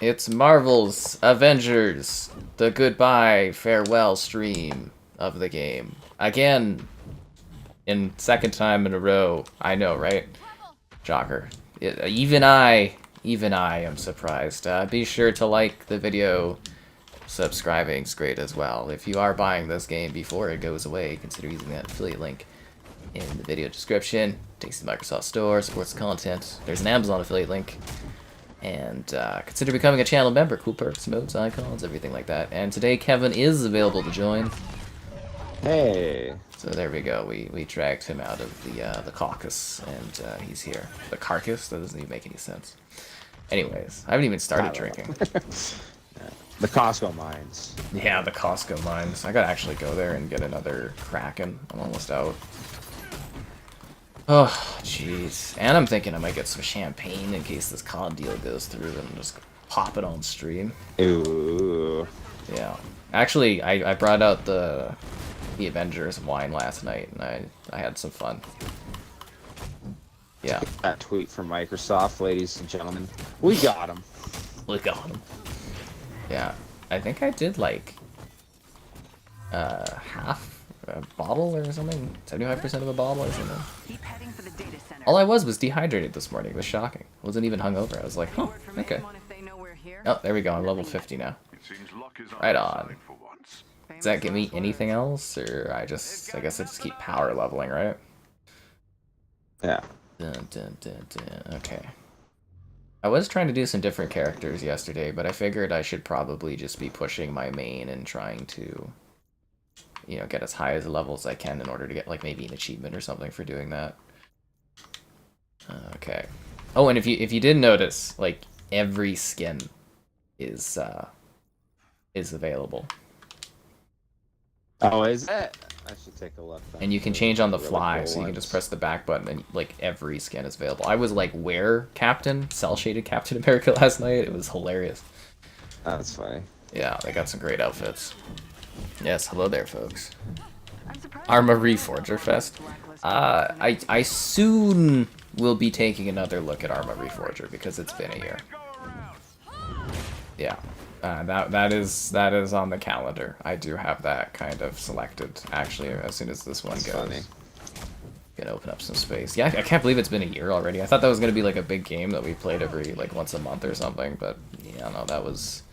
It's Marvel's Avengers, the goodbye, farewell stream of the game. Again, in second time in a row. I know, right? Shocker. Even I am surprised. Be sure to like the video. Subscribing's great as well. If you are buying this game before it goes away, consider using that affiliate link in the video description. Takes to the Microsoft Store, supports the content. There's an Amazon affiliate link. And consider becoming a channel member. Cool perks, modes, icons, everything like that. And today Kevin is available to join. Hey. So there we go. We dragged him out of the caucus, and he's here. The carcass? That doesn't even make any sense. Anyways, I haven't even started drinking. The Costco mines. Yeah, the Costco mines. I gotta actually go there and get another Kraken. I'm almost out. Oh, jeez. And I'm thinking I might get some champagne in case this COD deal goes through and just pop it on stream. Ooh. Yeah. Actually, I brought out the Avengers wine last night, and I had some fun. Yeah. That tweet from Microsoft, ladies and gentlemen. We got him. We got him. Yeah. I think I did like half a bottle or something. 75% of a bottle or something. All I was dehydrated this morning. It was shocking. I wasn't even hungover. I was like, oh, okay. Oh, there we go. I'm level 50 now. Right on. Does that give me anything else, or I guess I just keep power leveling, right? Yeah. Dun, dun, dun, dun. Okay. I was trying to do some different characters yesterday, but I figured I should probably just be pushing my main and trying to, you know, get as high as level as I can in order to get, like, maybe an achievement or something for doing that. Okay. Oh, and if you did notice, like, every skin is available. Oh, is it? I should take a look. And you can change on the fly, so you can just press the back button and, like, every skin is available. I was, like, Wear Captain, cel-shaded Captain America last night. It was hilarious. That's funny. Yeah, they got some great outfits. Yes, hello there, folks. Arma Reforger Fest. I soon will be taking another look at Arma Reforger because it's been a year. Yeah, that is on the calendar. I do have that kind of selected. Actually, as soon as this one goes, Funny. Gonna open up some space. Yeah, I can't believe it's been a year already. I thought that was gonna be like a big game that we played every like once a month or something. But yeah, no, that was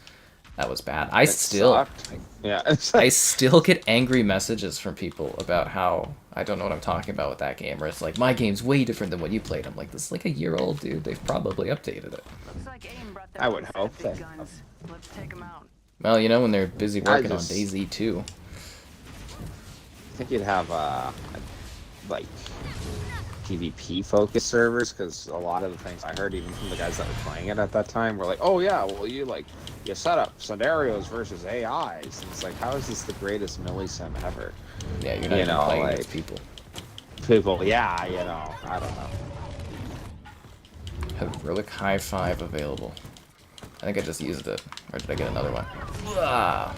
bad. I still get angry messages from people about how I don't know what I'm talking about with that game. Where it's like, my game's way different than what you played. I'm like, this is like a year old, dude. They've probably updated it. I would hope that. Well, you know, when they're busy working on DayZ 2. I think you'd have like PvP focused servers, because a lot of the things I heard, even from the guys that were playing it at that time, were like, oh yeah, well you set up scenarios versus AIs, and it's like, how is this the greatest millisim ever? Yeah, you're not even playing against people. Yeah, you know, I don't know. Heroic High Five available. I think I just used it. Or did I get another one? Ah.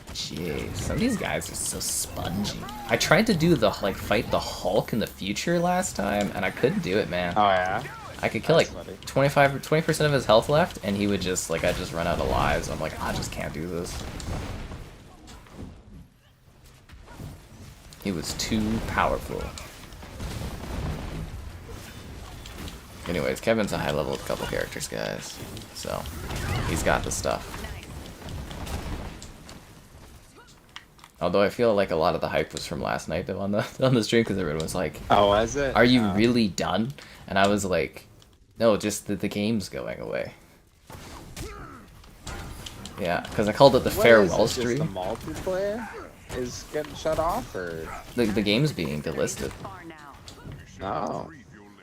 Jeez, some of these guys are so spongy. I tried to do the, like, fight the Hulk in the future last time, and I couldn't do it, man. Oh, yeah? I could kill, like, 20% of his health left, and he would just, like, I'd just run out of lives. I'm like, I just can't do this. He was too powerful. Anyways, Kevin's a high level with a couple characters, guys. So, he's got the stuff. Although I feel like a lot of the hype was from last night though on the stream, because everyone was like, "Oh, was it? Are you really done?" And I was like, "No, just that the game's going away." Yeah, because I called it the farewell stream. Just the multiplayer is getting shut off, or the game's being delisted. Oh.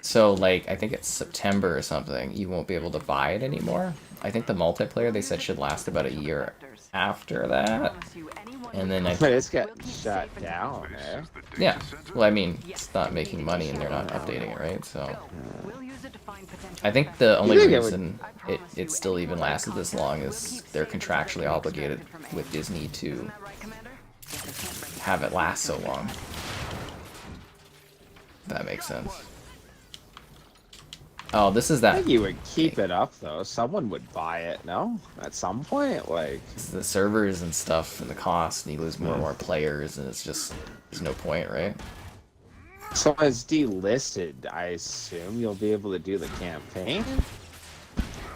So, like, I think it's September or something, you won't be able to buy it anymore. I think the multiplayer, they said, should last about a year after that. And then But it's getting shut down, eh? Yeah. Well, I mean, it's not making money and they're not updating it, right? So, I think the only reason it still even lasted this long is they're contractually obligated with Disney to have it last so long. If that makes sense. Oh, this is I that. think you would keep it up though. Someone would buy it, no? At some point, like It's the servers and stuff and the cost, and you lose more and more players, and it's just there's no point, right? so as delisted, I assume you'll be able to do the campaign.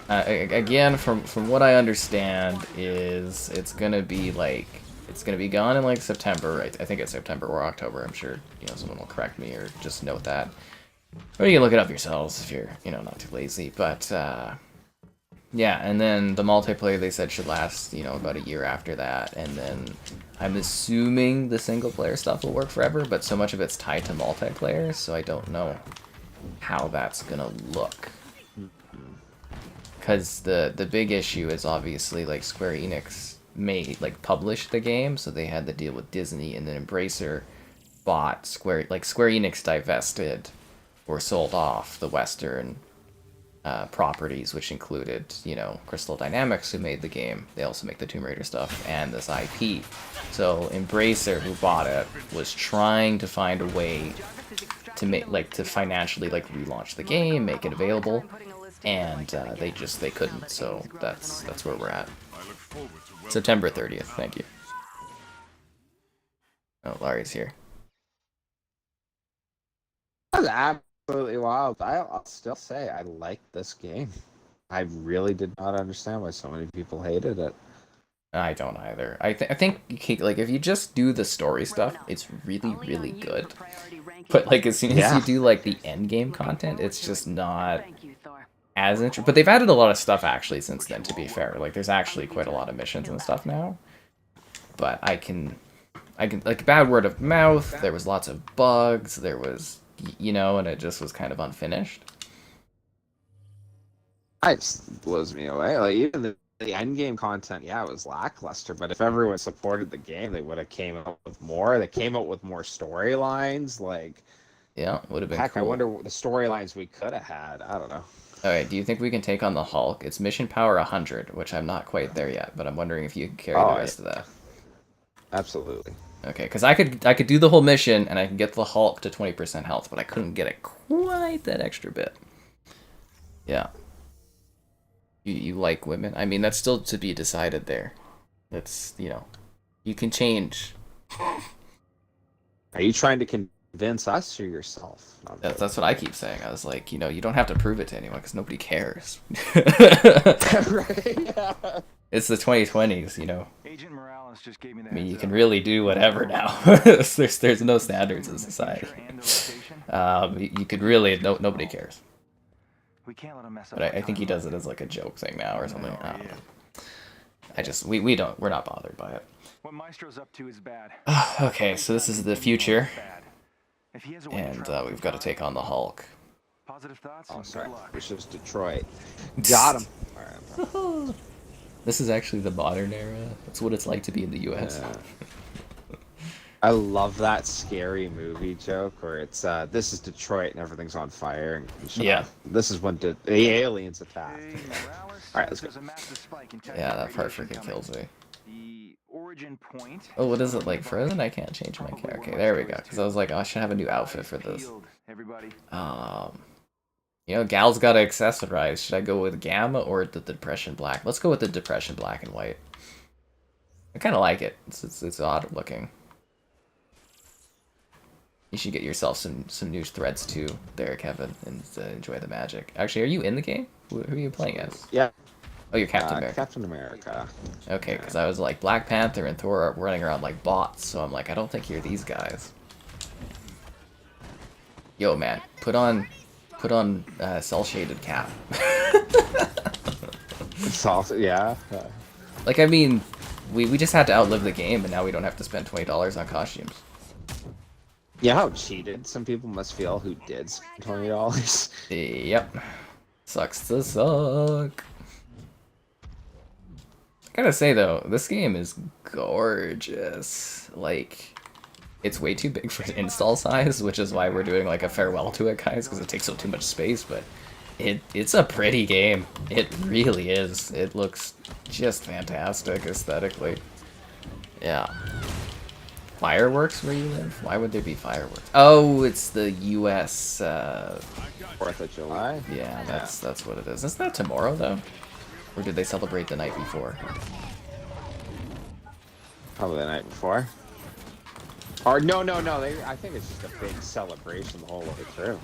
Again, from what I understand, is it's gonna be gone in like September. I think it's September or October. I'm sure someone will correct me or just note that. Or you can look it up yourselves if you're not too lazy. But yeah, and then the multiplayer they said should last about a year after that, and then I'm assuming the single player stuff will work forever. But so much of it's tied to multiplayer, so I don't know how that's gonna look. Because the big issue is obviously like Square Enix published the game, so they had the deal with Disney, and then Embracer bought Square Enix divested or sold off the Western properties, which included Crystal Dynamics, who made the game. They also make the Tomb Raider stuff and this IP. So Embracer, who bought it, was trying to find a way to to financially relaunch the game, make it available. And they couldn't, so that's where we're at. September 30th, thank you. Oh, Larry's here. That's absolutely wild. I'll still say I like this game. I really did not understand why so many people hated it. I don't either. I think if you just do the story stuff, it's really good. But as soon as you do the end game content, it's just not as interesting. But they've added a lot of stuff actually since then, to be fair. There's actually quite a lot of missions and stuff now. But I can bad word of mouth, there was lots of bugs, there was and it just was kind of unfinished. It just blows me away. Even the end game content, it was lackluster, but if everyone supported the game, they would have came out with more. They came out with more storylines, yeah, would have been heck, cool. I wonder what the storylines we could have had. I don't know. Alright, do you think we can take on the Hulk? It's mission power 100, which I'm not quite there yet, but I'm wondering if you can carry the rest of that. Absolutely. Okay, because I could do the whole mission, and I can get the Hulk to 20% health, but I couldn't get it quite that extra bit. Yeah. You like women? I mean, that's still to be decided there. That's, you can change. Are you trying to convince us or yourself? That's what I keep saying. I was like, you don't have to prove it to anyone because nobody cares. Right? Yeah. It's the 2020s, Agent Morales just gave me the I mean, you heads can up. really do whatever now. there's no standards in society. You could really nobody cares. We can't let him mess up. But I think he does it as a joke thing now or something. I don't know. We're not bothered by it. What Maestro's up to is bad. Okay, so this is the future, Bad. If he has a way to and travel we've got to take on the Hulk. Positive thoughts. Oh, and sorry. good luck. It's just Detroit. Got him. All right. This is actually the modern era. That's what it's like to be in the U.S. I love that scary movie joke where it's this is Detroit and everything's on fire. And this is when the aliens attack. Hey, Morales, All right, let's go. there's a massive spike in Yeah, that part radiation freaking coming. kills me. The origin point. Oh, what is it, frozen? I can't change my character. Okay, there we go. Because I was like, oh, I should have a new outfit for this. Everybody. Gal's got to accessorize. Should I go with Gamma or the Depression Black? Let's go with the Depression Black and White. I kind of like it. It's odd looking. You should get yourself some new threads too, there, Kevin, and enjoy the magic. Actually, are you in the game? Who are you playing as? Yeah. Oh, you're Captain America. Captain America. Okay, because I was like, Black Panther and Thor are running around like bots, so I'm like, I don't think you're these guys. Yo, man, put on cell shaded cap. It's also, yeah. I mean, we just had to outlive the game, and now we don't have to spend $20 on costumes. Yeah, how cheated some people must feel who did spend $20. Yep. Sucks to suck. I gotta say though, this game is gorgeous. It's way too big for install size, which is why we're doing a farewell to it, guys, because it takes up too much space, but it's a pretty game. It really is. It looks just fantastic aesthetically. Yeah. fireworks where you live? Why would there be fireworks? Oh, it's the U.S. 4th of July. Yeah, that's what it is. Isn't that tomorrow though? Or did they celebrate the night before? Probably the night before. Or no. I think it's just a big celebration the whole way through.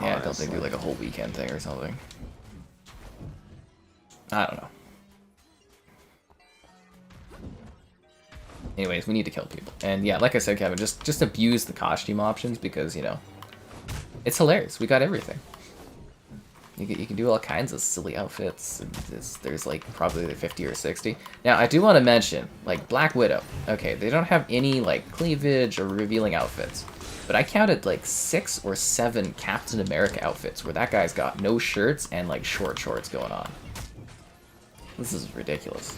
Yeah, I don't think they do like a whole weekend thing or something. I don't know. Anyways, we need to kill people. And yeah, like I said, Kevin, just abuse the costume options because, you know, it's hilarious. We got everything. You can do all kinds of silly outfits. There's like probably 50 or 60. Now, I do want to mention, like, Black Widow. Okay, they don't have any, like, cleavage or revealing outfits. But I counted, like, 6 or 7 Captain America outfits where that guy's got no shirts and, like, short shorts going on. This is ridiculous.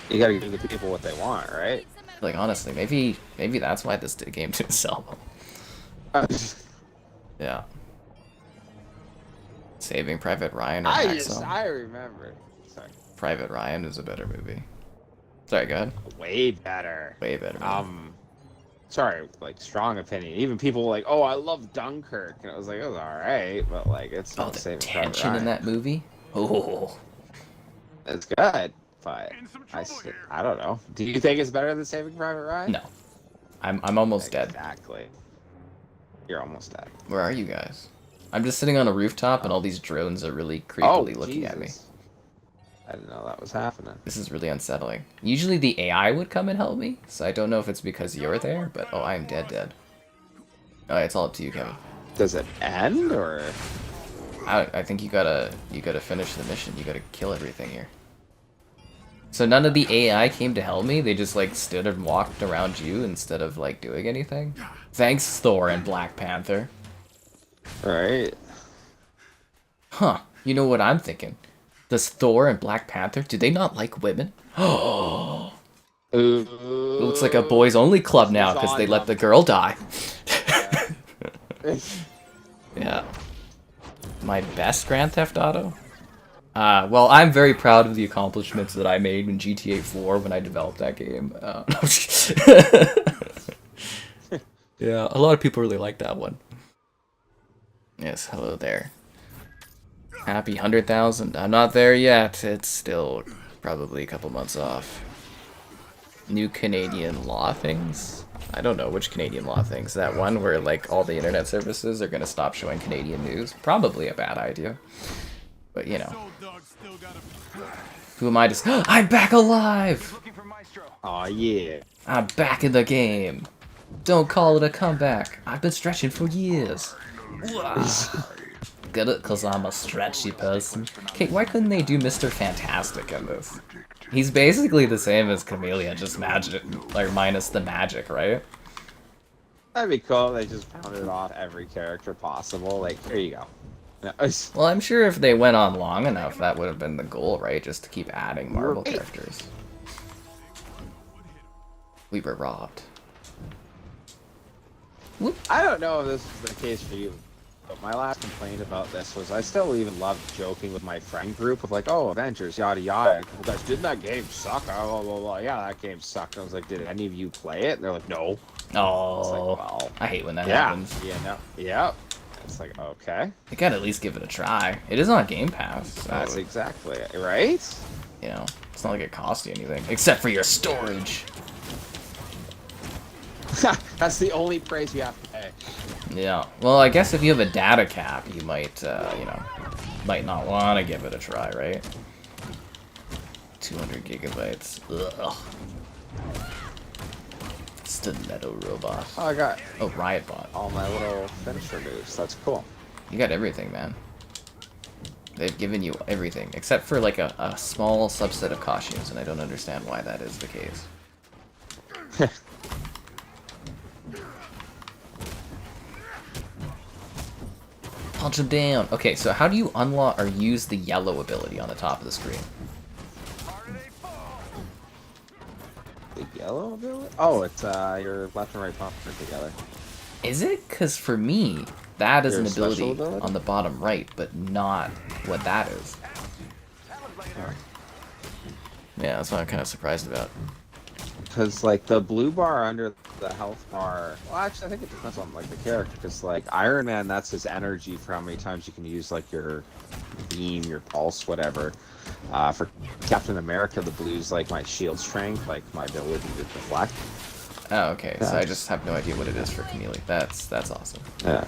You gotta give the people what they want, right? Like, honestly, maybe that's why this game didn't sell well. Yeah. Saving Private Ryan or Maxim? I remember. Sorry. Private Ryan is a better movie. Sorry, go ahead. Way better. Way better. Sorry, like, strong opinion. Even people were like, oh, I love Dunkirk. And it was like, it was alright, but, like, it's not the Saving tension Private Ryan. in that movie? Oh. It's good, but I don't know. Do you think it's better than Saving Private Ryan? No. I'm almost dead. Exactly. You're almost dead. Where are you guys? I'm just sitting on a rooftop and all these drones are really creepily looking at me. I didn't know that was happening. This is really unsettling. Usually the AI would come and help me, so I don't know if it's because you're there, but oh, I'm dead. Oh, it's all up to you, Kevin. Does it end, or...? I think you gotta finish the mission. You gotta kill everything here. So none of the AI came to help me? They just, like, stood and walked around you instead of, like, doing anything? Thanks, Thor and Black Panther. Right. Huh. You know what I'm thinking? Does Thor and Black Panther, do they not like women? Oh. It looks like a boys-only club now because they let the girl die. Yeah. My best Grand Theft Auto? Well, I'm very proud of the accomplishments that I made in GTA 4 when I developed that game. Yeah, a lot of people really like that one. Yes, hello there. Happy 100,000. I'm not there yet. It's still probably a couple months off. New Canadian law things? I don't know which Canadian law things. That one where, like, all the internet services are going to stop showing Canadian news? Probably a bad idea. But, you know. Who am I to... I'm back alive! Aw, yeah. I'm back in the game. Don't call it a comeback. I've been stretching for years. Get it? Because I'm a stretchy person. Okay, why couldn't they do Mr. Fantastic in this? He's basically the same as Chameleon, just magic, like, minus the magic, right? That'd be cool. They just pounded off every character possible. Like, here you go. Well, I'm sure if they went on long enough, that would have been the goal, right? Just to keep adding Marvel characters. We were robbed. Whoop. I don't know if this is the case for you, but my last complaint about this was I still even loved joking with my friend group of like, oh, Avengers, yada yada. Guys, didn't that game suck? Oh, blah, blah, blah. Yeah, that game sucked. And I was like, did any of you play it? And they're like, no. Oh, like, well, I hate when that happens. Yeah, no, yeah. It's like, okay. You gotta at least give it a try. It is on Game Pass. So, that's exactly it, right? You know, it's not like it costs you anything. Except for your storage. That's the only price you have to pay. Yeah. Well, I guess if you have a data cap, you might, you know, might not want to give it a try, right? 200 gigabytes. Ugh. Stiletto robot. Oh, I got... Oh, Riot Bot. all my little finisher moves. That's cool. You got everything, man. They've given you everything, except for, like, a small subset of costumes, and I don't understand why that is the case. Punch him down. Okay, so how do you unlock or use the yellow ability on the top of the screen? The yellow ability? Oh, it's your left and right bumper together. Is it? Because for me, that is Your an special ability on the bottom right, but not what that is. Oh. Yeah, that's what I'm kind of surprised about. Because like the blue bar under the health bar, well, actually, I think it depends on like the character. Because like Iron Man, that's his energy for how many times you can use like your beam, your pulse, whatever. For Captain America, the blue's like my shield strength, like my ability to deflect. Oh, okay. So I just have no idea what it is for Chameleon. That's awesome. Yeah.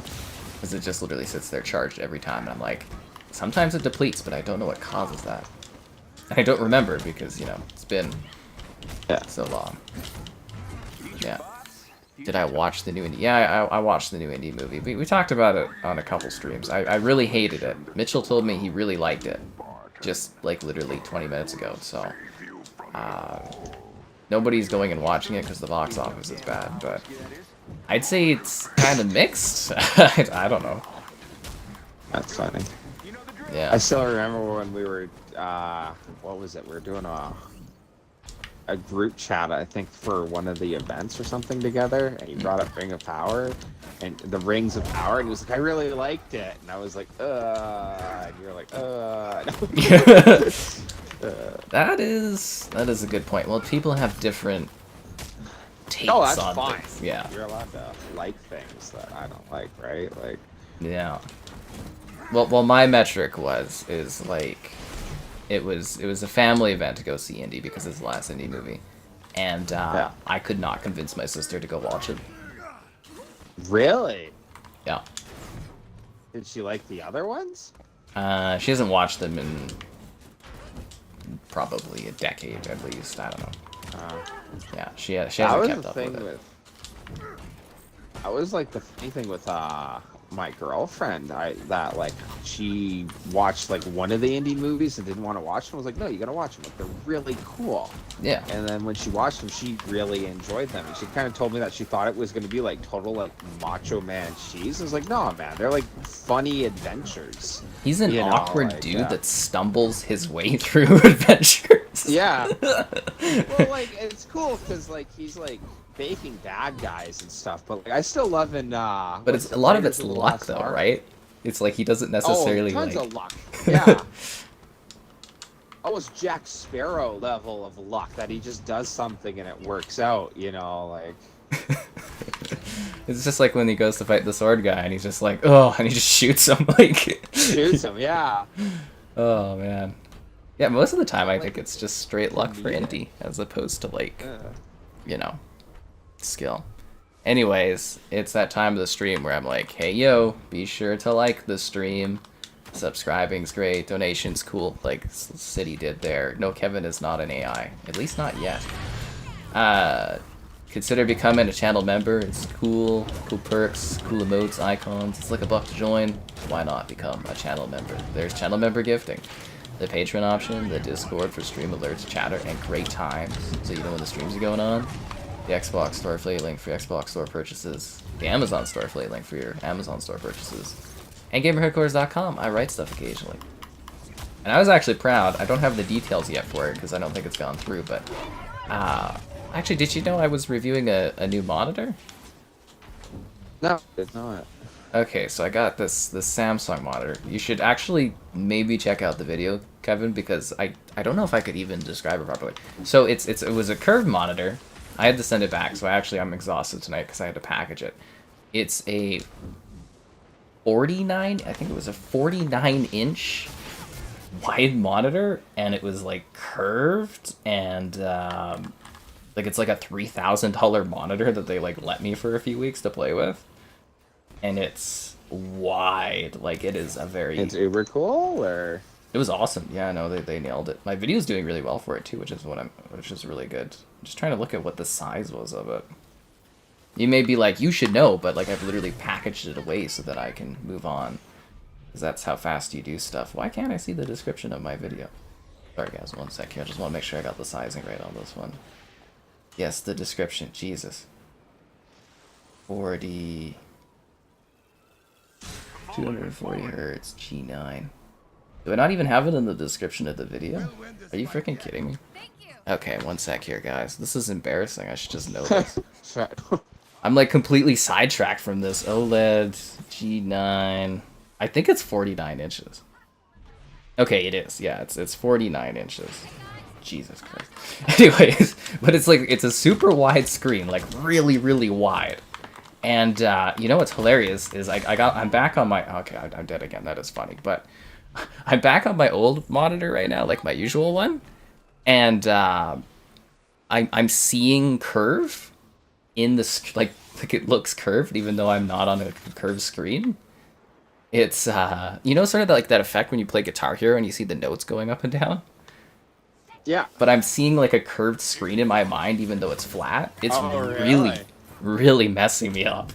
Because it just literally sits there charged every time, and I'm like, sometimes it depletes, but I don't know what causes that. And I don't remember because, you know, it's been so long. Yeah. Did I watch the new indie? Yeah, I watched the new indie movie. We talked about it on a couple streams. I really hated it. Mitchell told me he really liked it. Just, like, literally 20 minutes ago, so... nobody's going and watching it because the box office is bad, but... I'd say it's kind of mixed. I don't know. That's funny. Yeah. I still remember when we were, what was it? We were doing a group chat, I think, for one of the events or something together, and he brought up Ring of Power, and the Rings of Power, and he was like, I really liked it, and I was like, and you were like, That is a good point. Well, people have different takes that's on fine. things. Yeah. You're allowed to like things that I don't like, right? Like, Yeah. Well, my metric is like, it was a family event to go see indie because it's the last indie movie, and I could not convince my sister to go watch it. Really? Yeah. Did she like the other ones? She hasn't watched them in probably a decade at least. I don't know. Yeah, she hasn't kept up with it. That was like the funny thing with my girlfriend. That like she watched like one of the indie movies and didn't want to watch them. I was like, no, you gotta watch them. Like, they're really cool. Yeah. And then when she watched them, she really enjoyed them. And she kind of told me that she thought it was gonna be like total like Macho Man cheese. I was like, no, man, they're like funny adventures. He's an awkward like, dude that stumbles his way through adventures. Yeah. Well, like, it's cool because like he's like faking bad guys and stuff, but like I still love in but it's a lot of it's luck though, right? It's like he doesn't necessarily tons like of luck. Yeah. Almost Jack Sparrow level of luck that he just does something and it works out, you know, like it's just like when he goes to fight the sword guy and he's just like, oh, and he just shoots him like shoots him, yeah. Oh man. Yeah, most of the time I think it's just straight luck for indie as opposed to like you know, skill. Anyways, it's that time of the stream where I'm like, hey yo, be sure to like the stream. Subscribing's great, donations cool, like City did there. No, Kevin is not an AI, at least not yet. Consider becoming a channel member. It's cool perks, cool emotes, icons. It's like $1 to join. Why not become a channel member? There's channel member gifting, the Patreon option, the Discord for stream alerts, chatter, and great times, so you know when the streams are going on. The Xbox Store affiliate link for your Xbox Store purchases. The Amazon Store affiliate link for your Amazon Store purchases. And GamerHeadquarters.com. I write stuff occasionally. And I was actually proud. I don't have the details yet for it because I don't think it's gone through, but actually, did you know I was reviewing a new monitor? No, it's not. Okay, so I got this Samsung monitor. You should actually maybe check out the video, Kevin, because I don't know if I could even describe it properly. So it was a curved monitor. I had to send it back, so I'm exhausted tonight because I had to package it. It's a 49-inch wide monitor, and it was like curved, and like it's like a $3,000 monitor that they like let me for a few weeks to play with, and it's wide. Like it is a very. It's uber cool, or it was awesome. Yeah, no, they nailed it. My video's doing really well for it too, which is really good. I'm just trying to look at what the size was of it. You may be like, you should know, but like I've literally packaged it away so that I can move on. Because that's how fast you do stuff. Why can't I see the description of my video? Sorry guys, one sec here. I just want to make sure I got the sizing right on this one. Yes, the description. Jesus. 240 hertz, G9. Do I not even have it in the description of the video? Are you freaking kidding me? Okay, one sec here, guys. This is embarrassing. I should just know this. I'm like completely sidetracked from this. OLED G9. I think it's 49 inches. Okay, it is. Yeah, it's 49 inches. Jesus Christ. Anyways, but it's like, it's a super wide screen, like really, really wide. And you know what's hilarious is I'm back on my, okay, I'm dead again, that is funny, but I'm back on my old monitor right now, like my usual one, and I'm seeing curve in the, like it looks curved even though I'm not on a curved screen. It's, you know, sort of like that effect when you play Guitar Hero and you see the notes going up and down? Yeah. But I'm seeing like a curved screen in my mind even though it's flat. It's really? really messing me up.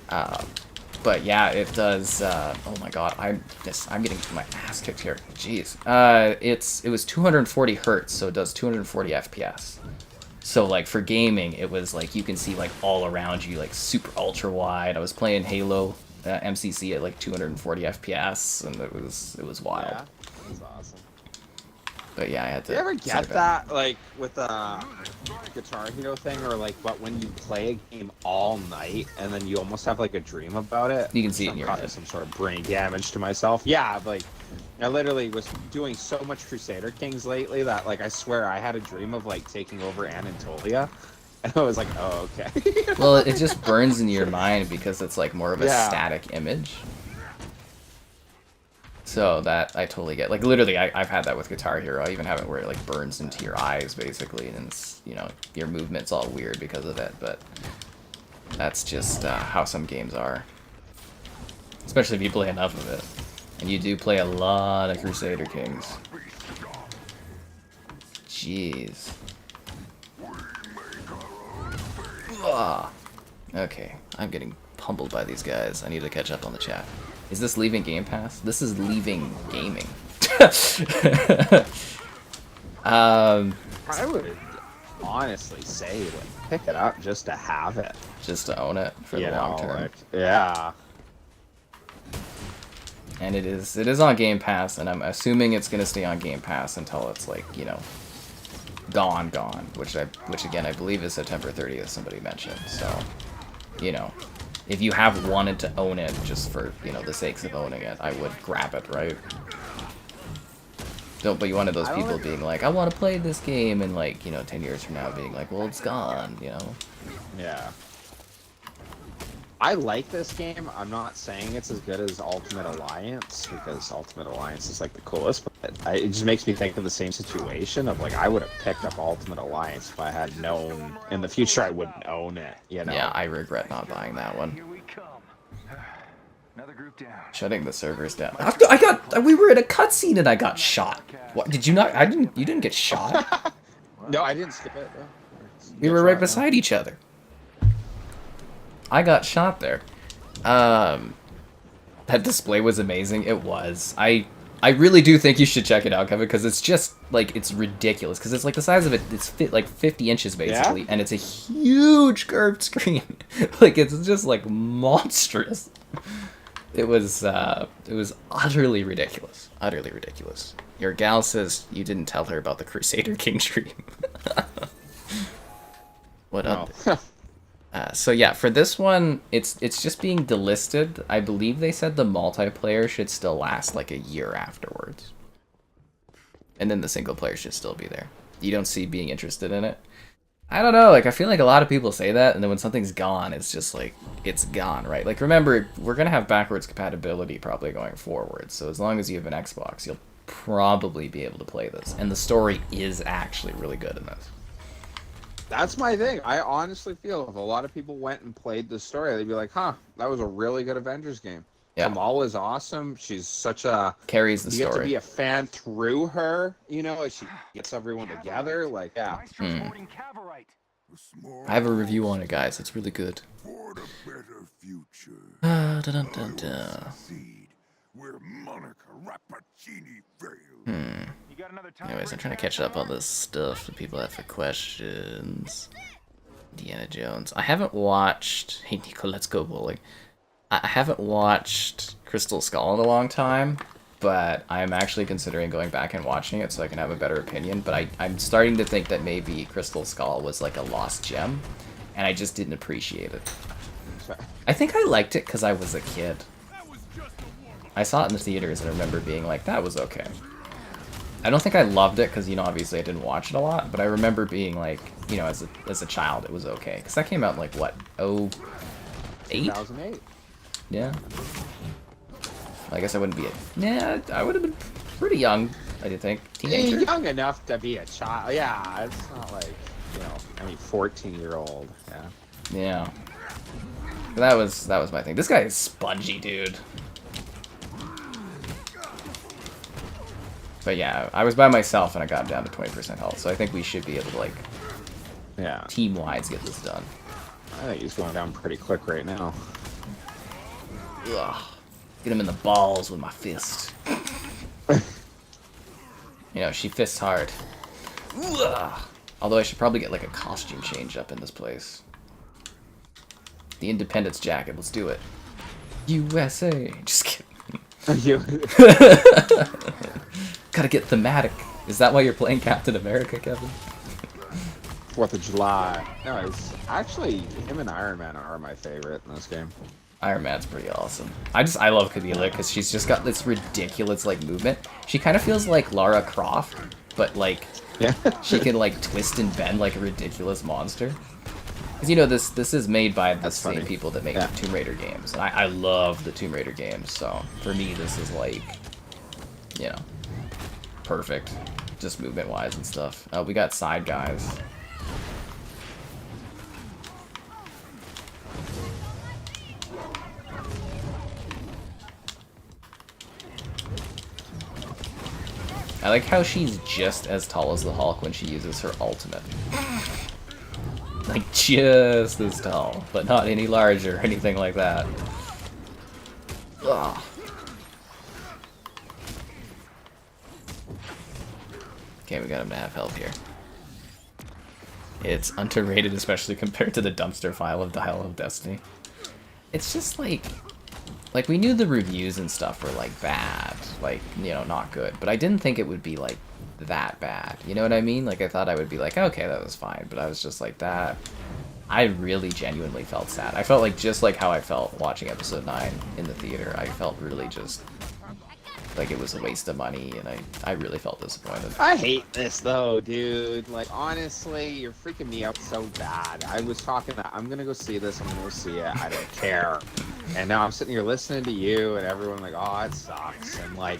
But yeah, it does, oh my god, I'm getting my ass kicked here. Jeez. It was 240 hertz, so it does 240 FPS. So like for gaming, it was like you can see like all around you, like super ultra wide. I was playing Halo MCC at like 240 FPS, and it was wild. Yeah, that's awesome. But yeah, I had to. Do you ever get that, like, with a Guitar Hero thing, or like, but when you play a game all night and then you almost have like a dream about it? You can see it in your head. Some sort of brain damage to myself. Yeah, like, I literally was doing so much Crusader Kings lately that, like, I swear I had a dream of like taking over Anatolia, and I was like, oh, okay. Well, it just burns in your mind because it's like more of a static image. So that I totally get. Like literally, I've had that with Guitar Hero. I even have it where it like burns into your eyes basically, and it's, you know, your movement's all weird because of it. But that's just how some games are. Especially if you play enough of it, and you do play a lot of Crusader Kings. Jeez. Ugh. Okay, I'm getting pummeled by these guys. I need to catch up on the chat. Is this leaving Game Pass? This is leaving gaming. I would honestly say, like, pick it up just to have it. Just to own it for the long term. Like, yeah. And it is on Game Pass, and I'm assuming it's gonna stay on Game Pass until it's like, you know, gone, which again I believe is September 30th. Somebody mentioned. So, you know. If you have wanted to own it just for, you know, the sakes of owning it, I would grab it, right? Don't be one of those people being like, I want to play this game, and like, you know, 10 years from now being like, well, it's gone, you know? Yeah. I like this game. I'm not saying it's as good as Ultimate Alliance, because Ultimate Alliance is like the coolest, but it just makes me think of the same situation of like, I would have picked up Ultimate Alliance if I had known in the future I wouldn't own it, you know? Yeah, I regret not buying that one. Here we come. Another group down. Shutting the servers down. We were in a cutscene and I got shot. What, did you not, you didn't get shot? No, I didn't skip it. We were right beside each other. I got shot there. That display was amazing. It was. I really do think you should check it out, Kevin, because it's just like, it's ridiculous. Because it's like the size of it. It's like 50 inches basically, and it's a huge curved screen. Like it's just like monstrous. It was utterly ridiculous. Utterly ridiculous. Your gal says you didn't tell her about the Crusader King stream. What up? So yeah, for this one, it's just being delisted. I believe they said the multiplayer should still last like a year afterwards. And then the single player should still be there. You don't see being interested in it? I don't know, like I feel like a lot of people say that, and then when something's gone, it's just like, it's gone, right? Like remember, we're gonna have backwards compatibility probably going forward, so as long as you have an Xbox, you'll probably be able to play this. And the story is actually really good in this. That's my thing. I honestly feel if a lot of people went and played the story, they'd be like, huh, that was a really good Avengers game. Yeah. Kamal is awesome. She's such a... Carries the story. You get to be a fan through her, you know, as she gets everyone together. Like, yeah. I have a review on it, guys. It's really good. For the better future. Dun, dun, dun, dun. Where Monica Rappaccini failed. Anyways, I'm trying to catch up on this stuff that people have for questions. Indiana Jones. I haven't watched... Hey, Nico, let's go bowling. I haven't watched Crystal Skull in a long time, but I'm actually considering going back and watching it so I can have a better opinion. But I'm starting to think that maybe Crystal Skull was like a lost gem, and I just didn't appreciate it. I think I liked it because I was a kid. I saw it in the theaters and I remember being like, that was okay. I don't think I loved it because, you know, obviously I didn't watch it a lot, but I remember being like, you know, as a child, it was okay. Because that came out in, like, what, 08? 2008. Yeah. I guess I wouldn't be I would have been pretty young, I do think. Teenager? Young enough to be a child. Yeah, it's not like, you know, I mean, 14-year-old. Yeah. Yeah. That was my thing. This guy is spongy, dude. But yeah, I was by myself and I got down to 20% health, so I think we should be able to, like, Yeah. team-wise get this done. I think he's going down pretty quick right now. Ugh. Get him in the balls with my fist. You know, she fists hard. Ugh. Although I should probably get, like, a costume change up in this place. The Independence jacket, let's do it. USA. Just kidding. Gotta get thematic. Is that why you're playing Captain America, Kevin? 4th of July. No, it's actually him and Iron Man are my favorite in this game. Iron Man's pretty awesome. I love Kabila because she's just got this ridiculous, like, movement. She kind of feels like Lara Croft, but, like, Yeah. she can, like, twist and bend like a ridiculous monster. Because, you know, this is made by the same funny. people that make Yeah. the Tomb Raider games. And I love the Tomb Raider games, so for me this is, like, you know, perfect. Just movement-wise and stuff. We got side guys. I like how she's just as tall as the Hulk when she uses her ultimate. Like, just as tall, but not any larger or anything like that. Ugh. Okay, we got him to have help here. It's underrated, especially compared to the dumpster file of Dial of Destiny. It's just like we knew the reviews and stuff were, like, bad, like, you know, not good, but I didn't think it would be, like, that bad, you know what I mean? Like, I thought I would be like, okay, that was fine, but I was just like, that, I really genuinely felt sad. I felt like, just like how I felt watching episode 9 in the theater, I felt really just, like, it was a waste of money, and I really felt disappointed. I hate this though, dude. Like, honestly, you're freaking me out so bad. I was talking that I'm gonna go see this, I'm gonna go see it, I don't care. And now I'm sitting here listening to you and everyone like, oh, it sucks. And like,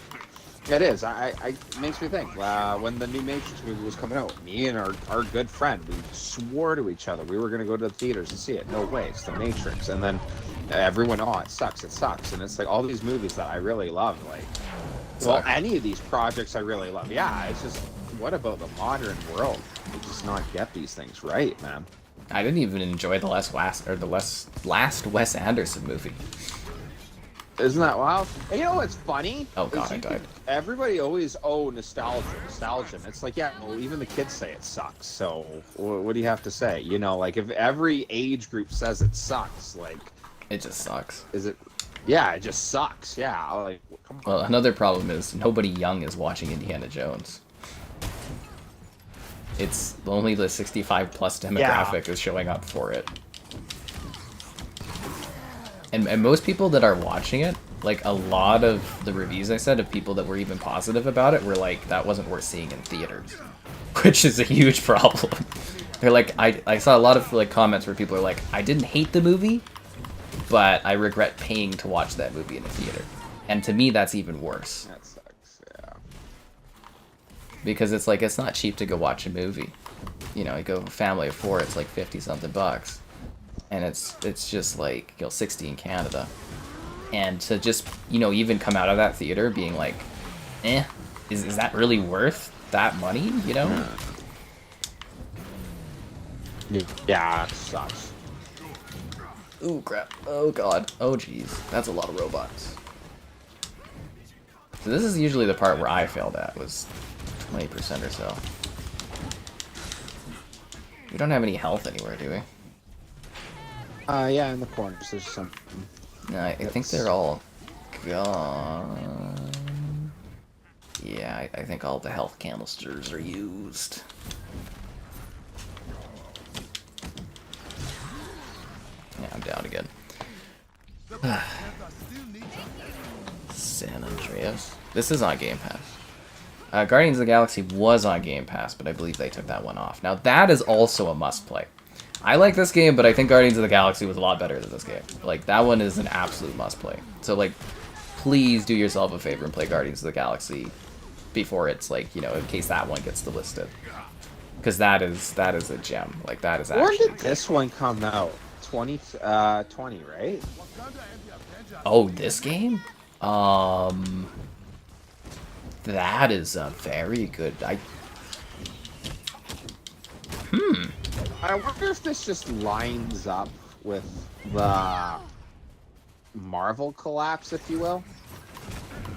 it is. It makes me think. When the new Matrix movie was coming out, me and our good friend, we swore to each other we were gonna go to the theaters and see it. No way, it's the Matrix. And then everyone, oh, it sucks. And it's like all these movies that I really love, like, well, any of these projects I really love. Yeah, it's just, what about the modern world? We just not get these things right, man. I didn't even enjoy the last Wes Anderson movie. Isn't that wild? And you know what's funny? Oh god, I died. Everybody always, oh, nostalgia. And it's like, yeah, well, even the kids say it sucks. So what do you have to say? You know, like, if every age group says it sucks, like, It just sucks. is it? Yeah, it just sucks. Yeah, like, come on. Well, another problem is nobody young is watching Indiana Jones. It's only the 65 plus demographic is showing up for it. And most people that are watching it, like, a lot of the reviews I said of people that were even positive about it were like, that wasn't worth seeing in theaters. Which is a huge problem. They're like, I saw a lot of, like, comments where people are like, I didn't hate the movie, but I regret paying to watch that movie in a theater. And to me, that's even worse. That sucks, yeah. Because it's like, it's not cheap to go watch a movie. You know, you go family of 4, it's like 50-something bucks. And it's just like, you know, 60 in Canada. And to just, you know, even come out of that theater being like, is that really worth that money, you know? Yeah, it sucks. Ooh, crap. Oh, God. Oh, jeez. That's a lot of robots. So this is usually the part where I failed at, was 20% or so. We don't have any health anywhere, do we? Yeah, in the corners there's some. No, I think they're all gone. Yeah, I think all the health canisters are used. Yeah, I'm down again. San Andreas. This is on Game Pass. Guardians of the Galaxy was on Game Pass, but I believe they took that one off. Now, that is also a must-play. I like this game, but I think Guardians of the Galaxy was a lot better than this game. Like, that one is an absolute must-play. So, like, please do yourself a favor and play Guardians of the Galaxy before it's, like, you know, in case that one gets delisted. Because that is a gem. Like, that is actually... When did this one come out? 2020, right? Oh, this game? That is a very good... I wonder if this just lines up with the Marvel collapse, if you will.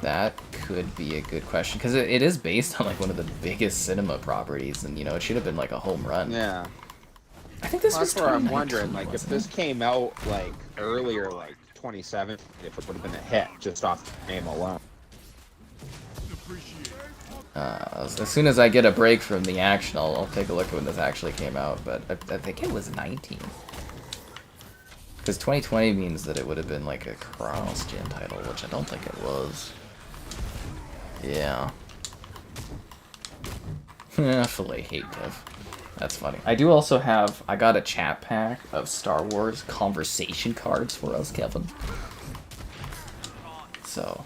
That could be a good question, because it is based on, like, one of the biggest cinema properties, and, you know, it should have been, like, a home run. Yeah. I think this was That's where I'm 2019, wondering, like, if this came out, like, earlier, like, 27, if it would have been a hit, just off the name alone. As soon as I get a break from the action, I'll take a look at when this actually came out, but I think it was 19. Because 2020 means that it would have been like a cross-gen title, which I don't think it was. Yeah. Filet hate Tiff. That's funny. I do also have, I got a chat pack of Star Wars conversation cards for us, Kevin. So.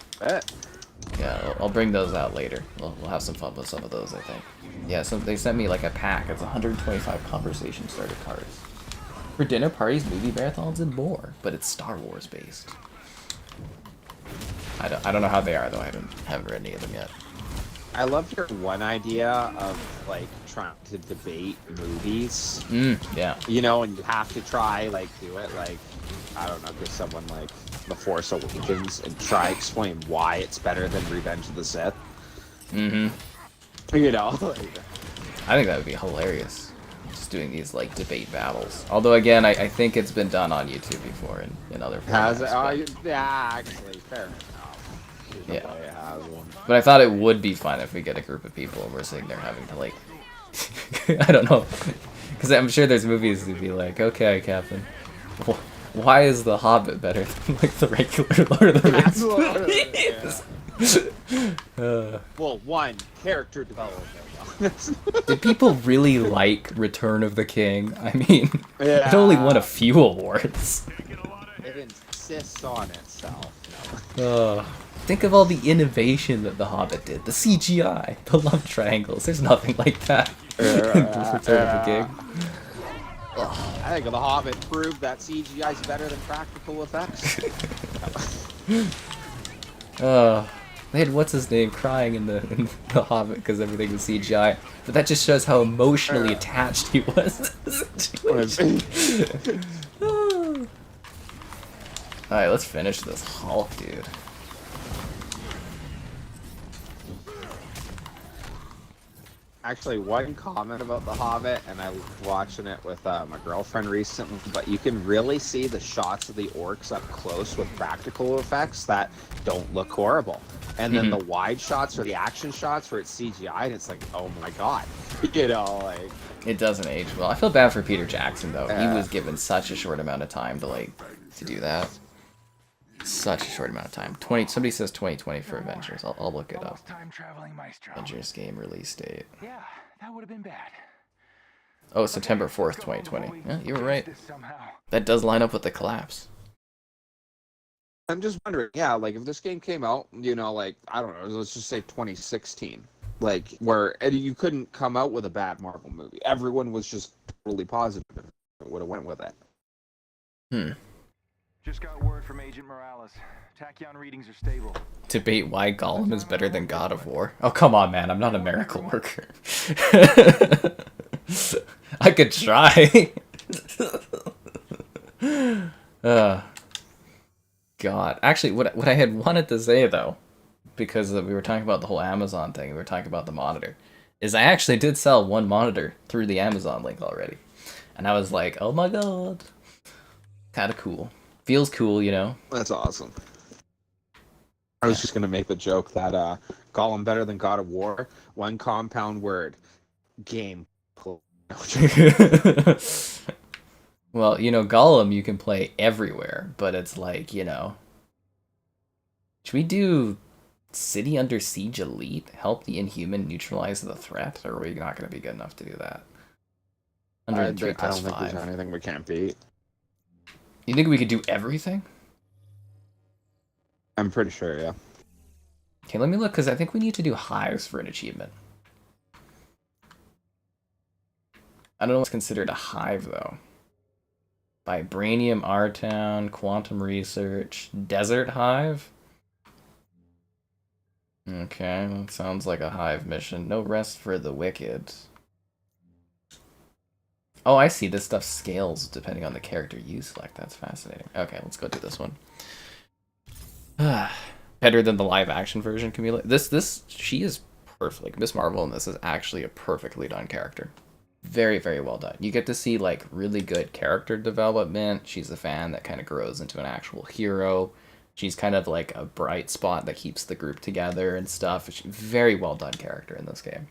Yeah, I'll bring those out later. We'll have some fun with some of those, I think. Yeah, so they sent me like a pack. It's 125 conversation starter cards. For dinner parties, movie marathons, and more. But it's Star Wars based. I don't know how they are, though. I haven't read any of them yet. I love your one idea of, like, trying to debate movies. Yeah. You know, and you have to try, like, do it, like, I don't know, give someone, like, The Force Awakens and try explain why it's better than Revenge of the Sith. You know? I think that would be hilarious. Just doing these, like, debate battles. Although, again, I think it's been done on YouTube before in other formats. Has it? Yeah, actually, fair enough. Yeah. But I thought it would be fun if we get a group of people and we're sitting there having to, like... I don't know. Because I'm sure there's movies that'd be like, okay, Captain, why is The Hobbit better than, like, the regular Lord of the Rings? Well, one, character development. Did people really like Return of the King? I mean, it only won a few awards. It insists on itself. Think of all the innovation that The Hobbit did. The CGI, the love triangles. There's nothing like that in Return of the King. I think The Hobbit proved that CGI is better than practical effects. They had what's his name crying in the Hobbit because everything was CGI, but that just shows how emotionally attached he was to the situation. Alright, let's finish this Hulk, dude. Actually, one comment about The Hobbit, and I was watching it with my girlfriend recently, but you can really see the shots of the orcs up close with practical effects that don't look horrible. And then the wide shots or the action shots where it's CGI, and it's like, oh my god. You know, like... It doesn't age well. I feel bad for Peter Jackson, though. He was given such a short amount of time to do that. Such a short amount of time. Somebody says 2020 for Avengers. I'll look it up. Avengers game release date. Yeah, that would have been bad. Oh, September 4th, 2020. Yeah, you were right. That does line up with the collapse. I'm just wondering, yeah, like if this game came out, you know, like, I don't know, let's just say 2016, like where you couldn't come out with a bad Marvel movie. Everyone was just totally positive it would have went with it. Just got word from Agent Morales. Tachyon readings are stable. Debate why Gollum is better than God of War. Oh, come on, man. I'm not a miracle worker. I could try. God. Actually, what I had wanted to say, though, because we were talking about the whole Amazon thing, we were talking about the monitor, is I actually did sell one monitor through the Amazon link already. And I was like, oh my god. Kind of cool. Feels cool, you know? That's awesome. I was just going to make the joke that Gollum better than God of War. One compound word. Game. Well, you know, Gollum you can play everywhere, but it's like, you know... Should we do City Under Siege Elite? Help the Inhuman neutralize the threat? Or are we not going to be good enough to do that? 103 I plus don't think 5. there's anything we can't beat. You think we could do everything? I'm pretty sure, yeah. Okay, let me look, because I think we need to do hives for an achievement. I don't know what's considered a hive, though. Vibranium R-Town, Quantum Research, Desert Hive? Okay, that sounds like a hive mission. No rest for the wicked. Oh, I see. This stuff scales depending on the character you select. That's fascinating. Okay, let's go do this one. Better than the live-action version, Camila. She is perfect. Like, Miss Marvel in this is actually a perfectly done character. Very, very well done. You get to see, like, really good character development. She's a fan that kind of grows into an actual hero. She's kind of like a bright spot that keeps the group together and stuff. She's a very well done character in this game.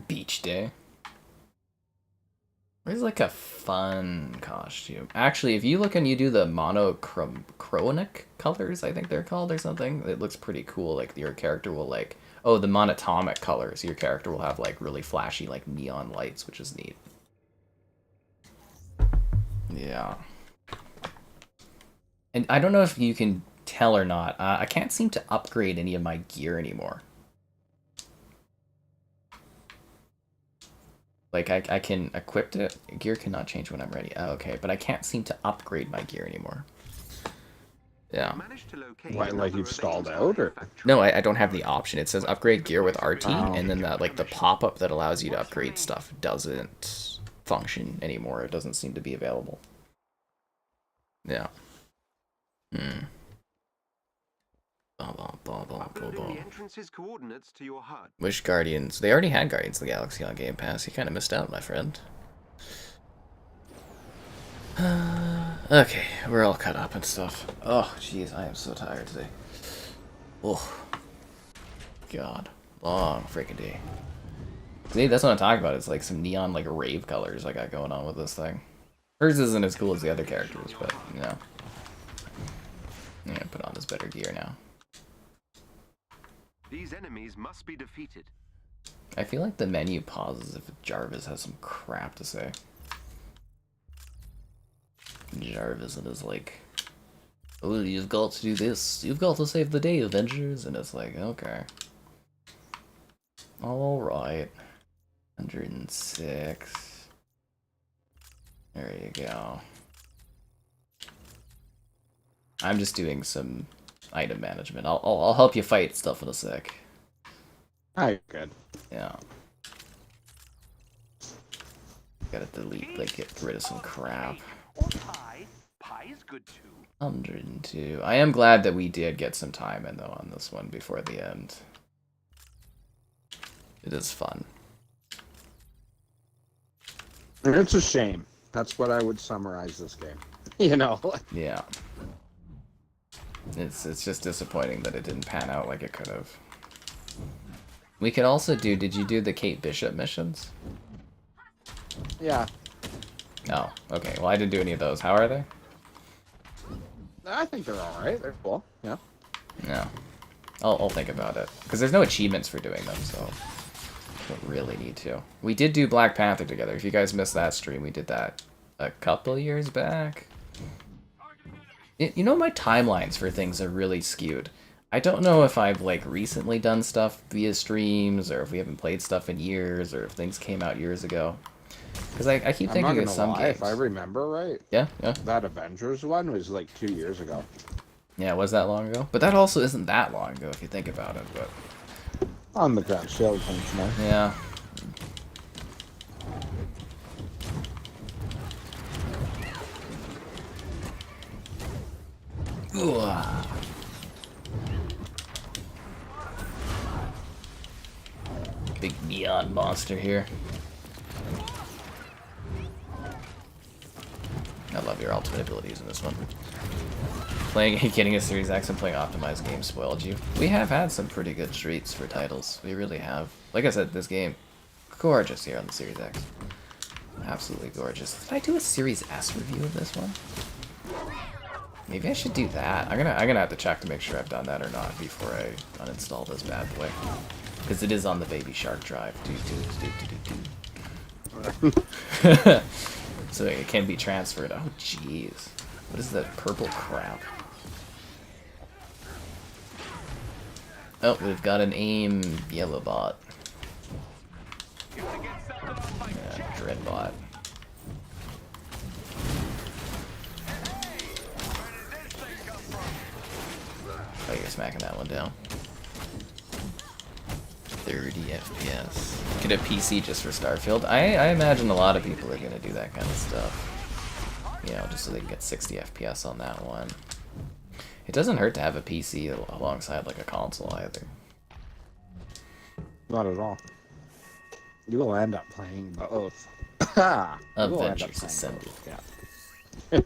Beach Day. Where's like a fun costume? Actually, if you look and you do the monochronic colors, I think they're called or something, it looks pretty cool. Like your character will like, oh, the monatomic colors. Your character will have like really flashy like neon lights, which is neat. Yeah. And I don't know if you can tell or not. I can't seem to upgrade any of my gear anymore. Like, I can equip it. Gear cannot change when I'm ready. Oh, okay, but I can't seem to upgrade my gear anymore. Yeah. What, like you've stalled out, or? No, I don't have the option. It says upgrade gear with RT, and then that, like, the pop-up that allows you to upgrade stuff doesn't function anymore. It doesn't seem to be available. Yeah. Uploading the entrance's coordinates to your HUD. Wish Guardians. They already had Guardians of the Galaxy on Game Pass. You kind of missed out, my friend. Okay, we're all cut up and stuff. Oh, jeez, I am so tired today. Oh, God, long freaking day. See, that's what I'm talking about. It's like some neon, like rave colors I got going on with this thing. Hers isn't as cool as the other characters, but you know, I'm gonna put on this better gear now. These enemies must be defeated. I feel like the menu pauses if Jarvis has some crap to say. Jarvis and is like, oh, you've got to do this. You've got to save the day, Avengers. And it's like, okay. Alright. 106. There you go. I'm just doing some item management. I'll help you fight stuff in a sec. Alright, good. Yeah. Gotta delete, like, get rid of some crap. Or pie. Pie is good too. 102. I am glad that we did get some time in, though, on this one before the end. It is fun. It's a shame. That's what I would summarize this game. You know? Yeah. It's just disappointing that it didn't pan out like it could have. We could also do, did you do the Kate Bishop missions? Yeah. No. Okay, well I didn't do any of those. How are they? I think they're alright. They're cool. Yeah. No. I'll think about it. Because there's no achievements for doing them, so don't really need to. We did do Black Panther together. If you guys missed that stream, we did that a couple years back. You know, my timelines for things are really skewed. I don't know if I've, like, recently done stuff via streams, or if we haven't played stuff in years, or if things came out years ago. Because I keep thinking of some games. If I remember right. Yeah, yeah. That Avengers one was, like, 2 years ago. Yeah, was that long ago? But that also isn't that long ago, if you think about it, but... On the ground, scale of things, man. Yeah. Ooh. Big neon monster here. I love your ultimate abilities in this one. Getting a Series X and playing optimized games spoiled you. We have had some pretty good streaks for titles. We really have. Like I said, this game, gorgeous here on the Series X. Absolutely gorgeous. Did I do a Series S review of this one? Maybe I should do that. I'm gonna have to check to make sure I've done that or not before I uninstall this bad boy. Because it is on the Baby Shark drive. So it can be transferred. Oh jeez. What is that purple crap? Oh, we've got an aim yellow bot. Yeah, dread bot. Oh, you're smacking that one down. 30 FPS. Get a PC just for Starfield. I imagine a lot of people are gonna do that kind of stuff. You know, just so they can get 60 FPS on that one. It doesn't hurt to have a PC alongside like a console either. Not at all. You will end up playing both. Avengers Assemble. Yeah.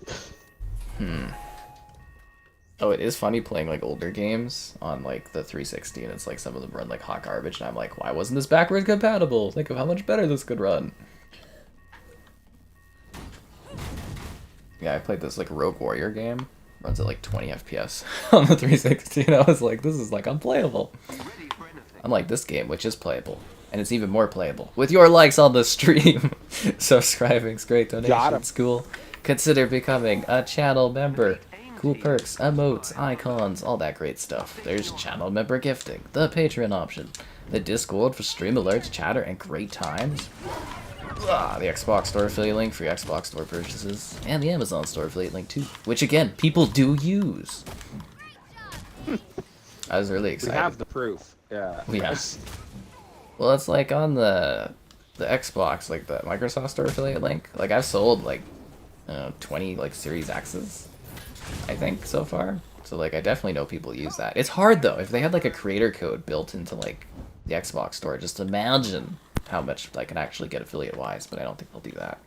Oh, it is funny playing like older games on like the 360, and it's like some of them run like hot garbage, and I'm like, why wasn't this backwards compatible? Think of how much better this could run. Yeah, I played this like Rogue Warrior game. Runs at like 20 FPS on the 360, and I was like, this is like unplayable. Unlike this game, which is playable, and it's even more playable with your likes on the stream. Subscribing's great, donations cool. Consider becoming a channel member. Cool perks, emotes, icons, all that great stuff. There's channel member gifting, the Patreon option, the Discord for stream alerts, chatter, and great times. The Xbox Store affiliate link for your Xbox Store purchases, and the Amazon Store affiliate link too, which again, people do use. I was really excited. We have the proof. Yeah. Yes. Well, it's like on the Xbox, like the Microsoft Store affiliate link. Like I've sold like, I don't know, 20 like Series X's, I think so far. So like I definitely know people use that. It's hard though. If they had like a creator code built into like the Xbox Store, just imagine how much I can actually get affiliate wise, but I don't think they'll do that.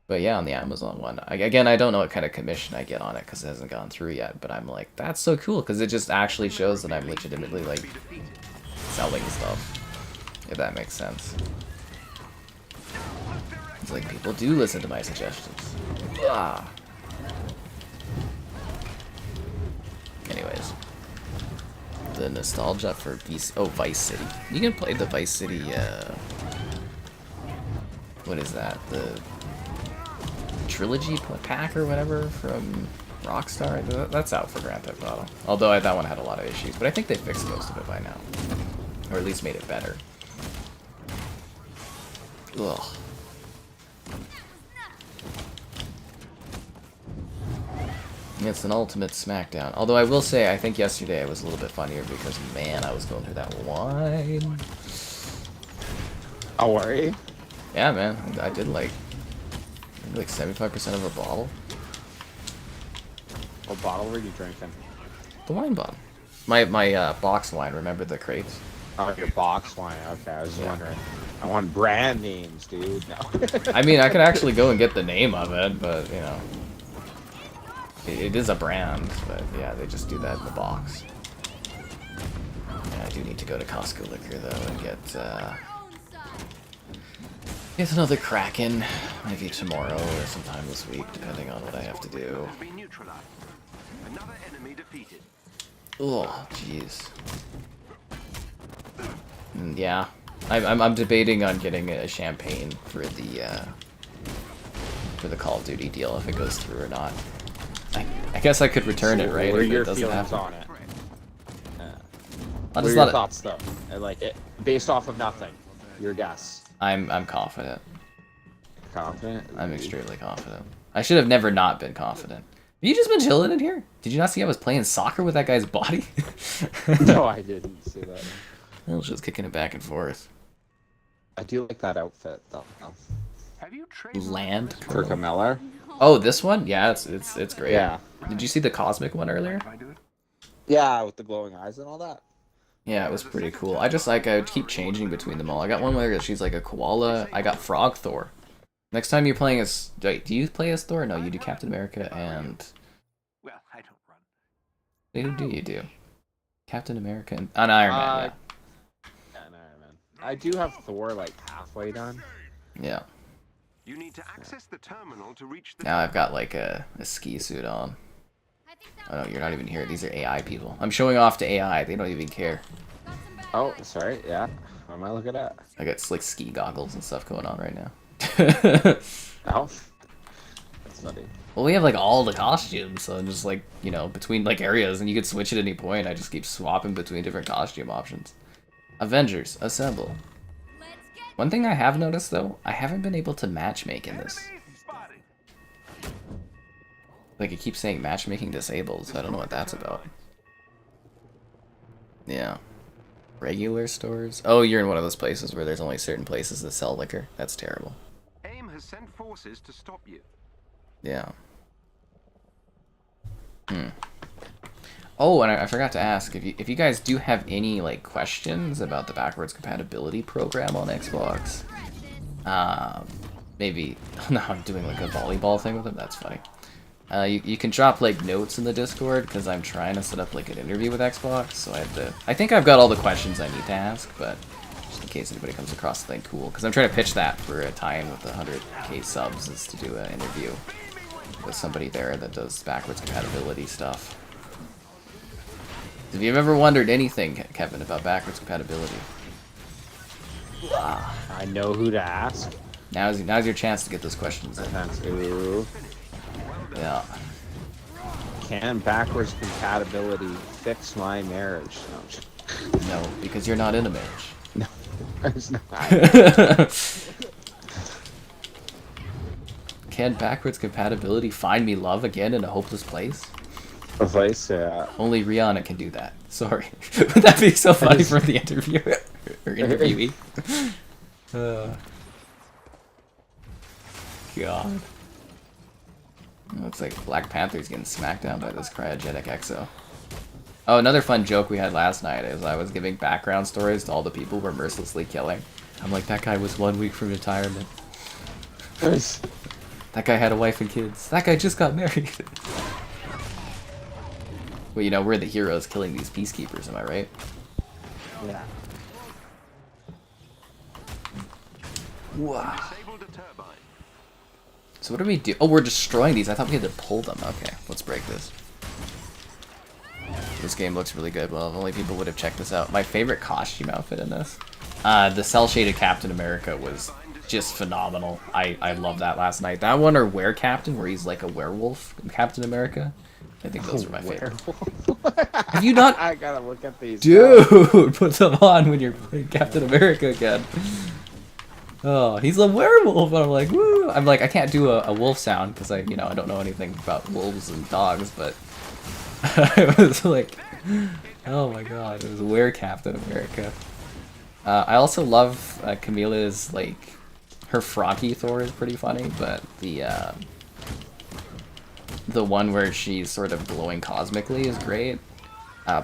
But yeah, on the Amazon one, again, I don't know what kind of commission I get on it because it hasn't gone through yet, but I'm like, that's so cool because it just actually shows that I'm legitimately like selling stuff, if that makes sense. It's like people do listen to my suggestions. Anyways. The nostalgia for Vice City. You can play the Vice City, what is that? The trilogy pack or whatever from Rockstar? That's out for Grand Theft Auto. Although that one had a lot of issues, but I think they fixed most of it by now. Or at least made it better. Ugh. It's an ultimate smackdown. Although I will say, I think yesterday I was a little bit funnier because, man, I was going through that wine. Oh, were you? Yeah, man. I did like 75% of a bottle. What bottle were you drinking? The wine bottle. My box wine, remember the crates? Oh, your box wine. Okay, I was wondering. I want brand names, dude. No. I mean, I could actually go and get the name of it, but, you know. It is a brand, but yeah, they just do that in the box. Yeah, I do need to go to Costco Liquor though and get another Kraken, maybe tomorrow or sometime this week, depending on what I have to do. Another enemy defeated. Oh, jeez. Yeah, I'm debating on getting a champagne for the Call of Duty deal if it goes through or not. I guess I could return it, right? What are if your it doesn't feelings happen. on it? I'll What are just your let it- thoughts, though? Like, based off of nothing, your guess. I'm confident. Confident? I'm extremely confident. I should have never not been confident. Have you just been chilling in here? Did you not see I was playing soccer with that guy's body? No, I didn't see that. I was just kicking it back and forth. I do like that outfit, though. Have you traded Land. Kirka Miller? Oh, this one? Yeah, it's great. Yeah. Did you see the cosmic one earlier? Can I do it? Yeah, with the glowing eyes and all that. Yeah, it was pretty cool. I just like I keep changing between them all. I got one where she's like a koala. I got Frog Thor. Next time you're playing as wait, do you play as Thor? No, you do Captain America and Well, I don't run. who do you do? Captain America and Iron Man. Yeah, an Iron Man. I do have Thor like halfway done. Yeah. You need to access the terminal to reach the. Now I've got like a ski suit on. Oh no, you're not even here. These are AI people. I'm showing off to AI. They don't even care. Oh, sorry. Yeah. What am I looking at? I got slick ski goggles and stuff going on right now. Oh. That's funny. Well, we have like all the costumes, so I'm just like, you know, between like areas, and you could switch at any point. I just keep swapping between different costume options. Avengers, assemble. One thing I have noticed though, I haven't been able to matchmake in this. Like it keeps saying matchmaking disabled, so I don't know what that's about. Yeah. Regular stores? Oh, you're in one of those places where there's only certain places that sell liquor. That's terrible. AIM has sent forces to stop you. Yeah. Oh, and I forgot to ask, if you guys do have any like questions about the backwards compatibility program on Xbox, maybe now I'm doing like a volleyball thing with them. That's funny. You can drop like notes in the Discord because I'm trying to set up like an interview with Xbox. So I think I've got all the questions I need to ask, but just in case anybody comes across something cool, because I'm trying to pitch that for a tie-in with 100k subs, is to do an interview with somebody there that does backwards compatibility stuff. If you've ever wondered anything, Kevin, about backwards compatibility, I know who to ask. now's your chance to get those questions in. Ooh. Yeah. Can backwards compatibility fix my marriage? No, No, because you're not in a marriage. no, it's not. Can backwards compatibility find me love again in a hopeless place? A place, Only Rihanna can do that. Sorry. Would that be so funny for the interviewer or interviewee? God. Looks like Black Panther's getting smacked down by this cryogenic exo. Oh, another fun joke we had last night is I was giving background stories to all the people we're mercilessly killing. I'm like, that guy was 1 week from retirement. That guy had a wife and kids. That guy just got married. Well, you know, we're the heroes killing these peacekeepers, am I right? Yeah. Wow. Disabled a turbine. So what do we do? Oh, we're destroying these. I thought we had to pull them. Okay, let's break this. This game looks really good. Well, if only people would have checked this out. My favorite costume outfit in this. The cel-shaded Captain America was just phenomenal. I love that last night. That one or Were Captain, where he's like a werewolf in Captain America. I think those are my favorite. Have you not? I gotta look at these. Dude, put them on when you're playing Captain America again. Oh, he's a werewolf, and I'm like, woo! I'm like, I can't do a wolf sound because I don't know anything about wolves and dogs, but I was like, oh my god, it was Were Captain America. I also love Camilla's like her froggy Thor is pretty funny, but the one where she's sort of glowing cosmically is great.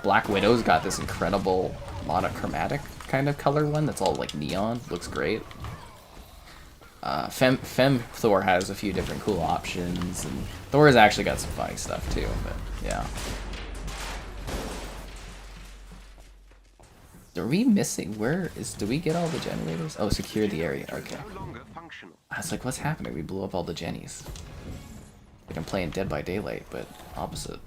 Black Widow's got this incredible monochromatic kind of color one that's all like neon. Looks great. Fem Thor has a few different cool options, and Thor has actually got some funny stuff too, but yeah. Are we missing? Do we get all the generators? Oh, secure the area. Okay. No longer functional. I was like, what's happening? We blew up all the Jennies. Like I'm playing Dead by Daylight, but opposite.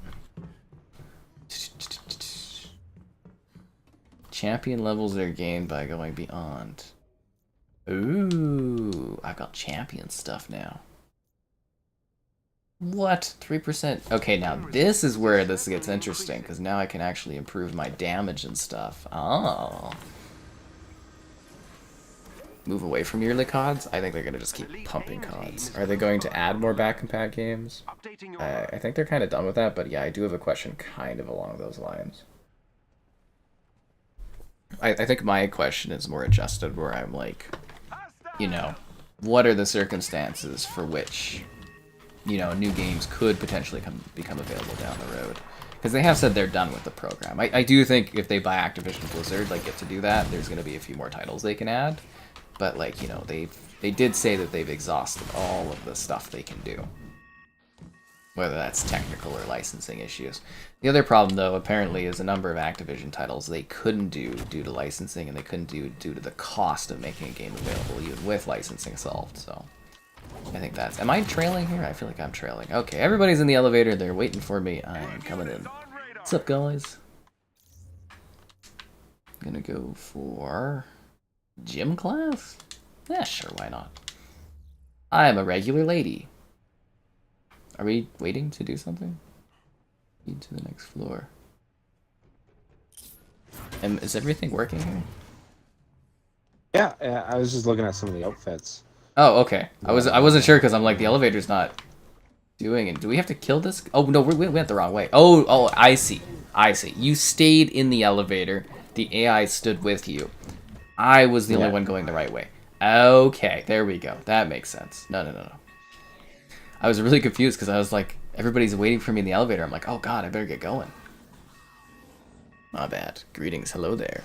Champion levels are gained by going beyond. Ooh, I've got champion stuff now. What? 3%? Okay, now this is where this gets interesting, because now I can actually improve my damage and stuff. Oh. Move away from yearly CODs? I think they're going to just keep pumping CODs. Are they going to add more back compat games? Updating your I think they're kind of done with that, but yeah, I do have a question kind of along those lines. I think my question is more adjusted, where I'm like, what are the circumstances for which, new games could potentially become available down the road? Because they have said they're done with the program. I do think if they buy Activision Blizzard, get to do that, there's going to be a few more titles they can add. But, they did say that they've exhausted all of the stuff they can do. Whether that's technical or licensing issues. The other problem, though, apparently, is a number of Activision titles they couldn't do due to licensing, and they couldn't do due to the cost of making a game available, even with licensing solved, so. I think that's... Am I trailing here? I feel like I'm trailing. Okay, everybody's in the elevator. They're waiting for me. I'm coming in. What's up, guys? Gonna go for... gym class? Yeah, sure, why not? I'm a regular lady. Are we waiting to do something? Need to the next floor. Is everything working here? Yeah, I was just looking at some of the outfits. Oh, okay. I wasn't sure because I'm like, the elevator's not doing it. Do we have to kill this? Oh, no, we went the wrong way. Oh, I see. I see. You stayed in the elevator. The AI stood with you. I was the only one going the right way. Okay, there we go. That makes sense. No. I was really confused because I was like, everybody's waiting for me in the elevator. I'm like, oh god, I better get going. My bad. Greetings. Hello there.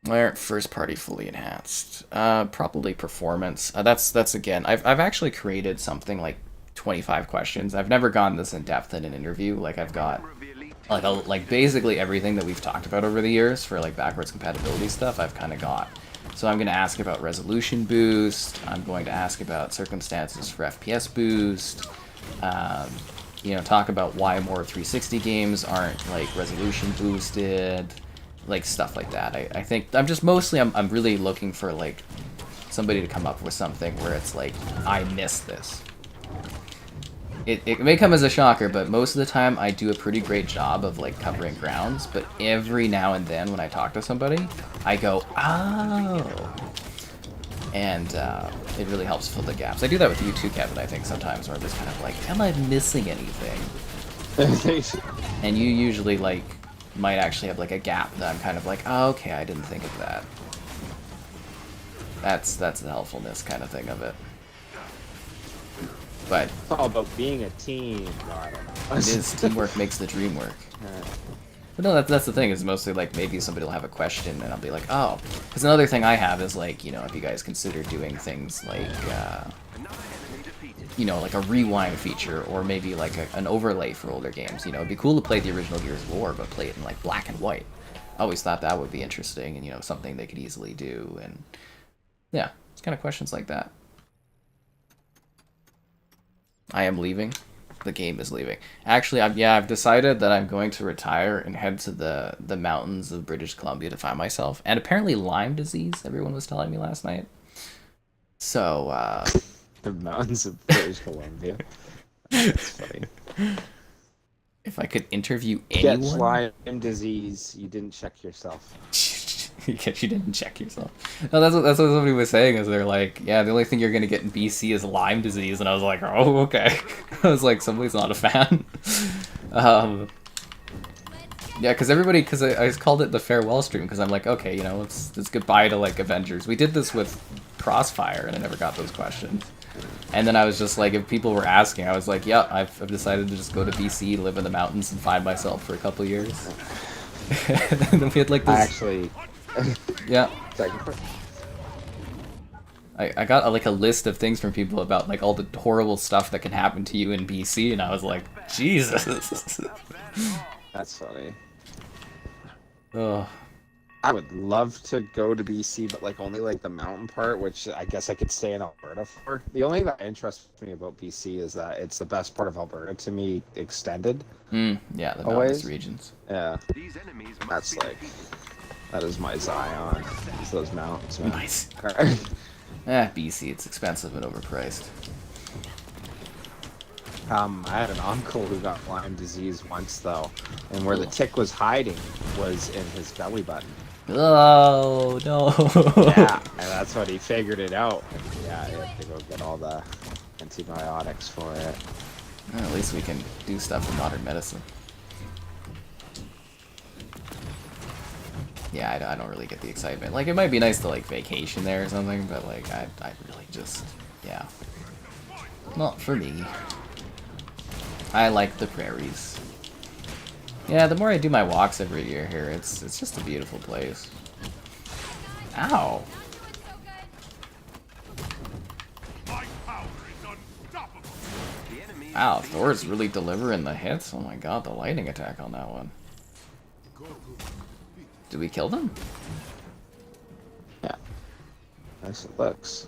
Why aren't first party fully enhanced? Probably performance. That's again. I've actually created something like 25 questions. I've never gone this in depth in an interview. Like I've got like basically everything that we've talked about over the years for like backwards compatibility stuff. I've kind of got. So I'm going to ask about resolution boost. I'm going to ask about circumstances for FPS boost. You know, talk about why more 360 games aren't like resolution boosted. Like stuff like that. I think I'm just mostly I'm really looking for like somebody to come up with something where it's like I missed this. It may come as a shocker, but most of the time I do a pretty great job of like covering grounds, but every now and then when I talk to somebody, I go, oh. And it really helps fill the gaps. I do that with you too, Kevin, I think sometimes, where I'm just kind of like, am I missing anything? And you usually like might actually have like a gap that I'm kind of like, oh, okay, I didn't think of that. That's the helpfulness kind of thing of it. But It's all about being a team. I don't know. it is teamwork makes the dream work. But no, that's the thing, is mostly like maybe somebody will have a question and I'll be like, oh. Because another thing I have is like, you know, if you guys consider doing things like, you know, like a rewind feature or maybe like an overlay for older games. You know, it'd be cool to play the original Gears of War, but play it in like black and white. I always thought that would be interesting and, you know, something they could easily do. And yeah, it's kind of questions like that. I am leaving. The game is leaving. Actually, I've decided that I'm going to retire and head to the mountains of British Columbia to find myself. And apparently Lyme disease, everyone was telling me last night. So, The mountains of British Columbia. That's funny. if I could interview Get anyone... Lyme disease, you didn't check yourself. You didn't check yourself. No, that's what somebody was saying, is they're like, yeah, the only thing you're gonna get in BC is Lyme disease, and I was like, oh, okay. I was like, somebody's not a fan. Yeah, because I called it the farewell stream, because I'm like, okay, you know, it's goodbye to like Avengers. We did this with Crossfire, and I never got those questions. And then I was just like, if people were asking, I was like, yeah, I've decided to just go to BC, live in the mountains, and find myself for a couple years. And then we had like this. Actually. Yeah. I got like a list of things from people about like all the horrible stuff that can happen to you in BC, and I was like, Jesus. That's funny. Oh. I would love to go to BC, but like only like the mountain part, which I guess I could stay in Alberta for. The only thing that interests me about BC is that it's the best part of Alberta to me, extended. Yeah, the mountainous regions. Yeah. These enemies must That's be like, that is my Zion. It's those mountains, man. Nice. BC, it's expensive and overpriced. I had an uncle who got Lyme disease once though, and where the tick was hiding was in his belly button. Oh no. Yeah, and that's when he figured it out. And yeah, he had to go get all the antibiotics for it. Well, at least we can do stuff in modern medicine. Yeah, I don't really get the excitement. Like, it might be nice to, like, vacation there or something, but, like, I really just, yeah. Not for me. I like the prairies. Yeah, the more I do my walks every year here, it's just a beautiful place. Ow. Wow, Thor's really delivering the hits. Oh my god, the lightning attack on that one. Did we kill them? Yeah. Nice it looks.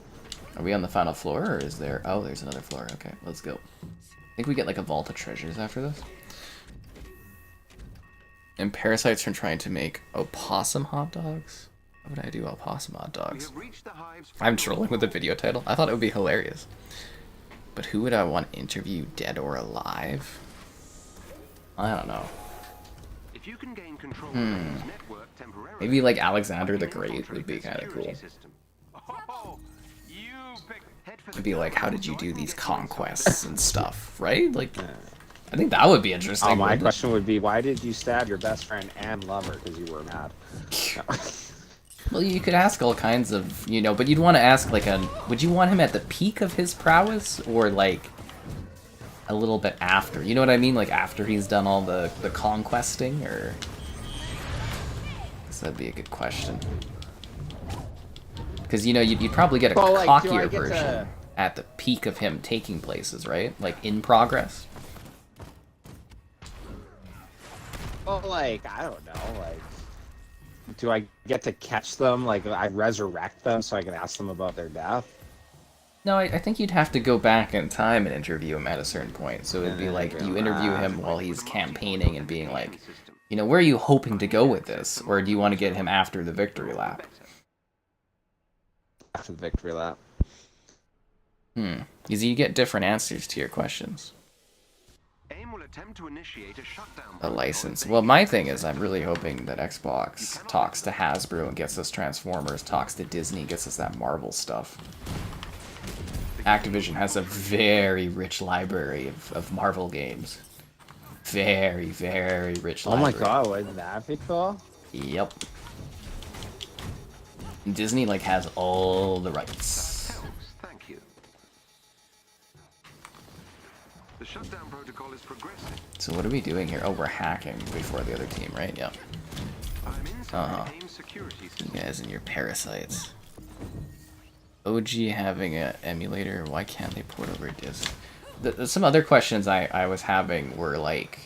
Are we on the final floor, or is there... Oh, there's another floor. Okay, let's go. I think we get like a vault of treasures after this. And parasites from trying to make opossum hot dogs? How would I do opossum hot We dogs? have reached the hive's I'm final trolling with the floor. video title. I thought it would be hilarious. But who would I want to interview, dead or alive? I don't know. If you can gain control of Aim's network temporarily, Maybe like Alexander the you can Great infiltrate would be their kind of security cool. system. Oh, you picked. Head for the It'd be like, how terminal did you so I do can these get you inside. conquests and stuff, right? Like, I think that would be interesting. Oh, my wouldn't it? question would be, why did you stab your best friend and lover because you were mad? Well, you could ask all kinds of, you know, but you'd want to ask like would you want him at the peak of his prowess or like a little bit after? You know what I mean? Like after he's done all the conquesting, or? That'd be a good question. Because, you know, you'd probably get a Well, like, do I cockier get version to- at the peak of him taking places, right? Like, in progress. Well, like, I don't know, like, do I get to catch them? Like, I resurrect them so I can ask them about their death? No, I think you'd have to go back in time and interview him at a certain point. So it'd be like, you interview him while he's campaigning and being like, you know, where are you hoping to go with this? Or do you want to get him after the victory lap? After the victory lap. Because you get different answers to your questions. Aim will attempt to initiate a shutdown. A license. Well, my thing is, I'm really hoping that Xbox talks to Hasbro and gets us Transformers, talks to Disney, gets us that Marvel stuff. Activision has a very rich library of Marvel games. Very, very rich Oh library. my god, wouldn't that be cool? Yep. And Disney, like, has all the rights. Helps, thank you. The shutdown protocol is progressing. So what are we doing here? Oh, we're hacking before the other team, right? Yep. I'm inside the Aim security You system. guys and your parasites. OG having an emulator, why can't they port over disk? Some other questions I was having were like,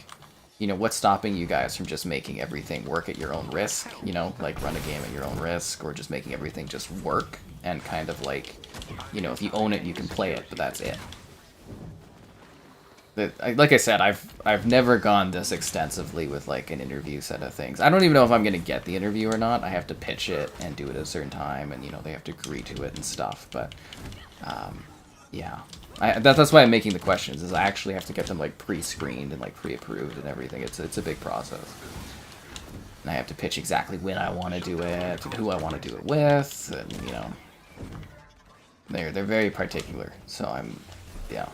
you know, what's stopping you guys from just making everything work at your own risk? You know, like run a game at your own risk, or just making everything just work and kind of like, you know, if you own it, you can play it, but that's it. Like I said, I've never gone this extensively with like an interview set of things. I don't even know if I'm gonna get the interview or not. I have to pitch it and do it at a certain time, and you know they have to agree to it and stuff. But yeah, that's why I'm making the questions. Is I actually have to get them like pre-screened and like pre-approved and everything. It's a big process, and I have to pitch exactly when I want to do it and who I want to do it with, and you know they're very particular. So yeah.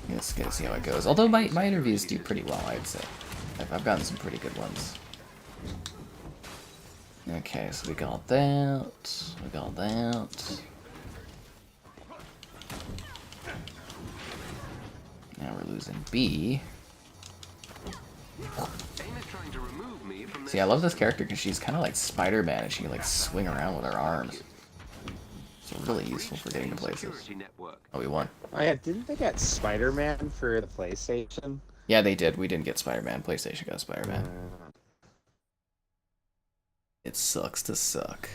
Just gonna see how it goes. Although my interviews do pretty well, I'd say. I've gotten some pretty good ones. Okay, so we got that. We got that. Now we're losing B. Aim is trying to remove me from See, I love this character because she's kind of like Spider-Man and she can like swing around with her arms. So really useful for getting to places. security network. Oh, we won. Oh yeah, didn't they get Spider-Man for the PlayStation? Yeah, they did. We didn't get Spider-Man. PlayStation got Spider-Man. It sucks to suck.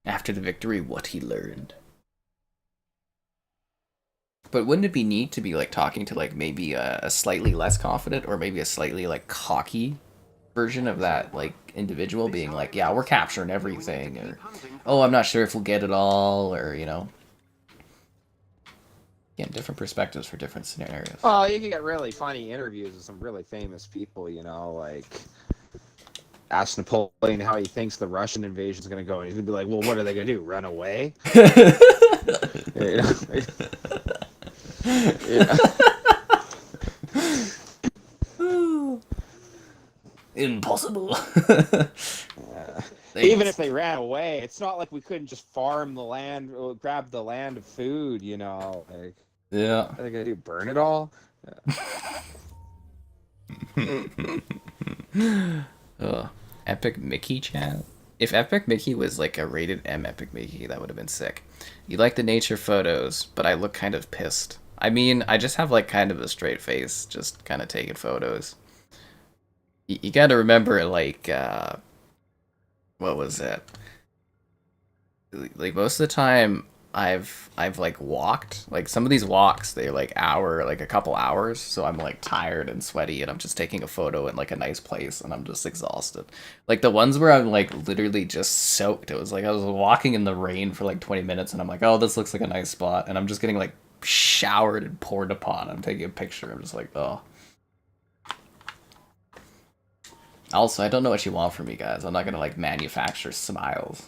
After the victory, what he learned. But wouldn't it be neat to be like talking to like maybe a slightly less confident or maybe a slightly like cocky version of that like individual being like, yeah, we're capturing everything, or oh, I'm not sure if we'll get it all, or you know. Again, different perspectives for different scenarios. Well, you can get really funny interviews with some really famous people, you know, like ask Napoleon how he thinks the Russian invasion is going to go, and he's going to be like, well, what are they going to do, run away? Yeah. Impossible. Even if they ran away, it's not like we couldn't just farm the land, or grab the land of food, you know. Like, Yeah. what are they gonna do? Burn it all? Epic Mickey chat. If Epic Mickey was like a rated M Epic Mickey, that would have been sick. You like the nature photos, but I look kind of pissed. I mean, I just have like kind of a straight face, just kind of taking photos. You gotta remember, like, what was it? like most of the time I've like walked, like some of these walks they're like a couple hours, so I'm like tired and sweaty and I'm just taking a photo in like a nice place and I'm just exhausted. Like the ones where I'm like literally just soaked, it was like I was walking in the rain for like 20 minutes and I'm like, oh, this looks like a nice spot, and I'm just getting like showered and poured upon. I'm taking a picture, I'm just like, oh. Also, I don't know what you want from me, guys. I'm not gonna like manufacture smiles.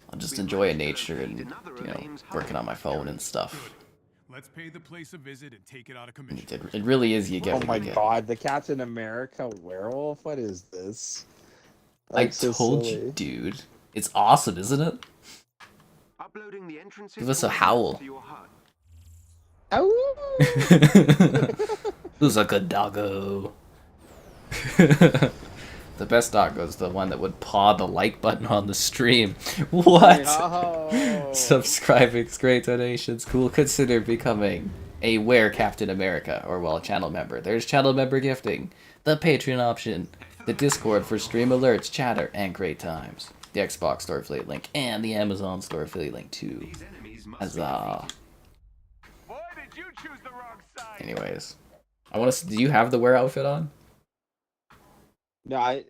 I'll just enjoy nature and, you know, working on my phone and stuff. Let's pay the place a visit and take it out of commission. It really is, you get Oh what my you get. god, the Captain America werewolf? What is this? I That's so told silly. you, dude. It's awesome, isn't it? Uploading the entrances Give us a coordinates howl. to your HUD. Ow! Who's a good doggo? The best doggo is the one that would paw the like button on the stream. What? Oh. Subscribing, great donations, cool. Consider becoming a Wear Captain America, or well, a channel member. There's channel member gifting, the Patreon option, the Discord for stream alerts, chatter, and great times, the Xbox Store affiliate link, and the Amazon Store affiliate link too. These enemies must Huzzah. Boy, did you choose the wrong side. Anyways, I want to. Do you have the Wear outfit on? No,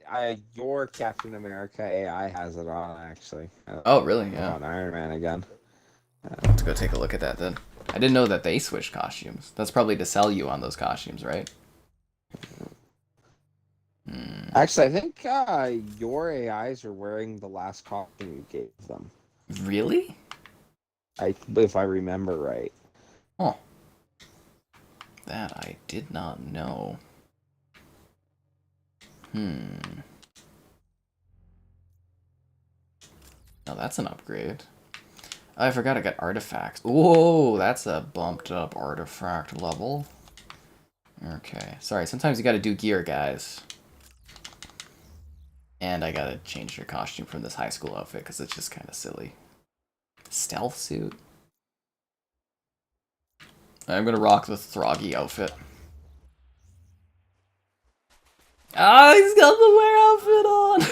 your Captain America AI has it on, actually. Oh, really? Yeah. On Iron Man again. Let's go take a look at that then. I didn't know that they switched costumes. That's probably to sell you on those costumes, right? Actually, I think your AIs are wearing the last costume you gave them. Really? If I remember right. Oh. That I did not know. Oh, that's an upgrade. Oh, I forgot I got artifacts. Whoa, that's a bumped up artifact level. Okay, sorry, sometimes you gotta do gear, guys. And I gotta change your costume from this high school outfit, because it's just kind of silly. Stealth suit? I'm gonna rock the Throggy outfit. Ah, he's got the wear outfit on!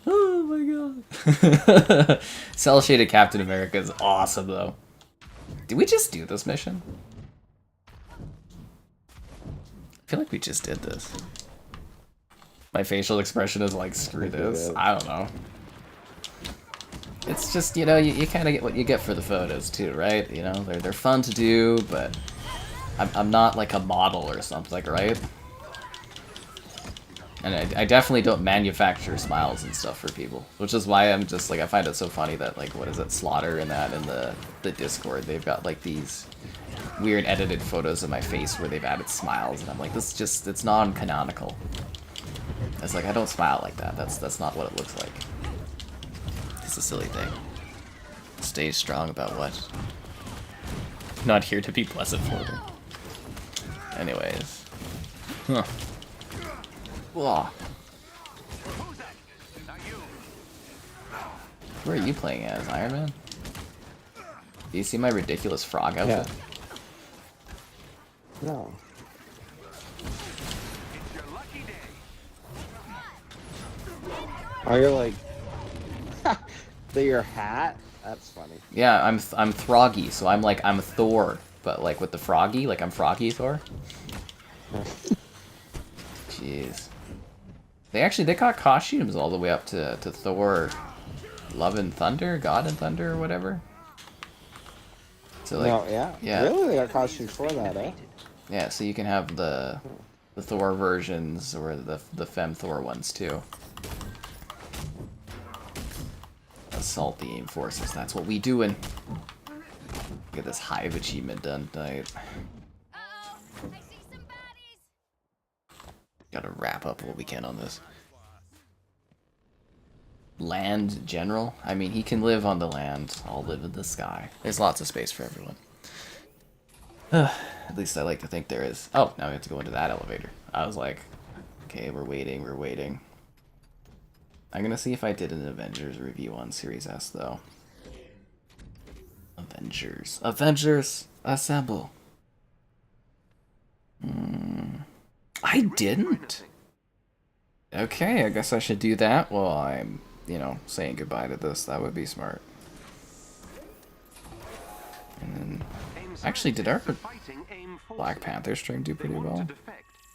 Oh my god. Cell shaded Captain America is awesome though. Did we just do this mission? I feel like we just did this. My facial expression is like, screw this. I don't know. It's just, you know, you kind of get what you get for the photos too, right? You know, they're fun to do, but I'm not like a model or something, right? And I definitely don't manufacture smiles and stuff for people, which is why I'm just like, I find it so funny that like, what is it, Slaughter and that in the Discord, they've got like these weird edited photos of my face where they've added smiles, and I'm like, this just, it's non-canonical. It's like, I don't smile like that. That's not what it looks like. It's a silly thing. Stay strong about what? Not here to be pleasant for them. Anyways. Huh. Whoa. Who are you playing as, Iron Man? Do you see my ridiculous frog outfit? Yeah. No. Oh, you're like... your hat? That's funny. Yeah, I'm Throggy, so I'm Thor, but like with the froggy, like I'm Froggy Thor. Jeez. They got costumes all the way up to Thor, Love and Thunder, God and Thunder, or whatever. So like, No, yeah. Really, they got costumes for that, eh? Yeah, so you can have the Thor versions or the Femme Thor ones too. Assault the AIM forces. That's what we doing. Get this Hive achievement done tonight. Gotta wrap up what we can on this. Land general? I mean, he can live on the land. I'll live in the sky. There's lots of space for everyone. At least I like to think there is. Oh, now we have to go into that elevator. I was like, okay, we're waiting. I'm gonna see if I did an Avengers review on Series S, though. Avengers, assemble. I didn't. Okay, I guess I should do that while I'm, saying goodbye to this. That would be smart. And then, actually, did our Black Panther stream do pretty well?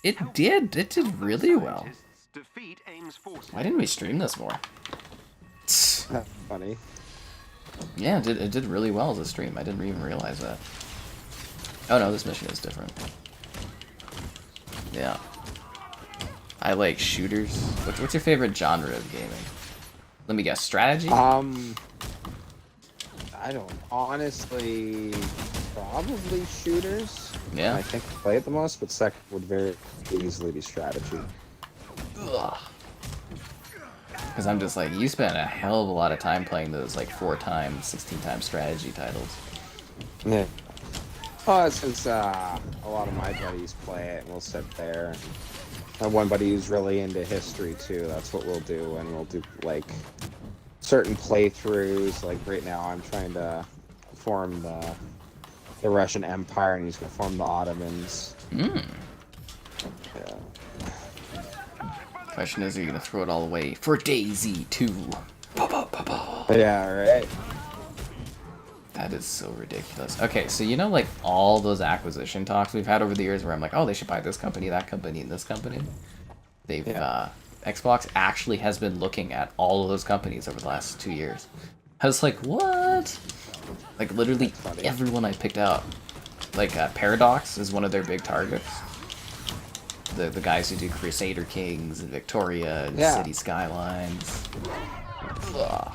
It did. It did really well. Why didn't we stream this more? That's funny. Yeah, it did really well as a stream. I didn't even realize that. Oh no, this mission is different. Yeah. I like shooters. What's your favorite genre of gaming? Let me guess, strategy? I don't honestly probably shooters. Yeah. I think I play it the most, but second would very easily be strategy. Because I'm just like, you spent a hell of a lot of time playing those like 4x, 16x strategy titles. Yeah. Oh, it's since a lot of my buddies play it, and we'll sit there. And one buddy who's really into history too. That's what we'll do, and we'll do like certain playthroughs. Like right now, I'm trying to form the Russian Empire, and he's gonna form the Ottomans. Hmm. Yeah. Question is, are you gonna throw it all away for Daisy 2? Yeah, right. That is so ridiculous. Okay, so like all those acquisition talks we've had over the years where I'm like, oh, they should buy this company, that company, and this company. They've Xbox actually has been looking at all of those companies over the last 2 years. I was like, what? Like literally everyone I picked out. Like Paradox is one of their big targets. The guys who do Crusader Kings and Victoria and City Skylines. Ugh.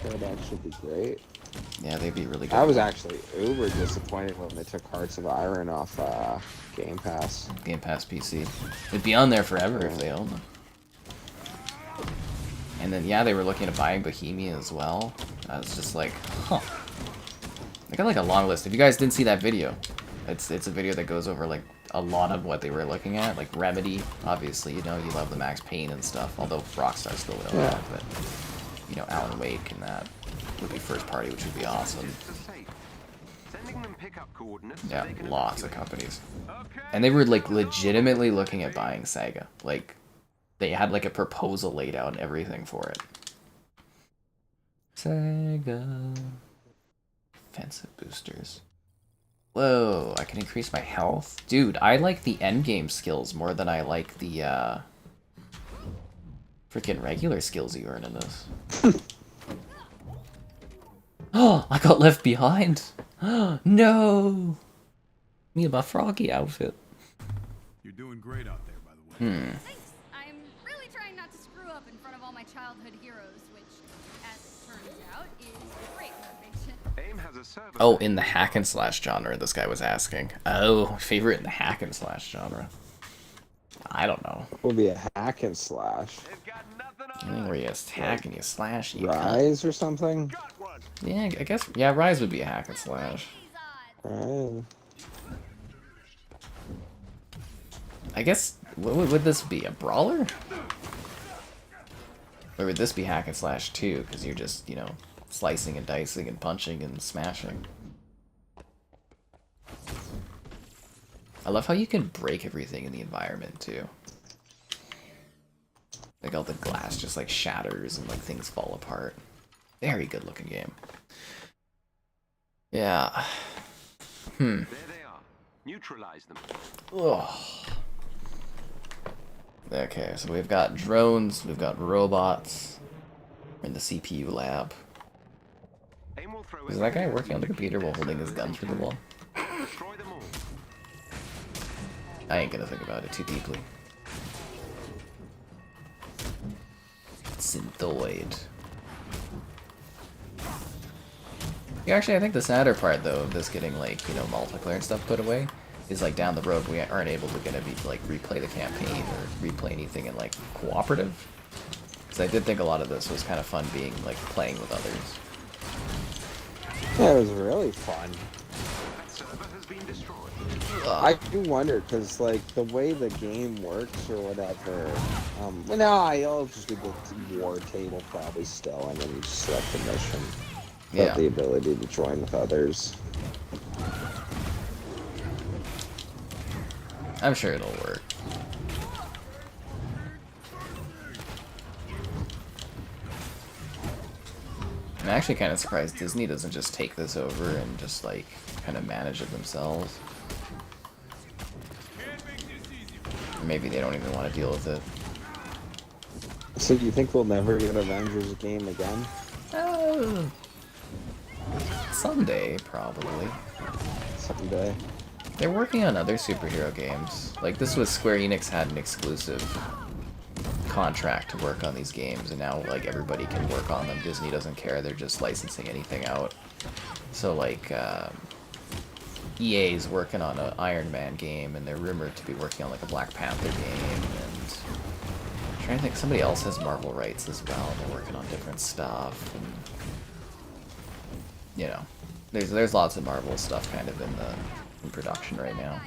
Paradox should be great. Yeah, they'd be really good. I was actually uber disappointed when they took Hearts of Iron off Game Pass. Game Pass PC. It'd be on there forever if they owned them. And then, yeah, they were looking at buying Bohemia as well. I was just like, huh. They got like a long list. If you guys didn't see that video, it's a video that goes over like a lot of what they were looking at. Like Remedy, obviously, you love the Max Payne and stuff, although Rockstar still would own that, but Alan Wake and that would be first party, which would be awesome. Yeah, lots of companies. And they were like legitimately looking at buying Sega. Like they had like a proposal laid out and everything for it. Sega. Offensive boosters. Whoa, I can increase my health? Dude, I like the endgame skills more than I like the freaking regular skills you earn in this. Oh, I got left behind. No. Me and my froggy outfit. You're doing great out there, by the way. Thanks. I'm really trying not to screw up in front of all my childhood heroes, which, as it turns out, is great motivation. AIM has a server. Oh, in the hack and slash genre, this guy was asking. Oh, favorite in the hack and slash genre. I don't know. Will be a hack and slash. They've got nothing on Anything where you attack and you slash and you Rise or something? got one. Yeah, I guess. Yeah, Rise would be a hack and slash. Right. I guess. What would this be? A brawler? Or would this be hack and slash too? Because you're just, slicing and dicing and punching and smashing. I love how you can break everything in the environment too. Like all the glass just like shatters and like things fall apart. Very good looking game. Yeah. There they are. Neutralize them. Ugh. Okay, so we've got drones, we've got robots. We're in the CPU lab. AIM will throw Is that guy working on the computer while holding his gun through the wall? destroy them all. I ain't gonna think about it too deeply. Synthoid. Yeah, actually, I think the sadder part, though, of this getting, like, multiplayer and stuff put away, is, like, down the road we aren't able to replay the campaign or replay anything in, like, cooperative. Because I did think a lot of this was kind of fun being, like, playing with others. Yeah, it was really fun. That server has been destroyed. I do wonder, because, like, the way the game works or whatever, well, no, I'll just do the war table probably still, and then you just select the mission. Yeah. Have the ability to join with others. I'm sure it'll work. I'm actually kind of surprised Disney doesn't just take this over and just like kind of manage it themselves. Or maybe they don't even want to deal with it. So do you think we'll never get an Avengers game again? Someday, probably. Someday. They're working on other superhero games. Like, this was Square Enix had an exclusive contract to work on these games, and now, like, everybody can work on them. Disney doesn't care. They're just licensing anything out. So, like, EA's working on an Iron Man game, and they're rumored to be working on, like, a Black Panther game, and I'm trying to think, somebody else has Marvel rights as well. They're working on different stuff, and, you know, there's lots of Marvel stuff kind of in production right now.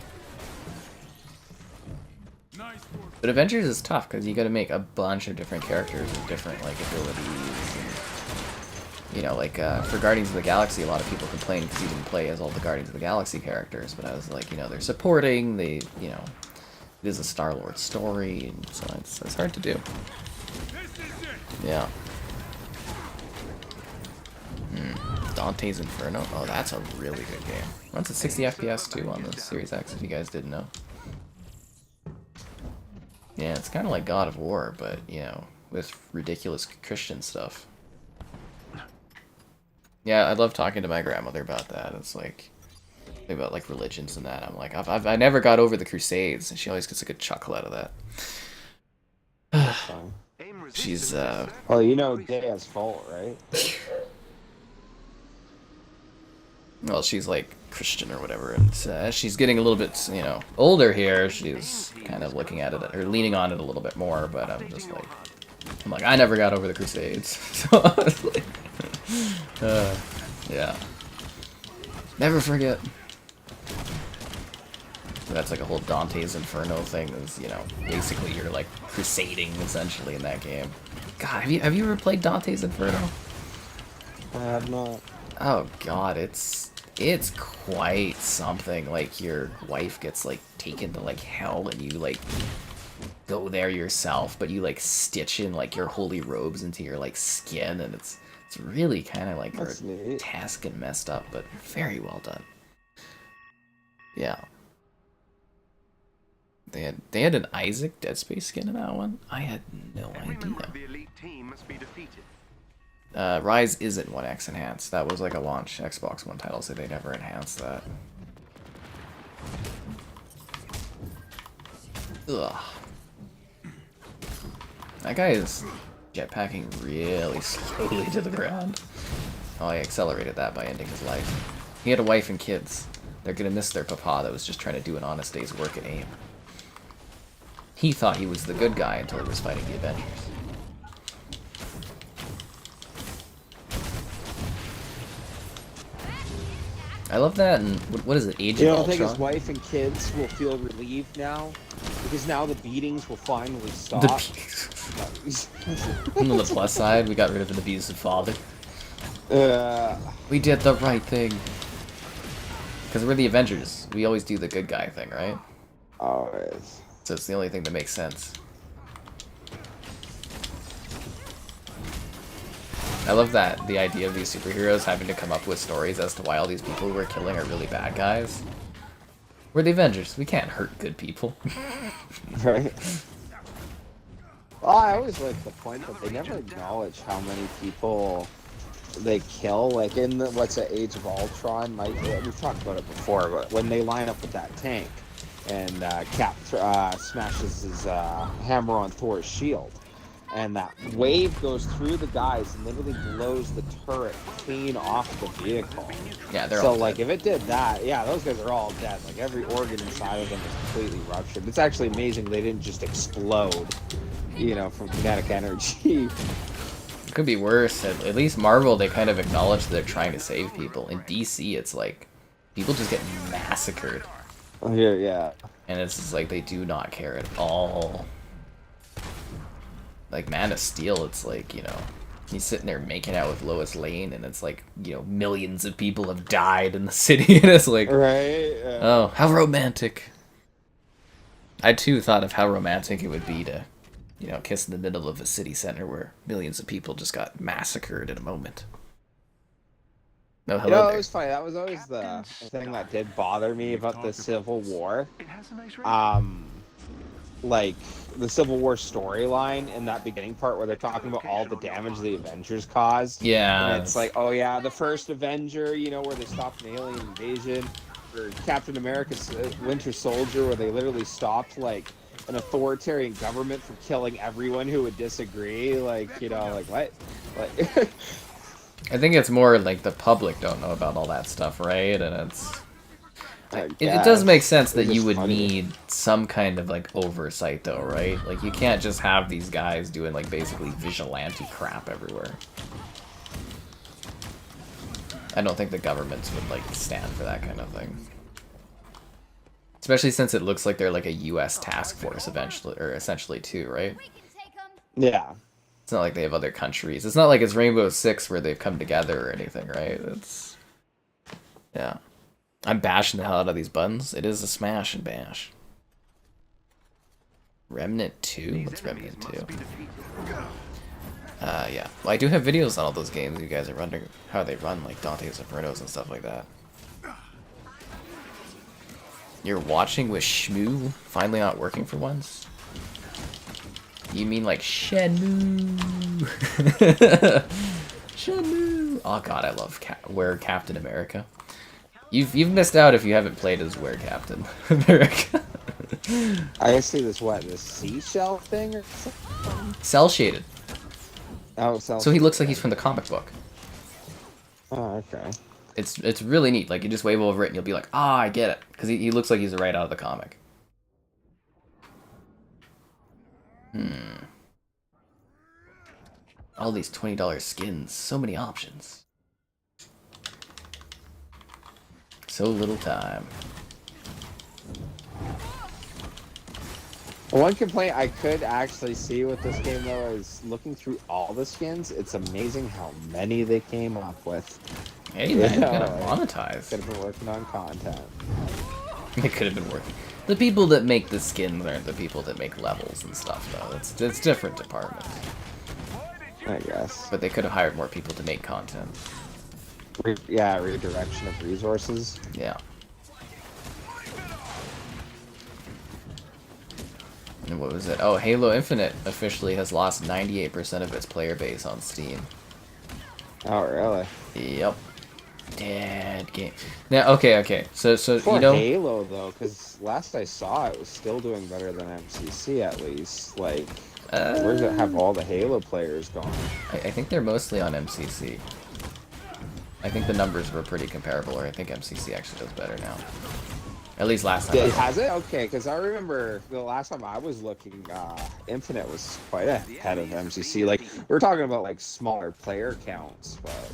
But Avengers is tough because you got to make a bunch of different characters with different like abilities. And, you know, like for Guardians of the Galaxy, a lot of people complain because you didn't play as all the Guardians of the Galaxy characters. But I was like, you know, they're supporting. They, you know, it is a Star-Lord story, and so it's hard to do. Yeah. Dante's Inferno. Oh, that's a really good game. Runs at 60 FPS too on the Series X, if you guys didn't know. Yeah, it's kind of like God of War, but, you know, with ridiculous Christian stuff. Yeah, I love talking to my grandmother about that. It's like, about like religions and that. I'm like, I never got over the Crusades, and she always gets a good chuckle out of that. She's, Well, you know Dea's fault, right? Well, she's like Christian or whatever, and she's getting a little bit, you know, older here. She's kind of looking at it or leaning on it a little bit more. But I'm just like, I never got over the Crusades, so I was like, yeah, never forget. That's like a whole Dante's Inferno thing. Is, you know, basically you're like crusading essentially in that game. God, have you ever played Dante's Inferno? I have not. Oh God, it's quite something. Like, your wife gets like taken to like hell, and you like go there yourself, but you like stitch in like your holy robes into your like skin, and it's really kind of like grotesque and messed up, but very well done. Yeah. They had an Isaac Dead Space skin in that one. I had no idea. Rise isn't 1X enhanced. That was like a launch Xbox One title, so they never enhanced that. Ugh. That guy is jetpacking really slowly to the ground. Oh, I accelerated that by ending his life. He had a wife and kids. They're gonna miss their papa that was just trying to do an honest day's work at AIM. He thought he was the good guy until he was fighting the Avengers. I love that, and what is it, Age of Ultron? You don't think his wife and kids will feel relieved now? Because now the beatings will finally stop. On the plus side, we got rid of an abusive father. We did the right thing. Because we're the Avengers. We always do the good guy thing, right? Always. So it's the only thing that makes sense. I love that, the idea of these superheroes having to come up with stories as to why all these people we're killing are really bad guys. We're the Avengers. We can't hurt good people. Right? Well, I always like the point that they never acknowledge how many people they kill. Like in the, what's the Age of Ultron, we've talked about it before, but when they line up with that tank and Cap smashes his hammer on Thor's shield, and that wave goes through the guys and literally blows the turret clean off the vehicle. Yeah, they're so all like dead. If it did that, yeah, those guys are all dead. Like every organ inside of them is completely ruptured. It's actually amazing they didn't just explode, you know, from kinetic energy. It could be worse. At least Marvel, they kind of acknowledge that they're trying to save people. In DC, it's like people just get massacred. Yeah. And it's just like they do not care at all. Like Man of Steel, it's like, you know, he's sitting there making out with Lois Lane, and it's like, you know, millions of people have died in the city, and it's like, right? Oh, how romantic. I too thought of how romantic it would be to, you know, kiss in the middle of a city center where millions of people just got massacred in a moment. No, You hello know, it there. was funny. That was always the thing that did bother me about the Civil War. It has a nice rating. Like the Civil War storyline in that beginning part where they're talking about all the damage the Avengers caused. Yeah. And it's like, oh yeah, the first Avenger, you know, where they stopped an alien invasion, or Captain America's Winter Soldier, where they literally stopped like an authoritarian government from killing everyone who would disagree. Like, you know, like what? Like, I think it's more like the public don't know about all that stuff, right? And it's it does make sense that you would need some kind of like oversight, though, right? Like you can't just have these guys doing like basically vigilante crap everywhere. I don't think the governments would like stand for that kind of thing. Especially since it looks like they're like a U.S. task force eventually, or essentially too, right? We can take 'em. Yeah. It's not like they have other countries. It's not like it's Rainbow Six where they've come together or anything, right? It's... Yeah. I'm bashing the hell out of these buttons. It is a smash and bash. Remnant 2? What's Remnant 2? Yeah. Well, I do have videos on all those games. You guys are wondering how they run, like Dante's Infernos and stuff like that. You're watching with Shmoo finally not working for once? You mean like Shenmue? Shenmue! Oh god, I love Where Captain America. You've missed out if you haven't played as Where Captain America. I see this, what, this seashell thing or something? Cell shaded. Oh, cell. So he looks like he's from the comic book. Oh, okay. It's really neat. Like you just wave over it and you'll be like, ah, I get it, because he looks like he's right out of the comic. All these $20 skins, so many options. So little time. One complaint I could actually see with this game, though, is looking through all the skins, it's amazing how many they came up with. Hey man, you gotta Yeah, monetize. Could have been working on content. It could have been working. The people that make the skins aren't the people that make levels and stuff, though. It's different departments. I guess. But they could have hired more people to make content. Yeah, redirection of resources. Yeah. And what was it? Oh, Halo Infinite officially has lost 98% of its player base on Steam. Oh, really? Yep. Dead game. Now, okay. So For you know, Halo, though, because last I saw it was still doing better than MCC, at least. Like, where does it have all the Halo players gone? I think they're mostly on MCC. I think the numbers were pretty comparable, or I think MCC actually does better now. At least last time. Has it? Okay, because I remember the last time I was looking, Infinite was quite ahead of MCC. Like, we're talking about, like, smaller player counts, but...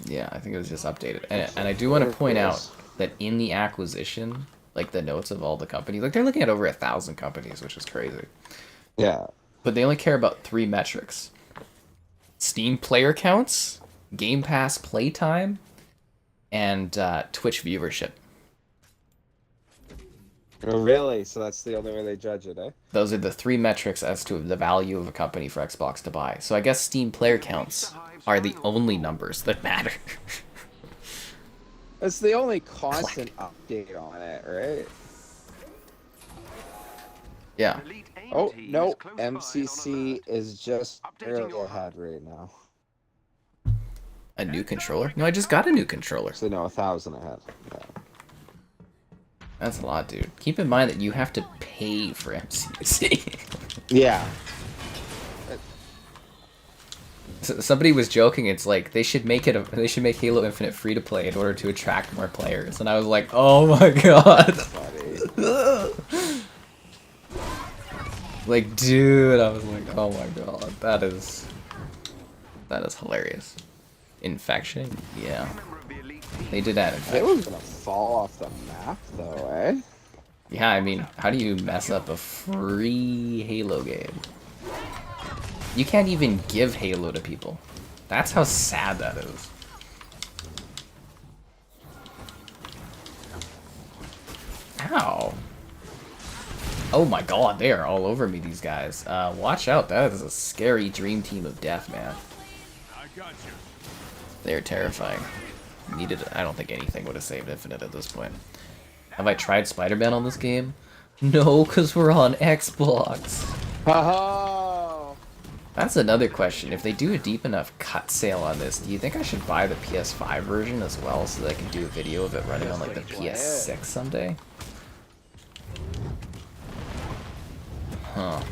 Yeah, I think it was just updated. And I do want to point out that in the acquisition, like, the notes of all the companies, like, they're looking at over 1,000 companies, which is crazy. Yeah. But they only care about 3 metrics. Steam player counts, Game Pass playtime, and Twitch viewership. Oh, really? So that's the only way they judge it, eh? Those are the 3 metrics as to the value of a company for Xbox to buy. So I guess Steam player counts are the only numbers that matter. It's the only constant update on it, right? Yeah. Oh, no. MCC is just barely ahead right now. A new controller? No, I just got a new controller. So, no, 1,000 ahead. Yeah. That's a lot, dude. Keep in mind that you have to pay for MCC. Yeah. Somebody was joking. It's like they should make Halo Infinite free to play in order to attract more players. And I was like, oh my god. Like, dude, I was like, oh my god, that is hilarious. Infection, yeah. They did add infection. It was gonna fall off the map, though, eh? Yeah, I mean, how do you mess up a free Halo game? You can't even give Halo to people. That's how sad that is. Ow. Oh my god, they are all over me, these guys. Watch out, that is a scary dream team of death, man. I got you. They're terrifying. needed it. I don't think anything would have saved Infinite at this point. Have I tried Spider-Man on this game? No, because we're on Xbox. Oh, That's another question. If they do a deep enough cut sale on this, do you think I should buy the PS5 version as well so that I can do a video of it running on like the PS6 someday? Huh.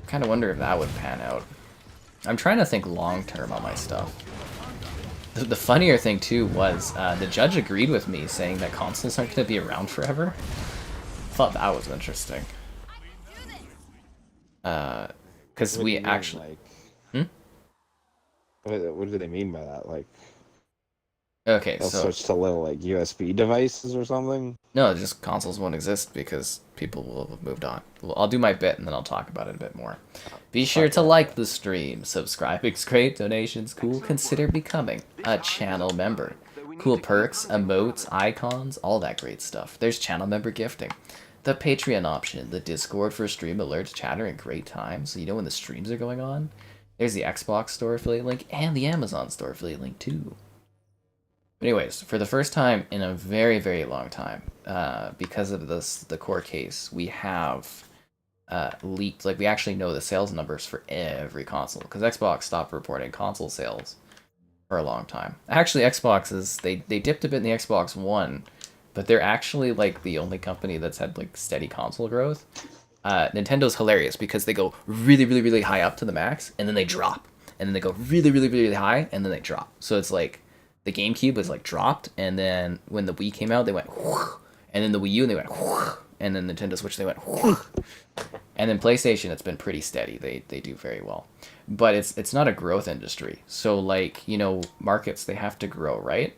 Kind of wonder if that would pan out. I'm trying to think long term on my stuff. The funnier thing too was the judge agreed with me saying that consoles aren't going to be around forever. I thought that was interesting. Because we actually... Like, what do they mean by that? Like, Okay, they'll so... switch to little, like, USB devices or something? No, just consoles won't exist because people will have moved on. Well, I'll do my bit and then I'll talk about it a bit more. Be sure to like the stream, subscribing's great, donations cool, consider becoming a channel member. Cool perks, emotes, icons, all that great stuff. There's channel member gifting. The Patreon option, the Discord for stream alerts, chatter, and great time, so you know when the streams are going on. There's the Xbox store affiliate link and the Amazon store affiliate link too. Anyways, for the first time in a very, very long time, because of the court case, we have leaked, like we actually know the sales numbers for every console, because Xbox stopped reporting console sales for a long time. Actually, Xbox is, they dipped a bit in the Xbox One, but they're actually like the only company that's had like steady console growth. Nintendo's hilarious because they go really, really, really high up to the max, and then they drop, and then they go really, really, really high, and then they drop. So it's like the GameCube was like dropped, and then when the Wii came out, they went whoosh, and then the Wii U, and they went whoosh, and then Nintendo Switch, they went whoosh. And then PlayStation, it's been pretty steady. They do very well, but it's not a growth industry. So like, you know, markets, they have to grow, right?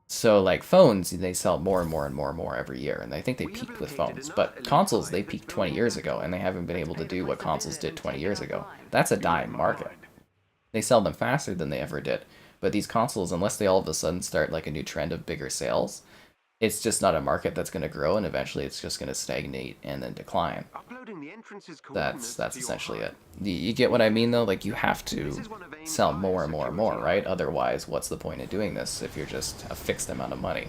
So like phones, they sell more and more and more and more every year, and I think they peaked with phones. But consoles, they peaked 20 years ago, and they haven't been able to do what consoles did 20 years ago. That's a dying market. They sell them faster than they ever did. But these consoles, unless they all of a sudden start like a new trend of bigger sales, it's just not a market that's going to grow, and eventually it's just going to stagnate and then decline. That's essentially it. You get what I mean, though? Like, you have to sell more and more and more, right? Otherwise, what's the point of doing this if you're just a fixed amount of money?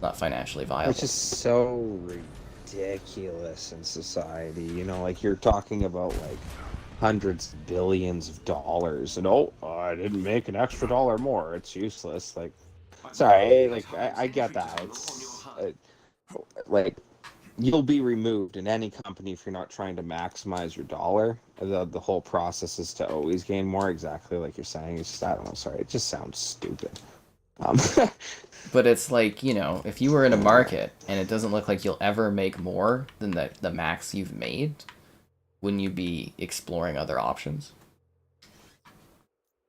Not financially viable. Which is so ridiculous in society. You know, like, you're talking about, like, hundreds of billions of dollars, and I didn't make an extra dollar more. It's useless. Like, sorry, like, I get that. It's, like, you'll be removed in any company if you're not trying to maximize your dollar. The whole process is to always gain more, exactly like you're saying. It's just, I don't know, sorry, it just sounds stupid. But it's like, you know, if you were in a market and it doesn't look like you'll ever make more than the max you've made, wouldn't you be exploring other options?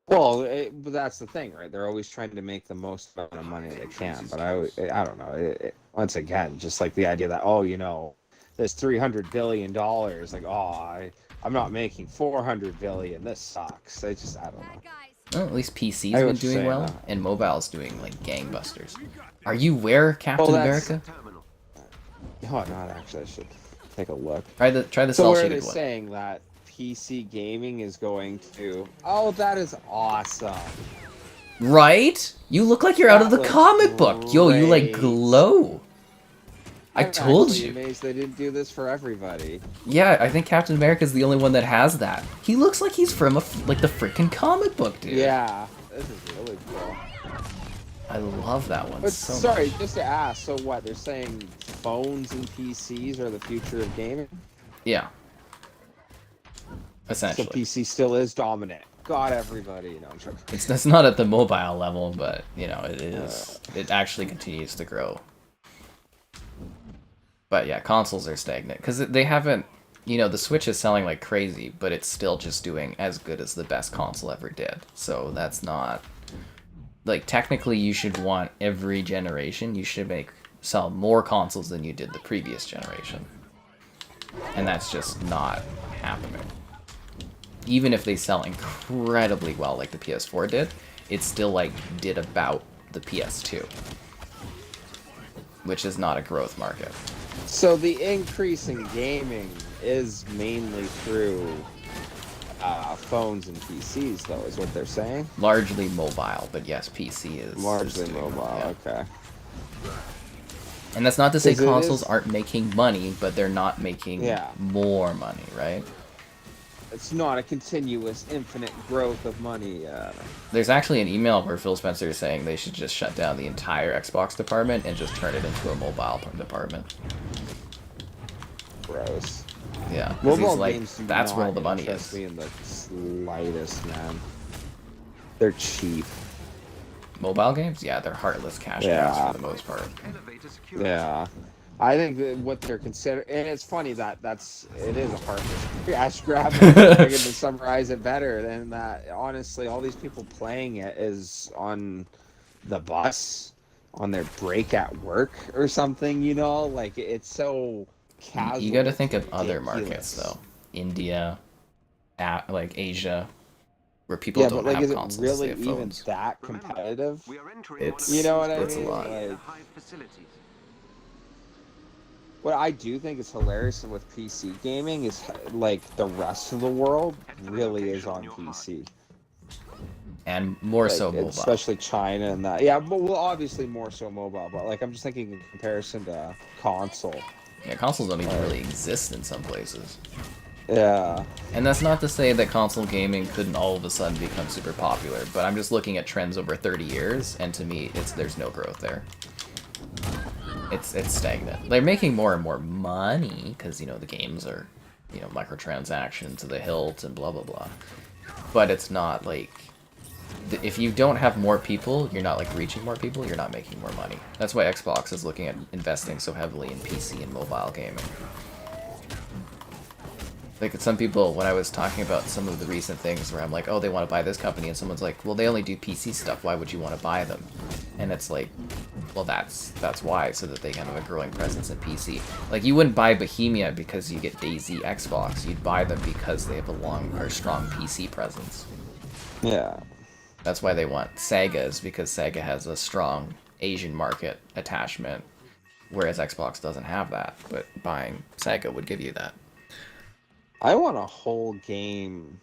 Well, but that's the thing, right? They're always trying to make the most amount of money they can. But I don't know. Once again, just like the idea that, you know, this $300 billion, like, I'm not making $400 billion. This sucks. I don't know. Well, at least PC's been doing well, and mobile's doing like gangbusters. Are you where, Captain America? Oh, not actually. I should take a look. Try the cell So where are shaded they one. saying that PC gaming is going to? Oh, that is awesome. Right? You look like you're out of the That comic looks book. Yo, you like great. glow. I told actually you. Amazed they didn't do this for everybody. Yeah, I think Captain America's the only one that has that. He looks like he's from like the freaking comic book, dude. Yeah, this is really cool. I love that one But so sorry, much. just to ask, so what? They're saying phones and PCs are the future of gaming? Yeah. So Essentially. PC still is dominant. Got everybody. No, I'm joking. It's not at the mobile level, but, you know, it is. It actually continues to grow. But yeah, consoles are stagnant because they haven't, you know, the Switch is selling like crazy, but it's still just doing as good as the best console ever did. So that's not, like, technically you should want every generation, you should sell more consoles than you did the previous generation. And that's just not happening. Even if they sell incredibly well like the PS4 did, it still like did about the PS2. Which is not a growth market. So the increase in gaming is mainly through phones and PCs, though, is what they're saying. Largely mobile, but yes, PC is Largely is doing mobile. that, yeah. Okay. And that's not to say 'Cause it consoles is- aren't making money, but they're not making Yeah. more money, right? It's not a continuous, infinite growth of money. There's actually an email where Phil Spencer is saying they should just shut down the entire Xbox department and just turn it into a mobile department. Gross. Yeah, 'cause Mobile he's like, games do that's where all not the money interest is. me in the slightest, man. They're cheap. Mobile games? Yeah, they're heartless cash Yeah. grabs for the most part. Elevator secure. Yeah. I think that what they're considering, and it's funny that it is a heartless cash grab. I could summarize it better than that. Honestly, all these people playing it is on the bus, on their break at work or something. You know, like it's so casual. You got to think of it's other ridiculous. markets though, India, like Asia, where people Yeah, don't but like, have is it consoles, really they have even phones. that Remember, competitive? we are entering It's- one of You know what I it's a mean? lot. Like, high facilities. what I do think is hilarious with PC gaming is like the rest of the world really is on PC. And more so Like, mobile. especially China and that. Yeah, but well, obviously more so mobile. But like, I'm just thinking in comparison to console. Yeah, consoles don't even really exist in some places. Yeah, And that's not to say that console gaming couldn't all of a sudden become super popular, but I'm just looking at trends over 30 years, and to me, there's no growth there. It's stagnant. They're making more and more money because, you know, the games are, you know, microtransactions to the hilt and blah blah blah. But it's not like, if you don't have more people, you're not like reaching more people, you're not making more money. That's why Xbox is looking at investing so heavily in PC and mobile gaming. Like, some people, when I was talking about some of the recent things where I'm like, oh, they want to buy this company, and someone's like, well, they only do PC stuff, why would you want to buy them? And it's like, well, that's why, so that they can have a growing presence in PC. Like, you wouldn't buy Bohemia because you get DayZ Xbox, you'd buy them because they have a long or strong PC presence. yeah. That's why they want Sega's, because Sega has a strong Asian market attachment, whereas Xbox doesn't have that, but buying Sega would give you that. I want a whole game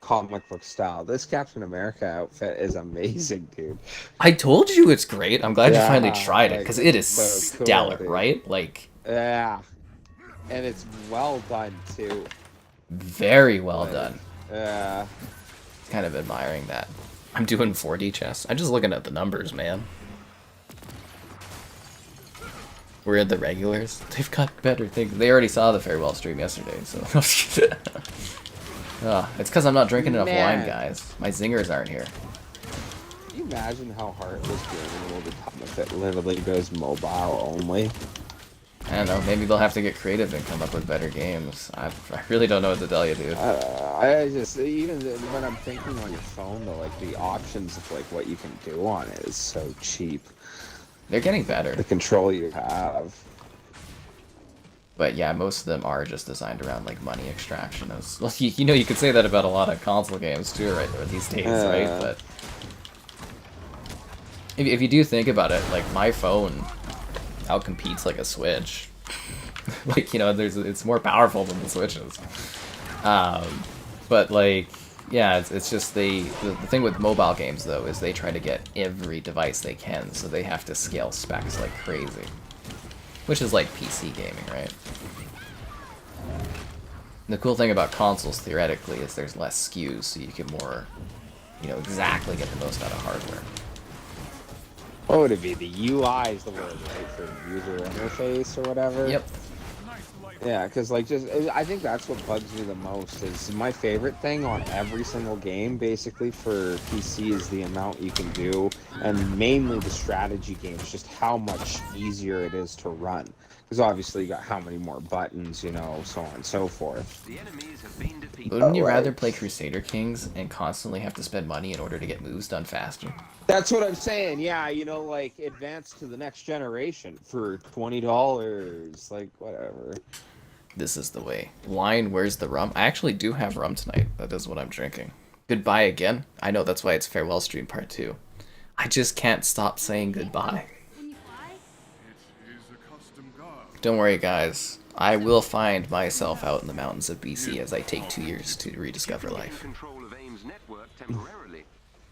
comic book style. This Captain America outfit is amazing, dude. I told you it's great. I'm glad you finally Yeah, tried it, like, because it is so cool, stellar, dude. right? Like, Yeah, and it's well done too. very well Like, done. Yeah. Kind of admiring that. I'm doing 4D chess. I'm just looking at the numbers, man. We're at the regulars. They've got better things. They already saw the farewell stream yesterday, so. It's because I'm not drinking enough wine, Man. guys. My zingers aren't here. Can you imagine how hard this game will become if it literally goes mobile only? I don't know. Maybe they'll have to get creative and come up with better games. I really don't know what to tell you, dude. I just, even when I'm thinking on your phone, though, like the options of like what you can do on it is so cheap. They're getting better. The control you have. But yeah, most of them are just designed around like money extraction. Well, you know, you could say that about a lot of console games too, right? Or these days, right? But if you do think about it, like my phone outcompetes like a Switch. Like, you know, it's more powerful than the Switches. But like, yeah, it's just the thing with mobile games though is they try to get every device they can, so they have to scale specs like crazy. Which is like PC gaming, right? The cool thing about consoles, theoretically, is there's less SKUs, so you can more, you know, exactly get the most out of hardware. What would it be? The UI is the word, right? For user interface or whatever? Yep. Yeah, because like I think that's what bugs me the most is my favorite thing on every single game basically for PC is the amount you can do, and mainly the strategy games, just how much easier it is to run. Because obviously you got how many more buttons, you know, so on and so forth. The enemies have been defeated. Wouldn't you like- rather play Crusader Kings and constantly have to spend money in order to get moves done faster? That's what I'm saying. Yeah, you know, like advance to the next generation for $20, like whatever. This is the way. Lion, where's the rum? I actually do have rum tonight. That is what I'm drinking. Goodbye again. I know, that's why it's farewell stream part 2. I just can't stop saying goodbye. When you fly, It is a custom guard. Don't worry, guys. I will find myself out in the mountains of BC as I take 2 years to rediscover life. Control of AIM's network temporarily.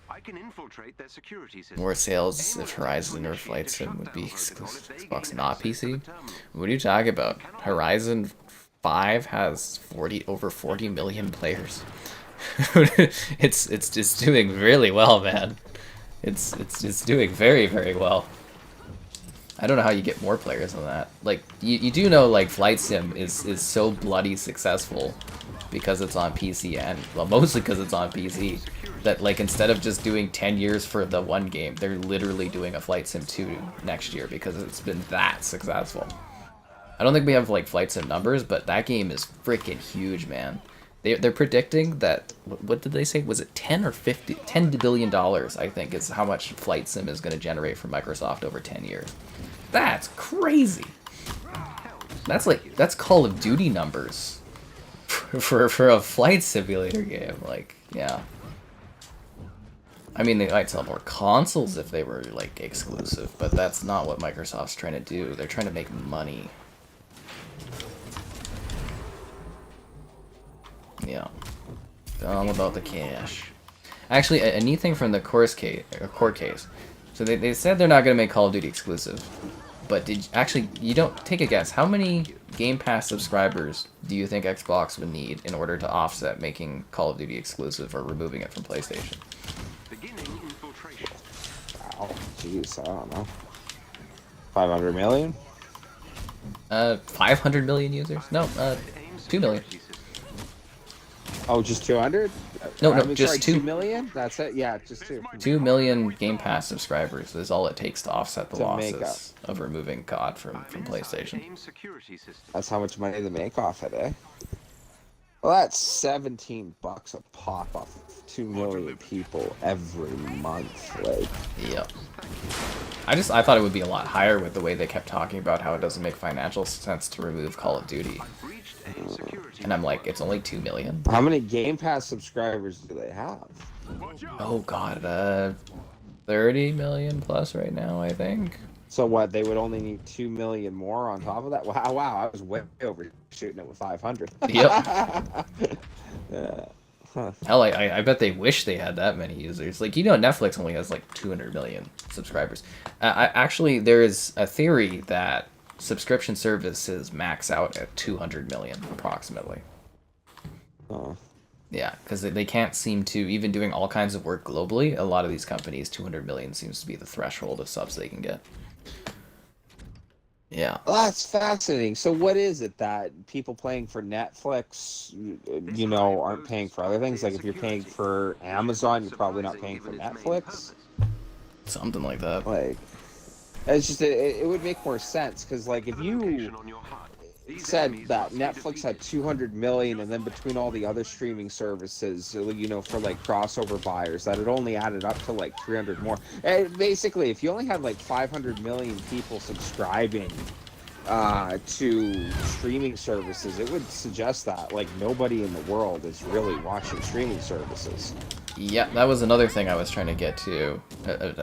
I can infiltrate their security system. More sales if Horizon or Flight Sim would be exclusive Xbox, not PC? What are you talking about? Horizon 5 has over 40 million players. it's just doing really well, man. It's doing very, very well. I don't know how you get more players than that. Like, you do know, like, Flight Sim is so bloody successful because it's on PC and, well, mostly because it's on PC, that, like, instead of just doing 10 years for the one game, they're literally doing a Flight Sim 2 next year because it's been that successful. I don't think we have, like, Flight Sim numbers, but that game is freaking huge, man. They're predicting that, what did they say? Was it 10 or 50? $10 billion, I think, is how much Flight Sim is going to generate for Microsoft over 10 years. That's crazy. That's Call of Duty numbers for a flight simulator game. Like, yeah. I mean, they might sell more consoles if they were, like, exclusive, but that's not what Microsoft's trying to do. They're trying to make money. Yeah. All about the cash. Actually, a neat thing from the court case. So they said they're not going to make Call of Duty exclusive. But you don't take a guess. How many Game Pass subscribers do you think Xbox would need in order to offset making Call of Duty exclusive or removing it from PlayStation? Beginning infiltration. Wow, jeez, I don't know. 500 million? 500 million users? No, 2 million. Oh, just 200? No, I mean, just sorry, 2 million? That's it? Yeah, just 2. 2 million Game Pass subscribers is all it takes to offset the To make losses of removing COD from PlayStation. AIM security system. That's how much money they make off it, eh? Well, that's $17 a pop off of 2 million people every month. Like, Yep. I thought it would be a lot higher with the way they kept talking about how it doesn't make financial sense to remove Call of Duty. Breached AIM security. And I'm like, it's only 2 million? how many Game Pass subscribers do they have? Oh god, 30 million plus right now, I think. So what? They would only need 2 million more on top of that? Wow, wow! I was way overshooting it with 500. Yep. Yeah. Huh. Hell, I bet they wish they had that many users. Like, you know, Netflix only has like 200 million subscribers. Actually, there is a theory that subscription services max out at 200 million, approximately. Oh. Yeah, because they can't seem to, even doing all kinds of work globally, a lot of these companies, 200 million seems to be the threshold of subs they can get. Yeah. Well, that's fascinating. So what is it that people playing for Netflix, you know, aren't paying for other things? Like if you're paying for Amazon, you're probably not paying for Netflix? Something like that. Like, it's just, it would make more sense, because like if you Location on your HUD. These said enemies that must be Netflix had defeated. 200 million, and then between all the other streaming services, you know, for like crossover buyers, that it only added up to like 300 more. And basically, if you only had like 500 million people subscribing to streaming services, it would suggest that like nobody in the world is really watching streaming services. Yeah, that was another thing I was trying to get to.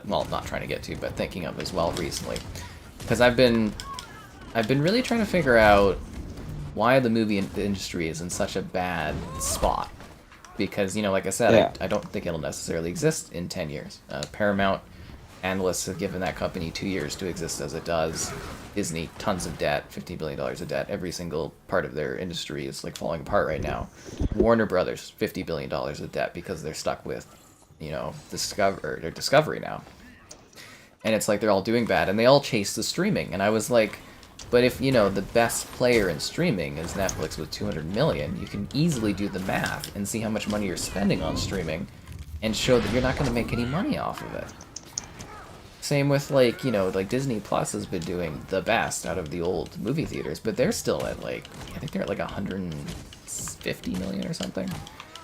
Well, not trying to get to, but thinking of as well recently. Because I've been really trying to figure out why the movie industry is in such a bad spot. Because, you know, like I said, Yeah. I don't think it'll necessarily exist in 10 years. Paramount analysts have given that company 2 years to exist as it does. Disney, tons of debt, $50 billion of debt. Every single part of their industry is like falling apart right now. Warner Brothers, $50 billion of debt because they're stuck with, you know, Discovery now. And it's like they're all doing bad, and they all chase the streaming. And I was like, but if, you know, the best player in streaming is Netflix with 200 million, you can easily do the math and see how much money you're spending on streaming and show that you're not going to make any money off of it. Same with, like, you know, like Disney Plus has been doing the best out of the old movie theaters, but they're still at, like, I think they're at like 150 million or something.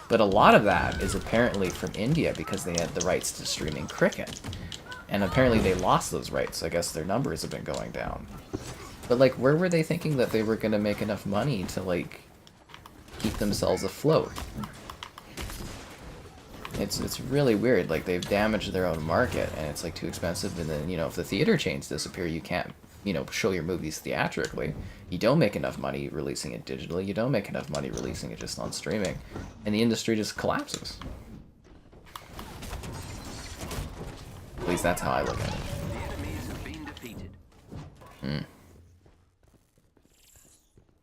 But a lot of that is apparently from India because they had the rights to streaming cricket. And apparently they lost those rights. I guess their numbers have been going down. But, like, where were they thinking that they were going to make enough money to, like, keep themselves afloat? It's really weird. Like, they've damaged their own market, and it's, like, too expensive. And then, you know, if the theater chains disappear, you can't you know, show your movies theatrically. You don't make enough money releasing it digitally. You don't make enough money releasing it just on streaming. And the industry just collapses. At least that's how I look at it. The enemies have been defeated.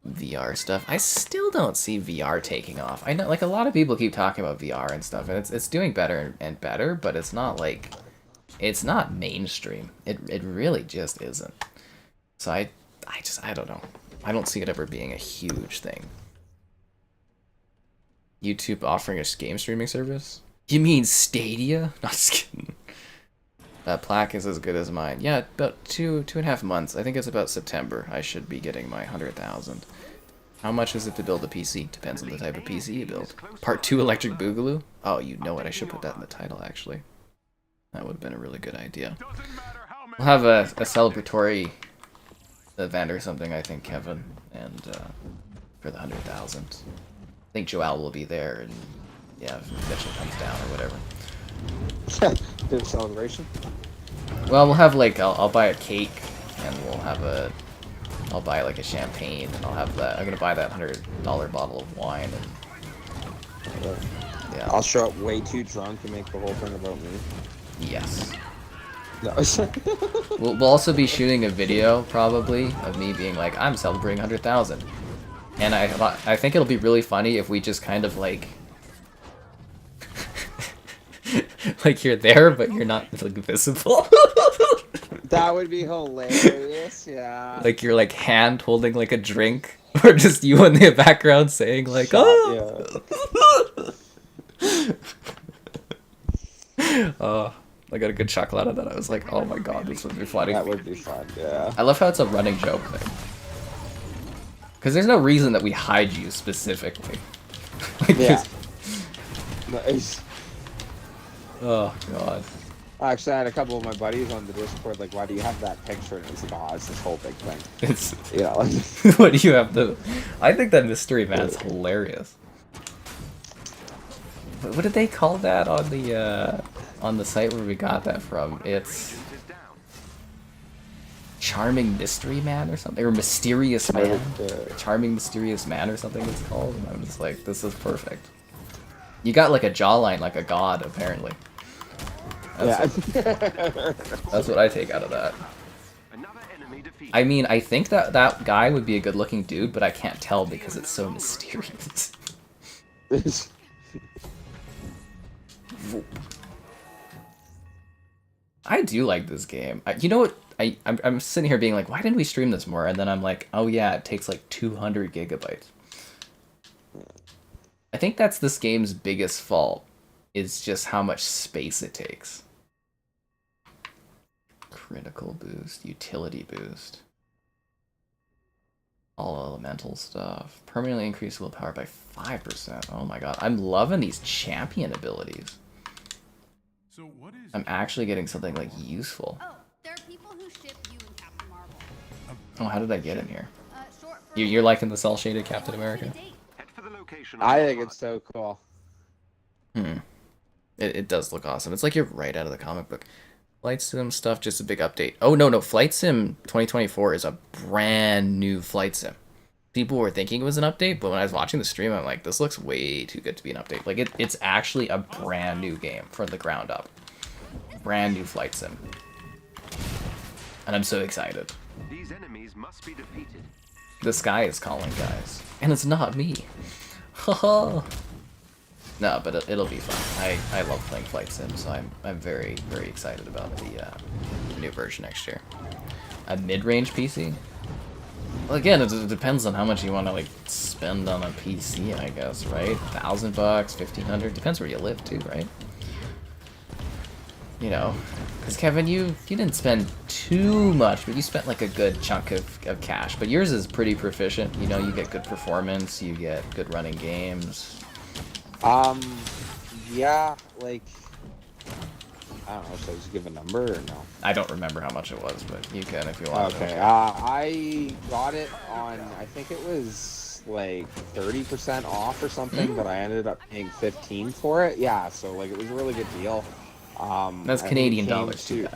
VR stuff. I still don't see VR taking off. I know, like, a lot of people keep talking about VR and stuff, and it's doing better and better, but it's not, like, it's not mainstream. It really just isn't. So I don't know. I don't see it ever being a huge thing. YouTube offering a game streaming service? You mean Stadia? Not just kidding. That plaque is as good as mine. Yeah, about 2.5 months. I think it's about September. I should be getting my 100,000. How much is it to build a PC? Depends on the type of PC you build. Part 2 Electric Boogaloo? Oh, you know what? I should put that in the title, actually. That would have been a really good idea. We'll have a celebratory event or something, I think, Kevin, and for the 100,000. I think Joel will be there, and yeah, if Mitchell comes down or whatever. Bit of celebration. Well, we'll have, like, I'll buy a cake, and we'll have I'll buy, like, a champagne, and I'll have that. I'm gonna buy that $100 bottle of wine, and yeah. I'll show up way too drunk and make the whole thing about me. Yes. No. We'll also be shooting a video, probably, of me being like, I'm celebrating 100,000. And I think it'll be really funny if we just kind of, like... like, you're there, but you're not, like, visible. That would be hilarious, yeah. Like, you're, like, hand holding, like, a drink. Or just you in the background saying, like, oh! Yeah. I got a good chuckle out of that. I was like, oh my god, this would be funny. That would be fun, yeah. I love how it's a running joke thing. Because there's no reason that we hide you specifically. Like, yeah. Nice. Oh god. Actually, I had a couple of my buddies on the Discord like, why do you have that picture? And it's like, oh, it's this whole big thing. It's... You know, like... What do you have to... I think that mystery man's hilarious. What did they call that on the site where we got that from? It's... Charming Mystery Man or something? Or Mysterious Man? Charming Mysterious Man or something it's called. And I'm just like, this is perfect. You got like a jawline like a god, apparently. That's what I take out of that. I mean, I think that guy would be a good-looking dude, but I can't tell because it's so mysterious. I do like this game. You know what? I'm sitting here being like, why didn't we stream this more? And then I'm like, oh yeah, it takes like 200 gigabytes. I think that's this game's biggest fault, is just how much space it takes. Critical boost, utility boost. All elemental stuff. Permanently increase willpower by 5%. Oh my god, I'm loving these champion abilities. So what is I'm actually getting something like useful. Oh, there are people who ship you and Captain Marvel. Oh, how did I get in here? Short for You're liking the cel-shaded Captain America? Head for the location I think it's so cool. It does look awesome. It's like you're right out of the comic book. Flight Sim stuff, just a big update. Oh, no. Flight Sim 2024 is a brand new Flight Sim. People were thinking it was an update, but when I was watching the stream, I'm like, this looks way too good to be an update. Like, it's actually a brand new game from the ground up. Brand new Flight Sim. And I'm so excited. These enemies must be defeated. The sky is calling, guys. And it's not me. Haha. No, but it'll be fun. I love playing Flight Sim, so I'm very, very excited about the new version next year. A mid-range PC? Well, again, it depends on how much you want to like spend on a PC, I guess, right? $1,000, $1,500, depends where you live too, right? You know, because Kevin, you didn't spend too much, but you spent like a good chunk of cash. But yours is pretty proficient. You know, you get good performance, you get good running games. Yeah, like, I don't know, should I just give a number or no? I don't remember how much it was, but you can if you want. Okay, I got it on, I think it was like 30% off or something, but I ended up paying 15 for it. Yeah, so like it was a really good deal. That's Canadian dollars too.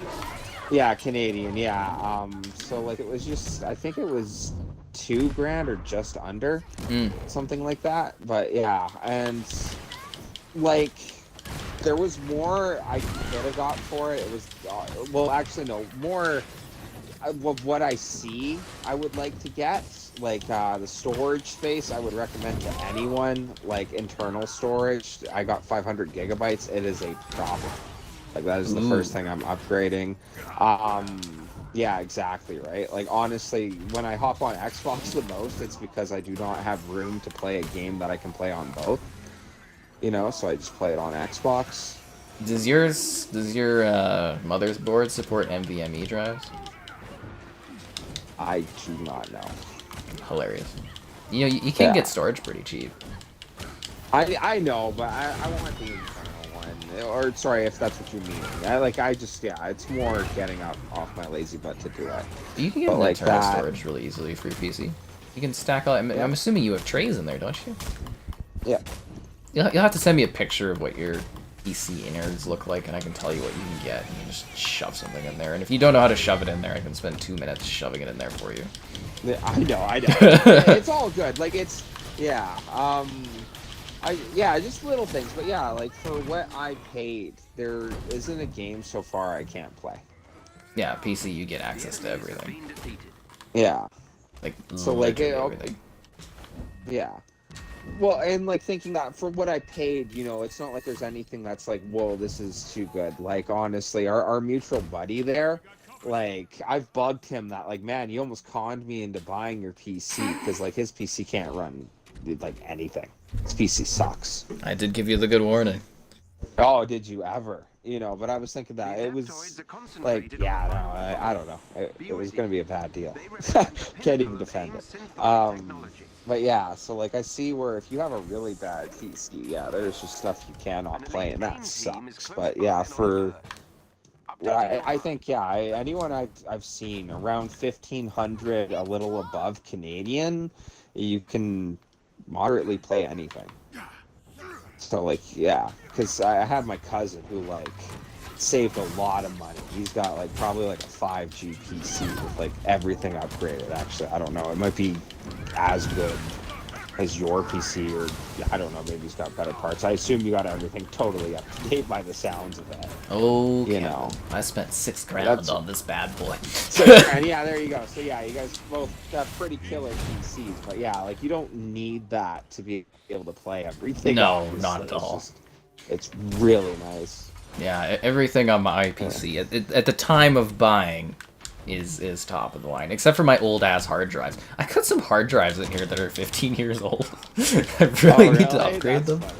Yeah, Canadian. Yeah. So like it was just, I think it was $2,000 or just under, something like that. But yeah, and like there was more I could have got for it. It was well, actually no, more of what I see I would like to get. Like the storage space, I would recommend to anyone. Like internal storage, I got 500 gigabytes. It is a problem. Like that is the first thing I'm upgrading. Yeah, exactly, right? Like honestly, when I hop on Xbox the most, it's because I do not have room to play a game that I can play on both. You know, so I just play it on Xbox. Does your mother's board support NVMe drives? I do not know. Hilarious. You know, you can Yeah. get storage pretty cheap. I know, but I want the internal one. Or sorry, if that's what you mean. It's more getting off my lazy butt to do it. You can get But an like internal that- storage really easily for your PC. You can stack all. I'm assuming you have trays in there, don't you? Yeah. You'll have to send me a picture of what your PC innards look like, and I can tell you what you can get. You can just shove something in there, and if you don't know how to shove it in there, I can spend 2 minutes shoving it in there for you. I know. It's all good. Like it's just little things, but yeah, like for what I paid, there isn't a game so far I can't play. Yeah, PC, you get access to everything. Yeah. Like So like literally everything. Yeah. Well, and like thinking that for what I paid, you know, it's not like there's anything that's like, whoa, this is too good. Like honestly, our mutual buddy there, like I've bugged him that like, man, you almost conned me into buying your PC because like his PC can't run like anything. His PC sucks. I did give you the good warning. Oh, did you ever? You know, but I was thinking that it was like, yeah, no, I don't know. It was going to be a bad deal. Can't even defend it. But yeah, so like I see where if you have a really bad PC, yeah, there's just stuff you cannot play, and that sucks. But yeah, I think anyone I've seen around 1,500, a little above Canadian, you can moderately play anything. So like yeah, because I had my cousin who like saved a lot of money. He's got like probably like a 5G PC with like everything upgraded. Actually, I don't know. It might be as good as your PC, or I don't know. Maybe he's got better parts. I assume you got everything totally up to date by the sounds of it. Oh, you know, I spent $6,000 on this bad boy. And yeah, there you go. So yeah, you guys both have pretty killer PCs, but yeah, like you don't need that to be able to play everything. No, obviously. not at all. It's really nice. Yeah, everything on my PC at the time of buying is top of the line, except for my old ass hard drives. I got some hard drives in here that are 15 years old. I really need to upgrade them. Funny.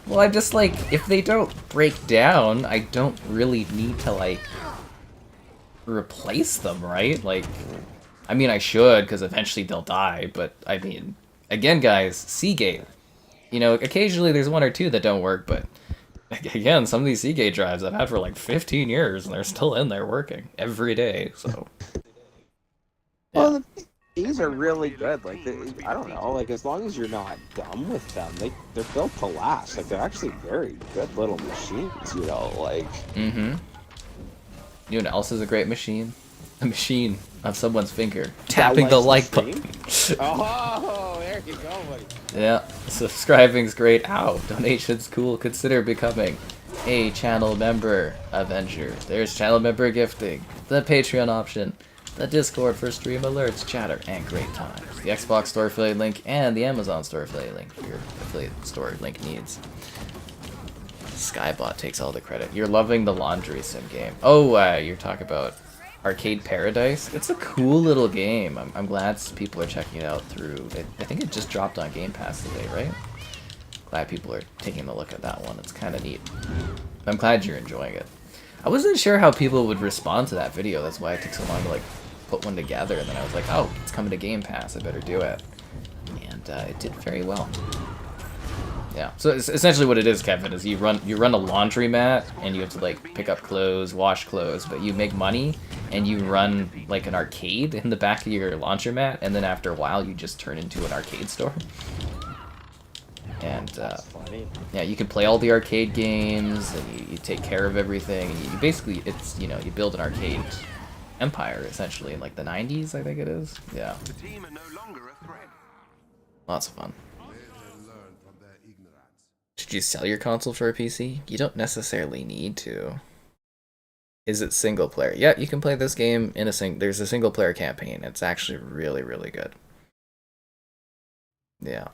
Well, I just like if they don't break down, I don't really need to like replace them, right? Like, I mean, I should because eventually they'll die. But I mean, again, guys, Seagate. You know, occasionally there's one or two that don't work, but again, some of these Seagate drives I've had for like 15 years, and they're still in there working every day. So, Well, these are really good. Like, I don't know. Like, as long as you're not dumb with them, they're built to last. Like, they're actually very good little machines. You know, like. You know what else is a great machine? A machine on someone's finger, tapping the like button. Oh, there you go, buddy. Yeah, subscribing's great. Ow, donation's cool. Consider becoming a channel member. Avengers. There's channel member gifting, the Patreon option, the Discord for stream alerts, chatter, and great times. The Xbox Store affiliate link and the Amazon Store affiliate link for your affiliate store link needs. Skybot takes all the credit. You're loving the laundry sim game. Oh, you're talking about Arcade Paradise? It's a cool little game. I'm glad people are checking it out through. I think it just dropped on Game Pass today, right? Glad people are taking a look at that one. It's kind of neat. I'm glad you're enjoying it. I wasn't sure how people would respond to that video. That's why it took so long to like put one together. And then I was like, oh, it's coming to Game Pass. I better do it. And it did very well. Yeah, so it's essentially what it is, Kevin, is you run a laundromat and you have to like pick up clothes, wash clothes, but you make money and you run like an arcade in the back of your laundromat, and then after a while you just turn into an arcade store. And That's funny. yeah, you can play all the arcade games, and you take care of everything. And you basically, it's, you know, you build an arcade empire, essentially, in like the 90s, I think it is. Yeah. The team are no longer a threat. Lots of fun. Should you sell your console for a PC? You don't necessarily need to. Is it single player? Yeah, you can play this game in there's a single player campaign. It's actually really, really good. Yeah.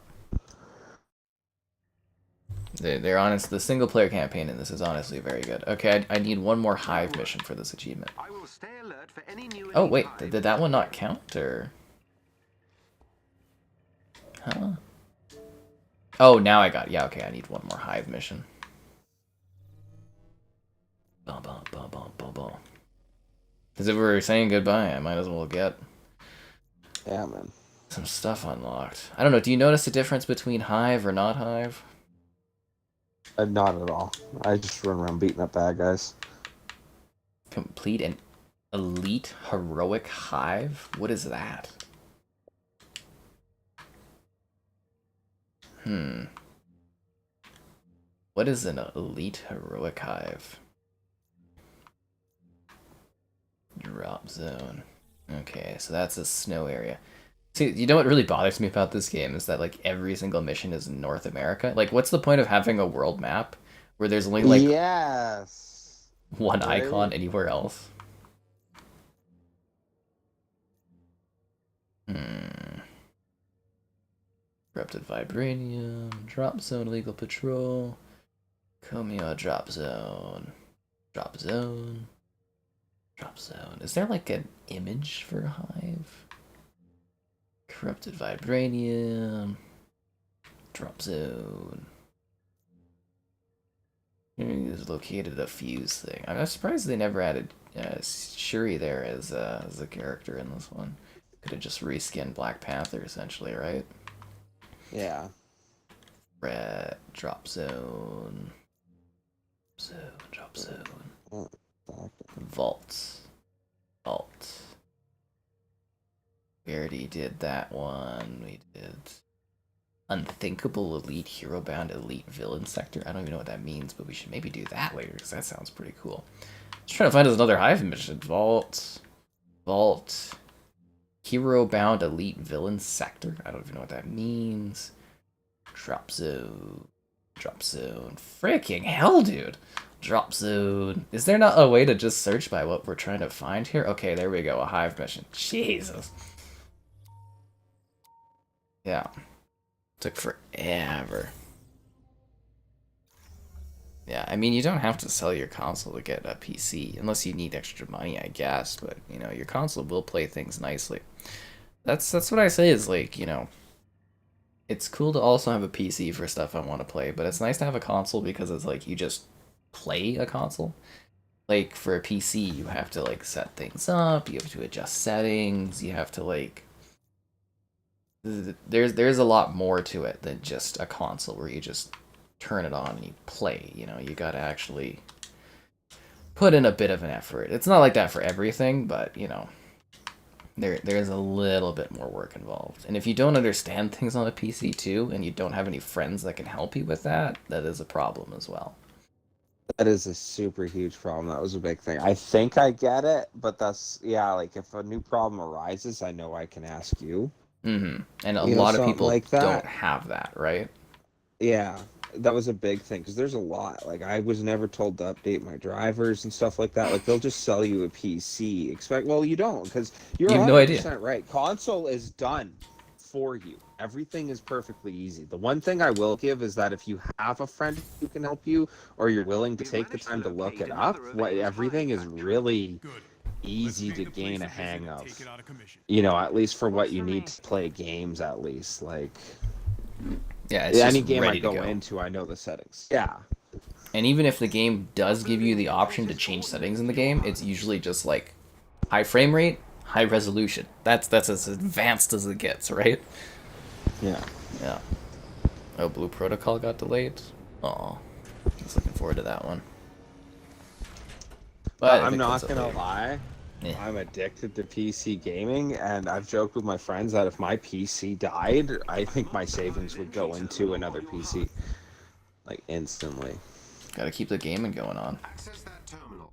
They're honest. The single player campaign in this is honestly very good. Okay, I need one more hive mission for this achievement. I will stay alert for any new Oh wait, hive. did that one not count, or? Huh? Oh, now I got it. Yeah, okay, I need one more hive mission. Bum, bum, bum, bum, bum, bum. Because if we're saying goodbye, I might as well get Yeah, man. some stuff unlocked. I don't know, do you notice a difference between hive or not hive? Not at all. I just run around beating up bad guys. Complete an elite heroic hive? What is that? What is an elite heroic hive? Drop zone. Okay, so that's a snow area. See, you know what really bothers me about this game is that like every single mission is in North America. Like, what's the point of having a world map where there's only like Yes. one Right? icon anywhere else? Corrupted vibranium, drop zone, illegal patrol, Comio drop zone, drop zone, drop zone. Is there like an image for hive? Corrupted vibranium, drop zone. Here is located a fuse thing. I'm surprised they never added Shuri there as a character in this one. Could have just reskinned Black Panther essentially, right? Yeah. Red drop zone. Drop zone. Vault. We already did that one. We did Unthinkable Elite Hero Bound Elite Villain Sector. I don't even know what that means, but we should maybe do that later because that sounds pretty cool. Just trying to find us another hive mission. Vault. Hero Bound Elite Villain Sector. I don't even know what that means. Drop zone. Freaking hell, dude. Drop zone. Is there not a way to just search by what we're trying to find here? Okay, there we go. A hive mission. Jesus. Yeah. Took forever. Yeah, I mean, you don't have to sell your console to get a PC, unless you need extra money, I guess, but, you know, your console will play things nicely. That's what I say is, like, you know, it's cool to also have a PC for stuff I want to play, but it's nice to have a console because it's, like, you just play a console. Like, for a PC, you have to, like, set things up, you have to adjust settings, you have to, like... There's a lot more to it than just a console where you just turn it on and you play, you know, you gotta actually put in a bit of an effort. It's not like that for everything, but, you know, there's a little bit more work involved. And if you don't understand things on a PC too, and you don't have any friends that can help you with that, that is a problem as well. That is a super huge problem. That was a big thing. I think I get it, but that's, yeah, like, if a new problem arises, I know I can ask you. Mm-hmm. And a You know, lot of something people like that. don't have that, right? Yeah, that was a big thing, because there's a lot. Like, I was never told to update my drivers and stuff like that. Like, they'll just sell you a PC. Well, you don't, because you're You have 100% no idea. right. Console is done for you. Everything is perfectly easy. The one thing I will give is that if you have a friend who can help you, or you're willing to take the time to look it up, everything is really Good. easy Let's to name the gain place a of visit hang and of. take it out of commission. You know, at least for what Works you for need me. to play games, at least. Like, Yeah, it's any just game I ready to go into, I know the settings. Yeah. And even if the game does give you the option to change settings in the game, it's usually just like high frame rate, high resolution. That's as advanced as it gets, right? Yeah. Yeah. Oh, Blue Protocol got delayed? Aw. I was looking forward to that one. But I I'm think not that's gonna okay. lie. Yeah. I'm addicted to PC gaming, and I've joked with my friends that if my PC died, I think my savings would go into another PC, like instantly. Gotta keep the gaming going on. Access that terminal.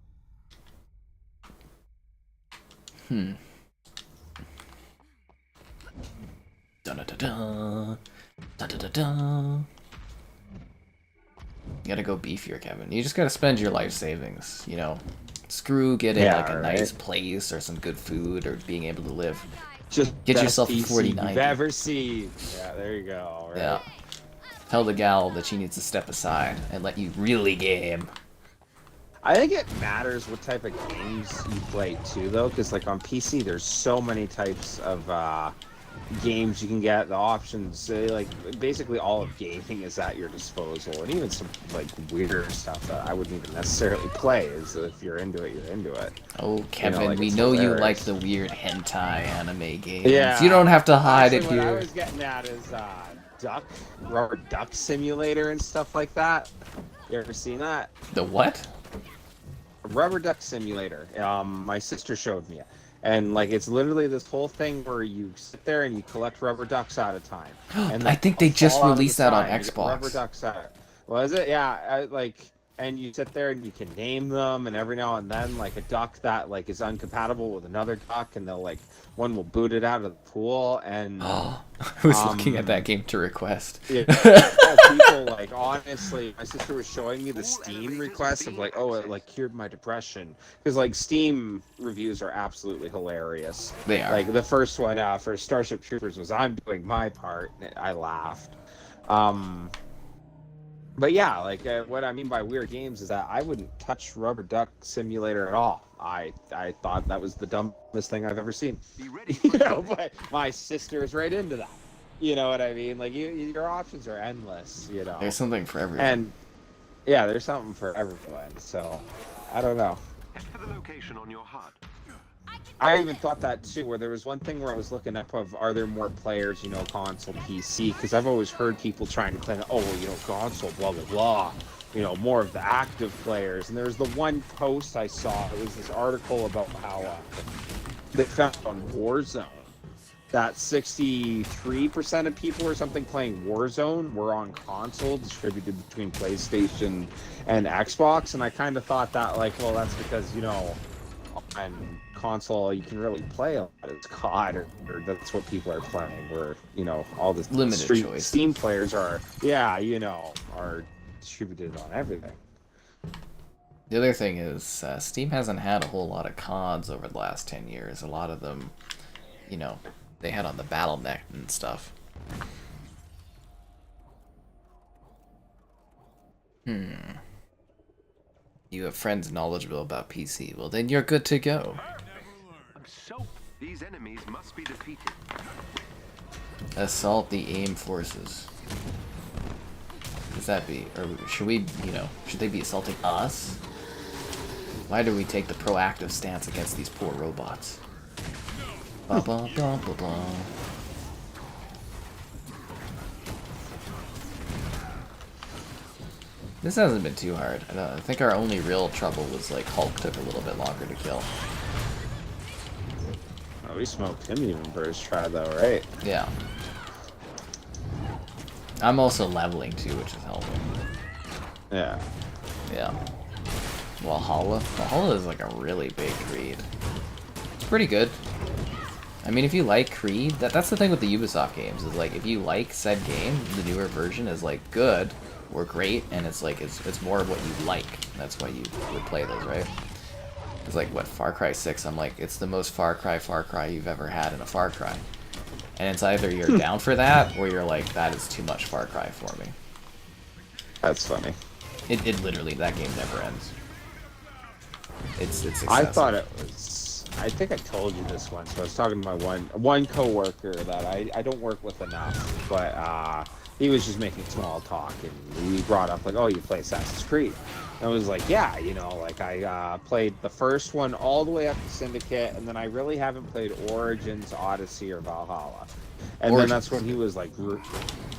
Dun dun dun dun. Dun dun dun dun. You gotta go beefier, Kevin. You just gotta spend your life savings, you know. Screw getting Yeah, like a right. nice place or some good food or being able to live. Just Get best yourself a PC 4090. you've ever seen. Yeah, there you go. Right? Yeah. Tell the gal that she needs to step aside and let you really game. I think it matters what type of games you play too, though, because like on PC, there's so many types of games you can get. The options, like basically all of gaming is at your disposal, and even some like weirder stuff that I wouldn't even necessarily play. Is if you're into it, you're into it. Oh, Kevin, like, we it's know you hilarious. like the weird hentai anime games. Yeah. You don't have to hide Actually, it what I here. was getting at is rubber duck simulator and stuff like that. You ever seen that? The what? Rubber duck simulator. My sister showed me it, and like it's literally this whole thing where you sit there and you collect rubber ducks at a time. And I think they just fall out of the released that on sky, you get Rubber Xbox. ducks out. Was it? Yeah. And you sit there and you can name them, and every now and then, like a duck that like is incompatible with another duck, and they'll like one will boot it out of the pool, and Oh, I was looking at that game to request. yeah, people like honestly, my sister was showing me the Steam requests of like, oh, it like cured my depression, because like Steam reviews are absolutely hilarious. They are. Like the first one for Starship Troopers was I'm doing my part. And I laughed. But yeah, like what I mean by weird games is that I wouldn't touch Rubber Duck Simulator at all. I thought that was the dumbest thing I've ever seen. Be ready You for know, but my sister's right into that. You know what I mean? Like your options are endless. You know, There's something for everyone. and yeah, there's something for everyone. So I don't know. As for the location on your HUD. I even thought that too, where there was one thing where I was looking up of are there more players, you know, console, PC? Because I've always heard people trying to claim, oh, well, you know, console, blah blah blah. You know, more of the active players. And there's the one post I saw. It was this article about how they found on Warzone that 63% of people or something playing Warzone were on console, distributed between PlayStation and Xbox. And I kind of thought that, like, well, that's because, you know, on console you can really play a lot of COD, or that's what people are playing, where, you know, all the Limited choice. Steam players are, yeah, you know, are distributed on everything. The other thing is, Steam hasn't had a whole lot of CODs over the last 10 years. A lot of them, you know, they had on the Battle.net and stuff. You have friends knowledgeable about PC. Well, then you're good to go. I'm so. These enemies must be defeated. Assault the AIM forces. Does that be, or should we, you know, should they be assaulting us? Why do we take the proactive stance against these poor robots? Ba ba ba ba ba. This hasn't been too hard. I think our only real trouble was like Hulk took a little bit longer to kill. Oh, we smoked him even first try though, right? Yeah. I'm also leveling too, which is helping. Yeah. Yeah. Valhalla is like a really big Creed. It's pretty good. I mean, if you like Creed, that's the thing with the Ubisoft games, is like, if you like said game, the newer version is like good or great, and it's like, it's more of what you like. That's why you would play those, right? It's like, what, Far Cry 6, I'm like, it's the most Far Cry you've ever had in a Far Cry. And it's either you're down for that, or you're like, that is too much Far Cry for me. That's funny. It literally, that game never ends. It's excessive. I thought it was. I think I told you this once. I was talking to my one coworker that I don't work with enough, but he was just making small talk, and we brought up like, oh, you play Assassin's Creed? And I was like, yeah, you know, like I played the first one all the way up to Syndicate, and then I really haven't played Origins, Odyssey, or Valhalla. And Origins. then that's when he was like,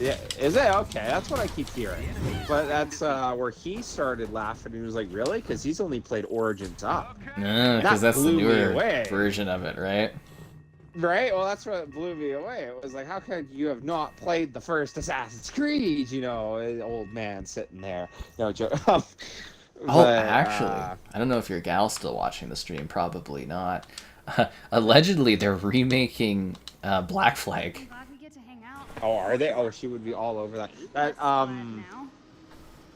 yeah, is it? Okay, that's what I keep hearing. But that's where he started laughing. He was like, really? Because he's only played Origins up. Because That that's the blew me newer away. version of it, right? Right? Well, that's what blew me away. It was like, how could you have not played the first Assassin's Creed? You know, an old man sitting there. No joke. Actually, I don't know if your gal's still watching the stream. Probably not. Allegedly, they're remaking Black Flag. I'm glad we get to hang out. Oh, are they? Oh, she would be all over that. That Now.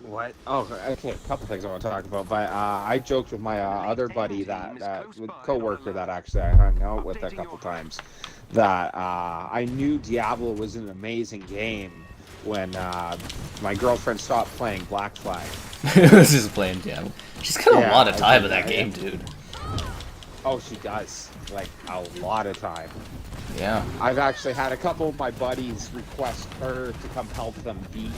What? Oh, okay. A couple things I want to talk about, but I joked with my other buddy with coworker that actually I hung out with a couple times, that I knew Diablo was an amazing game when my girlfriend stopped playing Black Flag. It was just playing Diablo. She's got a lot of time in that game, dude. Oh, she does. Like, a lot of time. Yeah. I've actually had a couple of my buddies request her to come help them beat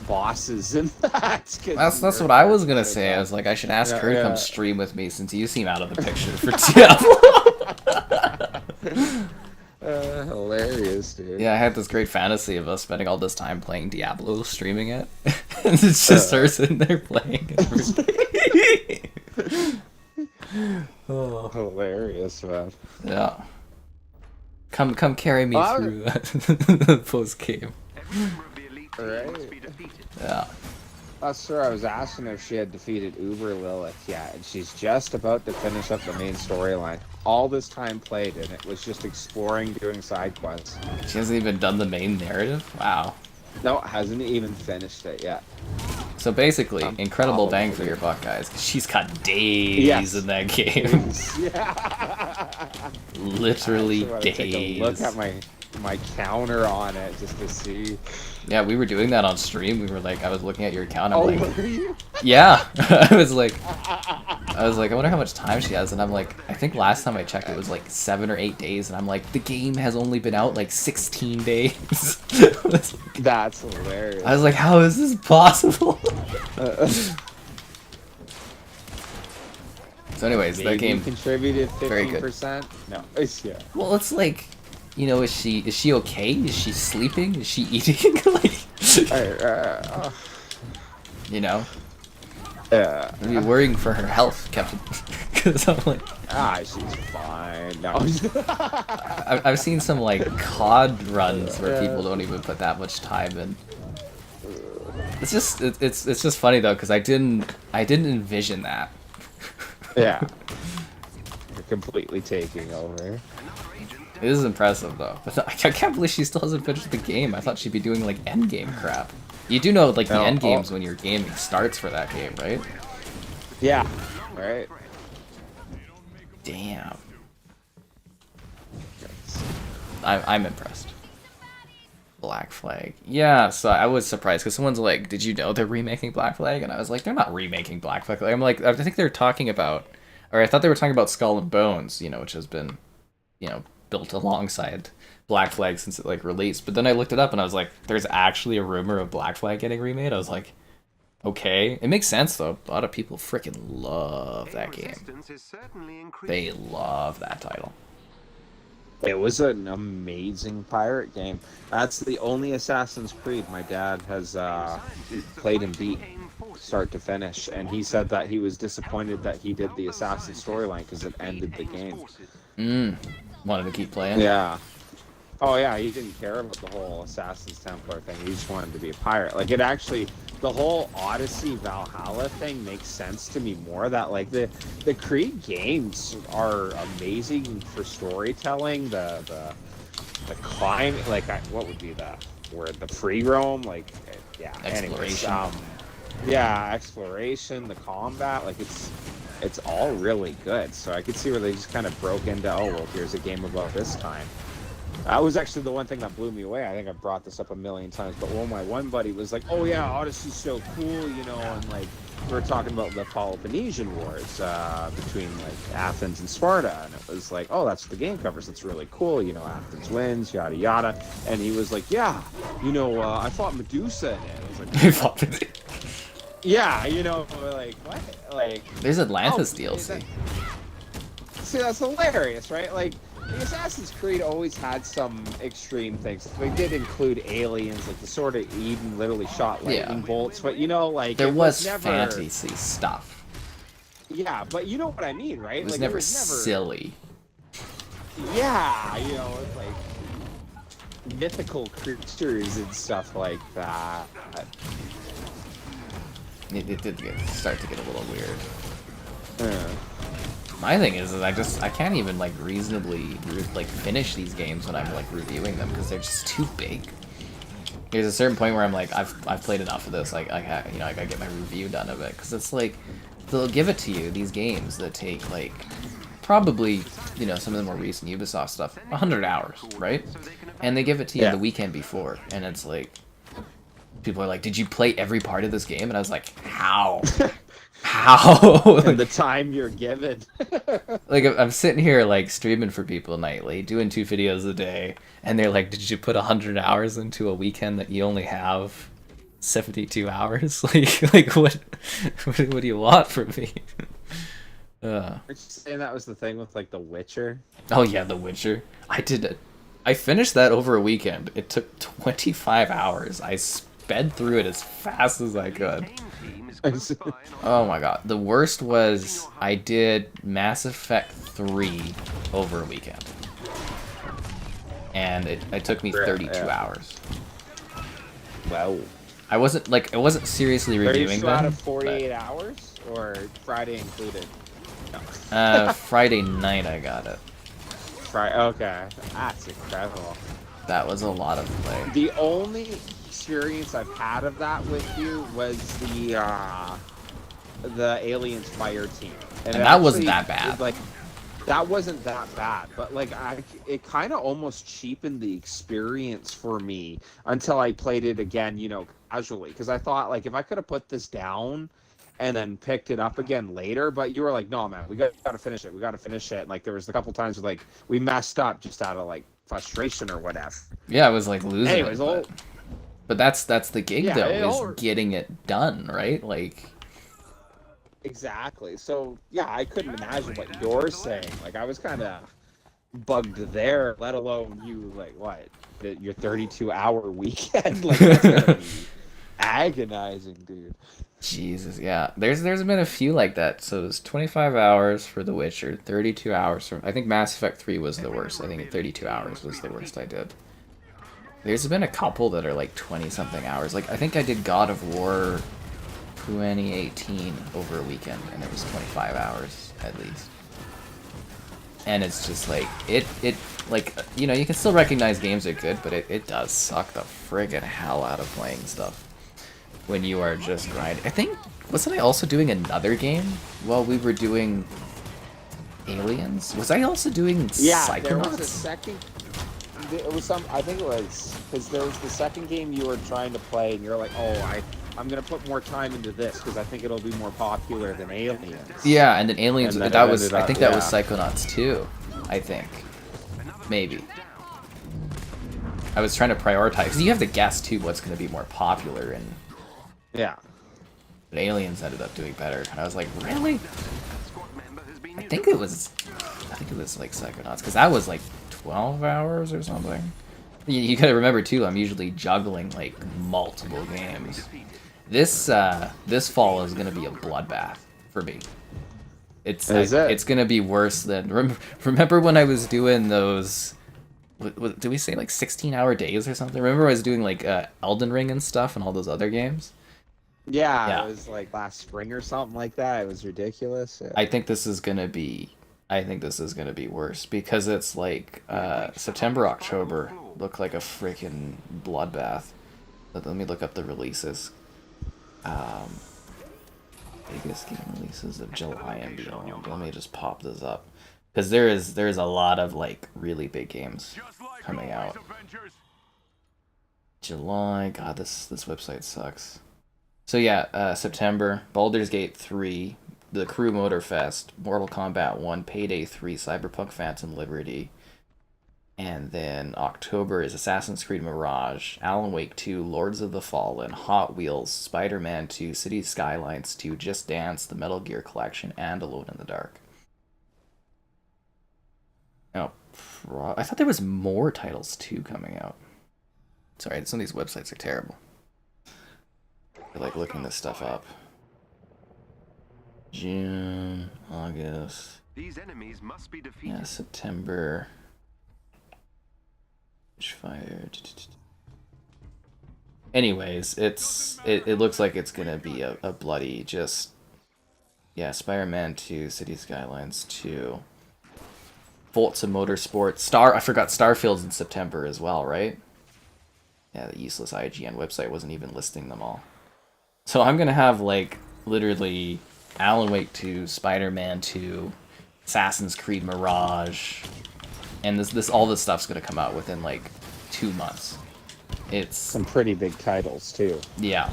bosses and that. That's what I was gonna say. I was like, I should ask her to come Yeah. stream with me since you seem out of the picture for Diablo. Hilarious, dude. Yeah, I had this great fantasy of us spending all this time playing Diablo, streaming it. And it's just her sitting there playing it. Oh. Hilarious, man. Yeah. Come carry me Oh, through the post game. Every member of the elite team Right. must be defeated. Yeah. That's her. I was asking if she had defeated Uber Lilith yet, and she's just about to finish up the main storyline. All this time played, and it was just exploring, doing side quests. She hasn't even done the main narrative? Wow. No, hasn't even finished it yet. So basically, incredible probably. bang for your buck, guys. 'Cause she's got days in that game. Yeah. Literally I actually wanna take a look days. at my counter on it just to see. Yeah, we were doing that on stream. We were like, I was looking at your account. I'm Oh, like, were you? yeah. I was like, I wonder how much time she has. And I'm like, I think last time I checked, it was like 7 or 8 days. And I'm like, the game has only been out like 16 days. That's hilarious. I was like, how is this possible? So anyways, that Maybe game, contributed very good. 15%. No, it's yeah. well, it's like, you know, is she okay? Is she sleeping? Is she eating? Like, you know, Yeah. I'd be worrying for her health, Captain. Because I'm like, She's fine. No. I've seen some like COD runs where people don't even put that much time in. It's just it's just funny though, because I didn't envision that. Yeah. You're completely taking over. It is impressive though. But I can't believe she still hasn't finished the game. I thought she'd be doing like end game crap. You do know like the No, end games when your gaming starts for that game, right? Yeah. Right. Damn. I'm impressed. Black Flag. Yeah, so I was surprised because someone's like, "Did you know they're remaking Black Flag?" And I was like, "They're not remaking Black Flag." I'm like, I think they're talking about, or I thought they were talking about Skull and Bones, you know, which has been, you know, built alongside Black Flag since it like released. But then I looked it up and I was like, "There's actually a rumor of Black Flag getting remade." I was like, "Okay, it makes sense though. A lot of people freaking love that game. Resistance is certainly increasing. They love that title." It was an amazing pirate game. That's the only Assassin's Creed my dad has played and beat, start to finish. And he said that he was disappointed that he did the Assassin storyline because it ended the game. Wanted to keep playing. Yeah. Oh yeah, he didn't care about the whole Assassin's Templar thing. He just wanted to be a pirate. Like, it actually, the whole Odyssey Valhalla thing makes sense to me more. That like the Creed games are amazing for storytelling. The climb, like what would be the word? The free roam, like yeah. Anyways, Exploration. yeah, exploration, the combat, like it's all really good. So I could see where they just kind of broke into, oh well, here's a game about this time. That was actually the one thing that blew me away. I think I brought this up a million times, but my one buddy was like, "Oh yeah, Odyssey's so cool," you know, and like we were talking about the Peloponnesian Wars between like Athens and Sparta, and it was like, "Oh, that's what the game covers. It's really cool, you know, Athens wins, yada yada." And he was like, "Yeah, you know, I fought Medusa in it." I was like, They fought it. "Yeah, you know, like what? Like There's Atlantis oh, DLC. See, that's hilarious, right? Like, The Assassin's Creed always had some extreme things. They did include aliens, like the Sword of Eden literally shot lightning bolts, but you know, like There it was never fantasy stuff. Yeah, but you know what I mean, right? It was like never it was never silly. Yeah, you know, it's like mythical creatures and stuff like that. It did start to get a little weird. Yeah. My thing is I can't even like reasonably like finish these games when I'm like reviewing them because they're just too big. There's a certain point where I'm like I've played enough of this, like I gotta get my review done of it, because it's like they'll give it to you, these games that take like probably, you know, some of the more recent Ubisoft stuff 100 hours, right? And they give it to you the weekend before, and it's like people are like, did you play every part of this game? And I was like, how? How? And the time you're given. Like, I'm sitting here, like, streaming for people nightly, doing 2 videos a day, and they're like, did you put 100 hours into a weekend that you only have 72 hours? Like what do you want from me? Are you saying that was the thing with, like, The Witcher? Oh, yeah, The Witcher. I finished that over a weekend. It took 25 hours. I sped through it as fast as I could. Oh my god. The worst was I did Mass Effect 3 over a weekend. And it took me 32 hours. Wow. I wasn't seriously reviewing them. out of 48 hours? Or Friday included? Friday night I got it. Okay. That's incredible. That was a lot of play. The only experience I've had of that with you was the Aliens Fire Team, and that wasn't that bad. Like, that wasn't that bad, but like it kind of almost cheapened the experience for me until I played it again, you know, casually, because I thought, like, if I could have put this down and then picked it up again later, but you were like, no man, we got to finish it. And like there was a couple times where like we messed up just out of like frustration or whatever. Yeah, I was like losing. Anyways, but that's the gig though, is getting it done, right? Like, exactly. So yeah, I couldn't imagine what you're saying. Like, I was kind of bugged there, let alone you, like, what, your 32-hour weekend. Like, that's gonna be agonizing, dude. Jesus, yeah. There's been a few like that. So it was 25 hours for The Witcher, 32 hours for, I think Mass Effect 3 was the worst. I think 32 hours was the worst I did. There's been a couple that are like 20-something hours. Like, I think I did God of War 2018 over a weekend, and it was 25 hours at least. And it's just like, it like, you know, you can still recognize games are good, but it does suck the friggin' hell out of playing stuff when you are just grinding. I think, wasn't I also doing another game while we were doing Aliens? Was I also doing Psychonauts? There was a second. It was I think it was, because there was the second game you were trying to play, and you're like, oh, I'm gonna put more time into this because I think it'll be more popular than Aliens. Yeah, and then Aliens, and then that was, up, I think that was Psychonauts 2, I think. Maybe. I was trying to prioritize, because you have to guess too what's going to be more popular, and yeah. But Aliens ended up doing better, and I was like, really? I think it was like Psychonauts, because that was like 12 hours or something. You gotta remember too, I'm usually juggling like multiple games. This fall is gonna be a bloodbath for me. It's gonna be worse than, remember when I was doing those, did we say like 16-hour days or something? Remember I was doing like Elden Ring and stuff and all those other games? Yeah, it was like last spring or something like that. It was ridiculous. Yeah. I think this is gonna be worse, because it's like September, October look like a freaking bloodbath. Let me look up the releases. Biggest game releases of July and beyond. Let me just pop this up, because there's a lot of like really big games coming out. July, God, this website sucks. So yeah, September, Baldur's Gate 3, The Crew Motorfest, Mortal Kombat 1, Payday 3, Cyberpunk Phantom Liberty. And then October is Assassin's Creed Mirage, Alan Wake 2, Lords of the Fallen, Hot Wheels, Spider-Man 2, Cities Skylines 2, Just Dance, the Metal Gear Collection, and Alone in the Dark. Oh, I thought there was more titles too coming out. Sorry, some of these websites are terrible. I like looking this stuff up. June, August. These enemies must be defeated. Yeah, September. Fire. Anyways, it looks like it's gonna be a bloody just. Yeah, Spider-Man 2, City Skylines 2, Forza Motorsport, I forgot Starfield's in September as well, right? Yeah, the useless IGN website wasn't even listing them all. So I'm gonna have like literally Alan Wake 2, Spider-Man 2, Assassin's Creed Mirage, and all this stuff's gonna come out within like 2 months. It's Some pretty big titles too. yeah.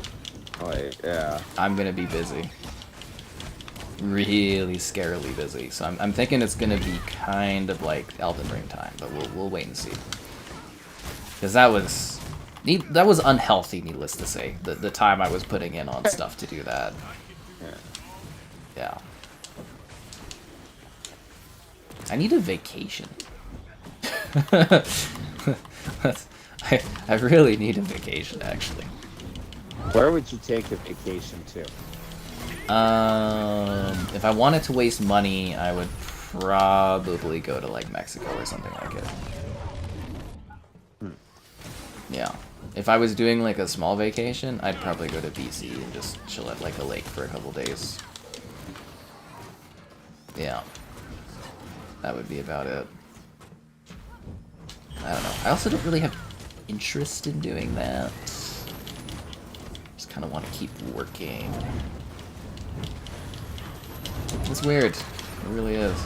Like, yeah. I'm gonna be busy. Really scarily busy. So I'm thinking it's gonna be kind of like Elden Ring time, but we'll wait and see. Because that was unhealthy, needless to say. The time I was putting in on stuff to do that. Yeah. I need a vacation. I really need a vacation, actually. Where would you take a vacation to? If I wanted to waste money, I would probably go to like Mexico or something like it. Yeah. If I was doing like a small vacation, I'd probably go to BC and just chill at like a lake for a couple days. Yeah. That would be about it. I don't know. I also don't really have interest in doing that. Just kind of want to keep working. It's weird. It really is.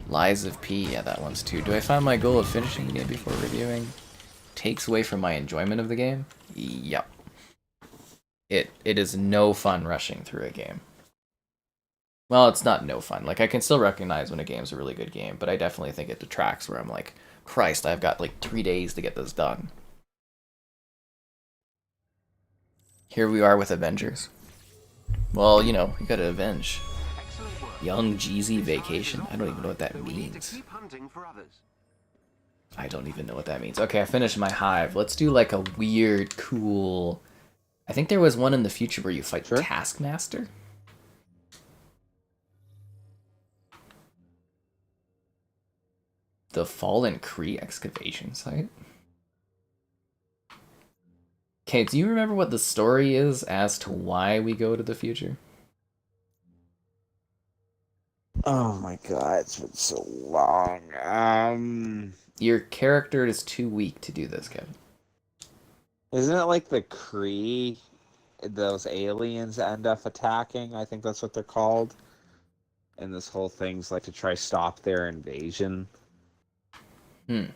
Lies of P, yeah, that one's too. Do I find my goal of finishing the game before reviewing takes away from my enjoyment of the game? Yep. It is no fun rushing through a game. Well, it's not no fun. Like, I can still recognize when a game's a really good game, but I definitely think it detracts where I'm like, Christ, I've got like 3 days to get this done. Here we are with Avengers. Well, you know, you gotta avenge. Excellent work. Young Jeezy Vacation? I don't even know what that But we need to means. keep hunting for others. I don't even know what that means. Okay, I finished my hive. Let's do like a weird, cool... I think there was one in the future where you fight Sure. Taskmaster? The Fallen Cree excavation site? Okay, do you remember what the story is as to why we go to the future? Oh my god, it's been so long. Your character is too weak to do this, Kevin. Isn't it like the Kree, those aliens end up attacking? I think that's what they're called. And this whole thing's like to try stop their invasion. Do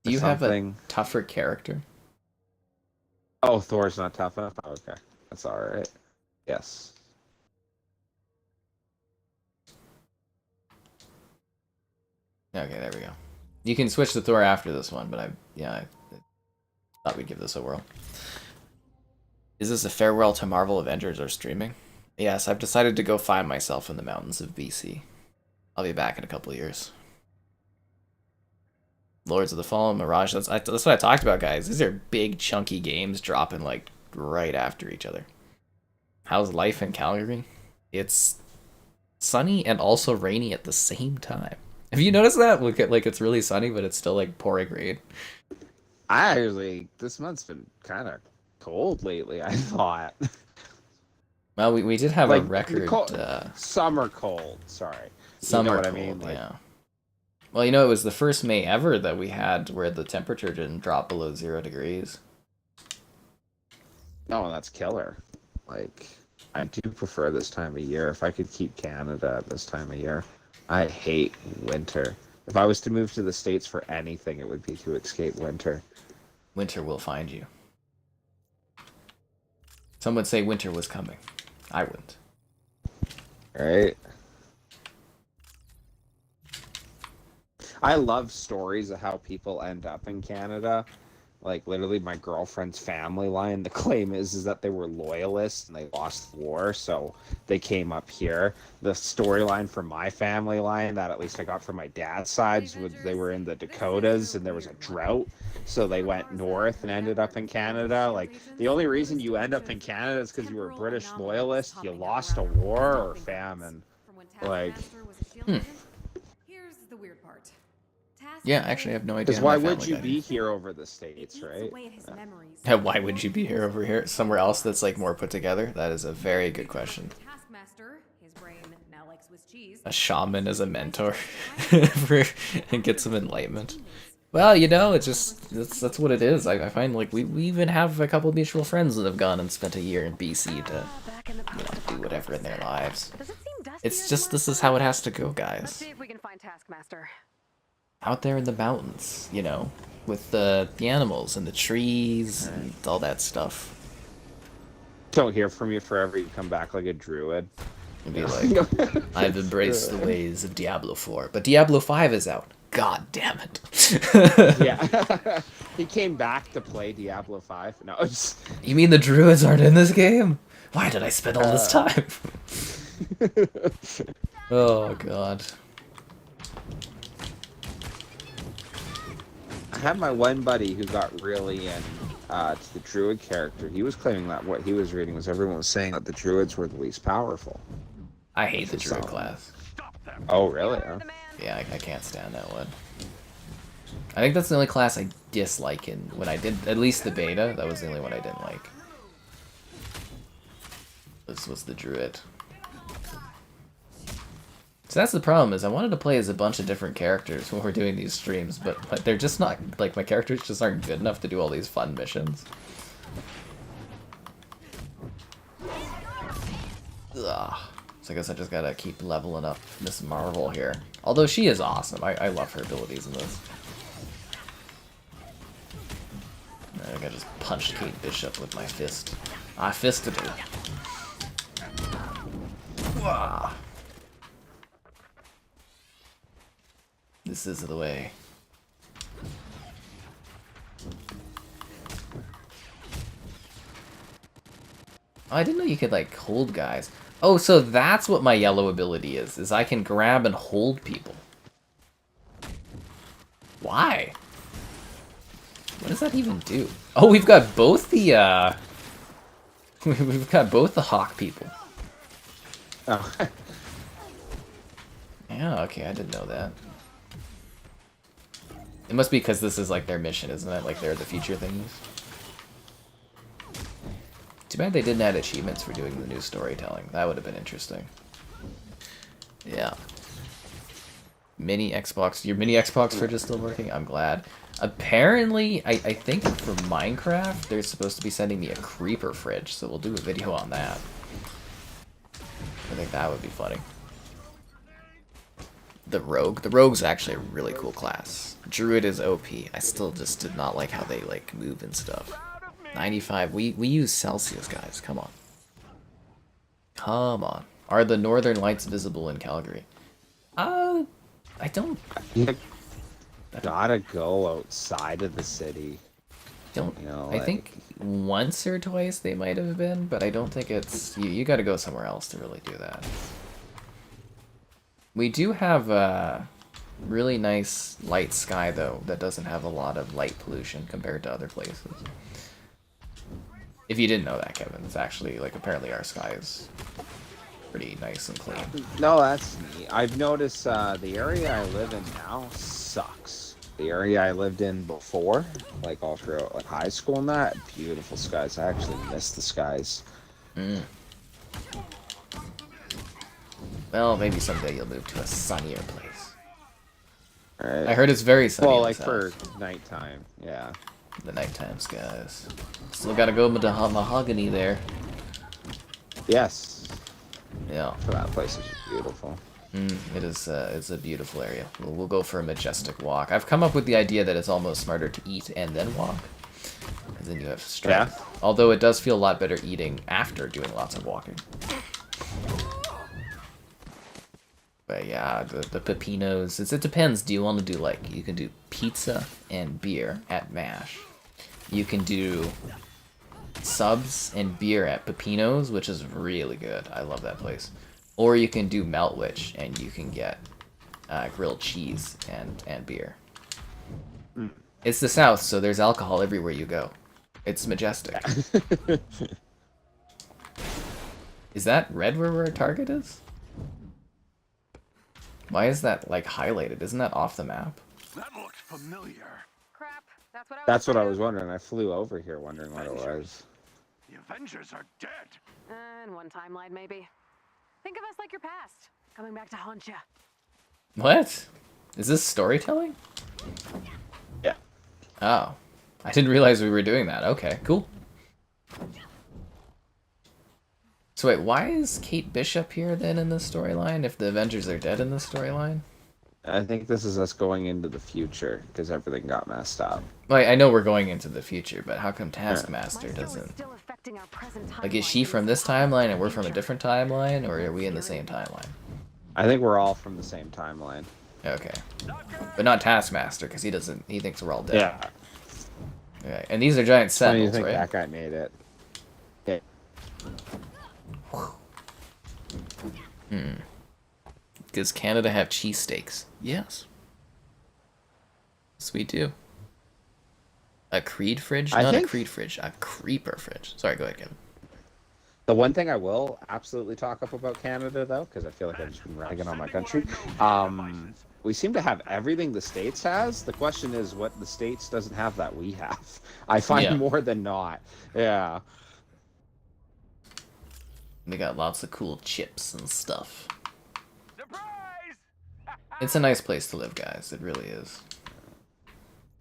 or you have a something. tougher character? Oh, Thor's not tough enough? Oh, okay. That's alright. Yes. Okay, there we go. You can switch to Thor after this one, but I thought we'd give this a whirl. Is this a farewell to Marvel Avengers or streaming? Yes, I've decided to go find myself in the mountains of BC. I'll be back in a couple of years. Lords of the Fallen, Mirage, that's what I talked about, guys. These are big, chunky games dropping, like, right after each other. How's life in Calgary? It's sunny and also rainy at the same time. Have you noticed that? Look at, like, it's really sunny, but it's still, like, pouring rain. This month's been kind of cold lately, I thought. Well, we did have Like, a record... summer cold, sorry. Summer what cold, I mean? Like, yeah. Well, you know, it was the first May ever that we had where the temperature didn't drop below 0 degrees. no, that's killer. Like, I do prefer this time of year. If I could keep Canada at this time of year. I hate winter. If I was to move to the States for anything, it would be to escape winter. Winter will find you. Some would say winter was coming. I wouldn't. Right? I love stories of how people end up in Canada. Like literally my girlfriend's family line, the claim is that they were loyalists and they lost the war, so they came up here. The storyline from my family line, that at least I got from my dad's sides, was they were in the Dakotas and there was a drought, so they went north and ended up in Canada. Like the only reason you end up in Canada is because you were a British loyalist, you lost a war or famine. Like, Here's the weird part. Yeah, actually, I have no idea. because how why my would family you got be here. here over the States, right? Yeah, why would you be here over here? Somewhere else that's like more put together? That is a very good question. Taskmaster, his brain now like Swiss cheese. A shaman as a mentor and get some enlightenment. Well, you know, it's just that's what it is. I find like we even have a couple mutual friends that have gone and spent a year in BC to do whatever in their lives. It's just this is how it has to go, guys. See if we can find Taskmaster. Out there in the mountains, you know, with the animals and the trees and all that stuff. Don't hear from you forever, you come back like a druid. And be like, I've embraced the ways of Diablo 4, but Diablo 5 is out. God damn it. Yeah. He came back to play Diablo 5. No, it's... You mean the druids aren't in this game? Why did I spend all this time? Oh, God. I had my one buddy who got really in to the druid character. He was claiming that what he was reading was everyone was saying that the druids were the least powerful. I hate the druid class. Oh, really? Huh? Yeah, I can't stand that one. I think that's the only class I dislike in when I did, at least the beta, that was the only one I didn't like. This was the druid. So that's the problem, is I wanted to play as a bunch of different characters when we're doing these streams, but they're just not, like, my characters just aren't good enough to do all these fun missions. Ugh. So I guess I just gotta keep leveling up Miss Marvel here. Although she is awesome. I love her abilities in this. I think I just punched Kate Bishop with my fist. I fisted her. Wah. This is the way. Oh, I didn't know you could, like, hold guys. Oh, so that's what my yellow ability is I can grab and hold people. Why? What does that even do? Oh, we've got both the, we've got both the hawk people. Oh. Yeah, okay, I didn't know that. It must be because this is, like, their mission, isn't it? Like, they're the future things. Too bad they didn't add achievements for doing the new storytelling. That would have been interesting. Yeah. Mini Xbox. Your mini Xbox fridge is still working? I'm glad. Apparently, I think for Minecraft, they're supposed to be sending me a creeper fridge, so we'll do a video on that. I think that would be funny. The Rogue. The Rogue's actually a really cool class. Druid is OP. I still just did not like how they, like, move and stuff. 95. We use Celsius, guys. Come on. Come on. Are the northern lights visible in Calgary? I don't... You gotta go outside of the city. Don't... You know, I think once or twice they might have been, but I don't think it's... You gotta go somewhere else to really do that. We do have a really nice light sky, though, that doesn't have a lot of light pollution compared to other places. If you didn't know that, Kevin, it's actually, like, apparently our sky is pretty nice and clean. No, that's neat. I've noticed the area I live in now sucks. The area I lived in before, like all throughout like high school and that, beautiful skies. I actually miss the skies. Mm. Well, maybe someday you'll move to a sunnier place. Right. I heard it's very sunny. Well, like for nighttime, yeah. The nighttime skies. Still gotta go with the mahogany there. Yes. Yeah. So that place is beautiful. It is. It's a beautiful area. We'll go for a majestic walk. I've come up with the idea that it's almost smarter to eat and then walk, and then you have strength. Yeah. Although it does feel a lot better eating after doing lots of walking. But yeah, the pepinos. It depends. Do you want to do, like, you can do pizza and beer at MASH, you can do subs and beer at Pepino's, which is really good. I love that place. Or you can do Melt Witch, and you can get grilled cheese and beer. It's the South, so there's alcohol everywhere you go. It's majestic. Is that red where our target is? Why is that, like, highlighted? Isn't that off the map? That looks familiar. Crap. That's what I was. That's what I afraid was of. wondering. I flew over here wondering what it was. The Avengers are dead. In one timeline, maybe. Think of us like your past, coming back to haunt you. What? Is this storytelling? Yeah. Oh. I didn't realize we were doing that. Okay, cool. So wait, why is Kate Bishop here then in this storyline if the Avengers are dead in this storyline? I think this is us going into the future because everything got messed up. Like, I know we're going into the future, but how come Taskmaster Maestro is doesn't? still affecting our present Like, is timeline she in from this this timeline and we're from a future. different timeline, or are we in the same timeline? I think we're all from the same timeline. Okay. But not Taskmaster, because he thinks we're all dead. Yeah. Okay. And these are giant Why do you sentinels, think right? that guy made it? Okay. Does Canada have cheesesteaks? Yes. Yes, we do. A Creed fridge? I Not think- a Creed fridge, a Creeper fridge. Sorry, go ahead, Kevin. The one thing I will absolutely talk up about Canada, though, because I feel like I've just been ragging on my country, we seem to have everything the States has. The question is what the States doesn't have that we have. I find Yeah. more than not. Yeah. They got lots of cool chips and stuff. Surprise! It's a nice place to live, guys. It really is.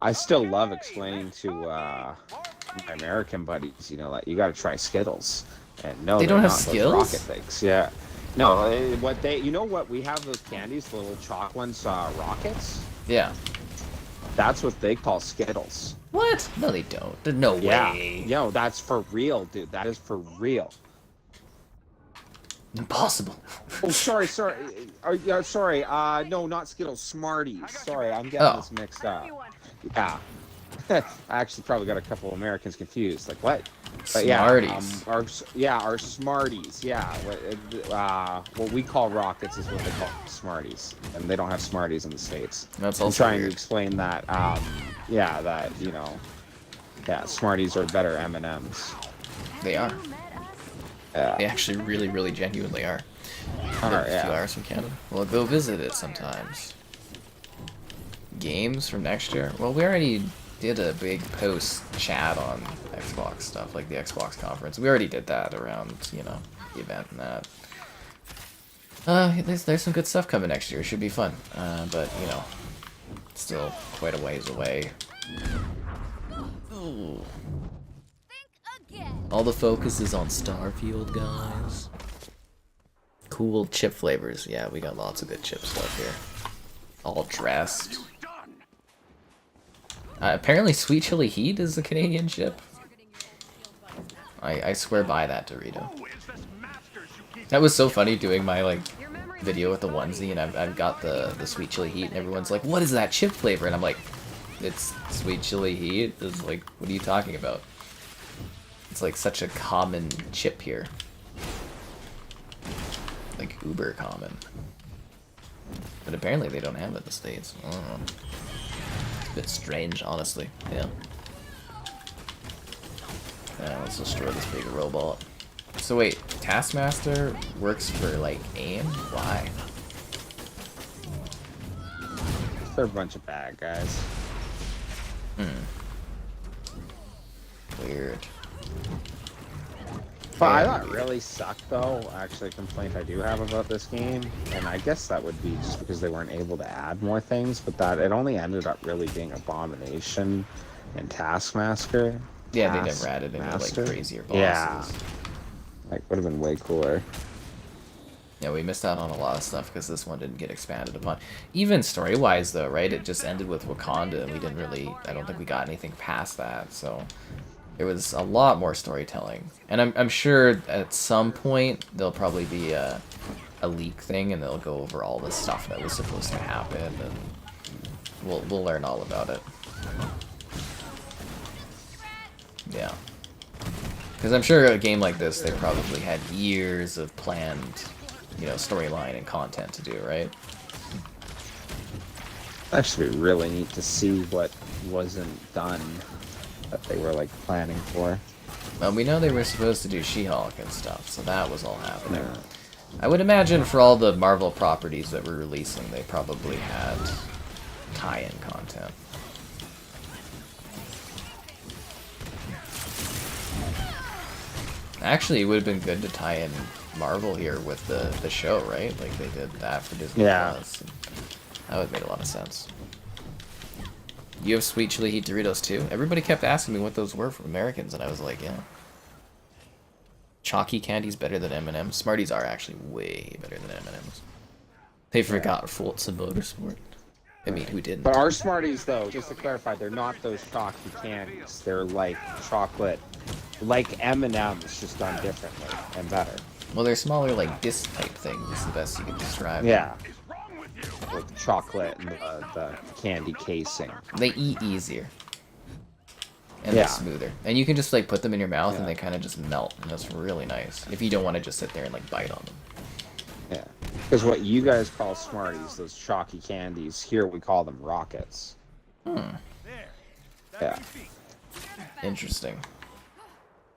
I still love explaining to my American buddies, like you got to try Skittles. And no, They they're don't have not those Skittles? rocket things. Yeah. No, what they, what we have those candies, the little chalk ones, rockets. Yeah. That's what they call Skittles. What? No, they don't. There's no Yeah. way. Yo, that's for real, dude. That is for real. Impossible. Oh, sorry. Sorry. No, not Skittles. Smarties. Sorry, I'm getting this mixed up. Yeah. I actually probably got a couple Americans confused. Like what? But Smarties. Our Smarties. Yeah. What we call rockets is what they call Smarties, and they don't have Smarties in the States. That's I'm also trying to weird. explain that. Smarties are better M&Ms. They are. Yeah. They actually really, really genuinely are. Alright, A few yeah. hours from Canada. We'll go visit it sometimes. Games from next year? Well, we already did a big post chat on Xbox stuff, like the Xbox conference. We already did that around, the event and that. There's some good stuff coming next year. It should be fun. But, still quite a ways away. Ooh. Think again. All the focus is on Starfield, guys. Cool chip flavors. Yeah, we got lots of good chip stuff here. All dressed. Apparently Sweet Chili Heat is a Canadian chip. I swear by that, Dorito. That was so funny doing my, video with the onesie, and I've got the Sweet Chili Heat, and everyone's like, what is that chip flavor? And I'm like, it's Sweet Chili Heat? It's like, what are you talking about? It's like such a common chip here. Like uber common. But apparently they don't have it in the States. I don't know. It's a bit strange, honestly. Yeah. Let's destroy this big robot. So wait, Taskmaster works for, AIM? Why? They're a bunch of bad guys. Weird. But I thought really sucked though, actually a complaint I do have about this game, and I guess that would be just because they weren't able to add more things, but that it only ended up really being Abomination and Taskmaster. Yeah, they never added any, Taskmaster. crazier bosses. Yeah. Would have been way cooler. Yeah, we missed out on a lot of stuff because this one didn't get expanded upon. Even story-wise, though, right? It just ended with Wakanda, and we didn't really... I don't think we got anything past that, so... There was a lot more storytelling. And I'm sure at some point there'll probably be a leak thing, and they'll go over all the stuff that was supposed to happen, and we'll learn all about it. Yeah. Because I'm sure a game like this, they probably had years of planned, you know, storyline and content to do, right? Actually, really neat to see what wasn't done that they were like planning for. Well, we know they were supposed to do She-Hulk and stuff, so that was all happening. Yeah. I would imagine for all the Marvel properties that were releasing, they probably had tie-in content. Actually, it would have been good to tie in Marvel here with the show, right? Like they did that for Disney Plus. That would have made a lot of sense. You have sweet chili heat Doritos too? Everybody kept asking me what those were from Americans, and I was like, yeah. Chalky candy's better than M&M's. Smarties are actually way better than M&M's. They forgot Forza Motorsport. I mean, who didn't? But our Smarties, though, just to clarify, they're not those chalky candies. They're like chocolate, like M&M's, just done differently and better. Well, they're smaller, like disc type things. Is the best you can describe. Yeah. With the chocolate and the candy casing. They eat easier. And they're smoother. And you can just like put them in your mouth and they kind of just melt. And that's really nice. If you don't want to just sit there and like bite on them. Yeah. Because what you guys call Smarties, those chalky candies, here we call them rockets. Yeah. Interesting.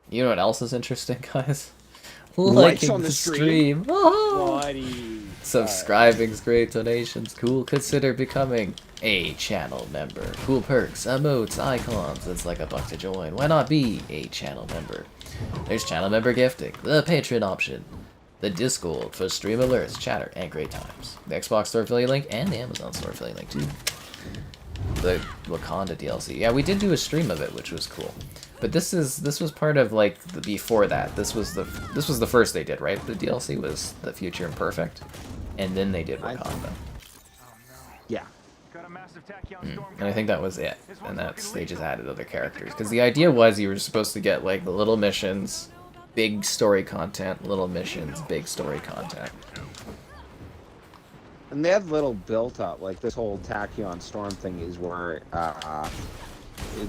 You know what else is interesting, guys? Likes Liking on the stream. stream. Subscribing's great, donations cool. Consider becoming a channel member. Cool perks, emotes, icons. It's like $1 to join. Why not be a channel member? There's channel member gifting, the Patreon option, the Discord for stream alerts, chatter, and great times. The Xbox Store affiliate link and the Amazon Store affiliate link too. The Wakanda DLC. Yeah, we did do a stream of it, which was cool. But this was part of like the before that. This was the first they did, right? The DLC was the Future Imperfect, and then they did Wakanda. Yeah. And I think that was it. And they just added other characters because the idea was you were supposed to get like the little missions, big story content, little missions, big story content. And they had little built up, like this whole Tachyon Storm thing is where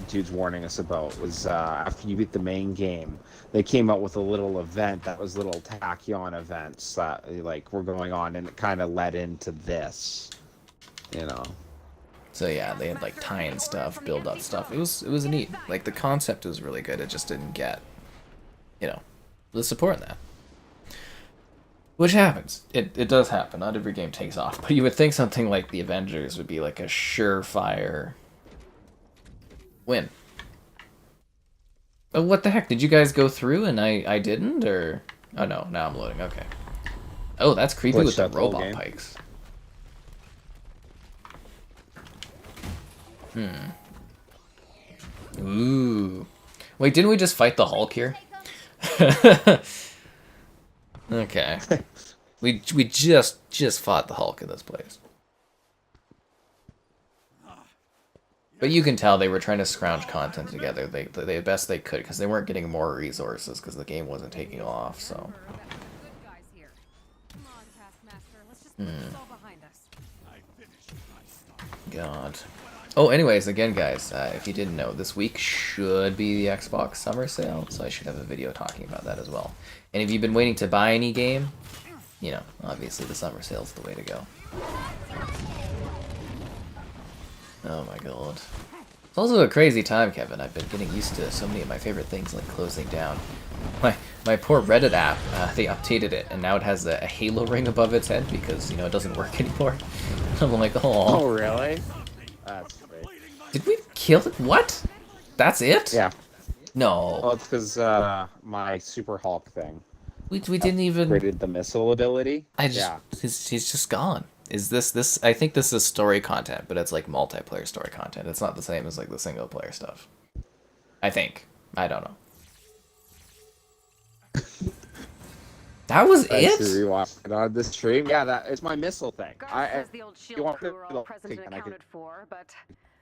dude's warning us about was after you beat the main game, they came out with a little event that was little Tachyon events that like were going on, and it kind of led into this, you know. So yeah, they had like tie-in stuff, build-up stuff. It was neat. Like the concept was really good. It just didn't get, you know, the support in that. Which happens. It does happen. Not every game takes off. But you would think something like the Avengers would be like a surefire win. Oh, what the heck? Did you guys go through and I didn't? Or... Oh, no. Now I'm loading. Okay. Oh, that's creepy with the robot pikes. Ooh. Wait, didn't we just fight the Hulk here? Okay. we just fought the Hulk in this place. But you can tell they were trying to scrounge content together. They the best they could because they weren't getting more resources because the game wasn't taking off. So. God. Oh, anyways, again, guys, if you didn't know, this week should be the Xbox Summer Sale, so I should have a video talking about that as well. And if you've been waiting to buy any game, you know, obviously the Summer Sale's the way to go. Oh my god. It's also a crazy time, Kevin. I've been getting used to so many of my favorite things like closing down. My poor Reddit app, they updated it, and now it has a Halo ring above its head because, you know, it doesn't work anymore. I'm like, oh. Oh, really? That's great. Did we kill it? What? That's it? Yeah. No. Well, it's because my Super Hulk thing. We didn't even... Created the missile ability. Yeah. He's just gone. Is this... I think this is story content, but it's like multiplayer story content. It's not the same as like the single player stuff. I think. I don't know. That was it? Rewatch it on the stream. Yeah, it's my missile thing. The old you shield want crew were all to present and I can accounted for, but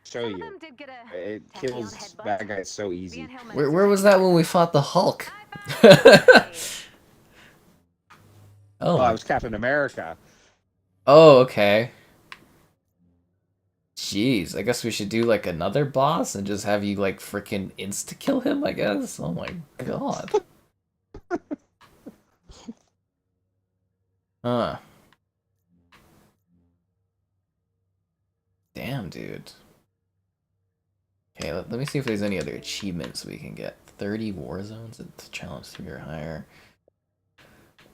show some of you. them did get a It Tachyon kills headbutt. bad guys so easy. Where was that when we fought the Hulk? Oh, I was Captain America. Oh, okay. Jeez, I guess we should do like another boss and just have you like freaking insta-kill him, I guess. Oh my god. Huh. Damn, dude. Okay, let me see if there's any other achievements we can get. 30 war zones at challenge 3 or higher.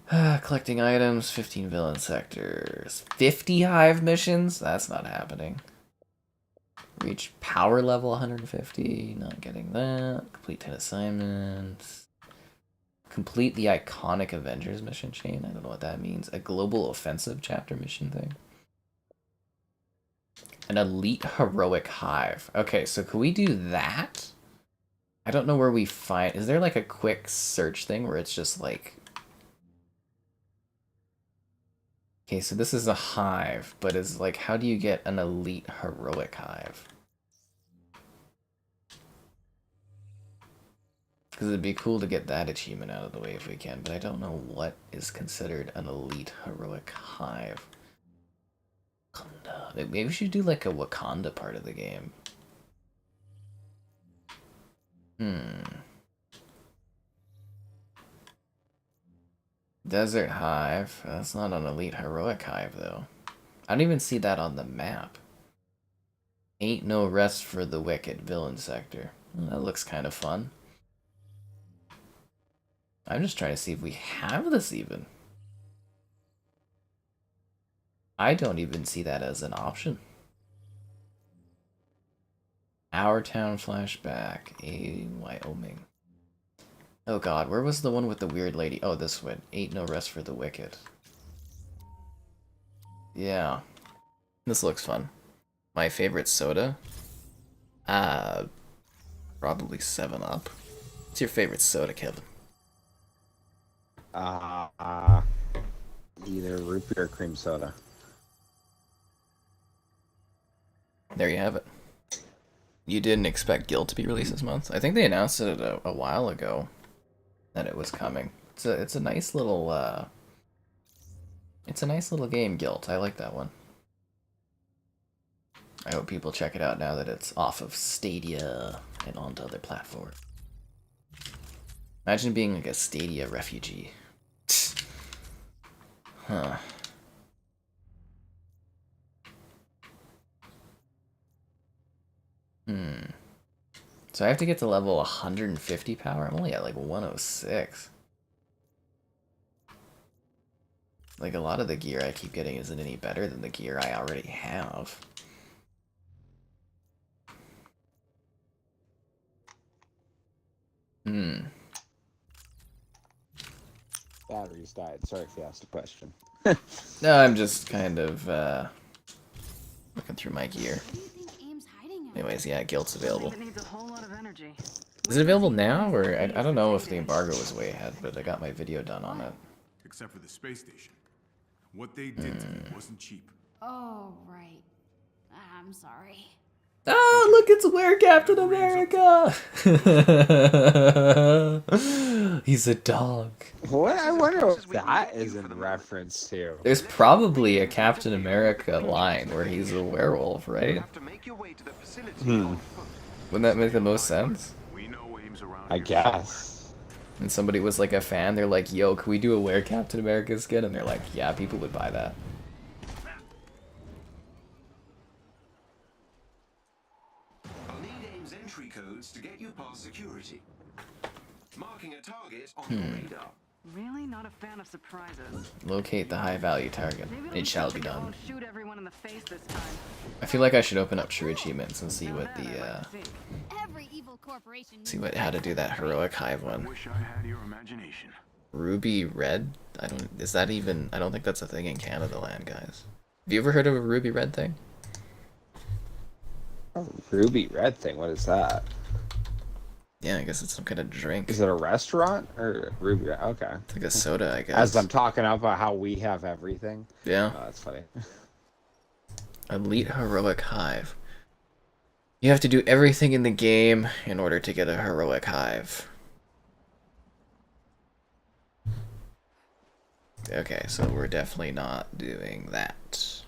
Collecting items, 15 villain sectors. 50 hive missions? That's not happening. Reach power level 150. Not getting that. Complete 10 assignments. Complete the iconic Avengers mission chain. I don't know what that means. A global offensive chapter mission thing. An elite heroic hive. Okay, so can we do that? I don't know where we find... Is there like a quick search thing where it's just like... Okay, so this is a hive, but is like, how do you get an elite heroic hive? Because it'd be cool to get that achievement out of the way if we can, but I don't know what is considered an elite heroic hive. Wakanda. Maybe we should do like a Wakanda part of the game. Desert hive. That's not an elite heroic hive though. I don't even see that on the map. Ain't no rest for the wicked villain sector. That looks kind of fun. I'm just trying to see if we have this even. I don't even see that as an option. Our town flashback. Wyoming. Oh god, where was the one with the weird lady? Oh, this one. Ain't no rest for the wicked. Yeah. This looks fun. My favorite soda? Probably 7-Up. What's your favorite soda, Kevin? Either root beer or cream soda. There you have it. You didn't expect Guild to be released this month? I think they announced it a while ago that it was coming. It's a nice little game, Guild. I like that one. I hope people check it out now that it's off of Stadia and onto other platforms. Imagine being like a Stadia refugee. Huh. So I have to get to level 150 power? I'm only at like 106. Like a lot of the gear I keep getting isn't any better than the gear I already have. Batteries died. Sorry if you asked a question. No, I'm just kind of looking through my gear. Anyways, yeah, Guild's available. Is it available now, or I don't know if the embargo was way ahead, but I got my video done on it. Except for the space station. What they did to me wasn't cheap. Oh, right. I'm sorry. Oh, look, it's Where Captain America! He's a dog. What? I wonder what that is in reference to. There's probably a Captain America line where he's a werewolf, right? Wouldn't that make the most sense? I guess. And somebody was like a fan, they're like, yo, can we do a Where Captain America skin? And they're like, yeah, people would buy that. Codes to get you past security. Marking a target on your radar. Really not a fan of surprises. Locate the high value target. It shall be done. Shoot everyone in the face this time. I feel like I should open up true achievements and see what the Every evil corporation how to do that heroic hive one. Wish I had your imagination. Ruby Red? I don't think that's a thing in Canada land, guys. Have you ever heard of a Ruby Red thing? Oh, Ruby Red thing. What is that? Yeah, I guess it's some kind of drink. Is it a restaurant or Ruby Red? Okay. It's like a soda, I guess. As I'm talking about how we have everything. Yeah. Oh, that's funny. Elite Heroic Hive. You have to do everything in the game in order to get a Heroic Hive. Okay, so we're definitely not doing that.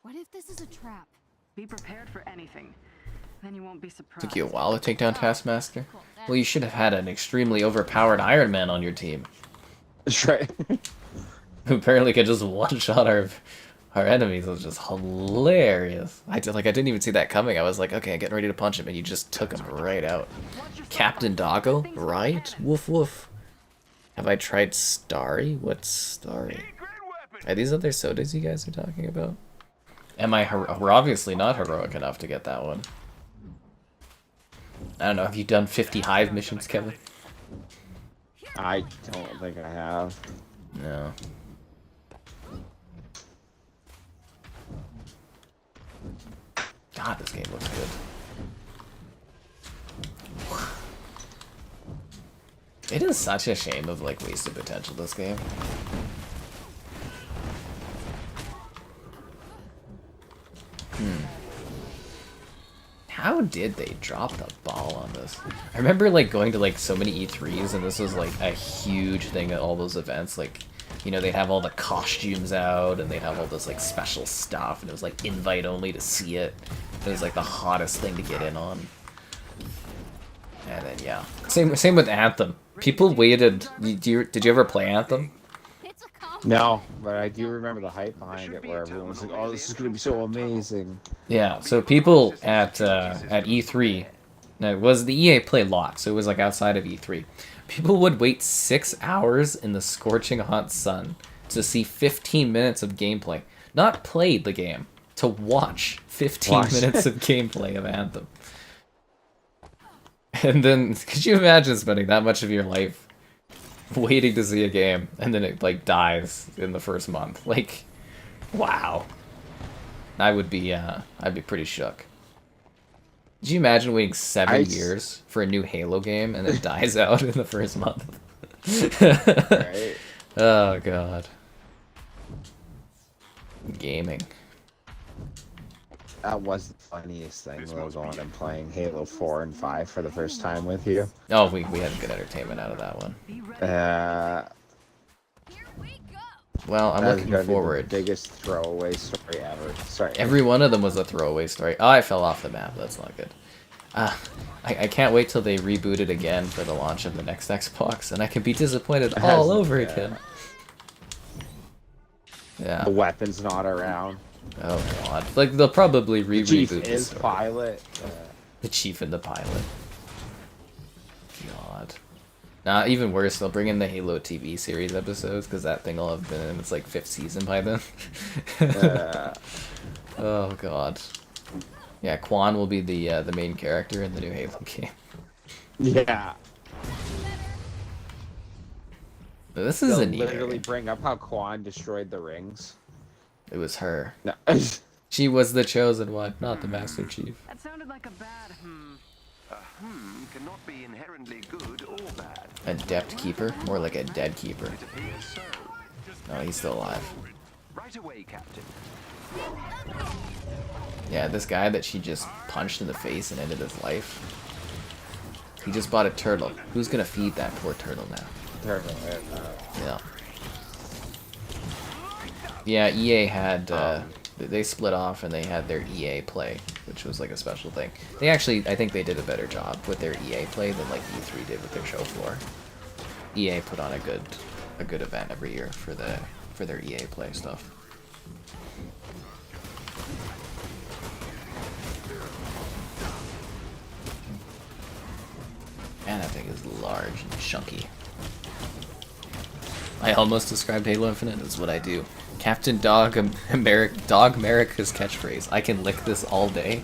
What if this is a trap? Be prepared for anything. Then you won't be surprised. Took you a while to take down Taskmaster? Well, you should have had an extremely overpowered Iron Man on your team. That's right. Who apparently could just one-shot our enemies. It was just hilarious. I didn't even see that coming. I was like, okay, getting ready to punch him, and you just took him right out. Captain Doggo? Right? Woof woof. Have I tried Starry? What's Starry? Are these other sodas you guys are talking about? Am I we're obviously not heroic enough to get that one. I don't know, have you done 50 hive missions, Kevin? I don't think I have. No. God, this game looks good. It is such a shame of like wasted potential, this game. How did they drop the ball on this? I remember like going to like so many E3s, and this was like a huge thing at all those events. Like, you know, they'd have all the costumes out, and they'd have all this like special stuff, and it was like invite only to see it. It was like the hottest thing to get in on. And then yeah, same with Anthem. People waited. Did you ever play Anthem? No, but I do remember the hype behind it, where everyone was like, "Oh, this is gonna be so amazing." Yeah. So people at E3, now it was the EA Play lot, so it was like outside of E3. People would wait 6 hours in the scorching hot sun to see 15 minutes of gameplay. Not play the game, to watch 15 minutes of gameplay of Anthem. And then, could you imagine spending that much of your life waiting to see a game, and then it like dies in the first month? Like, wow. I'd be pretty shook. Did you imagine waiting 7 years for a new Halo game and it dies out in the first month? Right. Oh god. Gaming. That was the funniest thing, when I was going and playing Halo 4 and 5 for the first time with you. Oh, we had good entertainment out of that one. Well, I'm looking forward. The biggest throwaway story ever. Sorry. Every one of them was a throwaway story. Oh, I fell off the map. That's not good. I can't wait till they reboot it again for the launch of the next Xbox, and I can be disappointed all over again. Yeah. The weapon's not around. Oh god. Like, they'll probably reboot Chief the is story. pilot. The chief and the pilot. God. Nah, even worse, they'll bring in the Halo TV series episodes, because that thing will have been in its like 5th season by then. Oh god. Yeah, Quan will be the main character in the new Halo game. Yeah. But this is a neat literally area. bring up how Quan destroyed the rings. It was her. No. She was the chosen one, not the Master Chief. That sounded like a bad A cannot be inherently good or bad. Adept keeper? More like a dead keeper. It appears so. No, he's still alive. Right away, Captain. Yeah, this guy that she just punched in the face and ended his life. He just bought a turtle. Who's gonna feed that poor turtle now? Yeah. Yeah, EA had, they split off and they had their EA Play, which was like a special thing. They actually, I think they did a better job with their EA Play than like E3 did with their show floor. EA put on a good event every year for their EA Play stuff. Man, that thing is large and chunky. I almost described Halo Infinite as what I do. Captain Dog America's catchphrase. I can lick this all day.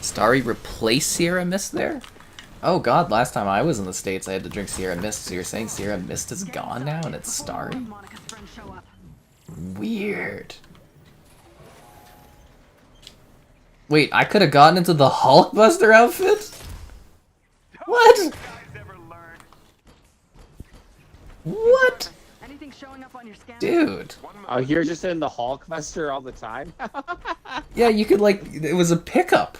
Starry replaced Sierra Mist there? Oh god, last time I was in the States I had to drink Sierra Mist, so you're saying Sierra Mist is gone now and it's Starry? Weird. Wait, I could have gotten into the Hulkbuster outfit? What? What? Anything showing up on your scanner? Dude. Oh, you're just in the Hulkbuster all the time? Yeah, you could like, it was a pickup.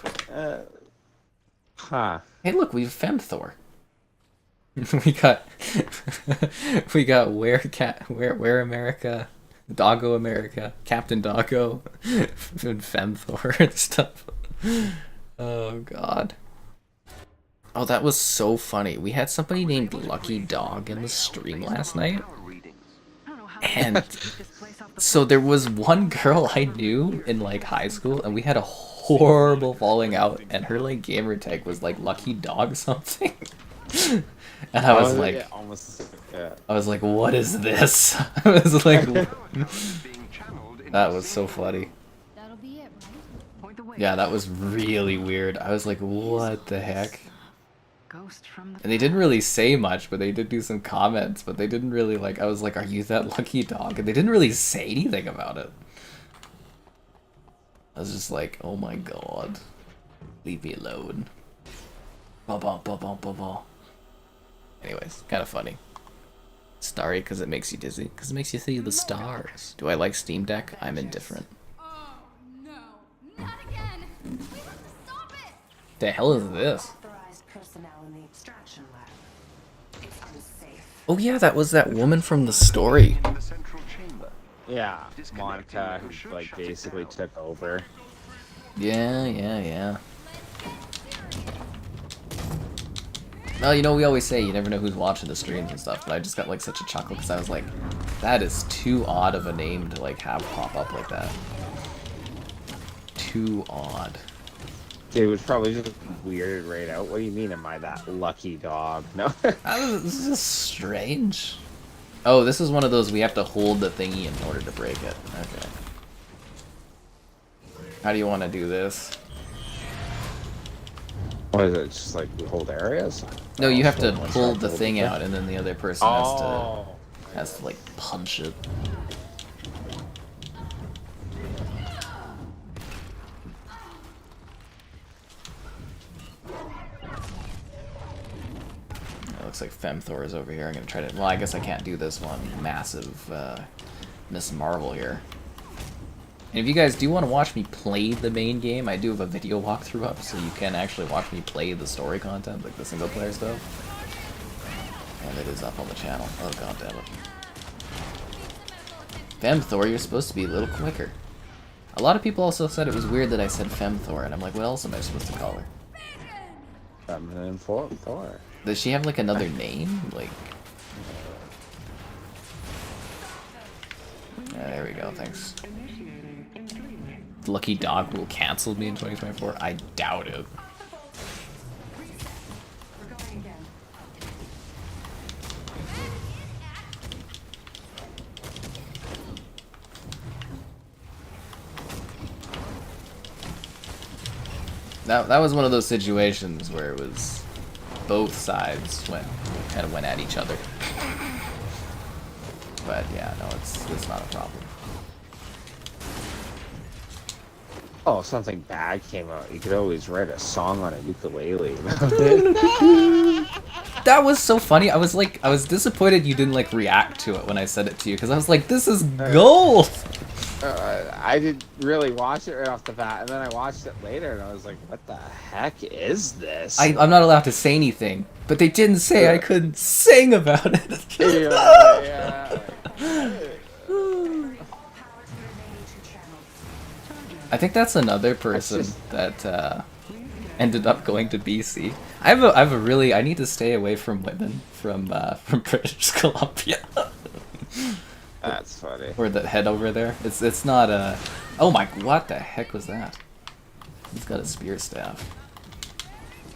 Huh. Hey look, we've Femthor. we got, we got Where America Doggo America, Captain Doggo, and Femthor and stuff. Oh god. Oh, that was so funny. We had somebody named Lucky Dog in the stream last night. And so there was one girl I knew in like high school, and we had a horrible falling out, and her like gamer tag was like Lucky Dog something. And I was like, yeah, almost, yeah. I was like, what is this? I was like, that was so funny. That'll be it, right? Yeah, that was really weird. I was like, what the heck? And they didn't really say much, but they did do some comments, but they didn't really like, I was like, are you that Lucky Dog? And they didn't really say anything about it. I was just like, oh my god. Leave me alone. Anyways, kind of funny. Starry because it makes you dizzy, because it makes you see the stars. Do I like Steam Deck? I'm indifferent. Oh no, not again! We have to stop it! The hell is this? Oh yeah, that was that woman from the story. Yeah, Monica, who like basically took over. Yeah. Well, you know, we always say you never know who's watching the streams and stuff, but I just got like such a chuckle because I was like, that is too odd of a name to like have pop up like that. Too odd. It was probably just weirded right out. What do you mean, am I that Lucky Dog? No. This is strange. Oh, this is one of those we have to hold the thingy in order to break it. Okay. How do you want to do this? What is it? Just like hold areas? No, you have to pull the thing out, and then the other person Oh. has to like punch it. It looks like Femthor is over here. I'm gonna try to. Well, I guess I can't do this one. Massive Miss Marvel here. And if you guys do want to watch me play the main game, I do have a video walkthrough up, so you can actually watch me play the story content, like the single player stuff. And it is up on the channel. Oh god damn it. Femthor, you're supposed to be a little quicker. A lot of people also said it was weird that I said Femthor, and I'm like, what else am I supposed to call her? Feminine Thor. Does she have like another name? Like... Yeah, there we go, thanks. Lucky Dog will cancel me in 2024? I doubt it. That was one of those situations where it was both sides kind of went at each other. But yeah, no, it's not a problem. Oh, something bad came out. You could always write a song on a ukulele. That was so funny. I was disappointed you didn't like react to it when I said it to you, because I was like, this is gold. I didn't really watch it right off the bat, and then I watched it later, and I was like, what the heck is this? I'm not allowed to say anything, but they didn't say I couldn't sing about it. yeah. I think that's another person that ended up going to BC. I need to stay away from women from British Columbia. That's funny. Or the head over there. It's not a. Oh my! What the heck was that? He's got a spear staff.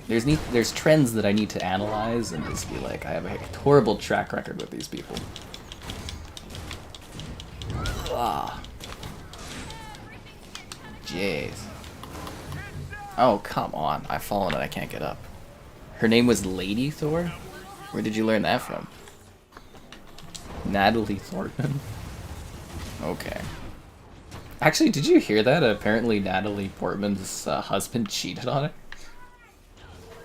There's trends that I need to analyze and just be like, I have a horrible track record with these people. Ah. Jeez. Oh, come on. I've fallen and I can't get up. Her name was Lady Thor? Where did you learn that from? Natalie Thornton? Okay. Actually, did you hear that? Apparently Natalie Portman's husband cheated on her.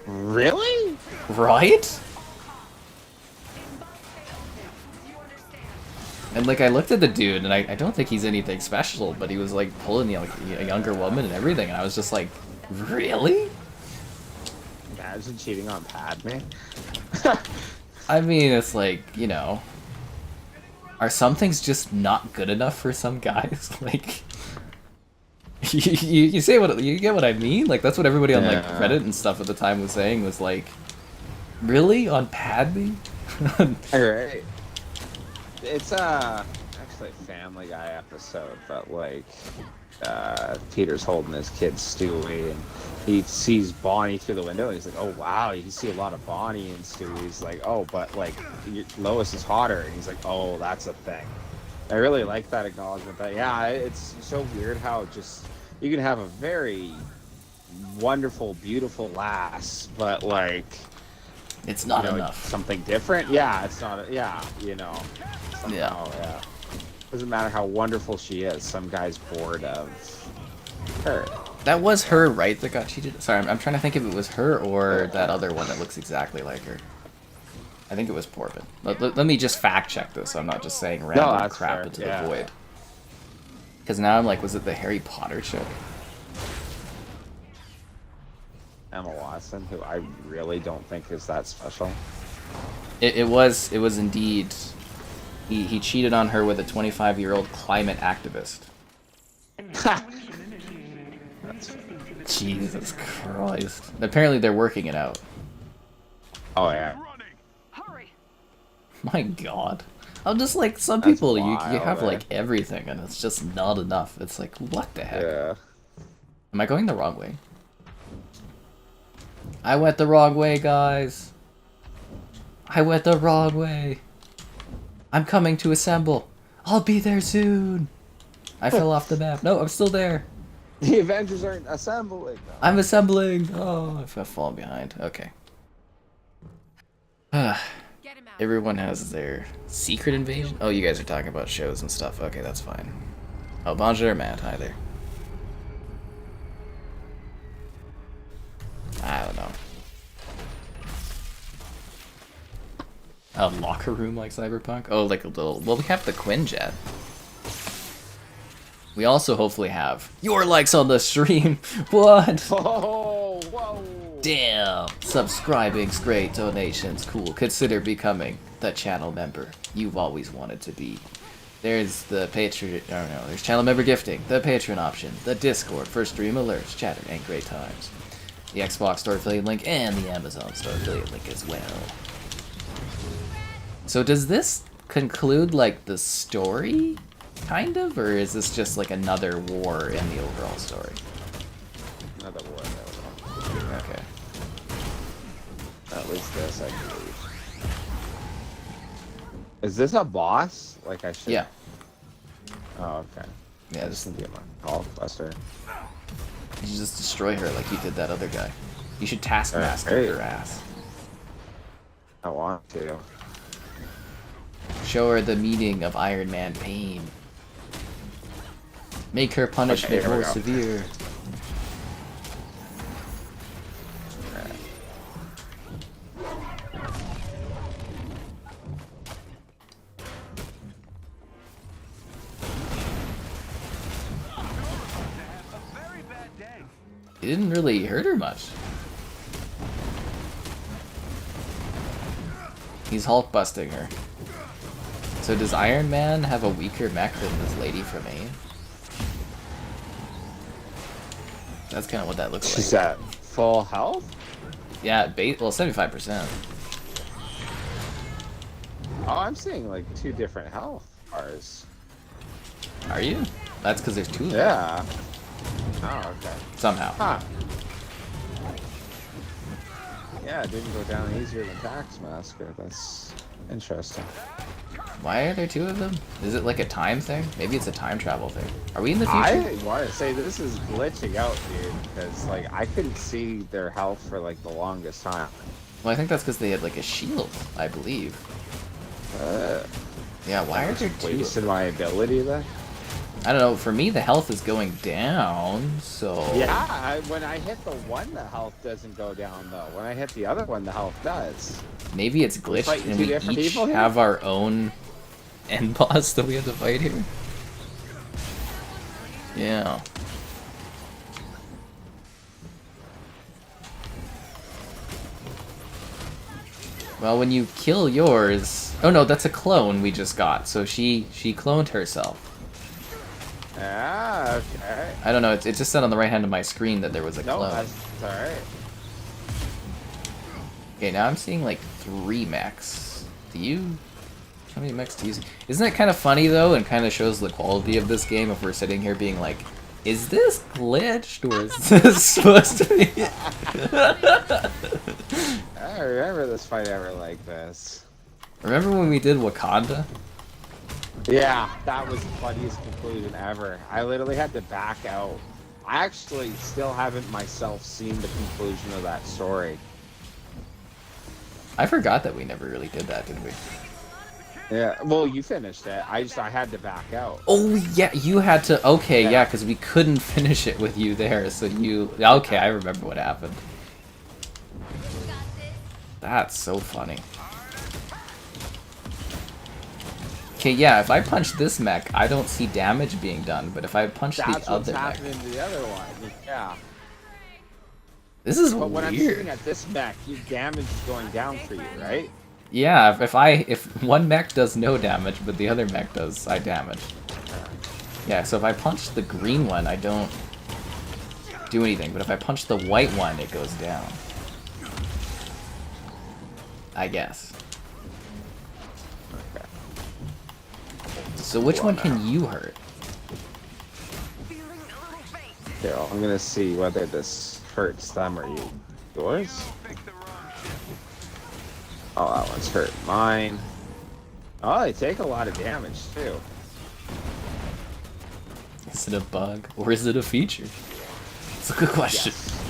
Really? Right? And like, I looked at the dude, and I don't think he's anything special, but he was like pulling like a younger woman and everything, and I was just like, really? Imagine cheating on Padme. I mean, it's like, you know, Are some things just not good enough for some guys? Like, you say what you get what I mean? Like that's what everybody on like Yeah. Reddit and stuff at the time was saying was like, really on Padme? Alright. It's actually a Family Guy episode, but like Peter's holding his kid Stewie and he sees Bonnie through the window and he's like, oh wow, you can see a lot of Bonnie and Stewie. He's like, oh, but like Lois is hotter, and he's like, oh, that's a thing. I really like that acknowledgement that yeah, it's so weird how just you can have a very wonderful, beautiful lass, but like It's not you know, enough. something different. Yeah, it's not. Yeah, you know. Yeah. Yeah. Doesn't matter how wonderful she is. Some guy's bored of her. That was her, right? That got cheated. Sorry, I'm trying to think if it was her or that other one that looks exactly like her. I think it was Porvin. Let me just fact check this. So I'm not just saying random that's crap fair. into Yeah. the void. Because now I'm like, was it the Harry Potter chick? Emma Watson, who I really don't think is that special. It was indeed. He cheated on her with a 25-year-old climate activist. Jesus Christ. Apparently they're working it out. Oh yeah. Hurry! My God. I'm just like, some That's people, you wild, have eh? like everything and it's just not enough. It's like, what the heck? Yeah. Am I going the wrong way? I went the wrong way, guys. I went the wrong way. I'm coming to assemble. I'll be there soon. I fell off the map. No, I'm still there. The Avengers aren't assembling. I'm assembling. Oh, I've fallen behind. Okay. Get him out. Everyone has their secret invasion. Oh, you guys are talking about shows and stuff. Okay, that's fine. Oh, bonjour, Matt. Hi there. I don't know. A locker room like Cyberpunk? Oh, like a little... Well, we have the Quinjet. We also hopefully have your likes on the stream. What? Oh, whoa. Damn. Subscribing's great. Donations, cool. Consider becoming the channel member you've always wanted to be. There's the Patreon... I don't know. There's channel member gifting, the Patreon option, the Discord for stream alerts, chatter, and great times. The Xbox Store affiliate link, and the Amazon Store affiliate link as well. So does this conclude, like, the story, kind of? Or is this just, like, another war in the overall story? Another war. Okay. At least this, I believe. Is this a boss? Like I should... Yeah. Oh, okay. Yeah, just, Get my call buster. you should just destroy her like you did that other guy. You should taskmaster Hey. her ass. I want to. Show her the meaning of Iron Man pain. Make her punishment here we more go. severe. Very bad day. It didn't really hurt her much. He's Hulk busting her. So does Iron Man have a weaker mech than this lady from AIM? That's kind of what that looks She's like. at full health? Yeah, well, 75%. Oh, I'm seeing like 2 different health bars. Are you? That's because there's 2 of them. Yeah. Oh, okay. Somehow. Huh. Yeah, it didn't go down easier than Taxmaster. That's interesting. Why are there 2 of them? Is it like a time thing? Maybe it's a time travel thing. Are we in the future? I want to say this is glitching out, dude, because like I couldn't see their health for like the longest time. Well, I think that's because they had like a shield, I believe. Yeah, why are there 2? Wasted my ability then? I don't know. For me, the health is going down, so... Yeah, when I hit the one, the health doesn't go down though. When I hit the other one, the health does. Maybe it's glitched fighting and 2 we different each people here? have our own end boss that we have to fight here. Yeah. Well, when you kill yours... Oh no, that's a clone we just got, so she cloned herself. Ah, okay. I don't know, it just said on the right hand of my screen that there was a No, clone. that's alright. Okay, now I'm seeing like 3 mechs. Do you... How many mechs do you see? Isn't that kind of funny though, and kind of shows the quality of this game if we're sitting here being like, is this glitched, or is this supposed to be... I don't remember this fight ever like this. Remember when we did Wakanda? Yeah, that was the funniest conclusion ever. I literally had to back out. I actually still haven't myself seen the conclusion of that story. I forgot that we never really did that, did we? Yeah, well, you finished it. I had to back out. Oh yeah, you had to. Okay, Yeah. yeah, because we couldn't finish it with you there. So you. Okay, I remember what happened. That's so funny. Okay, yeah. If I punch this mech, I don't see damage being done. But if I punch That's the what's other mech, happening to the other one. Yeah. this is But when I'm weird. shooting at this mech, your damage is going down for you, right? Yeah, if one mech does no damage, but the other mech does damage. Yeah, so if I punch the green one, I don't do anything. But if I punch the white one, it goes down. I guess. Okay. So which one can you hurt? Here, I'm gonna see whether this hurts them or you. Yours? Oh, that one's hurt mine. Oh, they take a lot of damage too. Is it a bug or is it a feature? It's a good question. Yes.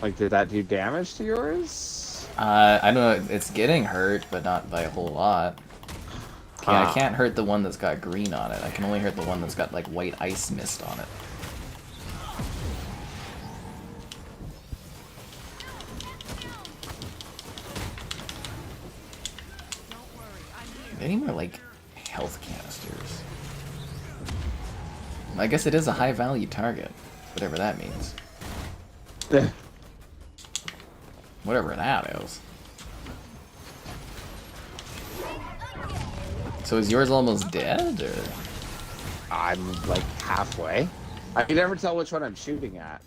Like, did that do damage to yours? I don't know. It's getting hurt, but not by a whole lot. Okay, I can't hurt the one that's got green on it. I can only hurt the one that's got like white ice mist on it. Any more like health canisters? I guess it is a high value target, whatever that means. Whatever that is. So is yours almost dead, or? I'm like halfway. I can never tell which one I'm shooting at.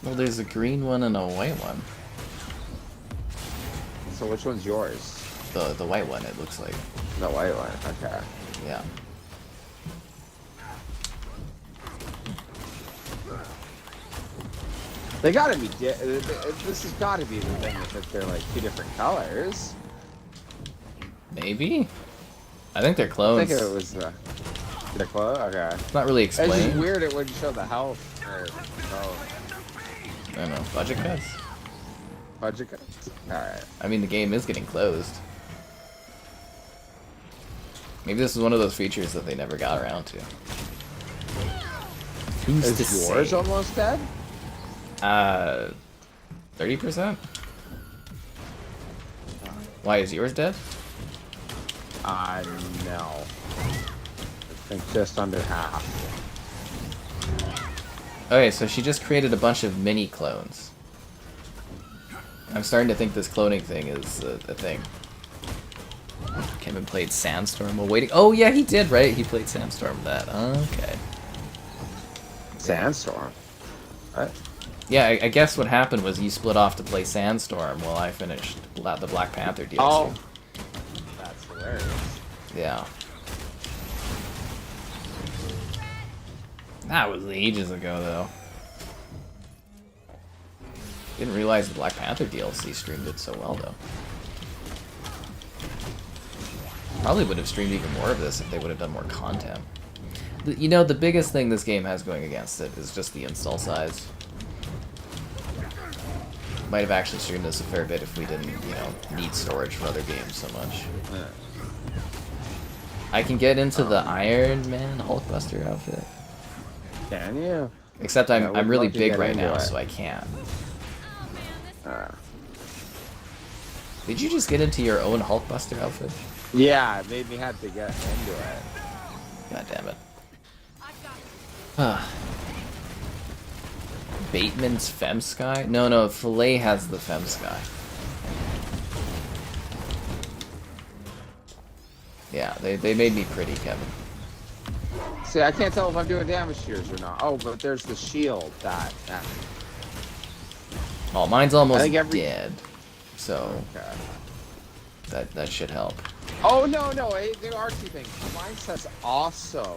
Well, there's a green one and a white one. So which one's yours? The white one, it looks like. The white one. Okay. Yeah. They gotta be. This has gotta be the thing if they're like 2 different colors. Maybe? I think they're I clones. think it was the clone. Okay. It's not really It's just explained. weird it wouldn't show the health. Or, oh, I don't know. Budget cuts? budget cuts. All right. I mean, the game is getting closed. Maybe this is one of those features that they never got around to. Who's to Is yours say? almost dead? 30%? Why is yours dead? No. I think just under half. Okay, so she just created a bunch of mini clones. I'm starting to think this cloning thing is a thing. Kevin played Sandstorm while waiting. Oh yeah, he did, right? He played Sandstorm that. Okay. Sandstorm. What? Yeah, I guess what happened was you split off to play Sandstorm while I finished the Black Panther DLC. Oh. That's hilarious. Yeah. That was ages ago, though. Didn't realize the Black Panther DLC stream did so well, though. Probably would have streamed even more of this if they would have done more content. You know, the biggest thing this game has going against it is just the install size. Might have actually streamed this a fair bit if we didn't, you know, need storage for other games so much. Yeah. I can get into the Iron Man Hulkbuster outfit. Can you? Except Yeah, I'm we'd really love to big get right into now, it. so I can't. Did you Yeah, just get into your own Hulkbuster outfit? it made me have to get into it. God damn it. Bateman's Femsky? No, Filet has the Femsky. Yeah, they made me pretty, Kevin. See, I can't tell if I'm doing damage to yours or not. Oh, but there's the shield that. Oh, mine's almost think dead. So Okay. that should help. Oh no, there are two things. Mine says also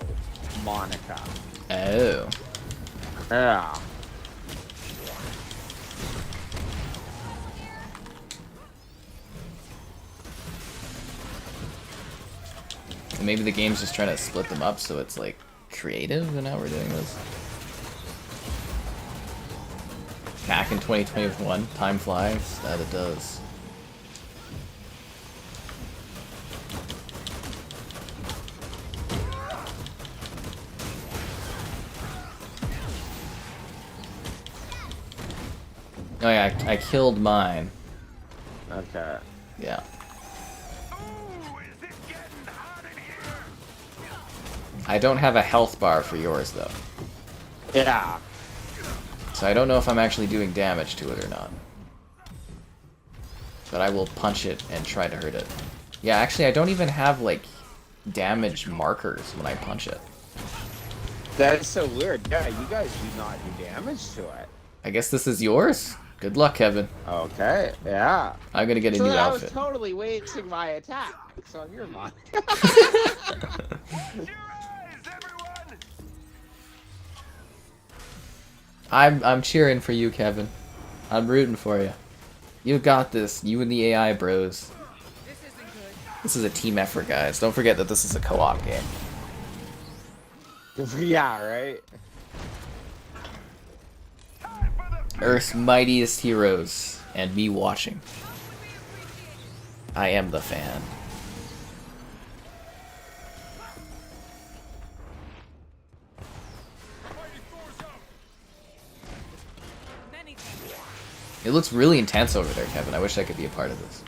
Monica. Oh. Yeah. Maybe the game's just trying to split them up so it's like creative and how we're doing this. Back in 2021, time flies, that it does. Oh yeah, I killed mine. Okay. Yeah. I don't have a health bar for yours though. Yeah. So I don't know if I'm actually doing damage to it or not. But I will punch it and try to hurt it. Yeah, actually I don't even have like damage markers when I punch it. That is so weird. Yeah, you guys do not do damage to it. I guess this is yours? Good luck, Kevin. Okay, yeah. I'm gonna get a So new then outfit. I was totally wasting my attack. So I'm your mom. I'm cheering for you, Kevin. I'm rooting for you. You got this. You and the AI bros. This is a team effort, guys. Don't forget that this is a co-op game. Yeah, right? Earth's mightiest heroes, and me watching. I am the fan. It looks really intense over there, Kevin. I wish I could be a part of this.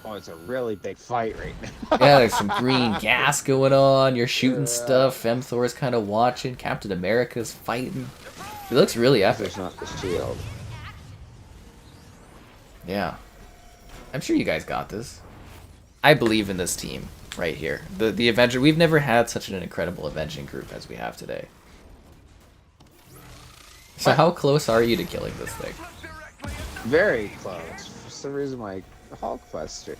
Oh, it's a really big fight right now. Yeah, there's some green gas going on. You're shooting stuff. Femthor's kind of watching. Captain America's fighting. It looks really epic. There's not the shield. Yeah. I'm sure you guys got this. I believe in this team right here. The Avenger. We've never had such an incredible avenging group as we have today. So how close are you to killing this thing? Very close. For some reason, my Hulkbuster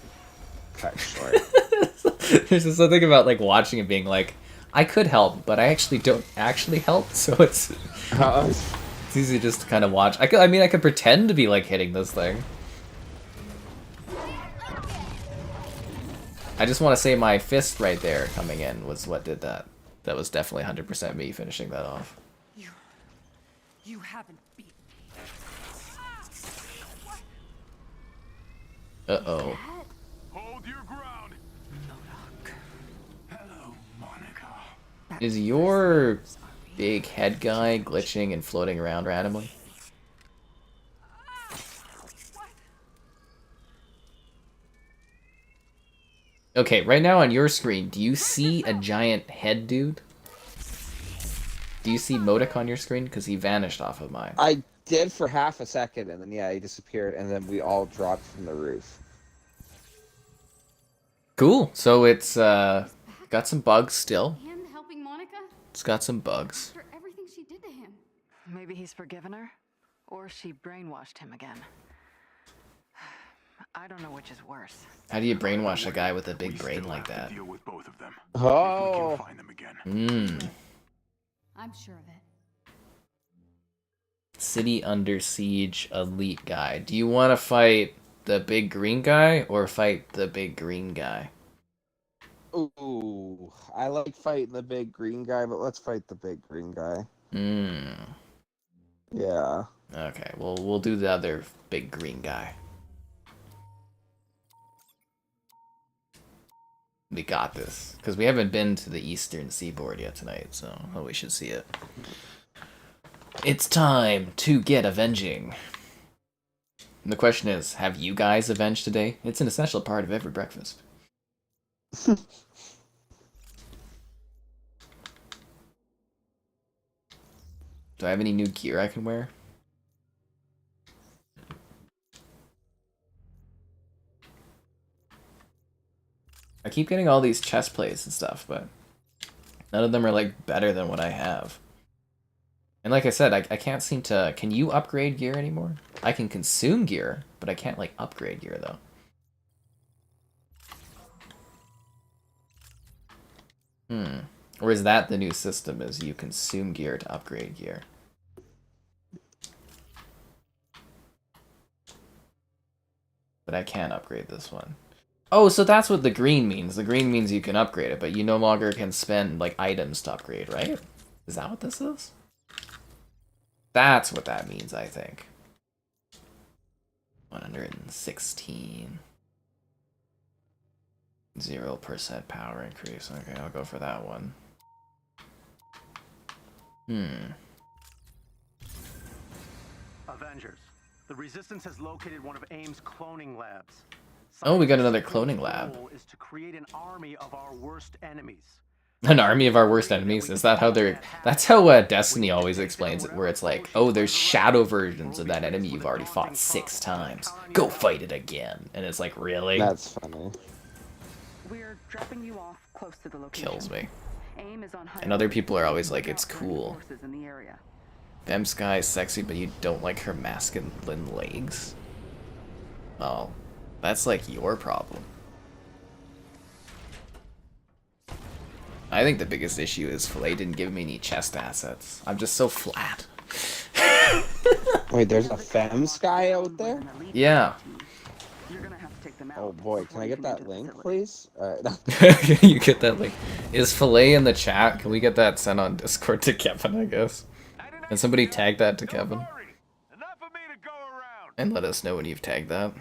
cut short. There's just something about like watching and being like, I could help, but I actually don't actually help. So it's easy just to kind of watch. I mean, I could pretend to be like hitting this thing. I just want to say my fist right there coming in was what did that. That was definitely 100% me finishing that off. You haven't beaten me. Uh-oh. Hold your ground. Hello, Monica. Is your big head guy glitching and floating around randomly? Okay, right now on your screen, do you see a giant head dude? Do you see Modek on your screen? Because he vanished off of mine. I did for half a second, and then yeah, he disappeared, and then we all dropped from the roof. Cool. So it's got some bugs still. Him helping Monica? It's got some bugs. For everything she did to him. Maybe he's forgiven her, or she brainwashed him again. I don't know which is worse. How do you brainwash a guy with a big brain Still like have that? to deal with both of them. Oh. If we can find them again. Mmm. I'm sure of it. City under siege elite guy. Do you want to fight the big green guy or fight the big green guy? Ooh, I like fighting the big green guy, but let's fight the big green guy. Mmm. Yeah. Okay, well, we'll do the other big green guy. We got this. Because we haven't been to the eastern seaboard yet tonight, so we should see it. It's time to get avenging. And the question is, have you guys avenged today? It's an essential part of every breakfast. Do I have any new gear I can wear? I keep getting all these chest plates and stuff, but none of them are like better than what I have. And like I said, I can't seem to... Can you upgrade gear anymore? I can consume gear, but I can't like upgrade gear though. Or is that the new system, is you consume gear to upgrade gear? But I can't upgrade this one. Oh, so that's what the green means. The green means you can upgrade it, but you no longer can spend like items to upgrade, right? Is that what this is? That's what that means, I think. 116. 0% power increase. Okay, I'll go for that one. Avengers. The Resistance has located one of AIM's cloning labs. Oh, we got another cloning lab. Goal is to create an army of our worst enemies. An army of our worst enemies? Is that how they're... That's how Destiny always explains it, where it's like, oh, there's shadow versions of that enemy you've already fought 6 times. Go fight it again. And it's like, really? That's funny. We're dropping you off close to the location. Kills me. AIM is on And other people are always like, it's cool. forces in the area. Femsky is sexy, but you don't like her masculine legs? Oh, that's like your problem. I think the biggest issue is Filet didn't give me any chest assets. I'm just so flat. Wait, there's a Femsky out there? Yeah. Oh boy, can I get that link, please? You get that link. Is Filet in the chat? Can we get that sent on Discord to Kevin, I guess? Can somebody tag that to Kevin? And let us know when you've tagged that.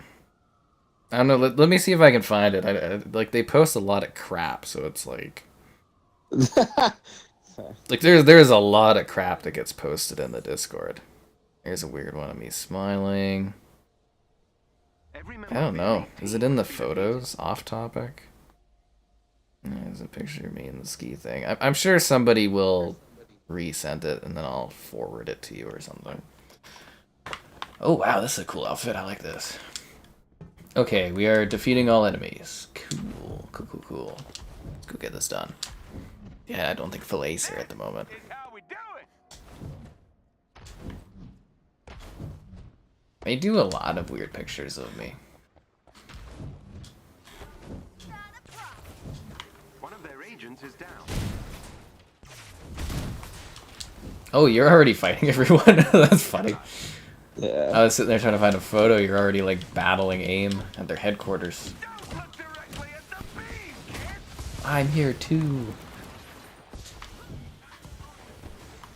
I don't know, let me see if I can find it. I like, they post a lot of crap, so it's like... like, there's a lot of crap that gets posted in the Discord. Here's a weird one of me smiling. I don't know. Is it in the photos? Off topic? There's a picture of me in the ski thing. I'm sure somebody will resend it, and then I'll forward it to you or something. Oh wow, this is a cool outfit. I like this. Okay, we are defeating all enemies. Cool, cool, cool, cool. Let's go get this done. Yeah, I don't think Filet's here at the moment. They do a lot of weird pictures of me. One of their agents is down. Oh, you're already fighting everyone? That's funny. Yeah. I was sitting there trying to find a photo. You're already like battling AIM at their headquarters. I'm here too.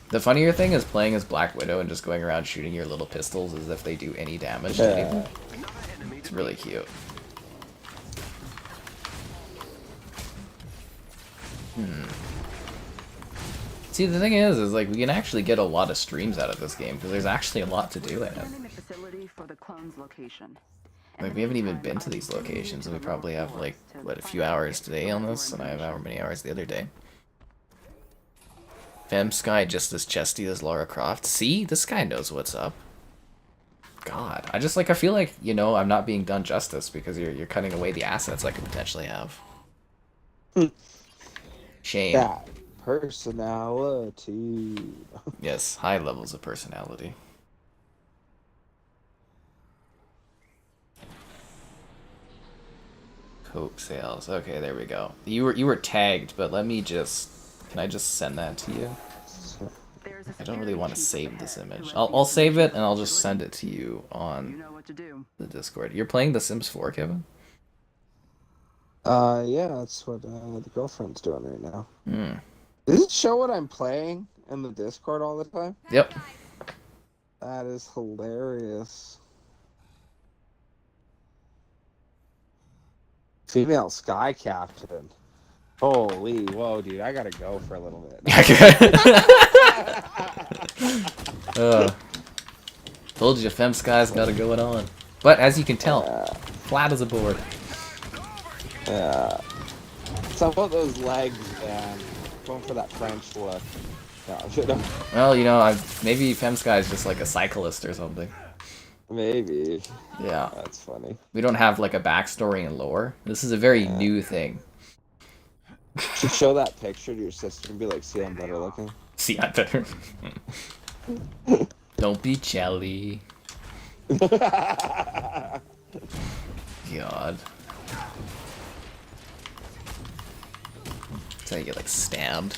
The funnier thing is playing as Black Widow and just going around shooting your little pistols as if they do any damage to anything. It's really cute. See, the thing is like we can actually get a lot of streams out of this game because there's actually a lot to do in it. Like, we haven't even been to these locations, and we probably have like what, a few hours today on this, and I have how many hours the other day. Femsky just as chesty as Lara Croft. See, this guy knows what's up. God, I feel like, you know, I'm not being done justice because you're cutting away the assets I could potentially have. Shame. Yeah, personality. Yes, high levels of personality. Coop sales. Okay, there we go. You were tagged, but let me just... Can I just send that to you? I don't really want to save this image. I'll save it and I'll just send it to you on the Discord. You're playing The Sims 4, Kevin? Yeah, that's what the girlfriend's doing right now. Does it show what I'm playing in the Discord all the time? Yep. That is hilarious. Female Sky Captain. Holy, whoa, dude, I gotta go for a little bit. Told you, Femsky's got it going on. But as you can tell, flat as a board. Yeah. Some of those legs, man. Going for that French look. Well, you know, maybe Femsky's just like a cyclist or something. Maybe. Yeah. That's funny. We don't have like a backstory and lore. This is a very new thing. Should show that picture to your sister and be like, see, I'm better looking. See, I better. Don't be jelly. God. So you get like stabbed.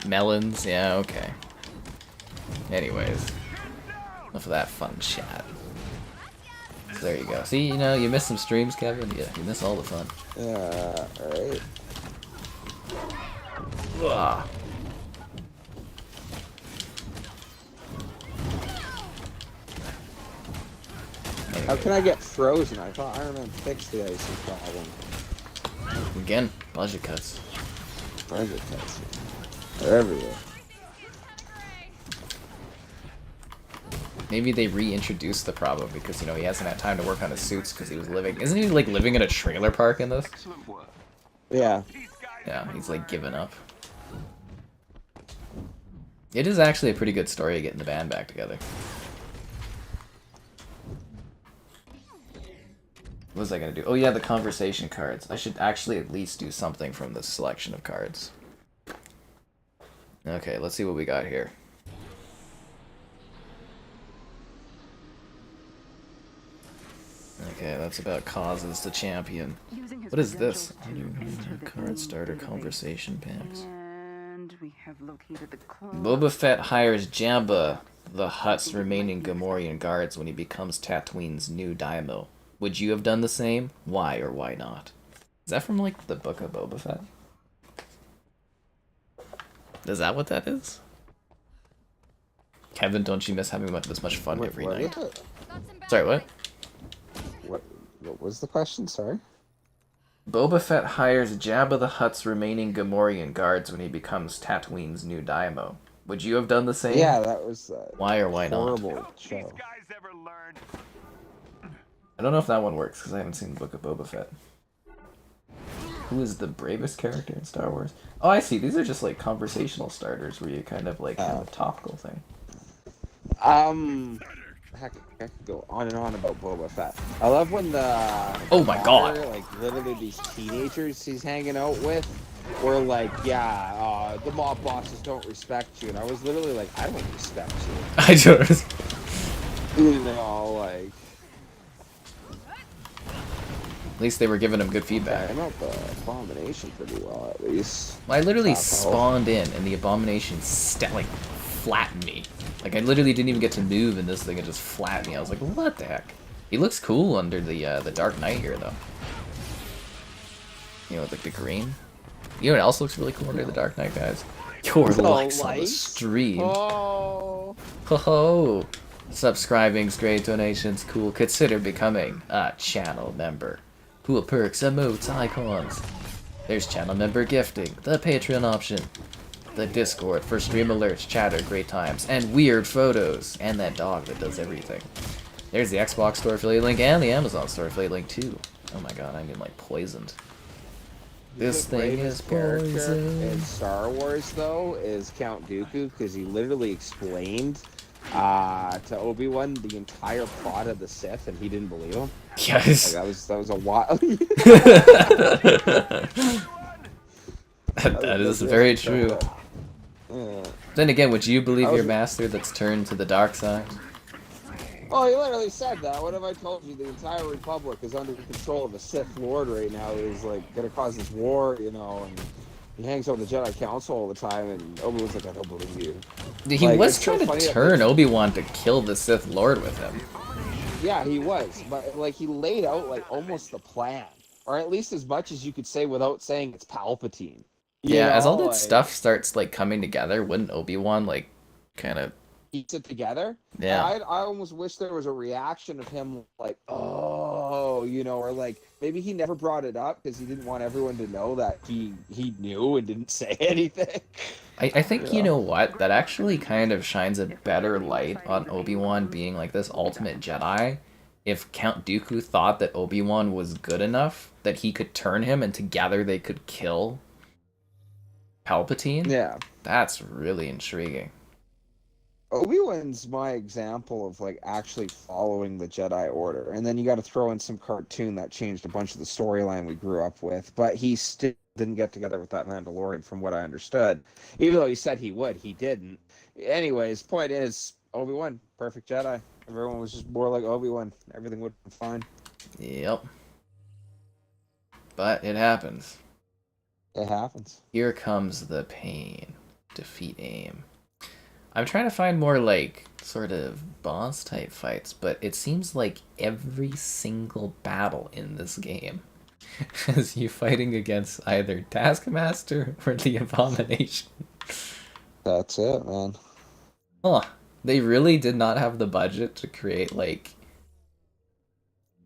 Melons, yeah, okay. Anyways, enough of that fun chat. So there you go. See, you know, you miss some streams, Kevin. Yeah, you miss all the fun. Yeah, alright. Ugh. How can I get frozen? I thought Iron Man fixed the icing problem. Again, budget cuts. Budget cuts. They're everywhere. Maybe they reintroduced the problem because, you know, he hasn't had time to work on his suits because he was living... Isn't he, like, living in a trailer park in this? Yeah. Yeah, he's, like, given up. It is actually a pretty good story of getting the band back together. What was I gonna do? Oh yeah, the conversation cards. I should actually at least do something from this selection of cards. Okay, let's see what we got here. Okay, that's about causes to champion. What is this? Card starter conversation packs. And we have located the Boba Fett hires Jabba the Hutt's remaining Gamorrean guards when he becomes Tatooine's new daimyo. Would you have done the same? Why or why not? Is that from, like, the Book of Boba Fett? Is that what that is? Kevin, don't you miss having this much fun every night? Sorry, what? What was the question? Sorry? Boba Fett hires Jabba the Hutt's remaining Gamorrean guards when he becomes Tatooine's new daimyo. Would you have done the same? Yeah, that was why or why not? Horrible show. I don't know if that one works because I haven't seen the Book of Boba Fett. Who is the bravest character in Star Wars? Oh, I see. These are just like conversational starters where you kind of like have a topical thing. Heck, I could go on and on about Boba Fett. I love when the oh my god, like literally these teenagers he's hanging out with were like, yeah, the mob bosses don't respect you, and I was literally like, I don't respect you. I don't. You know, like. At least they were giving him good feedback. I know the Abomination pretty well, at least. I literally spawned in, and the Abomination like flattened me. Like I literally didn't even get to move, and this thing had just flattened me. I was like, what the heck? He looks cool under the Dark Knight here, though. You know, like the green. You know what else looks really cool under the Dark Knight, guys? Your likes on the stream. Oh. Ho ho. Subscribing's great, donations cool. Consider becoming a channel member. Cool perks, emotes, icons. There's channel member gifting, the Patreon option, the Discord for stream alerts, chatter, great times, and weird photos, and that dog that does everything. There's the Xbox store affiliate link and the Amazon store affiliate link too. Oh my god, I'm getting like poisoned. This thing is poison. In Star Wars, though, is Count Dooku, because he literally explained to Obi-Wan the entire plot of the Sith, and he didn't believe him. Yes. Like, that was a while. that is very true. Then again, would you believe your master that's turned to the dark side? Oh, he literally said that. What have I told you? The entire Republic is under the control of a Sith Lord right now who's, like, gonna cause this war, you know, and he hangs out with the Jedi Council all the time, and Obi-Wan's like, I don't believe you. He like, was trying to turn Obi-Wan to kill the Sith Lord with him. Yeah, he was, but, like, he laid out, like, almost the plan. Or at least as much as you could say without saying it's Palpatine. Yeah, as all that stuff starts, like, coming together, wouldn't Obi-Wan, like, kind of eats it together? Yeah. I almost wish there was a reaction of him, like, oh, you know, or, like, maybe he never brought it up because he didn't want everyone to know that he knew and didn't say anything. I think, you know what, that actually kind of shines a better light on Obi-Wan being, like, this ultimate Jedi. If Count Dooku thought that Obi-Wan was good enough that he could turn him and together they could kill Palpatine? Yeah. That's really intriguing. Obi-Wan's my example of, like, actually following the Jedi Order. And then you got to throw in some cartoon that changed a bunch of the storyline we grew up with. But he still didn't get together with that Mandalorian, from what I understood. Even though he said he would, he didn't. Anyways, point is, Obi-Wan, perfect Jedi. Everyone was just more like Obi-Wan. Everything would be fine. Yep. But it happens. It happens. Here comes the pain. Defeat aim. I'm trying to find more, like, sort of boss-type fights, but it seems like every single battle in this game is you fighting against either Taskmaster or the Abomination. That's it, man. Huh. They really did not have the budget to create, like,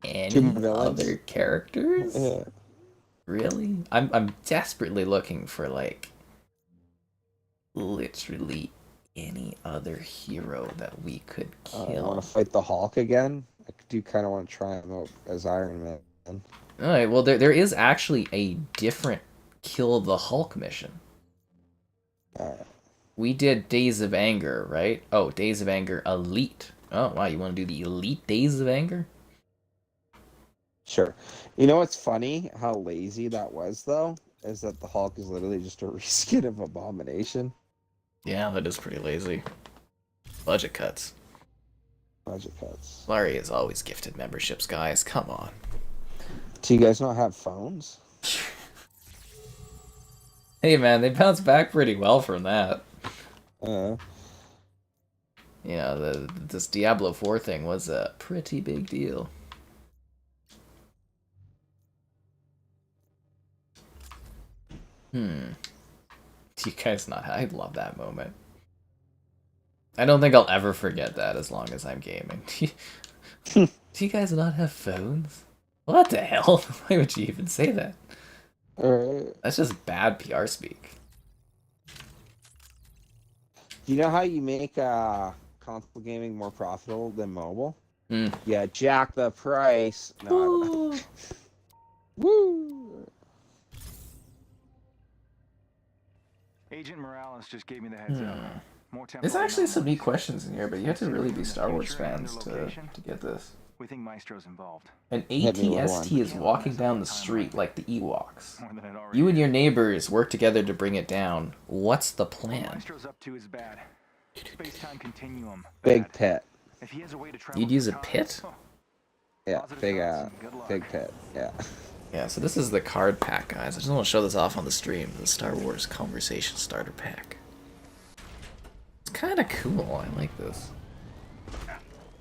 any other characters? Yeah. Really? I'm desperately looking for, like, literally any other hero that we could kill. I want to fight the Hulk again. I do kind of want to try him out as Iron Man. Alright, well, there is actually a different Kill the Hulk mission. We did Days of Anger, right? Oh, Days of Anger Elite. Oh, wow, you want to do the Elite Days of Anger? Sure. You know what's funny? How lazy that was, though? Is that the Hulk is literally just a reskin of Abomination. Yeah, that is pretty lazy. Budget cuts. Budget cuts. Larry is always gifted memberships, guys. Come on. Do you guys not have phones? Hey, man, they bounced back pretty well from that. Yeah, this Diablo 4 thing was a pretty big deal. Do you guys not? I love that moment. I don't think I'll ever forget that as long as I'm gaming. Do you guys not have phones? What the hell? Why would you even say that? That's just bad PR speak. Do you know how you make console gaming more profitable than mobile? Mm. Yeah, jack the price. No, Woo! Agent Morales just gave me the heads up. More There's actually some neat questions in here, but you have to really be Star Wars fans to get this. We think Maestro's involved. An ATST is walking down the street like the Ewoks. You and your neighbors work together to bring it down. What's the plan? Maestro's up to is bad. Space-time continuum. Big pit. If he has a way to travel You'd use a pit? Yeah, big pit. Yeah. Yeah, so this is the card pack, guys. I just want to show this off on the stream. The Star Wars Conversation Starter Pack. It's kind of cool. I like this.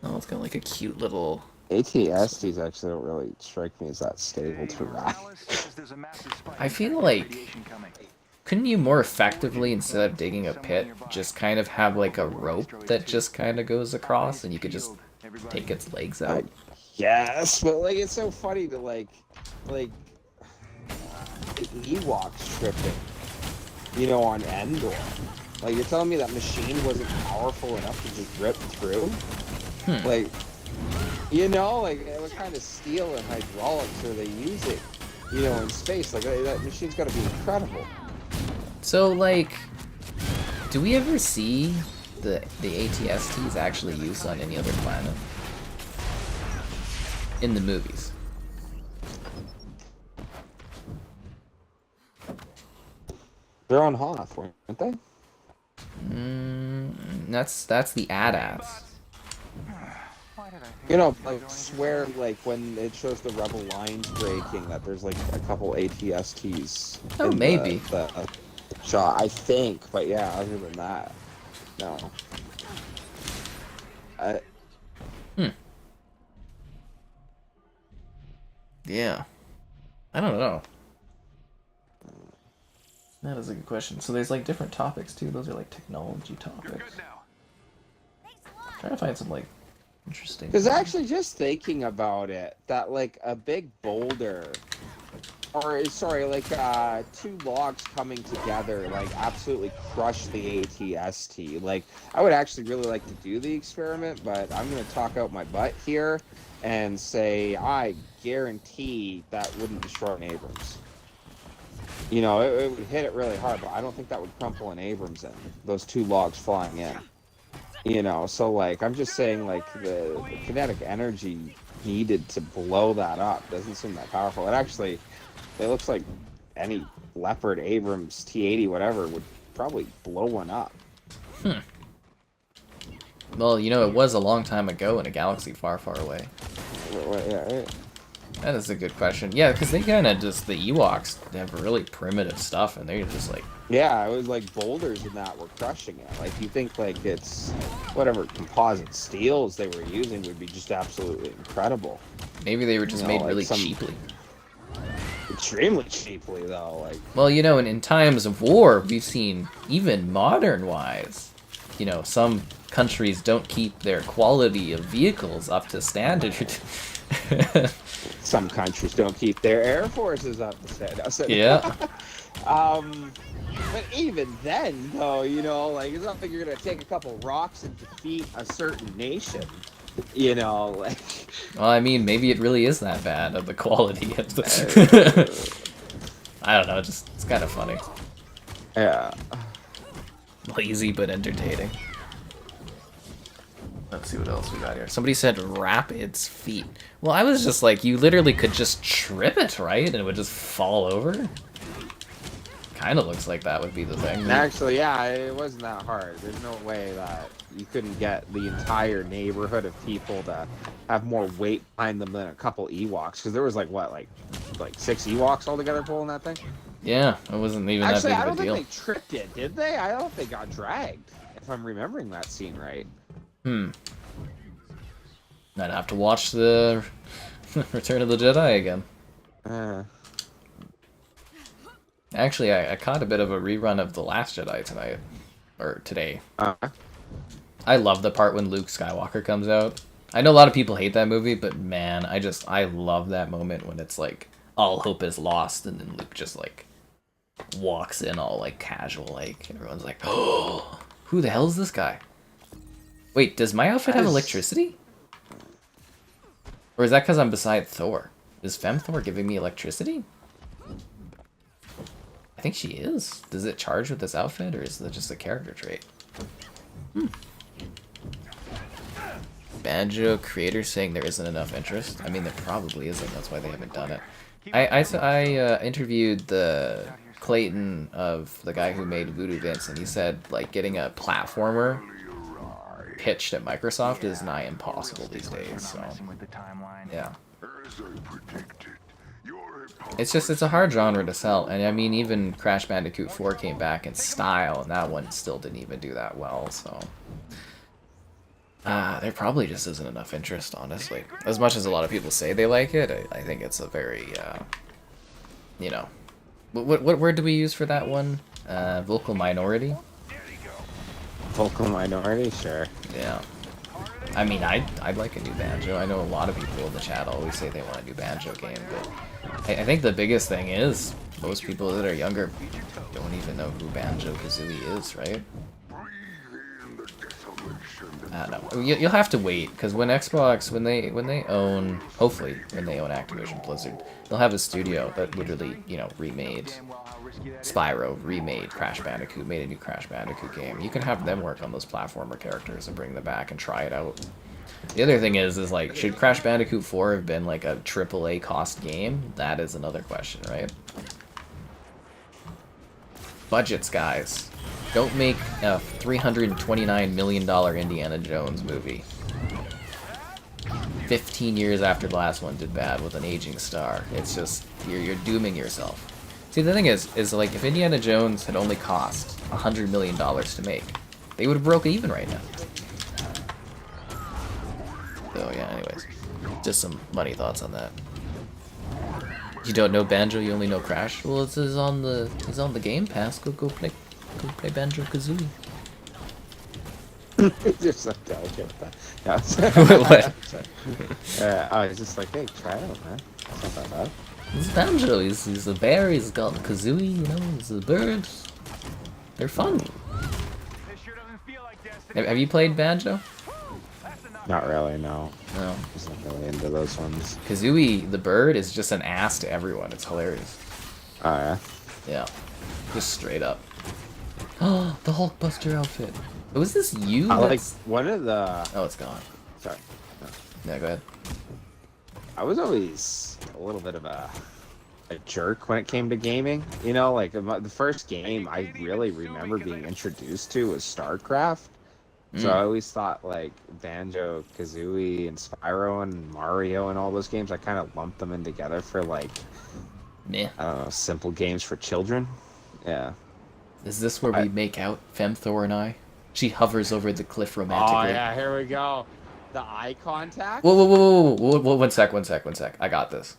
Oh, it's got like a cute little... ATSTs actually don't really strike me as that stable to ride. I feel like... Couldn't you more effectively, instead of digging a pit, just kind of have like a rope that just kind of goes across and you could just take its legs out? Yes, but like it's so funny to like Ewoks tripping, you know, on Endor. Like you're telling me that machine wasn't powerful enough to just rip through? Like, you know, like what kind of steel and hydraulics are they using? You know, in space, like that machine's got to be incredible. So, like, do we ever see the ATSTs actually used on any other planet? In the movies. They're on Hoth, aren't they? That's the AT-ATs. You know, like, swear, like, when it shows the Rebel lines breaking, that there's, like, a couple ATSTs. Oh, maybe. The shot, I think, but yeah, other than that, no. Yeah. I don't know. That is a good question. So there's, like, different topics, too. Those are, like, technology topics. Trying to find some, like, interesting. Because actually, just thinking about it, that like a big boulder, or sorry, like two logs coming together, like absolutely crush the ATST. Like I would actually really like to do the experiment, but I'm gonna talk out my butt here and say I guarantee that wouldn't destroy an Abrams. You know, it would hit it really hard, but I don't think that would crumple an Abrams in. Those two logs flying in. You know, so like I'm just saying, like the kinetic energy needed to blow that up doesn't seem that powerful. It looks like any Leopard, Abrams, T-80, whatever would probably blow one up. Well, you know, it was a long time ago in a galaxy far, far away. Yeah, right. That is a good question. Yeah, because they kind of just, the Ewoks have really primitive stuff, and they're just like... Yeah, it was like boulders and that were crushing it. Like, you think, like, it's... whatever composite steels they were using would be just absolutely incredible. Maybe they were just made like really cheaply. Extremely cheaply, though. Like, well, you know, in times of war, we've seen, even modern-wise, you know, some countries don't keep their quality of vehicles up to standard. some countries don't keep their air forces up to standard. Yeah. But even then, though, you know, like, it's not like you're gonna take a couple rocks and defeat a certain nation. You know, like... Well, I mean, maybe it really is that bad of the quality of the... I don't know, it's kind of funny. Yeah. Lazy but entertaining. Let's see what else we got here. Somebody said Rapid's feet. Well, I was just like, you literally could just trip it, right? And it would just fall over? Kind of looks like that would be the thing. Actually, yeah, it wasn't that hard. There's no way that you couldn't get the entire neighborhood of people to have more weight behind them than a couple Ewoks. Because there was like, what, like 6 Ewoks altogether pulling that thing? Yeah, it wasn't even actually, that big of a deal. I don't think they tripped it, did they? I don't think they got dragged, if I'm remembering that scene right. I'd have to watch the Return of the Jedi again. Actually, I caught a bit of a rerun of The Last Jedi tonight. Or today. I love the part when Luke Skywalker comes out. I know a lot of people hate that movie, but man, I love that moment when it's like, all hope is lost, and then Luke just like, walks in all like casual, like, and everyone's like, oh, who the hell is this guy? Wait, does my outfit have electricity? Or is that because I'm beside Thor? Is Femthor giving me electricity? I think she is. Does it charge with this outfit, or is that just a character trait? Banjo creators saying there isn't enough interest. I mean, there probably isn't. That's why they haven't done it. I interviewed the Clayton of the guy who made Voodoo Vince, and he said like getting a platformer pitched at Microsoft is nigh impossible these days. So yeah. It's a hard genre to sell, and I mean, even Crash Bandicoot 4 came back in style, and that one still didn't even do that well, so... there probably just isn't enough interest, honestly. As much as a lot of people say they like it, I think it's a very, you know... What word do we use for that one? Vocal minority? Vocal minority? Sure. Yeah. I mean, I'd like a new Banjo. I know a lot of people in the chat always say they want a new Banjo game, but I think the biggest thing is most people that are younger don't even know who Banjo-Kazooie is, right? I don't know. You'll have to wait, because when Xbox, when they own, hopefully, when they own Activision Blizzard, they'll have a studio that literally, you know, remade Spyro, remade Crash Bandicoot, made a new Crash Bandicoot game. You can have them work on those platformer characters and bring them back and try it out. The other thing is like, should Crash Bandicoot 4 have been like a AAA cost game? That is another question, right? Budgets, guys. Don't make a $329 million Indiana Jones movie 15 years after the last one did bad with an aging star. It's just, you're dooming yourself. See, the thing is like, if Indiana Jones had only cost $100 million to make, they would have broke even right now. So yeah, anyways, just some money thoughts on that. You don't know Banjo, you only know Crash? Well, it's on the Game Pass. Go play Banjo-Kazooie. You're so delicate with that. What? I was just like, hey, try it out, man. It's not that bad. It's Banjo. He's a bear. He's got Kazooie. You know, he's a bird. They're fun. Have you played Banjo? Not really, no. No. Just not really into those ones. Kazooie, the bird, is just an ass to everyone. It's hilarious. Oh, yeah? Yeah. Just straight up. Oh, the Hulkbuster outfit. Was this you? Like, one of the... Oh, it's gone. Sorry. No. Yeah, go ahead. I was always a little bit of a a jerk when it came to gaming. You know, like the first game I really remember being introduced to was StarCraft. So I always thought like Banjo, Kazooie, and Spyro and Mario and all those games. I kind of lumped them in together for like, Meh. I don't know, simple games for children. Yeah. Is this where we make out, Femthor and I? She hovers over the cliff romantically. Oh yeah, here we go. The eye contact. Whoa, whoa, whoa, whoa, whoa, one sec. I got this.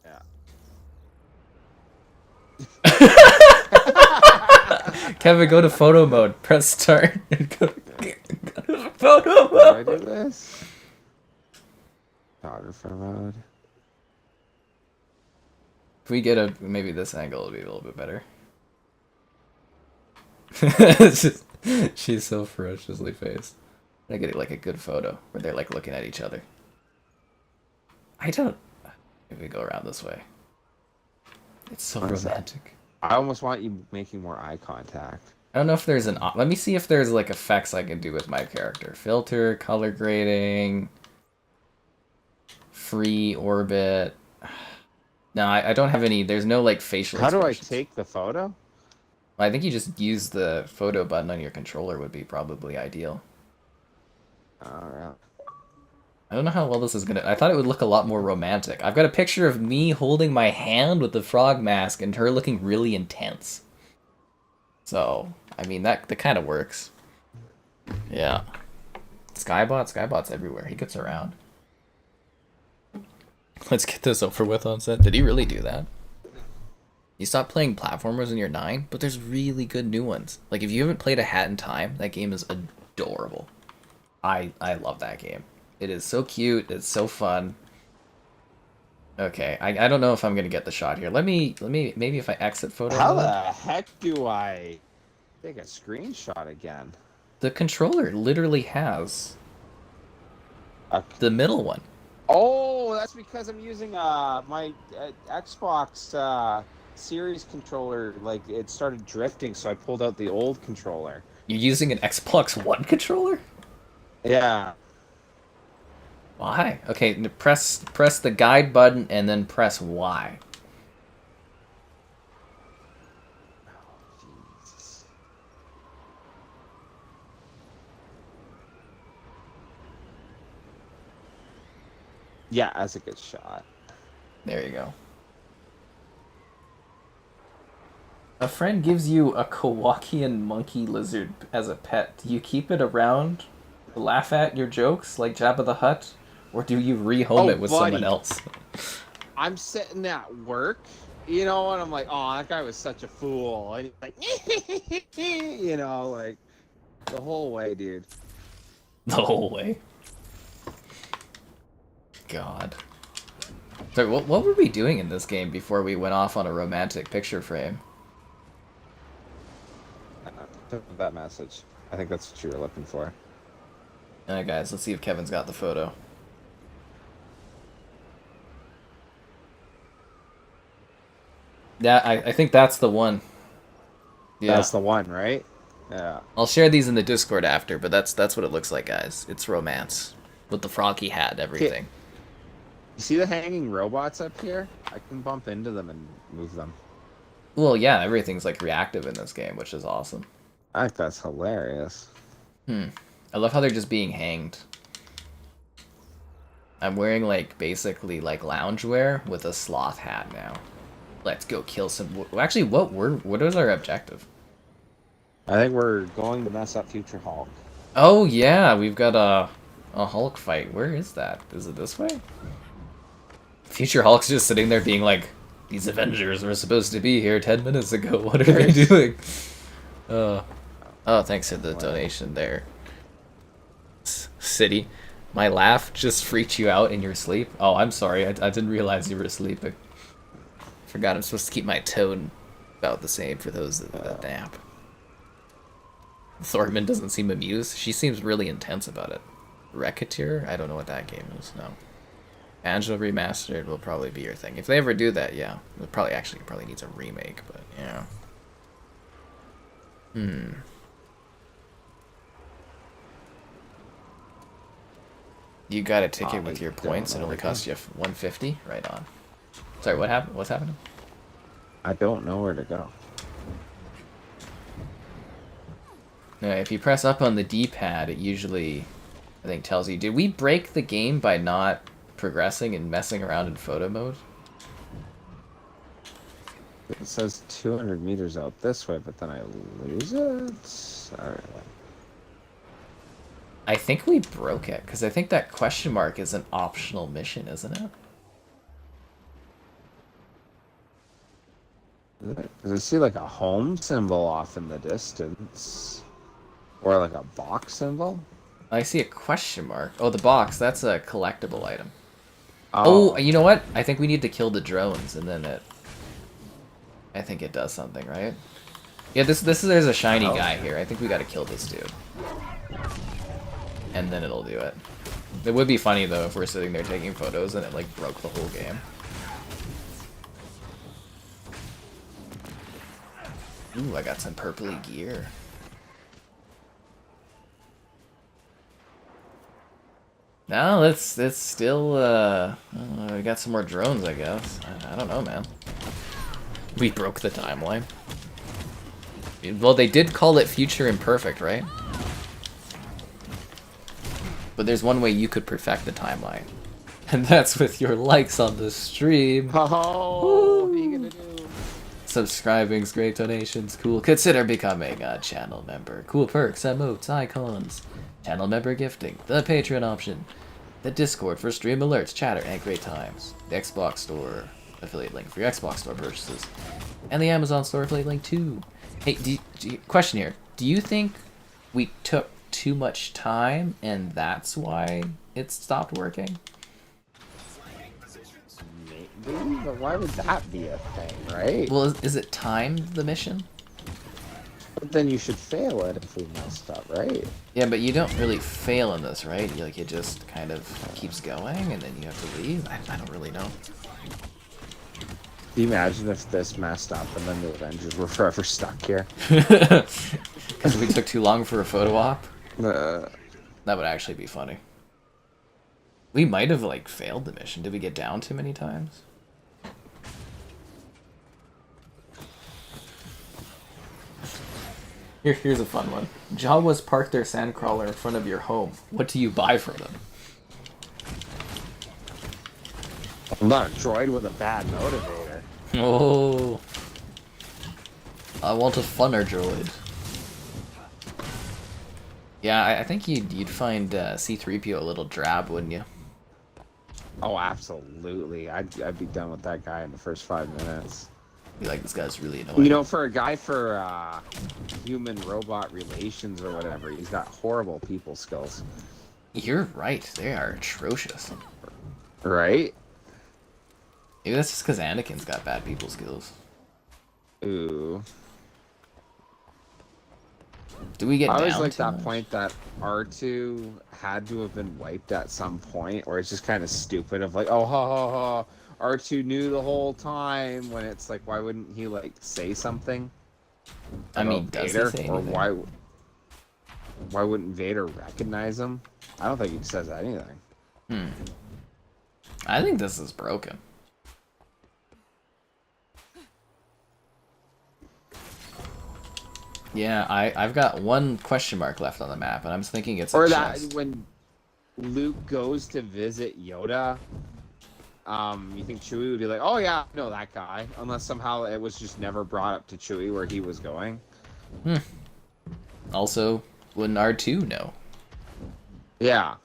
Yeah. Kevin, go to photo mode. Press start and go to photo How mode. do I do this? Photographer mode. If we get maybe this angle, it'll be a little bit better. She's so ferociously faced. I get like a good photo where they're like looking at each other. Maybe we go around this way. It's so romantic. I almost want you making more eye contact. I don't know if there's let me see if there's like effects I can do with my character. Filter, color grading, free orbit. No, I don't have any. There's no like facial. How do I take the photo? I think you just use the photo button on your controller would be probably ideal. Alright. I don't know how well this is gonna. I thought it would look a lot more romantic. I've got a picture of me holding my hand with the frog mask and her looking really intense. So, I mean, that kind of works. Yeah. Skybot's everywhere. He gets around. Let's get this over with on set. Did he really do that? You stopped playing platformers when you're 9, but there's really good new ones. Like, if you haven't played A Hat in Time, that game is adorable. I love that game. It is so cute. It's so fun. Okay, I don't know if I'm gonna get the shot here. Let me maybe if I exit photo. How mode. the heck do I take a screenshot again? The controller literally has the middle one. Oh, that's because I'm using my Xbox Series controller. Like it started drifting, so I pulled out the old controller. You're using an Xbox One controller? Yeah. Why? Okay, press the guide button and then press Y. Jesus. Yeah, that's a good shot. There you go. A friend gives you a Kowakian monkey lizard as a pet. Do you keep it around, laugh at your jokes like Jabba the Hutt, or do you rehome it with someone else? I'm sitting at work, you know, and I'm like, oh, that guy was such a fool. And he's like, you know, like, the whole way, dude. The whole way. God. So what were we doing in this game before we went off on a romantic picture frame? That message. I think that's what you were looking for. Alright guys, let's see if Kevin's got the photo. Yeah, I think that's the one. Yeah. That's the one, right? Yeah. I'll share these in the Discord after, but that's what it looks like, guys. It's romance. With the froggy hat and everything. You see the hanging robots up here? I can bump into them and move them. Well, yeah, everything's like reactive in this game, which is awesome. I think that's hilarious. I love how they're just being hanged. I'm wearing like basically like loungewear with a sloth hat now. Let's go kill some. Actually, what is our objective? I think we're going to mess up Future Hulk. Oh yeah, we've got a Hulk fight. Where is that? Is it this way? Future Hulk's just sitting there being like, "These Avengers were supposed to be here 10 minutes ago. What are they doing?" Oh, thanks for the donation there. City, my laugh just freaked you out in your sleep. Oh, I'm sorry. I didn't realize you were sleeping. Forgot I'm supposed to keep my tone about the same for those that nap. Thorman doesn't seem amused. She seems really intense about it. Racketeer? I don't know what that game is. No. Angela Remastered will probably be your thing. If they ever do that, yeah. It probably needs a remake, but yeah. You got a ticket with your points. It only cost you $150. Right on. Sorry, what happened? What's happening? I don't know where to go. Yeah, if you press up on the D-pad, it usually, I think, tells you. Did we break the game by not progressing and messing around in photo mode? It says 200 meters out this way, but then I lose it? Alright. I think we broke it, because I think that question mark is an optional mission, isn't it? Does it see like a home symbol off in the distance? Or like a box symbol? I see a question mark. Oh, the box, that's a collectible item. Oh, you know what? I think we need to kill the drones, and then it... I think it does something, right? Yeah, there's a shiny guy here. I think we gotta kill this dude. And then it'll do it. It would be funny, though, if we're sitting there taking photos and it, like, broke the whole game. Ooh, I got some purpley gear. No, it's still, we got some more drones, I guess. I don't know, man. We broke the timeline. Well, they did call it Future Imperfect, right? But there's one way you could perfect the timeline. And that's with your likes on the stream. Oh, what are you gonna do? Subscribing's great, donations, cool. Consider becoming a channel member. Cool perks, emotes, icons. Channel member gifting, the Patreon option, the Discord for stream alerts, chatter, and great times. The Xbox Store affiliate link for your Xbox Store purchases. And the Amazon Store affiliate link too. Hey, question here. Do you think we took too much time and that's why it stopped working? Maybe, but why would that be a thing, right? Well, is it timed, the mission? But then you should fail it if we messed up, right? Yeah, but you don't really fail in this, right? Like, it just kind of keeps going and then you have to leave? I don't really know. Can you imagine if this messed up and then the Avengers were forever stuck here? Because we took too long for a photo op? That would actually be funny. We might have, like, failed the mission. Did we get down too many times? Here's a fun one. Jawas park their sandcrawler in front of your home. What do you buy for them? I'm not a droid with a bad motivator. Oh. I want a funner droid. Yeah, I think you'd find C-3PO a little drab, wouldn't you? Oh, absolutely. I'd be done with that guy in the first 5 minutes. Be like, this guy's really annoying. You know, for a guy for human-robot relations or whatever, he's got horrible people skills. You're right. They are atrocious. Right? Maybe that's just because Anakin's got bad people skills. Ooh. Do we get down I always like too that much? point that R2 had to have been wiped at some point, or it's just kind of stupid of like, oh, ha, ha, ha, R2 knew the whole time, when it's like, why wouldn't he, like, say something? I mean, does he say or anything? why wouldn't Vader recognize him? I don't think he says anything. I think this is broken. Yeah, I've got one question mark left on the map, and I'm thinking it's Or a that chest. when Luke goes to visit Yoda, you think Chewie would be like, oh yeah, I know that guy, unless somehow it was just never brought up to Chewie where he was going. Also, wouldn't R2 know? Yeah.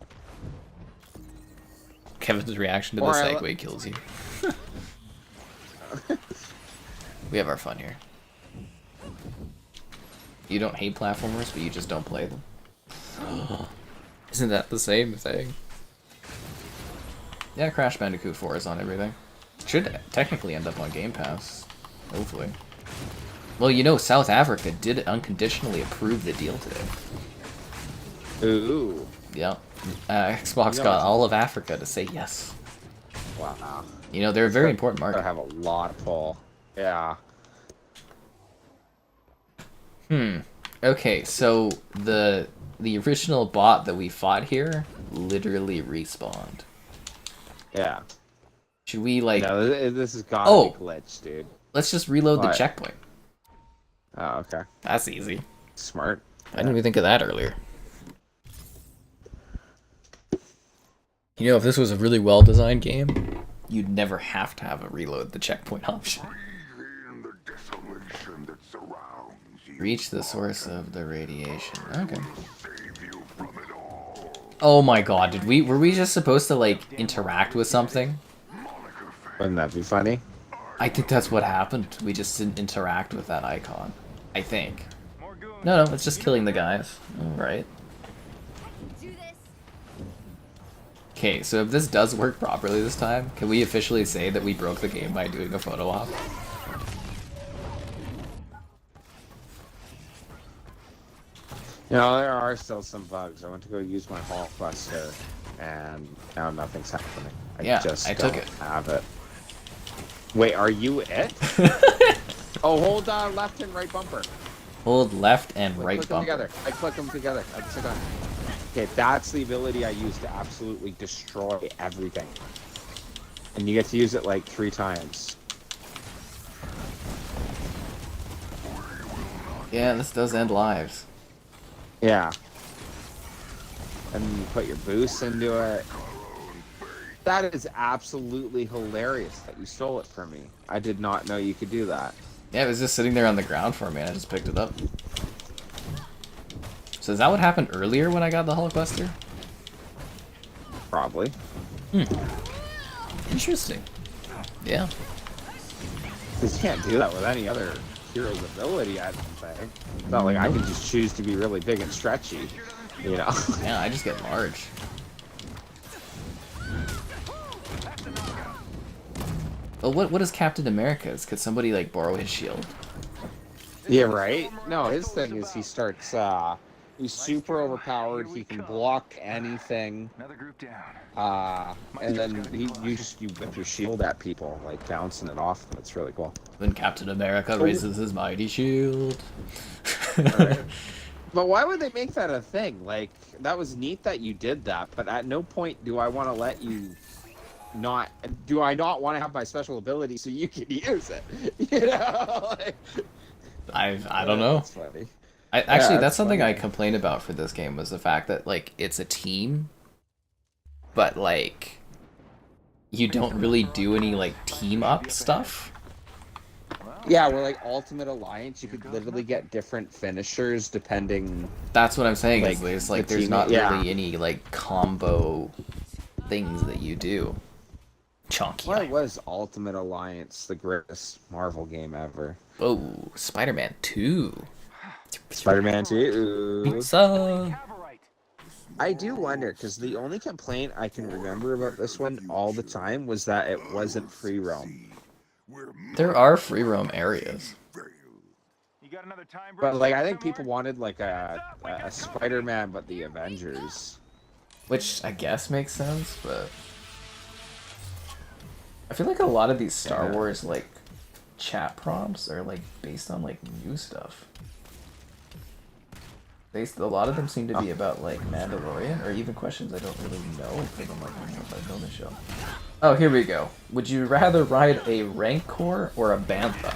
Kevin's reaction to the Or segue kills you. We have our fun here. You don't hate platformers, but you just don't play them. Isn't that the same thing? Yeah, Crash Bandicoot 4 is on everything. Should technically end up on Game Pass. Hopefully. Well, you know, South Africa did unconditionally approve the deal today. Ooh. Yeah. Xbox got all of Africa to say yes. Wow. You know, they're a very important I market. have a lot of pull. Yeah. Okay, so the original bot that we fought here literally respawned. Yeah. Should we like? No, this has gotta Oh! be glitched, dude. Let's just reload the What? checkpoint. Oh, okay. That's easy. Smart. I didn't even think of that earlier. You know, if this was a really well-designed game, you'd never have to have a reload the checkpoint option. Reach the source of the radiation. Okay. Oh my god, were we just supposed to like interact with something? Wouldn't that be funny? I think that's what happened. We just didn't interact with that icon. I think. No, it's just killing the guys. Alright. Okay, so if this does work properly this time, can we officially say that we broke the game by doing a photo op? You know, there are still some bugs. I went to go use my Hall Buster, and now nothing's happening. I took it. Have it. Wait, are you it? Oh, hold left and right bumper. Hold left and right click them bumper. together. I click them together at the same time. Okay, that's the ability I use to absolutely destroy everything. And you get to use it like 3 times. Yeah, this does end lives. Yeah. And you put your boost into it. That is absolutely hilarious that you stole it from me. I did not know you could do that. Yeah, it was just sitting there on the ground for me and I just picked it up. So is that what happened earlier when I got the Hulkbuster? Probably. Interesting. Yeah. You can't do that with any other hero's ability, I don't think. It's not like I can just choose to be really big and stretchy, you know? Yeah, I just get large. Well, what is Captain America's? Could somebody, like, borrow his shield? Yeah, right? No, his thing is he starts, he's super overpowered, he can block anything. Another group down. And then you whip your shield at people, like bouncing it off them. It's really cool. When Captain America raises his mighty shield. Right. But why would they make that a thing? Like, that was neat that you did that, but at no point do I want to let you do I not want to have my special ability so you can use it? You know? Like, I don't know. That's funny. Actually, that's something funny. I complained about for this game was the fact that, like, it's a team, but, like, you don't really do any, like, team-up stuff. Yeah, we're like Ultimate Alliance, you could literally get different finishers depending... That's what I'm saying, like, there's not yeah. really any, like, combo things that you do. Chunky. Why was Ultimate Alliance the greatest Marvel game ever? Oh, Spider-Man 2. Spider-Man 2. Pizza. I do wonder, because the only complaint I can remember about this one all the time was that it wasn't free roam. There are free roam areas. But, like, I think people wanted, like, a Spider-Man, but the Avengers. Which I guess makes sense, but... I feel like a lot of these Star Wars, like, chat prompts are, like, based on, like, new stuff. A lot of them seem to be about, like, Mandalorian, or even questions I don't really know, because I'm like, I don't know if I know the show. Oh, here we go. Would you rather ride a Rancor or a Bantha?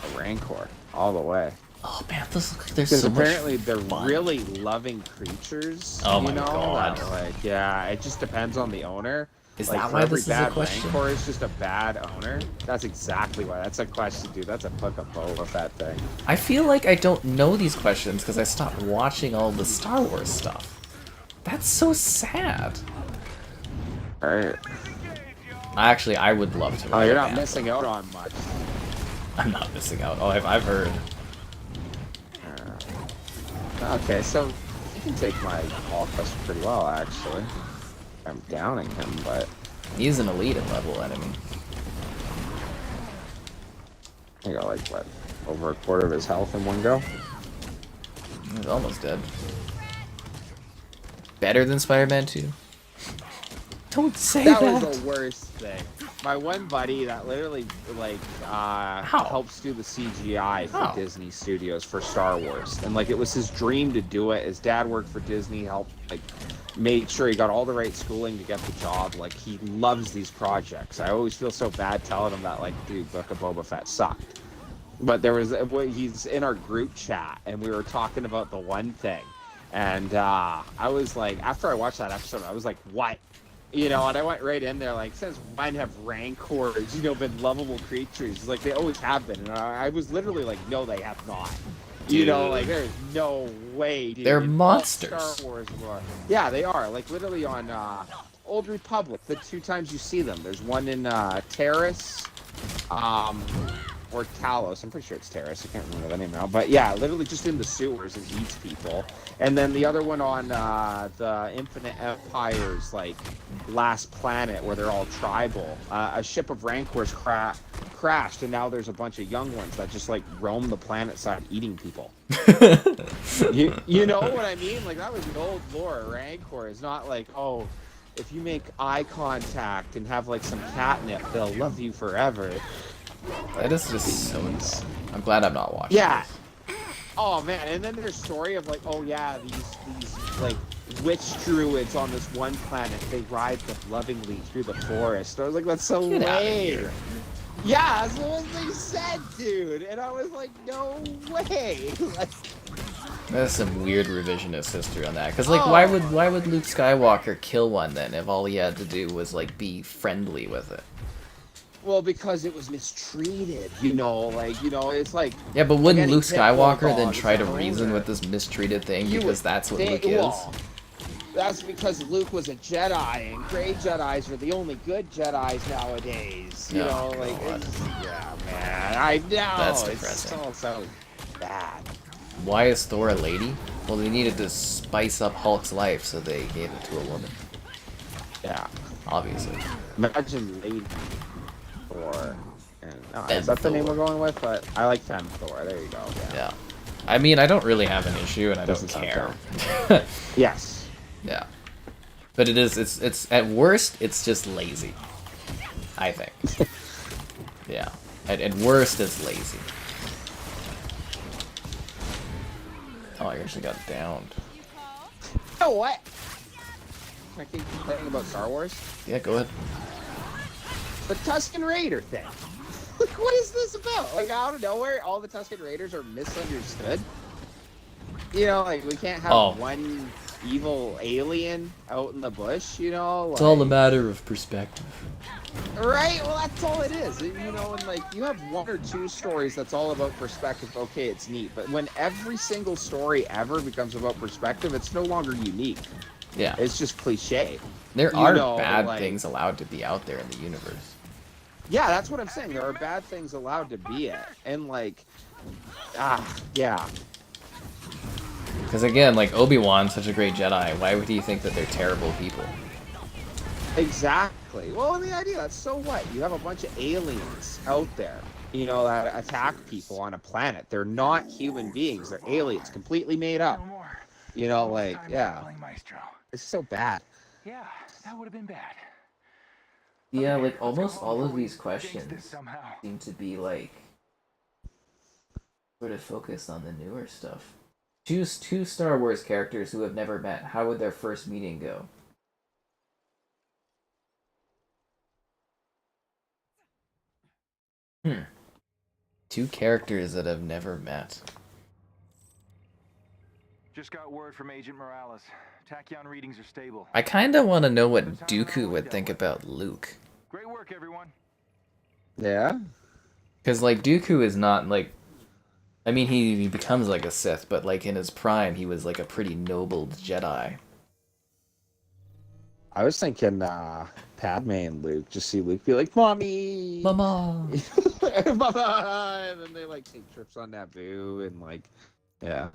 A Rancor, all the way. Oh, Banthas look like they're so much apparently they're fun. really loving creatures. Oh you my know? god. That, like, yeah, it just depends on the owner. Is like, that why this is a bad question? Rancor is just a bad owner. That's exactly why. That's a question, dude. That's a hook up Boba Fett thing. I feel like I don't know these questions because I stopped watching all the Star Wars stuff. That's so sad. Alright. Actually, I would love to. Oh, you're not missing out on much. I'm not missing out. Oh, I've heard. Okay, so you can take my Hall quest pretty well, actually. I'm downing him, but... He's an elite level enemy. I got, like, what, over a quarter of his health in one go? He's almost dead. Better than Spider-Man 2? Don't say that! That was the worst thing. my one buddy that literally like How? helps do the CGI for How? Disney Studios for Star Wars, and like it was his dream to do it. His dad worked for Disney, helped like made sure he got all the right schooling to get the job. Like he loves these projects. I always feel so bad telling him that, like, dude, Book of Boba Fett sucked. But there was he's in our group chat, and we were talking about the one thing, and I was like, after I watched that episode, I was like, what? You know, and I went right in there, like, since mine have rancors, you know, been lovable creatures, like they always have been. And I was literally like, no, they have not. You know, like, there's no way, dude. They're In all monsters. Star Wars lore. Yeah, they are. Like, literally on Old Republic, the 2 times you see them. There's one in Terrace, or Talos. I'm pretty sure it's Terrace. I can't remember the name now. But yeah, literally just in the sewers and eats people. And then the other one on the Infinite Empire's, like, last planet where they're all tribal. A ship of Rancors crashed, and now there's a bunch of young ones that just, like, roam the planet side eating people. you know what I mean? Like, that was the old lore. Rancor is not like, oh, if you make eye contact and have, like, some catnip, they'll love you forever. That is just so insane. I'm glad I'm not watching. Yeah. This. Oh man, and then there's story of like, oh yeah, these like witch druids on this one planet, they ride them lovingly through the forest. I was like, that's so Get out of lame. here. Yeah, that's what they said, dude. And I was like, no way. Like, That's some weird revisionist history on that. Cause like, why would Luke Skywalker kill one then if all he had to do was like be friendly with it? well, because it was mistreated, you know, like, you know, it's like... Yeah, but wouldn't getting Luke pit bull Skywalker then dogs try to and reason older. with this mistreated thing You because would that's what think- Luke is? well, that's because Luke was a Jedi, and gray Jedis are the only good Jedis nowadays. You know, like, it's, yeah, man, I know. That's it's depressing. all so bad. Why is Thor a lady? Well, they needed to spice up Hulk's life, so they gave it to a woman. Yeah. Obviously. Imagine Lady Thor. And, Femme is that the name Thor. we're going with? But I like Femme Thor. There you go. Yeah. I mean, I don't really have an issue, and I don't Doesn't sound care. Yes. Yeah. But it's at worst, it's just lazy. I think. Yeah. At worst, it's lazy. Oh, I actually got downed. You know what? Can I keep complaining about Star Wars? Yeah, go ahead. The Tusken Raider thing. Like, what is this about? Like, out of nowhere, all the Tusken Raiders are misunderstood. You know, like, we can't have one evil alien out in the bush, you know? Like, It's all a matter of perspective. right? Well, that's all it is. You know, and, like, you have 1 or 2 stories that's all about perspective. Okay, it's neat. But when every single story ever becomes about perspective, it's no longer unique. Yeah. It's just cliche. There You are know, bad like- things allowed to be out there in the universe. Yeah, that's what I'm saying. There are bad things allowed to be it. And, like, yeah. Because again, like, Obi-Wan's such a great Jedi, why would you think that they're terrible people? Exactly. Well, and the idea, that's so what? You have a bunch of aliens out there, you know, that attack people on a planet. They're not human beings. They're aliens, completely made up. You know, like, yeah. It's so bad. Yeah, that would have been bad. Yeah, like, almost all of these questions seem to be, like, sort of focused on the newer stuff. Choose 2 Star Wars characters who have never met. How would their first meeting go? Hmm. 2 characters that have never met. Just got word from Agent Morales. Tachyon readings are stable. I kind of want to know what Dooku would think about Luke. Great work, everyone. Yeah? Because, like, Dooku is not, like... I mean, he becomes, like, a Sith, but, like, in his prime, he was, like, a pretty noble Jedi. I was thinking, Padme and Luke. Just see Luke be like, Mommy! Mama! Mama! And then they, like, take trips on Naboo and, like, yeah.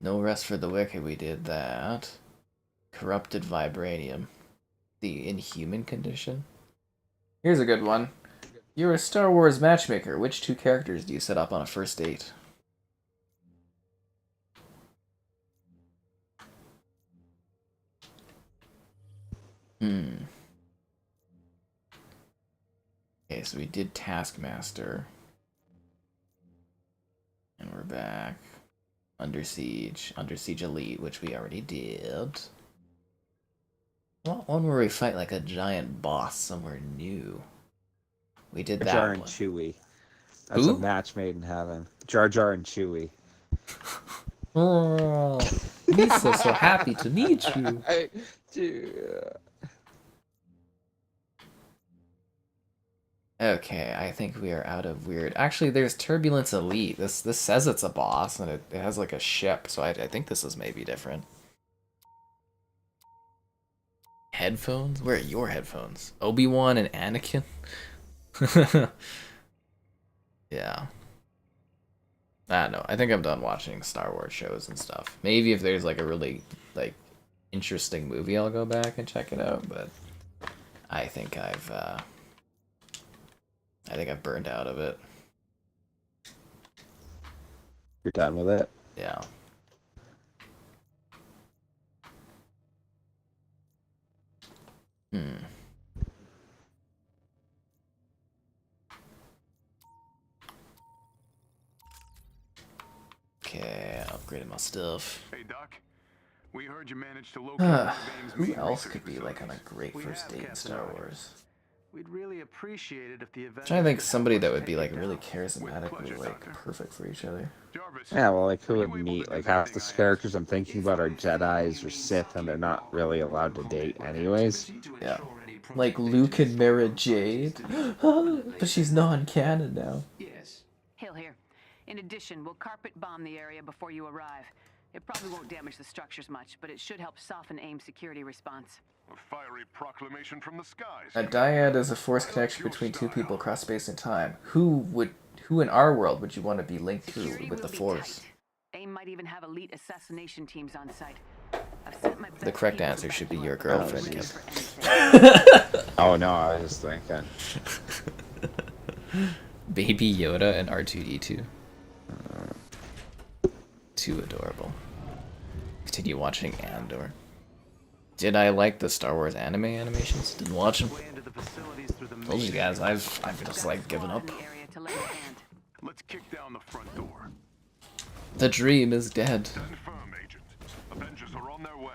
No rest for the wicked, we did that. Corrupted vibranium. The inhuman condition? Here's a good one. You're a Star Wars matchmaker. Which 2 characters do you set up on a first date? Okay, so we did Taskmaster. And we're back. Under Siege Elite, which we already did. I want one where we fight like a giant boss somewhere new. We did that Jar one. and Chewie. That's Who? a match made in heaven. Jar Jar and Chewie. Oh, Lisa, so happy to meet you. Okay, I think we are out of weird. Actually, there's Turbulence Elite. This says it's a boss, and it has like a ship, so I think this is maybe different. Headphones? Where are your headphones? Obi-Wan and Anakin? Yeah. I don't know. I think I'm done watching Star Wars shows and stuff. Maybe if there's like a really like interesting movie, I'll go back and check it out, but I think I've burned out of it. You're done with it? Yeah. Okay, I upgraded my stuff. Hey, Doc. We heard you managed to locate one of Aim's Who main else research could be like on a facilities. great We first have, date in Captain Star Ryder. Wars? We'd really appreciate it if the Avengers I'm trying to think could somebody help that us would be take like it really down. charismatically With pleasure, like Doctor. perfect for each other. Jarvis, Yeah, well, like who are would you able meet? to Like do half anything the I characters I'm thinking about are Jedis or Sith, and they're not really allowed to date anyways. Yeah. Like Luke and Mara Jade. But she's non-canon now. Yes. Hill here. In addition, we'll carpet bomb the area before you arrive. It probably won't damage the structures much, but it should help soften AIM's security response. A fiery proclamation from the skies. A dyad is a force connection between two people across space and time. Who in our world would you want to be linked to Security with the will be force? tight. AIM might even have elite assassination teams on site. I've sent my The best correct people answer back should to be our your ground girlfriend, ready Kim. for anything. Oh no, I was just thinking. Baby Yoda and R2-D2. Too adorable. Continue watching Andor. Did I like the Star Wars anime animations? Didn't watch them. Way into the facilities through the Told you main guys, I've just like given up. In the area to lend a hand. Let's kick down the front door. The dream is dead. Stand firm, Agent. Avengers are on their way.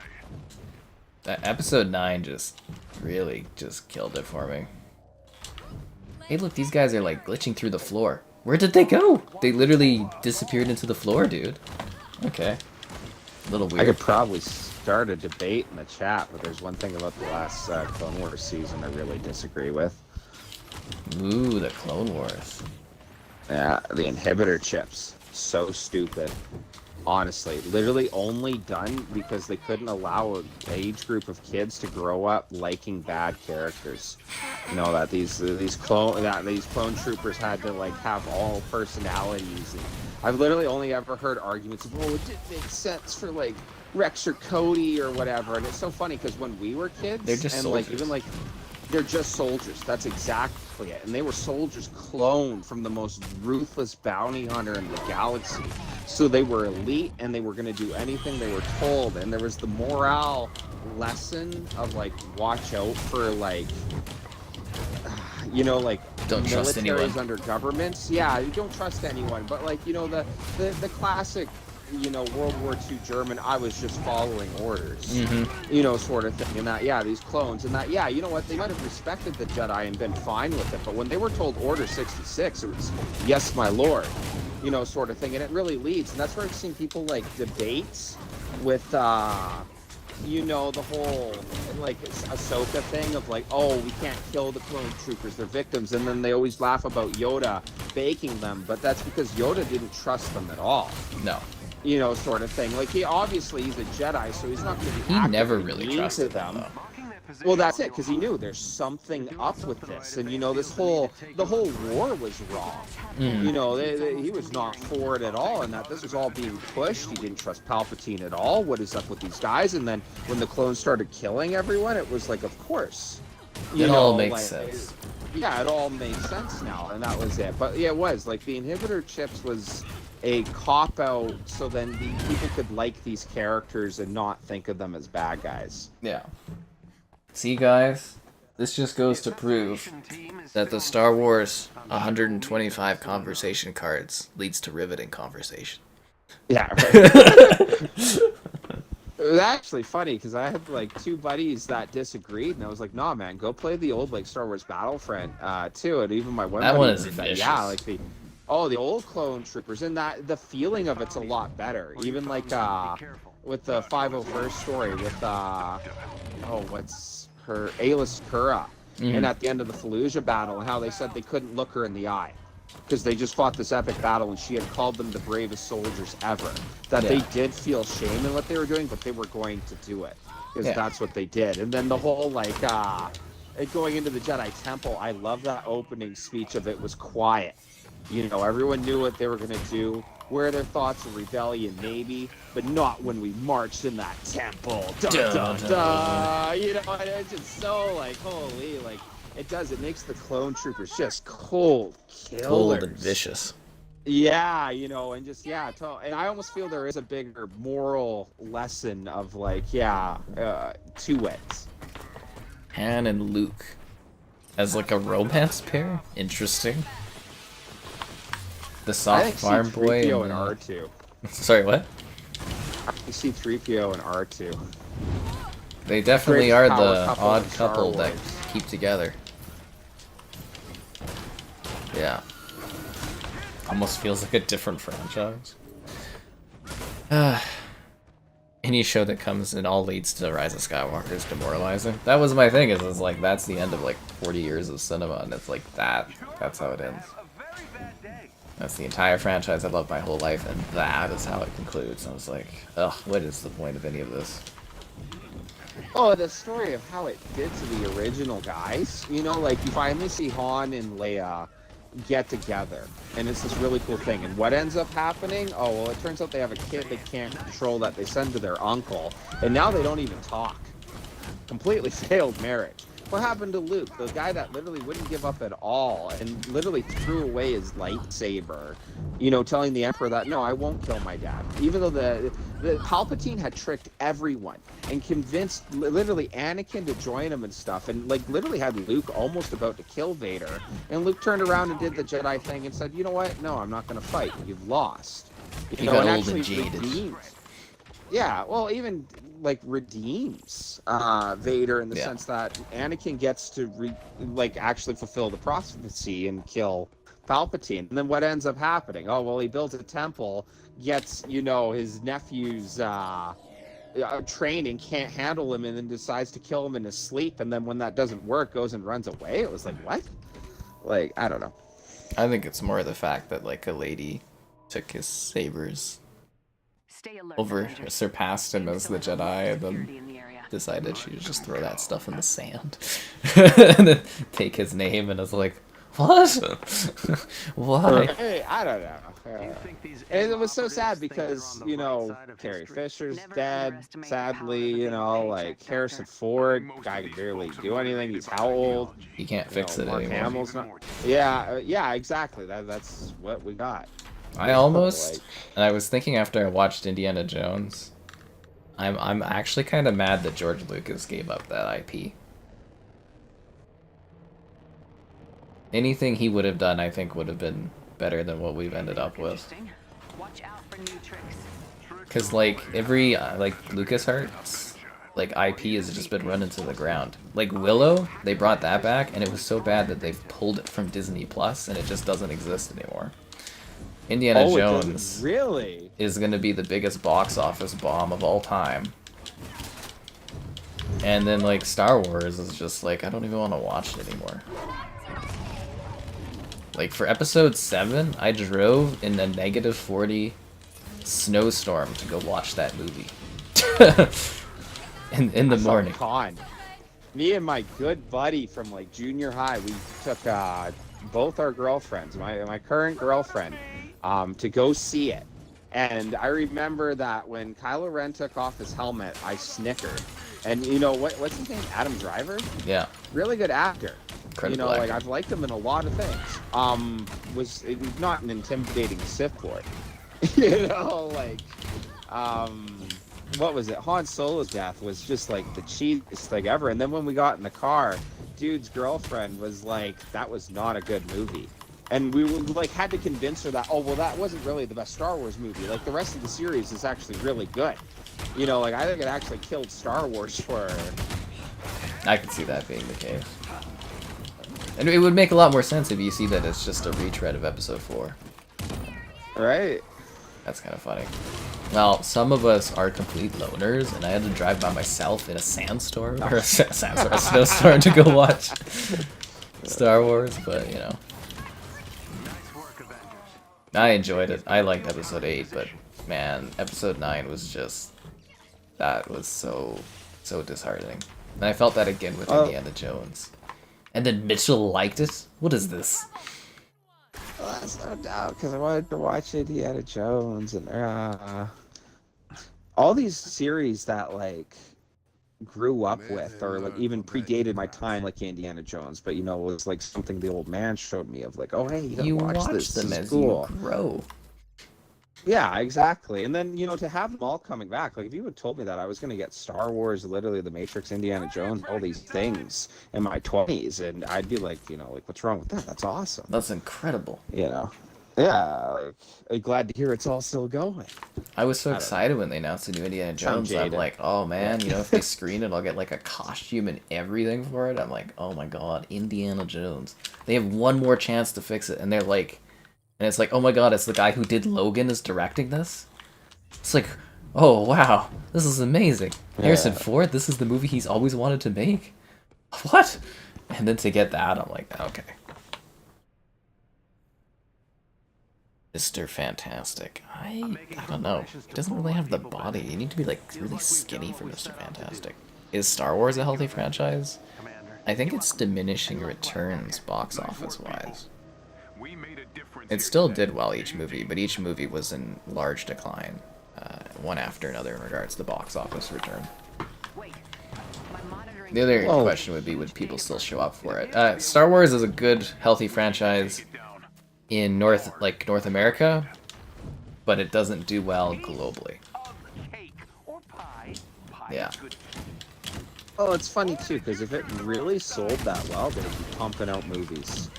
That episode 9 just really just killed it for me. Hey, look, these guys are like glitching through the floor. Where did they go? They literally disappeared into the floor, dude. Okay. A little I weird. could probably start a debate in the chat, but there's one thing about the last Clone Wars season I really disagree with. Ooh, the Clone Wars. Yeah, the inhibitor chips. So stupid. Honestly, literally only done because they couldn't allow an age group of kids to grow up liking bad characters. You know that these clone troopers had to like have all personalities. And I've literally only ever heard arguments of, oh, it didn't make sense for like Rex or Cody or whatever. And it's so funny because when we were kids, They're just and soldiers. like even like they're just soldiers. That's exactly it. And they were soldiers cloned from the most ruthless bounty hunter in the galaxy. So they were elite and they were going to do anything they were told. And there was the morale lesson of like, watch out for like, you know, like Don't trust militaries anyone. under governments. Yeah, you don't trust anyone. But like, you know, the classic, you know, World War II German, I was just following orders, you know, sort of thing. And that, yeah, these clones and that, yeah, you know what, they might have respected the Jedi and been fine with it. But when they were told Order 66, it was, yes, my lord, you know, sort of thing. And it really leads. And that's where I've seen people like debates with, you know, the whole, like, Ahsoka thing of like, oh, we can't kill the clone troopers, they're victims. And then they always laugh about Yoda baking them. But that's because Yoda didn't trust them at all. No. You know, sort of thing. Like, he's a Jedi, so he's not going to be He never actively really mean trusted to them, them. though. Well, that's it, because he knew there's something up with this, and you know, the whole war was wrong. You know, he was not for it at all, and that this was all being pushed. He didn't trust Palpatine at all. What is up with these guys? And then when the clones started killing everyone, it was like, of course. It all makes sense. Yeah, it all made sense now, and that was it. But yeah, it was like the inhibitor chips was a cop out, so then the people could like these characters and not think of them as bad guys. Yeah. See, guys, This just goes to prove that the Star Wars 125 conversation cards leads to riveting conversation. Yeah. Right. It was actually funny because I had like two buddies that disagreed, and I was like, "Nah, man, go play the old like Star Wars Battlefront too." And even my one That buddy one is was like, vicious. yeah, like the old clone troopers, and that the feeling of it's a lot better. Even like with the 501st story with what's her Ayla Sakura, and at the end of the Fallujah battle, and how they said they couldn't look her in the eye because they just fought this epic battle and she had called them the bravest soldiers ever. That they did feel shame in what they were doing, but they were going to do it because that's what they did. And then the whole like going into the Jedi Temple, I love that opening speech of it was quiet. You know, everyone knew what they were going to do, where their thoughts of rebellion maybe, but not when we marched in that temple. Dun, dun, dun. You know, and it's just so like, holy, like, it makes the clone troopers just cold killers. Cold and vicious. Yeah, you know, and just, and I almost feel there is a bigger moral lesson of like, to it. Han and Luke as like a romance pair? Interesting. The soft farm boy and R2. Sorry, what? You see 3PO and R2. They definitely are the couple odd in Star couple that Wars. keep together. Yeah. Almost feels like a different franchise. Any show that comes and all leads to Rise of Skywalker is demoralizing. That was my thing, is like that's the end of like 40 years of cinema, and it's like that's how it ends. That's the entire franchise I loved my whole life, and that is how it concludes. I was like, ugh, what is the point of any of this? Oh, the story of how it did to the original guys. You know, like you finally see Han and Leia get together, and it's this really cool thing. And what ends up happening? Oh, well, it turns out they have a kid they can't control that they send to their uncle, and now they don't even talk. Completely failed marriage. What happened to Luke, the guy that literally wouldn't give up at all and literally threw away his lightsaber, you know, telling the Emperor that, no, I won't kill my dad. Even though the Palpatine had tricked everyone and convinced literally Anakin to join him and stuff, and like literally had Luke almost about to kill Vader. And Luke turned around and did the Jedi thing and said, you know what? No, I'm not going to fight. You've lost. You know, got old and jaded. Yeah, well, even like redeems Vader in the sense that Anakin gets to actually fulfill the prophecy and kill Palpatine. And then what ends up happening? Oh, well, he builds a temple, gets, you know, his nephew's training, can't handle him, and then decides to kill him in his sleep. And then when that doesn't work, goes and runs away. It was like, what? Like, I don't know. I think it's more the fact that like a lady took his sabers surpassed him as the Jedi, and then decided she would just throw that stuff in the sand and then take his name, and is like, what? Why? Hey, I don't know. And it was so sad because, you know, Carrie Fisher's dead, sadly, you know, like Harrison Ford, guy can barely do anything. He's how old? You can't fix it Mark anymore. Hamill's not. Yeah, exactly. That's what we got. I almost, and I was thinking after I watched Indiana Jones, I'm actually kind of mad that George Lucas gave up that IP. Anything he would have done, I think, would have been better than what we've ended up with. Because like every like LucasArts like IP has just been run into the ground. Like Willow, they brought that back, and it was so bad that they've pulled it from Disney Plus, and it just doesn't exist anymore. Indiana Jones really is going to be the biggest box office bomb of all time. And then like Star Wars is just like, I don't even want to watch it anymore. Like for episode 7, I drove in a -40 snowstorm to go watch that movie. in the morning. Con. Me and my good buddy from like junior high, we took both our girlfriends, my current girlfriend, to go see it. And I remember that when Kylo Ren took off his helmet, I snickered. And you know what's his name? Adam Driver? Yeah. Really good actor. Incredible you know, actor. like I've liked him in a lot of things. Was not an intimidating Sith Lord. You know, like what was it? Han Solo's death was just like the cheesiest thing ever. And then when we got in the car, dude's girlfriend was like, that was not a good movie. And we were, like, had to convince her that, oh, well, that wasn't really the best Star Wars movie. Like, the rest of the series is actually really good. You know, like, I think it actually killed Star Wars for her. I can see that being the case. And it would make a lot more sense if you see that it's just a retread of Episode 4. Right? That's kind of funny. Well, some of us are complete loners, and I had to drive by myself in a sandstorm, or a snowstorm to go watch Star Wars, but, you know. I enjoyed it. I liked Episode 8, but, man, Episode 9 was just... That was so disheartening. And I felt that again with Indiana Jones. And then Mitchell liked it? What is this? Well, that's no doubt, because I wanted to watch Indiana Jones, and all these series that, like, grew up with, or, like, even predated my time, like Indiana Jones, but, you know, it was, like, something the old man showed me of, like, oh, hey, you gotta watch this. them this as cool. you grow. Yeah, exactly. And then, you know, to have them all coming back, like, if you had told me that I was going to get Star Wars, literally The Matrix, Indiana Jones, all these things in my 20s, and I'd be like, you know, like, what's wrong with that? That's awesome. That's incredible. You know? Yeah, like, I'm glad to hear it's all still going. I was so excited when they announced the new Indiana Jones. I'm like, oh man, you know, if they screen it, I'll get like a costume and everything for it. I'm like, oh my god, Indiana Jones. They have one more chance to fix it, and they're like, and it's like, oh my god, it's the guy who did Logan is directing this? It's like, oh wow, this is amazing. Yeah. Harrison Ford, this is the movie he's always wanted to make? What? And then to get that, I'm like, okay. Mr. Fantastic. I don't know. He doesn't really have the body. You need to be like really skinny for Mr. Fantastic. Is Star Wars a healthy franchise? I think it's diminishing returns box office wise. It still did well each movie, but each movie was in large decline, one after another in regards to box office return. The other question would be, would people still show up for it? Star Wars is a good, healthy franchise in North America, but it doesn't do well globally. Yeah. Well, it's funny too, because if it really sold that well, they'd be pumping out movies.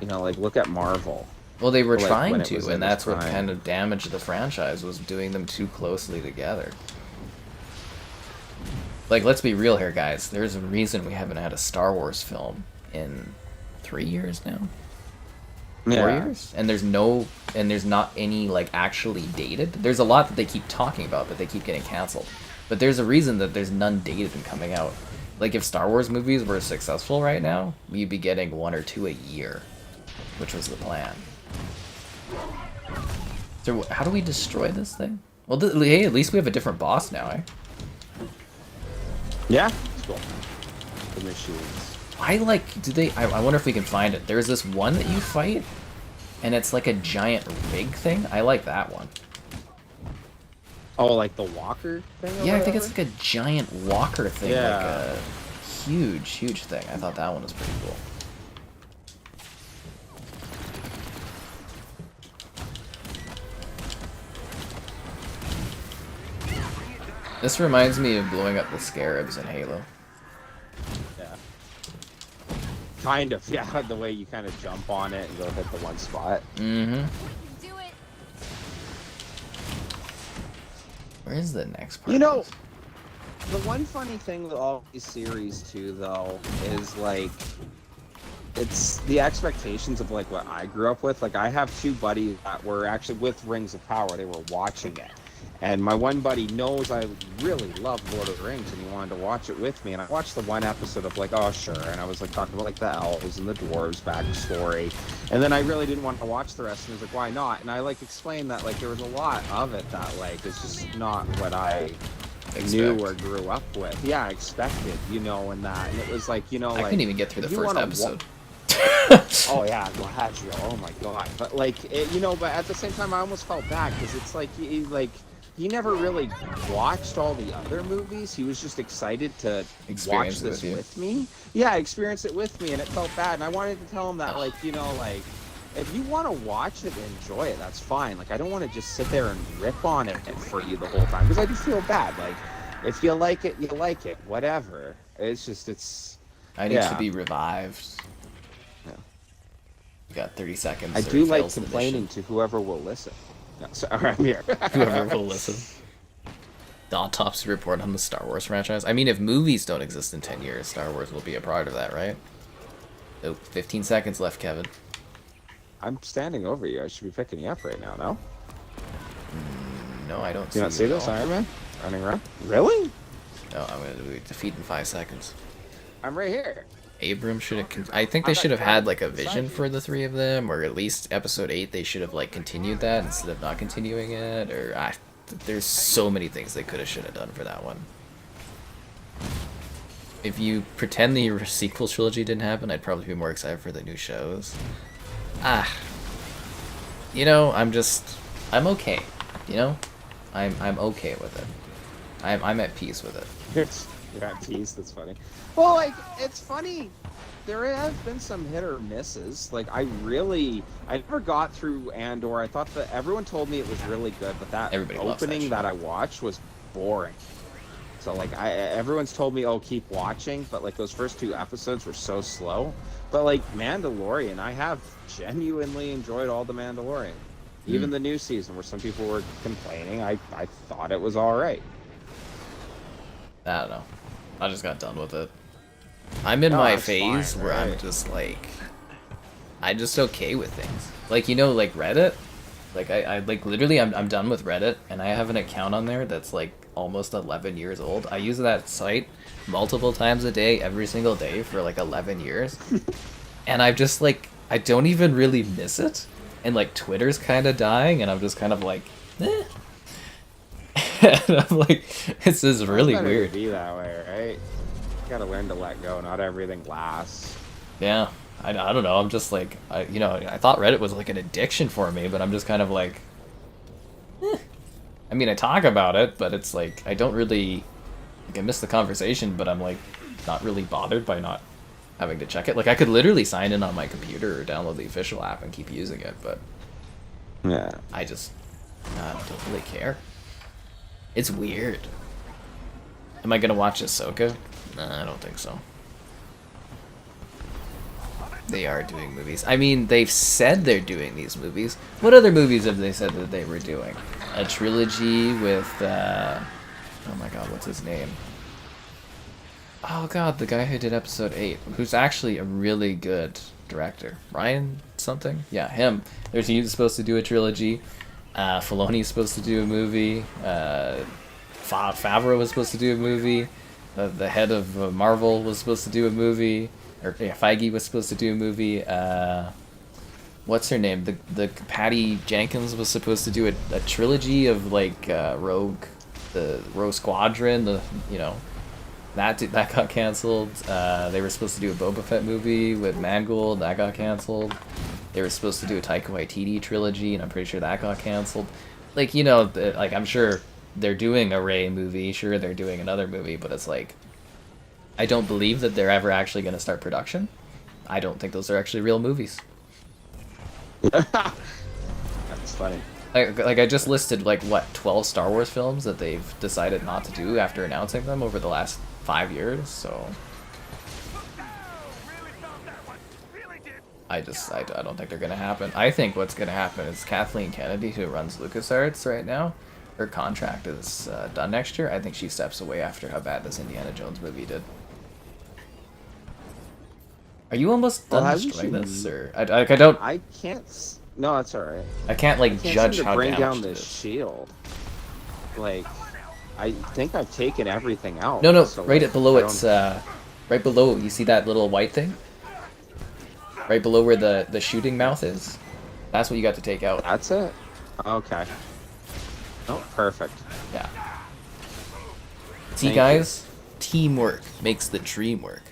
You know, like, look at Marvel. Well, they were trying to, and that's what kind of damaged the franchise, was doing them too closely together. Like, let's be real here, guys. There's a reason we haven't had a Star Wars film in 3 years now. 4 years? And there's not any, like, actually dated. There's a lot that they keep talking about, but they keep getting canceled. But there's a reason that there's none dated and coming out. Like, if Star Wars movies were successful right now, we'd be getting 1 or 2 a year, which was the plan. So, how do we destroy this thing? Well, hey, at least we have a different boss now, eh? Yeah, it's cool. The machines. I wonder if we can find it. There's this one that you fight, and it's like a giant rig thing. I like that one. Oh, like the walker thing? Yeah, I think it's like a giant walker thing. Yeah. Like a huge thing. I thought that one was pretty cool. This reminds me of blowing up the scarabs in Halo. Yeah. Kind of, yeah. The way you kind of jump on it and go hit the one spot. Mm-hmm. Where is the next part? You know, the one funny thing with all these series, too, though, is, like, it's the expectations of, like, what I grew up with. Like, I have 2 buddies that were actually with Rings of Power. They were watching it. And my one buddy knows I really love Lord of the Rings, and he wanted to watch it with me. And I watched the one episode of, like, oh, sure. And I was, like, talking about, like, the elves and the dwarves backstory. And then I really didn't want to watch the rest. And he was like, why not? And I, like, explained that, like, there was a lot of it that, like, is just not what I knew or grew up with. Yeah, I expected, you know, and that. And it was, like, you know, like... I couldn't even get through the first episode. Oh, yeah, Gladriel. Oh, my God. But, like, you know, but at the same time, I almost felt bad, because it's, like, he never really watched all the other movies. He was just excited to watch this with me. Yeah, experience it with me, and it felt bad. And I wanted to tell him that, like, you know, like, if you want to watch it and enjoy it, that's fine. Like, I don't want to just sit there and rip on it for you the whole time, because I do feel bad. Like, if you like it, you like it. Whatever. It's just, I need to Yeah. be revived. Yeah. You got 30 seconds. I or do it like fails the complaining mission. to whoever will listen. No, sorry, I'm here. Whoever will listen. The autopsy report on the Star Wars franchise. I mean, if movies don't exist in 10 years, Star Wars will be a part of that, right? Oh, 15 seconds left, Kevin. I'm standing over you. I should be picking you up right now, no? No, I don't Do you not see you at this, all. Iron Man? Running around? Really? No, I'm going to do defeat in 5 seconds. I'm right here. Abram should have. I think they should have had like a vision for the three of them, or at least episode 8. They should have like continued that instead of not continuing it. Or there's so many things they could have should have done for that one. If you pretend the sequel trilogy didn't happen, I'd probably be more excited for the new shows. You know, I'm okay. You know, I'm okay with it. I'm at peace with it. You're at peace. That's funny. Well, like, it's funny. There have been some hit or misses. Like, I never got through Andor. I thought that everyone told me it was really good, but that Everybody loves that opening show. that I watched was boring. So, like, everyone's told me, oh, keep watching, but, like, those first 2 episodes were so slow. But, like, Mandalorian, I have genuinely enjoyed all the Mandalorian. Even the new season, where some people were complaining, I thought it was alright. I don't know. I just got done with it. I'm in No, my that's phase fine, where I'm right? just like, I'm just okay with things. Like, you know, like Reddit. Like I like literally I'm done with Reddit, and I have an account on there that's like almost 11 years old. I use that site multiple times a day, every single day for like 11 years, and I've just like I don't even really miss it. And like Twitter's kind of dying, and I'm just kind of like, eh. And I'm like, this is really It's better weird. to be that way, right? You gotta learn to let go. Not everything lasts. Yeah, I don't know. I'm just like, I thought Reddit was like an addiction for me, but I'm just kind of like, I mean, I talk about it, but it's like, I don't really, like, I miss the conversation, but I'm like, not really bothered by not having to check it. Like, I could literally sign in on my computer or download the official app and keep using it, but Yeah. I just don't really care. It's weird. Am I gonna watch Ahsoka? Nah, I don't think so. They are doing movies. I mean, they've said they're doing these movies. What other movies have they said that they were doing? A trilogy with, oh my god, what's his name? Oh god, the guy who did episode 8, who's actually a really good director. Ryan something? Yeah, him. He's supposed to do a trilogy. Filoni's supposed to do a movie. Favreau was supposed to do a movie. The head of Marvel was supposed to do a movie. Or yeah, Feige was supposed to do a movie. What's her name? The Patty Jenkins was supposed to do a trilogy of like Rogue Squadron. That got canceled. They were supposed to do a Boba Fett movie with Mangold. That got canceled. They were supposed to do a Taika Waititi trilogy, and I'm pretty sure that got canceled. Like, like I'm sure they're doing a Rey movie. Sure, they're doing another movie, but it's like, I don't believe that they're ever actually going to start production. I don't think those are actually real movies. That's funny. Like I just listed like what 12 Star Wars films that they've decided not to do after announcing them over the last 5 years. So I don't think they're gonna happen. I think what's gonna happen is Kathleen Kennedy, who runs LucasArts right now, her contract is done next year. I think she steps away after how bad this Indiana Jones movie did. Are you almost done destroying this, or I don't? I can't. No, that's all right. I can't like I can't judge seem to how bring down damaged it this is. shield. Like, I think I've taken everything out. No, so, right like, below I don't- it's right below. You see that little white thing? Right below where the shooting mouth is. That's what you got to take out. That's it. Okay. Oh, perfect. Yeah. See, Thank guys, teamwork makes the dream work.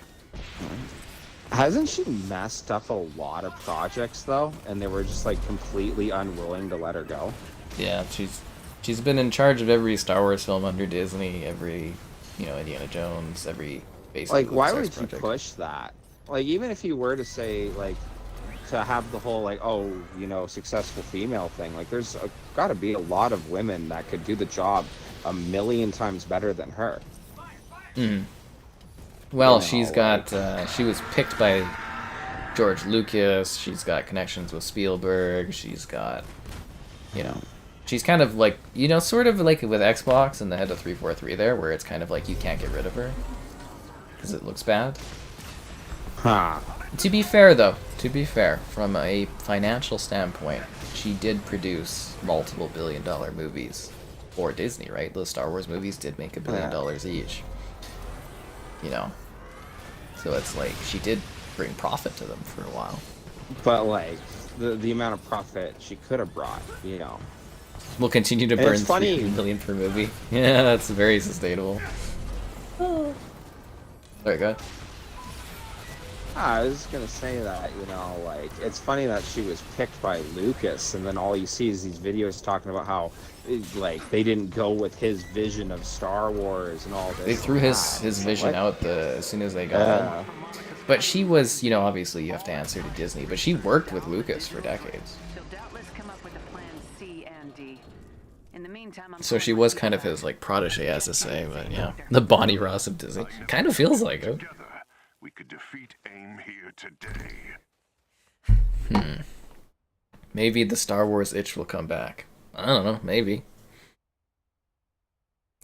Hasn't she messed up a lot of projects though, and they were just like completely unwilling to let her go? Yeah, she's been in charge of every Star Wars film under Disney, every Indiana Jones, every basically. Like, why LucasArts would you project. push that? Like, even if you were to say like to have the whole like, oh, successful female thing, like there's got to be a lot of women that could do the job a million times better than her. Well, You know, she's got, she was picked by George Lucas, she's got connections with Spielberg, she's got, you know, she's kind of like, you know, sort of like with Xbox and the head of 343 there, where it's kind of like you can't get rid of her, because it looks bad. Huh. To be fair, though, to be fair, from a financial standpoint, she did produce multiple billion-dollar movies for Disney, right? Those Star Wars movies did make $1 billion each. You know, so it's like she did bring profit to them for a while. But like the amount of profit she could have brought, you know. We'll continue to And burn it's funny. $3 million per movie. Yeah, that's very sustainable. Sorry, go ahead. I was just gonna say that, you know, like, it's funny that she was picked by Lucas, and then all you see is these videos talking about how, like, they didn't go with his vision of Star Wars and all this. They threw his vision out as soon as they got him. But she was, you know, obviously you have to answer to Disney, but she worked with Lucas for decades. She'll doubtless come up with a plan C and D. In the meantime, I'm So she was kind of his, like, protege, as to say, but yeah. The Bonnie Ross of Disney. Kind of feels like it. Together, we could defeat AIM here today. Maybe the Star Wars itch will come back. I don't know, maybe.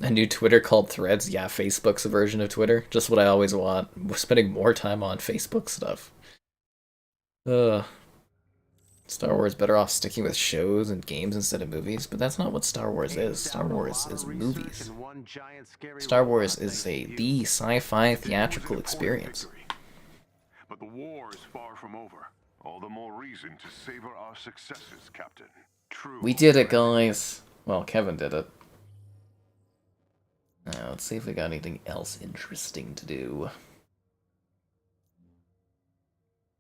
A new Twitter called Threads. Yeah, Facebook's a version of Twitter. Just what I always want. We're spending more time on Facebook stuff. Star Wars better off sticking with shows and games instead of movies, but that's not what Star Wars is. Star Wars is movies. Star Wars is the sci-fi theatrical experience. But the war is far from over. All the more reason to savor our successes, Captain. True. We did it, guys. Well, Kevin did it. Let's see if we got anything else interesting to do.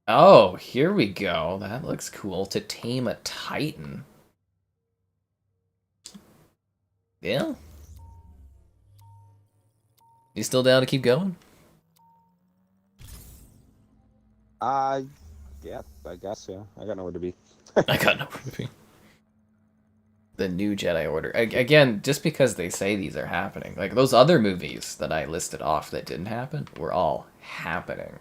Oh, here we go. That looks cool. To tame a Titan. Yeah. You still down to keep going? Yeah, I guess so. I got nowhere to be. I got nowhere to be. The new Jedi Order. Again, just because they say these are happening. Like, those other movies that I listed off that didn't happen were all happening.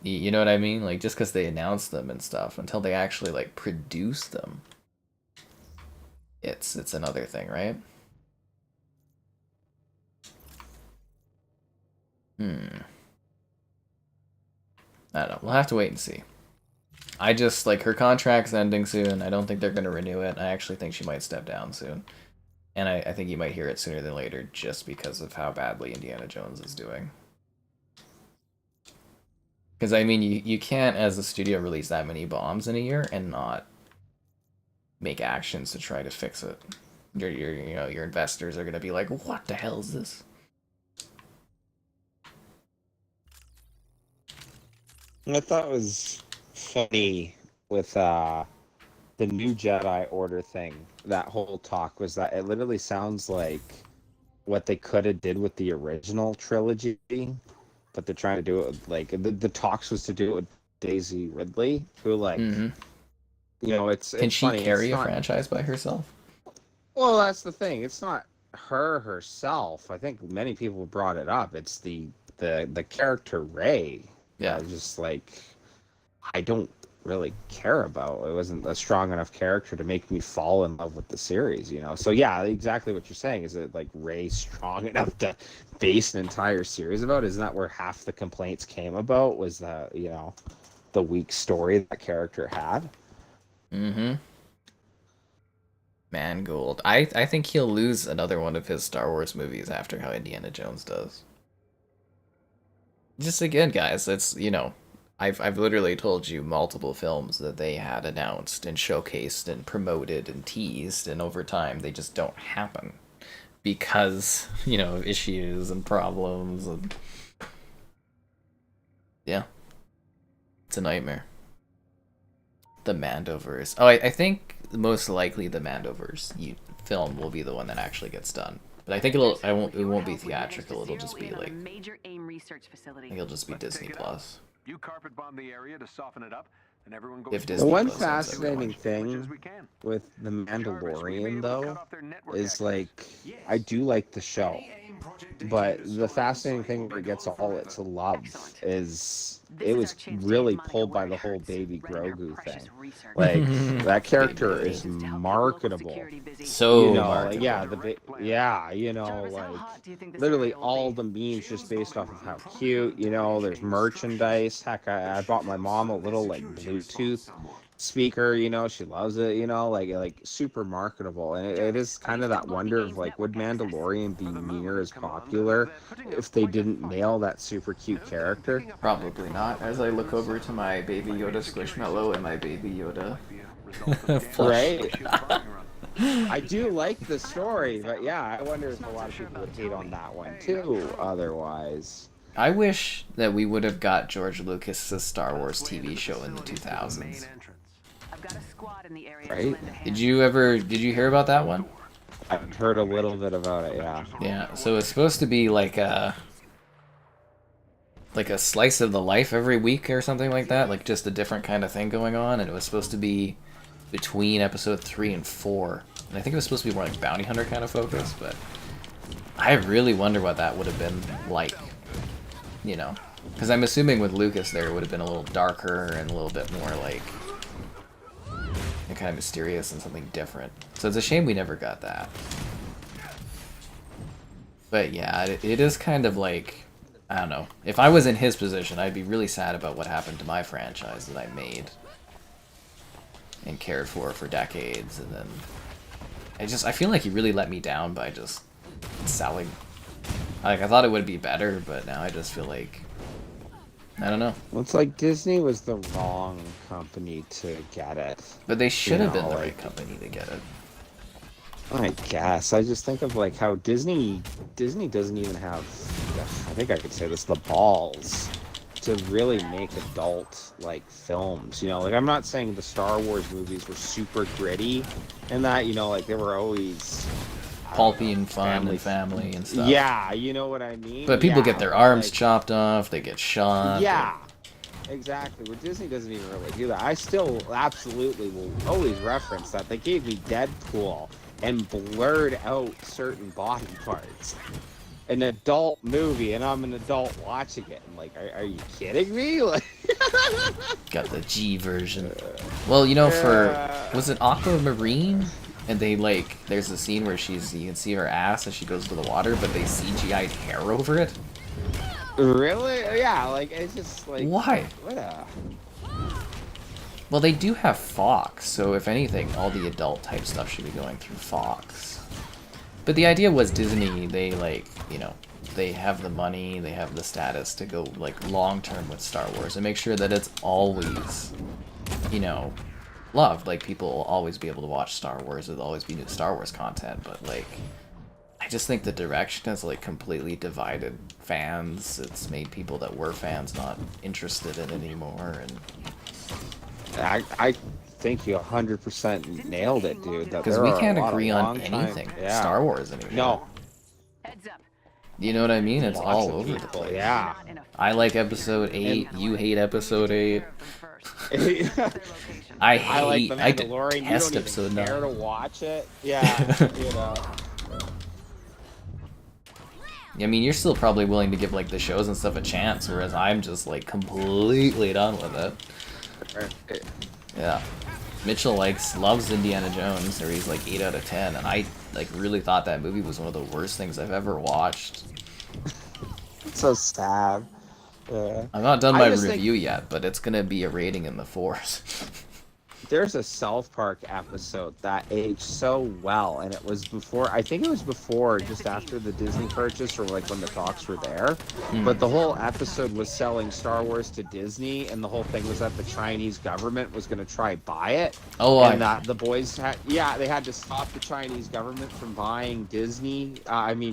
You know what I mean? Like, just because they announce them and stuff, until they actually, like, produce them, it's another thing, right? I don't know. We'll have to wait and see. I just, like, her contract's ending soon. I don't think they're going to renew it. I actually think she might step down soon. And I think you might hear it sooner than later just because of how badly Indiana Jones is doing. Because, I mean, you can't, as a studio, release that many bombs in a year and not make actions to try to fix it. Your investors are going to be like, what the hell is this? I thought it was funny with the new Jedi Order thing. That whole talk was that it literally sounds like what they could have did with the original trilogy, but they're trying to do it with, like, the talks was to do it with Daisy Ridley, who, like, you know, it's Can she funny. carry a franchise by herself? Well, that's the thing. It's not her herself. I think many people brought it up. It's the character Rey. Yeah. Just like, I don't really care about. It wasn't a strong enough character to make me fall in love with the series, you know? So yeah, exactly what you're saying. Is it like Rey strong enough to base an entire series about? Isn't that where half the complaints came about? Was that, you know, the weak story that character had? Mangold. I think he'll lose another one of his Star Wars movies after how Indiana Jones does. Just again, guys, it's, you know, I've literally told you multiple films that they had announced and showcased and promoted and teased, and over time they just don't happen because, you know, of issues and problems and yeah, it's a nightmare. The Mandoverse. Oh, I think most likely the Mandoverse film will be the one that actually gets done. But I think it won't be theatrical. It'll just be like, major AIM research facility. It'll just be Disney Plus. You carpet bomb the area to soften it up, and everyone goes. If The Disney one Plus ends up fascinating going. thing with the Mandalorian, though, is like, I do like the show. But the fascinating thing where it gets all its love is it was really pulled by the whole Baby Grogu thing. Like that character is marketable. So You know, like, marketable. yeah, yeah, you know, like literally all the memes just based off of how cute. You know, there's merchandise. Heck, I bought my mom a little like Bluetooth speaker. You know, she loves it. You know, like super marketable, and it is kind of that wonder of like, would Mandalorian be near as popular if they didn't nail that super cute character? Probably not. As I look over to my Baby Yoda Squishmallow and my Baby Yoda plush. Right. I do like the story, but yeah, I wonder if a lot of people would hate on that one too. Otherwise, I wish that we would have got George Lucas's Star Wars TV show in the 2000s. right? Did you hear about that one? I've heard a little bit about it. Yeah. Yeah, so it's supposed to be like a slice of the life every week or something like that, like just a different kind of thing going on, and it was supposed to be between episode 3 and 4. And I think it was supposed to be more like bounty hunter kind of focus, but I really wonder what that would have been like, you know, because I'm assuming with Lucas there it would have been a little darker and a little bit more like kind of mysterious and something different. So it's a shame we never got that. But yeah, it is kind of like, I don't know. If I was in his position, I'd be really sad about what happened to my franchise that I made and cared for decades, and then I feel like he really let me down by just selling. Like, I thought it would be better, but now I just feel like, I don't know. Well, it's like Disney was the wrong company to get it. But they should have been the like, right company to get it. I guess. I just think of like how Disney doesn't even have, I think I could say this, the balls to really make adult like films. You know, like I'm not saying the Star Wars movies were super gritty and that, you know, like they were always Pulpy and fun and family and stuff. Yeah, you know what I mean? But people get their arms chopped off, they get shot. Yeah, exactly. But Disney doesn't even really do that. I still absolutely will always reference that. They gave me Deadpool and blurred out certain body parts. An adult movie, and I'm an adult watching it. I'm like, are you kidding me? Like, got the G version. Well, you know, was it Aquamarine? And they like, there's a scene where you can see her ass as she goes to the water, but they CGI'd hair over it. Really? Yeah, like it's just like, why? What a... Well, they do have Fox, so if anything, all the adult type stuff should be going through Fox. But the idea was Disney, they like, you know, they have the money, they have the status to go like long term with Star Wars and make sure that it's always, you know, loved. Like people will always be able to watch Star Wars, there'll always be new Star Wars content, but like I just think the direction has like completely divided fans. It's made people that were fans not interested in it anymore, and I think you 100% nailed it, dude. Because we can't agree on anything Star Wars anymore. No. You know what I mean? It's all over the place. Yeah. I like episode 8, you hate episode 8. I detest episode 9. Care to watch it? Yeah, you know. I mean, you're still probably willing to give like the shows and stuff a chance, whereas I'm just like completely done with it. Yeah. Mitchell loves Indiana Jones, or he's like 8 out of 10, and I like really thought that movie was one of the worst things I've ever watched. It's so sad. Yeah. I'm not done my review yet, but it's gonna be a rating in the 4s. There's a South Park episode that aged so well, and it was before, I think it was before, just after the Disney purchase, or like when the talks were there. But the whole episode was selling Star Wars to Disney, and the whole thing was that the Chinese government was going to try buy it. Oh, and that the boys had, they had to stop the Chinese government from buying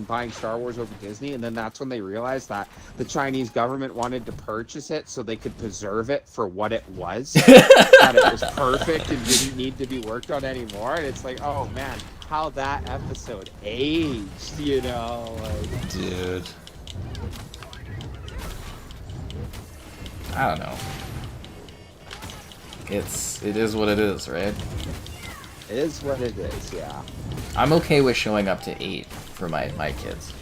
buying Star Wars over Disney, and then that's when they realized that the Chinese government wanted to purchase it so they could preserve it for what it was. That it was perfect and didn't need to be worked on anymore. And it's like, oh man, how that episode aged, you know? Like, dude. I don't know. It is what it is, right? It is what it is, yeah. I'm okay with showing up to 8 for my kids.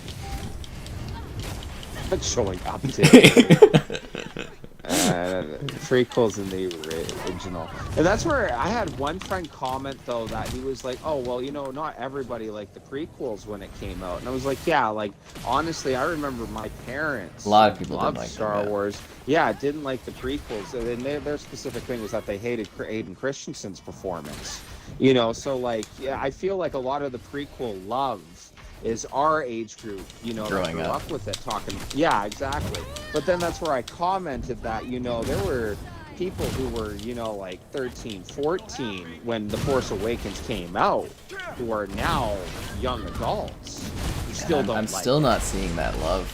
showing up to. Prequels in the original, and that's where I had one friend comment though that he was like, "Oh well, not everybody liked the prequels when it came out," and I was like, "Yeah, like honestly, I remember my parents. A lot of people loved didn't like Star them, yeah. Wars. Yeah, didn't like the prequels, and then their specific thing was that they hated Aiden Christensen's performance. So like, yeah, I feel like a lot of the prequel love is our age group, that Growing grew up. up with it, talking. Yeah, exactly. But then that's where I commented that, there were people who were, like 13, 14 when The Force Awakens came out, who are now young adults who still And don't I'm like still it. not seeing that love,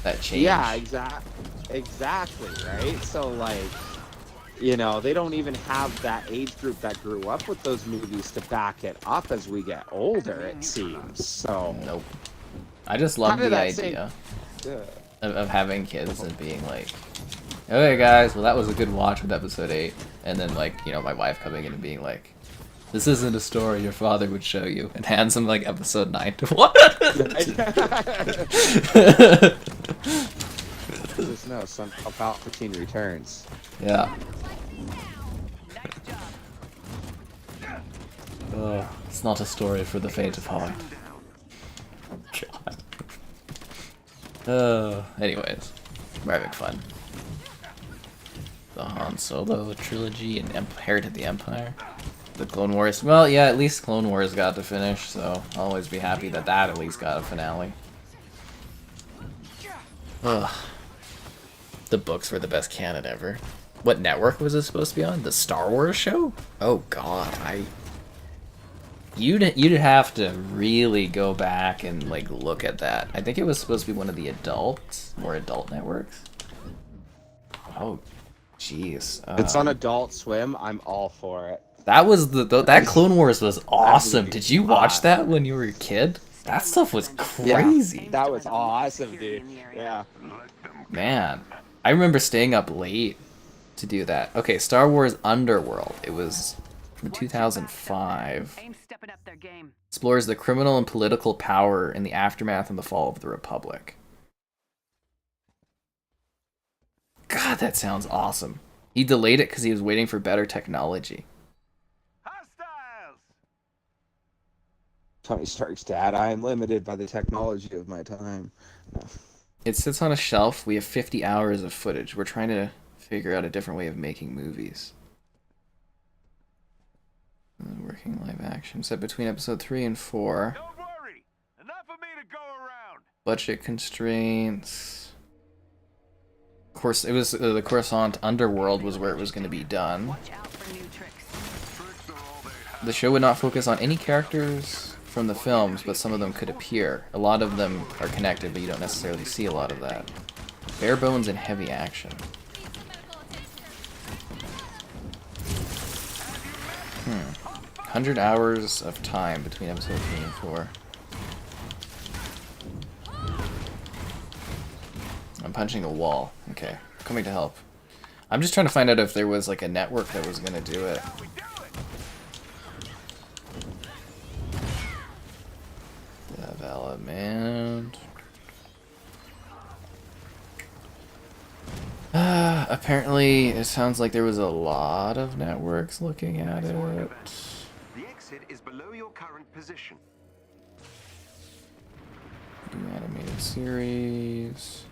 that change. Yeah, exactly, right? So like, they don't even have that age group that grew up with those movies to back it up as we get older, it seems. So Nope. I just love Kinda the that same- idea yeah. of having kids and being like, okay guys, well that was a good watch with episode 8, and then like, my wife coming in and being like, this isn't a story your father would show you, and hands him like episode 9 to watch. Just know some Palpatine returns. Yeah. Oh, it's not a story for the faint of heart. God. Anyways, we're having fun. The Han Solo trilogy and Heir to the Empire. The Clone Wars. Well, yeah, at least Clone Wars got to finish, so I'll always be happy that at least got a finale. Ugh. The books were the best canon ever. What network was it supposed to be on? The Star Wars show? Oh god, You'd have to really go back and like look at that. I think it was supposed to be one of the more adult networks. Oh, jeez. It's on Adult Swim. I'm all for it. That was that Clone Wars was awesome. Did you watch that when you were a kid? That stuff was crazy. Yeah, that was awesome, dude. Yeah. Man, I remember staying up late to do that. Okay, Star Wars Underworld. It was from 2005. Explores the criminal and political power in the aftermath and the fall of the Republic. God, that sounds awesome. He delayed it because he was waiting for better technology. Tony Stark's dad. I am limited by the technology of my time. It sits on a shelf. We have 50 hours of footage. We're trying to figure out a different way of making movies. Working live action. Set between episode 3 and 4. Don't worry. Enough of me to go around. Budget constraints. Of course, it was the Coruscant Underworld was where it was going to be done. The show would not focus on any characters from the films, but some of them could appear. A lot of them are connected, but you don't necessarily see a lot of that. Bare bones and heavy action. 100 hours of time between episode 3 and 4. I'm punching a wall. Okay, coming to help. I'm just trying to find out if there was like a network that was gonna do it. Development. Apparently, it sounds like there was a lot of networks looking at it. The exit is below your current position. New animated series.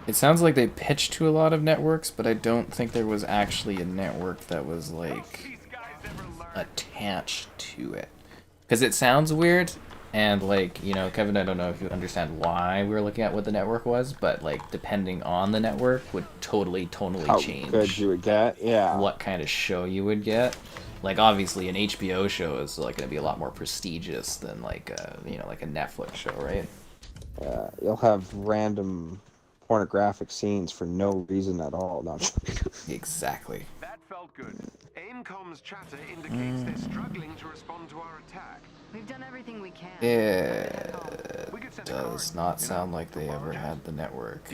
It sounds like they pitched to a lot of networks, but I don't think there was actually a network that was like attached to it. Because it sounds weird, and like, you know, Kevin, I don't know if you understand why we were looking at what the network was, but like depending on the network would totally How change good you would get, yeah. what kind of show you would get. Like obviously an HBO show is like going to be a lot more prestigious than like a, you know, like a Netflix show, right? Yeah, you'll have random pornographic scenes for no reason at all. No, Exactly. That felt good. AIMCOM's chatter indicates they're struggling to respond to our attack. We've done everything we can. It does not sound like they ever had the network.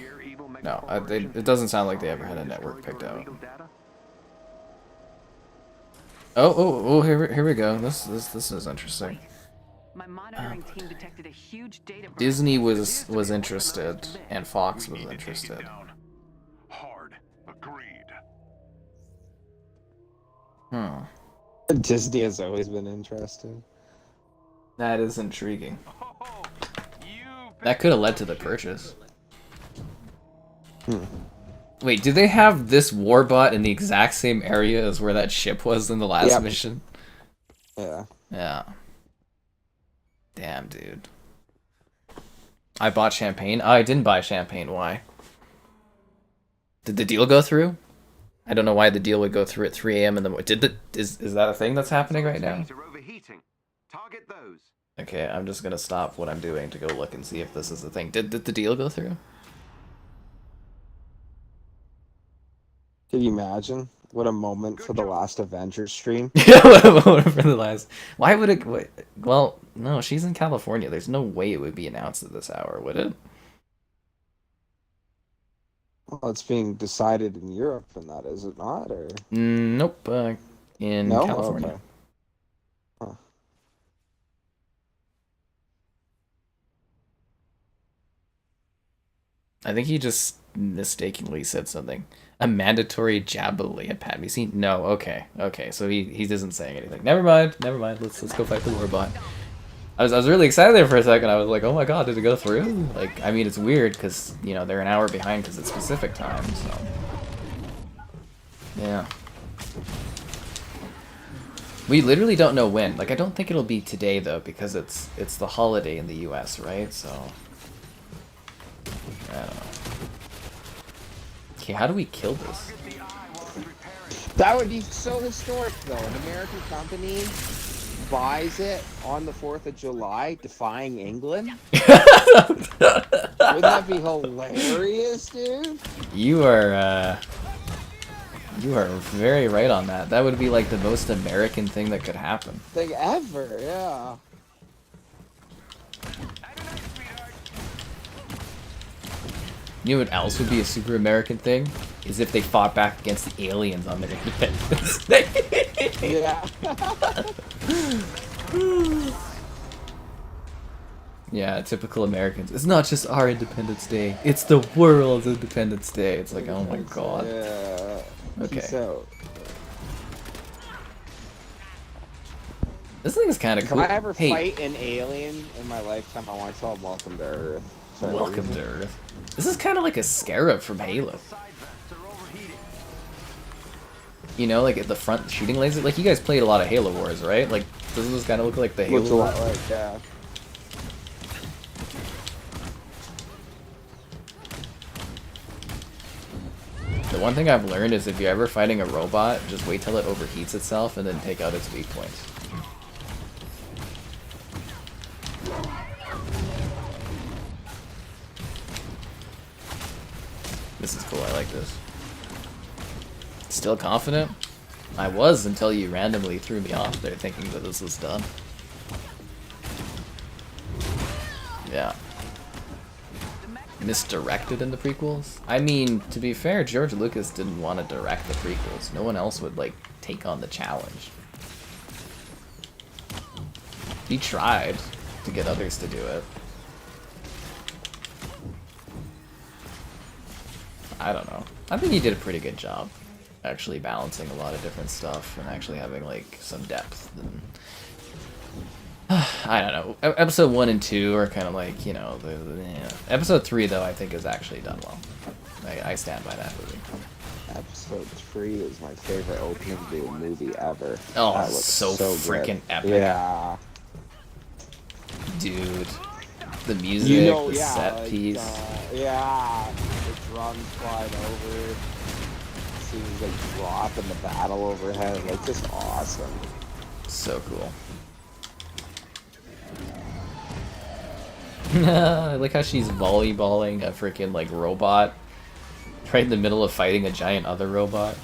No, it doesn't sound like they ever had a network picked out. Oh, here we go. This is interesting. My monitoring team detected a huge data burst. Disney was interested, and Fox was Need to take it interested. down. Hard. Agreed. Disney has always been interested. That is intriguing. Oh, you That could have led to the purchase. Hmm. Wait, do they have this warbot in the exact same area as where that ship was in the last Yep. mission? Yeah. Yeah. Damn, dude. I bought champagne. Oh, I didn't buy champagne. Why? Did the deal go through? I don't know why the deal would go through at 3 a.m. in the morning. Is that a thing that's happening right now? Are overheating. Target those. Okay, I'm just gonna stop what I'm doing to go look and see if this is the thing. Did the deal go through? Can you imagine? What a moment for the last Avengers stream. Yeah, for the last. Why would it? Wait, well, no, she's in California. There's no way it would be announced at this hour, would it? Well, it's being decided in Europe, and that is it not? Or Nope. In no? California. Okay. Huh. I think he just mistakenly said something. A mandatory Jabalea at Pat. You seen? No. Okay. Okay. So he isn't saying anything. Never mind. Never mind. Let's go fight the warbot. I was really excited there for a second. I was like, oh my god, did it go through? Like, I mean, it's weird because you know they're an hour behind because it's Pacific time. So yeah. We literally don't know when. Like, I don't think it'll be today though because it's the holiday in the U.S. right? So I don't know. Okay, how do we kill this? That would be so historic, though. An American company buys it on the 4th of July, defying England. Wouldn't that be hilarious, dude? You are very right on that. That would be like the most American thing that could happen. Thing ever, yeah. You know what else would be a super American thing? Is if they fought back against the aliens on their Independence Day. Yeah. Yeah, typical Americans. It's not just our Independence Day, it's the world's Independence Day. It's like, oh my god. Yeah. Okay. Peace out. This thing is kind of If cool. I ever Hey, fight an alien in my lifetime, I want to tell them welcome to Earth. So welcome to Earth. This is kind of like a scarab from Halo. You know, like at the front shooting laser. Like you guys played a lot of Halo Wars, right? Like doesn't this kind of look like the Halo? Looks a lot like, yeah. The one thing I've learned is if you're ever fighting a robot, just wait till it overheats itself and then take out its weak points. This is cool, I like this. Still confident? I was until you randomly threw me off there thinking that this was done. Yeah. Misdirected in the prequels? I mean, to be fair, George Lucas didn't want to direct the prequels. No one else would, like, take on the challenge. He tried to get others to do it. I don't know. I think he did a pretty good job actually balancing a lot of different stuff and actually having, like, some depth. And I don't know. Episode 1 and 2 are kind of like, you know, Episode 3, though, I think is actually done well. I stand by that movie. Episode 3 is my favorite opening to a movie ever. Oh, That looks so freaking good. epic. Yeah. Dude. The music, You know, the yeah, set like, piece. yeah. The drums slide over. Scenes like drop in the battle overhead. Like, just awesome. So cool. I like how she's volleyballing a freaking like robot right in the middle of fighting a giant other robot.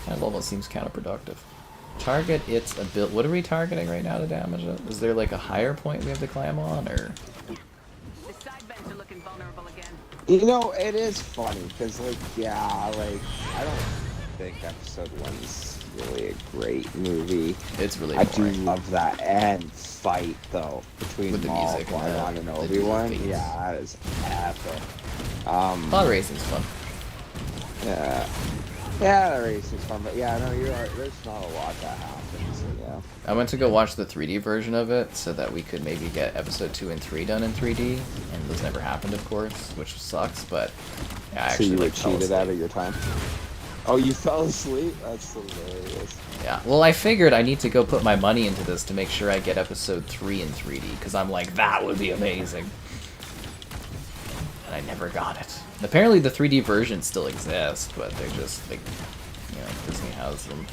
Kind of almost seems counterproductive. Target its ability. What are we targeting right now to damage it? Is there like a higher point we have to climb on, or? The side vents are looking vulnerable again. You know, it is funny, because, like, yeah, like, I don't... think episode 1's really a great movie. It's really I boring. do love that end fight though between With the Maul, music and Qui-Gon, and the Obi-Wan. dual Yeah, that is epic. Pod racing's fun. Yeah. Yeah, the racing's fun, but yeah, no, you're right. There's not a lot that happens. So yeah. I went to go watch the 3D version of it so that we could maybe get episode 2 and 3 done in 3D, and those never happened, of course, which sucks. But yeah, I So actually you were like fell cheated asleep. out of your time. Oh, you fell asleep? That's hilarious. Yeah, well, I figured I need to go put my money into this to make sure I get episode 3 in 3D, because I'm like, that would be amazing. And I never got it. Apparently the 3D versions still exist, but they're just, like, you know, Disney has them.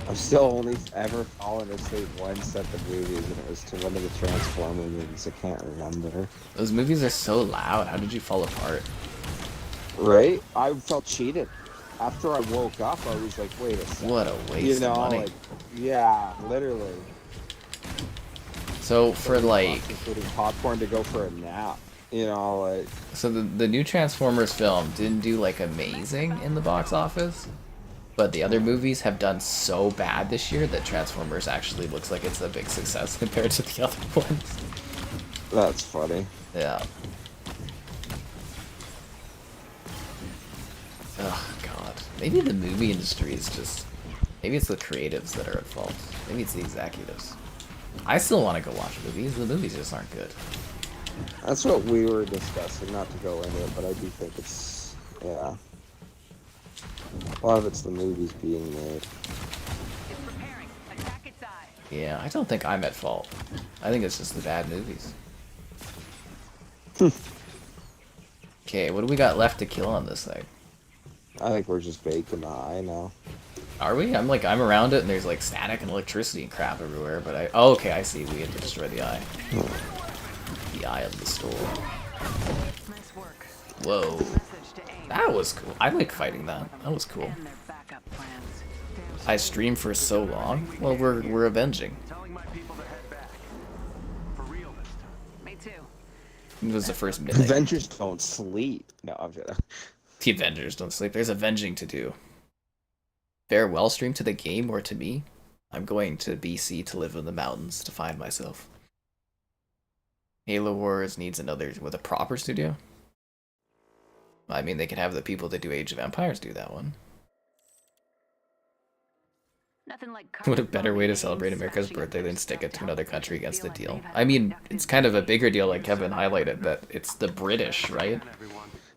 I've still only ever fallen asleep once at the movies, and it was to one of the Transformer movies. I can't remember. Those movies are so loud. How did you fall apart? Right? I felt cheated. After I woke up, I was like, wait a second. What a waste You know, of money. like, yeah, literally. So for like, Including popcorn to go for a nap. You know, like. so the new Transformers film didn't do like amazing in the box office, but the other movies have done so bad this year that Transformers actually looks like it's a big success compared to the other ones. That's funny. Yeah. Oh god. Maybe the movie industry is just, maybe it's the creatives that are at fault. Maybe it's the executives. I still want to go watch movies. The movies just aren't good. That's what we were discussing, not to go into it, but I do think it's, yeah. A lot of it's the movies being made. Yeah, I don't think I'm at fault. I think it's just the bad movies. Okay, what do we got left to kill on this thing? I think we're just baking the eye now. Are we? I'm around it and there's like static and electricity and crap everywhere, but oh, okay, I see. We have to destroy the eye. The eye of the storm. Nice work. Whoa. That was cool. I like fighting that. That was cool. I streamed for so long. Well, we're avenging. Telling my people to head back. For real this time. Me too. It was the first midnight. Avengers don't sleep. No, I'm kidding. The Avengers don't sleep. There's avenging to do. Farewell stream to the game or to me? I'm going to BC to live in the mountains to find myself. Halo Wars needs another with a proper studio. I mean, they could have the people that do Age of Empires do that one. Nothing like What a better way to celebrate America's birthday than stick it to another country against the deal. I mean, it's kind of a bigger deal, like Kevin highlighted, that it's the British, right?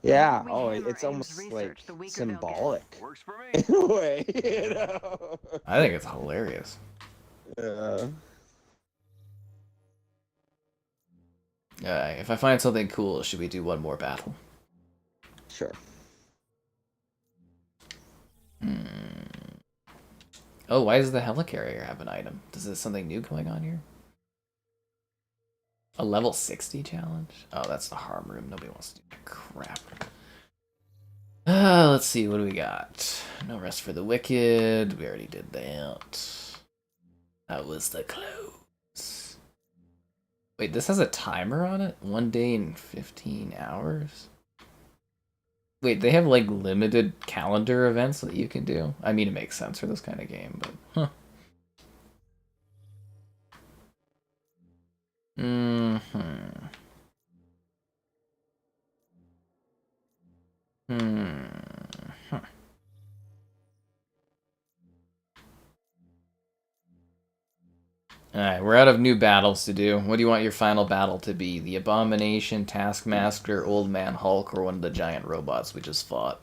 Yeah, oh, it's almost like symbolic in a way, you know? I think it's hilarious. Yeah. If I find something cool, should we do one more battle? Sure. Oh, why does the helicarrier have an item? Is there something new going on here? A level 60 challenge? Oh, that's the harm room. Nobody wants to do that crap. Let's see, what do we got? No rest for the wicked. We already did that. That was the close. Wait, this has a timer on it? 1 day and 15 hours? Wait, they have like limited calendar events that you can do? I mean, it makes sense for this kind of game, but huh. Alright, we're out of new battles to do. What do you want your final battle to be? The Abomination, Taskmaster, Old Man Hulk, or one of the giant robots we just fought?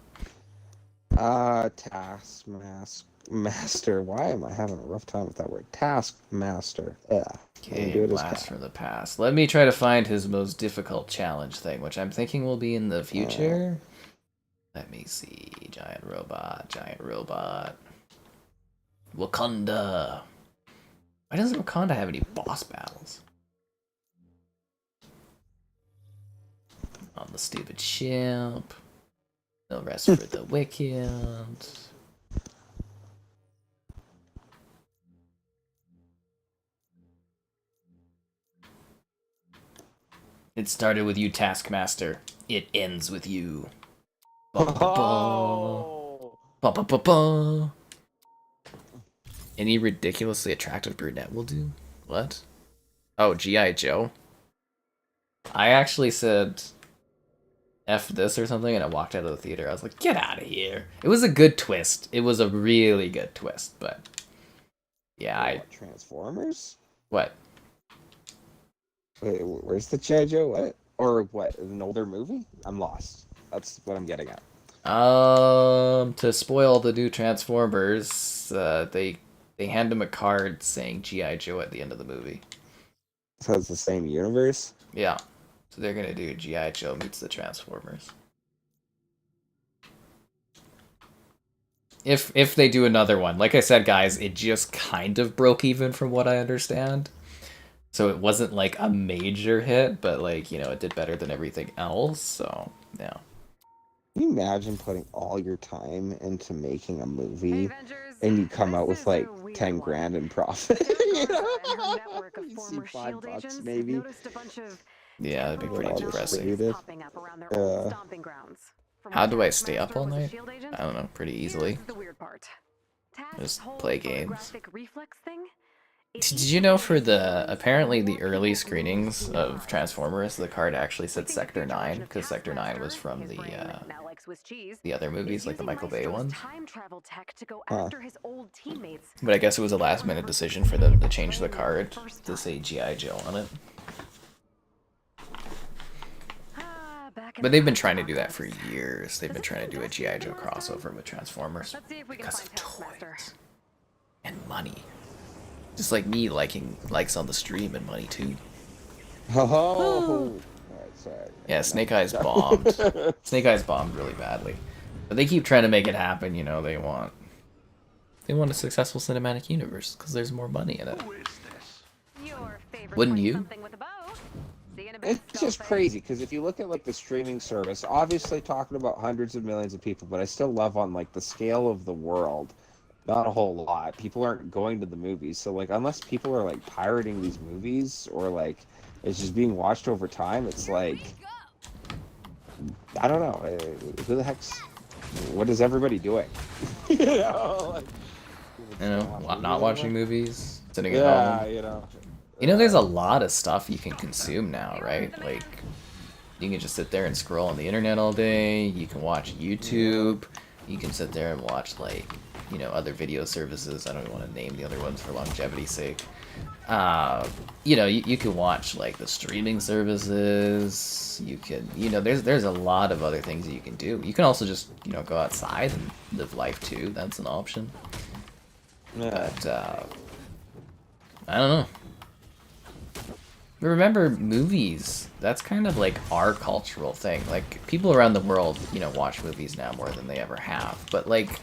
Taskmaster. Why am I having a rough time with that word? Taskmaster. Yeah. Okay, blast from the past. Let me try to find his most difficult challenge thing, which I'm thinking will be in the future. Let me see. Giant robot, giant robot. Wakanda. Why doesn't Wakanda have any boss battles? On the stupid ship. No rest for the wicked. It started with you, Taskmaster. It ends with you. Ba-ba-ba. Ba-ba-ba-ba. Any ridiculously attractive brunette will do? What? Oh, G.I. Joe? I actually said F this or something, and I walked out of the theater. I was like, get out of here. It was a good twist. It was a really good twist, but... Yeah, Transformers? What? Wait, where's the G.I. Joe? What? Or what? An older movie? I'm lost. That's what I'm getting at. To spoil the new Transformers, they hand him a card saying G.I. Joe at the end of the movie. So it's the same universe? Yeah. So they're gonna do G.I. Joe meets the Transformers. If they do another one. Like I said, guys, it just kind of broke even from what I understand. So it wasn't like a major hit, but like, you know, it did better than everything else, so yeah. Can you imagine putting all your time into making a movie and you come out with like 10 grand in profit? You see $5 maybe. Yeah, that'd be pretty depressing. How do I stay up all night? I don't know, pretty easily. Just play games. Did you know for apparently the early screenings of Transformers, the card actually said Sector 9, because Sector 9 was from the other movies, like the Michael Bay ones? But I guess it was a last minute decision for them to change the card to say G.I. Joe on it. But they've been trying to do that for years. They've been trying to do a G.I. Joe crossover with Transformers because of toys and money. Just like me liking likes on the stream and money too. Oh. Sorry. Yeah, Snake Eyes bombed. Snake Eyes bombed really badly. But they keep trying to make it happen, you know, they want a successful cinematic universe because there's more money in it. Wouldn't you? It's just crazy because if you look at like the streaming service, obviously talking about hundreds of millions of people, but I still love on like the scale of the world. Not a whole lot. People aren't going to the movies. So, like, unless people are, like, pirating these movies or, like, it's just being watched over time, it's like... I don't know. Who the heck's... What is everybody doing? You know? Like, you know, not watching movies, sitting at home. You know. You know, there's a lot of stuff you can consume now, right? Like, you can just sit there and scroll on the internet all day. You can watch YouTube. You can sit there and watch, like... you know, other video services. I don't even want to name the other ones for longevity's sake. You know, you can watch like the streaming services. You can, you know, there's a lot of other things that you can do. You can also just, you know, go outside and live life too. That's an option. Yeah. But I don't know. But remember, movies, that's kind of like our cultural thing. Like, people around the world, you know, watch movies now more than they ever have. But like,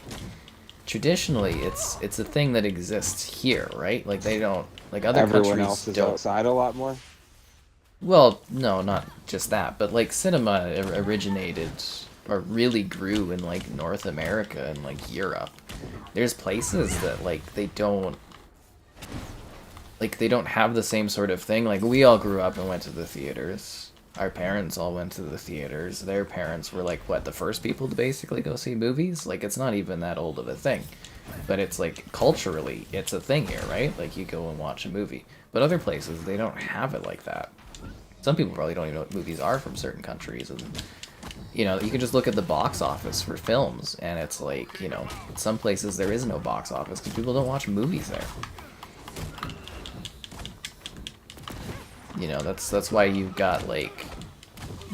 traditionally, it's a thing that exists here, right? Like, they don't, like, other Everyone countries else is don't. outside a lot more? Well, no, not just that, but like cinema originated or really grew in like North America and like Europe. There's places that like they don't have the same sort of thing. Like, we all grew up and went to the theaters. Our parents all went to the theaters. Their parents were like, what, the first people to basically go see movies? Like, it's not even that old of a thing. But it's like, culturally, it's a thing here, right? Like, you go and watch a movie. But other places, they don't have it like that. Some people probably don't even know what movies are from certain countries. And, you know, you can just look at the box office for films, and it's like, you know, some places there is no box office because people don't watch movies there. You know, that's why you've got, like,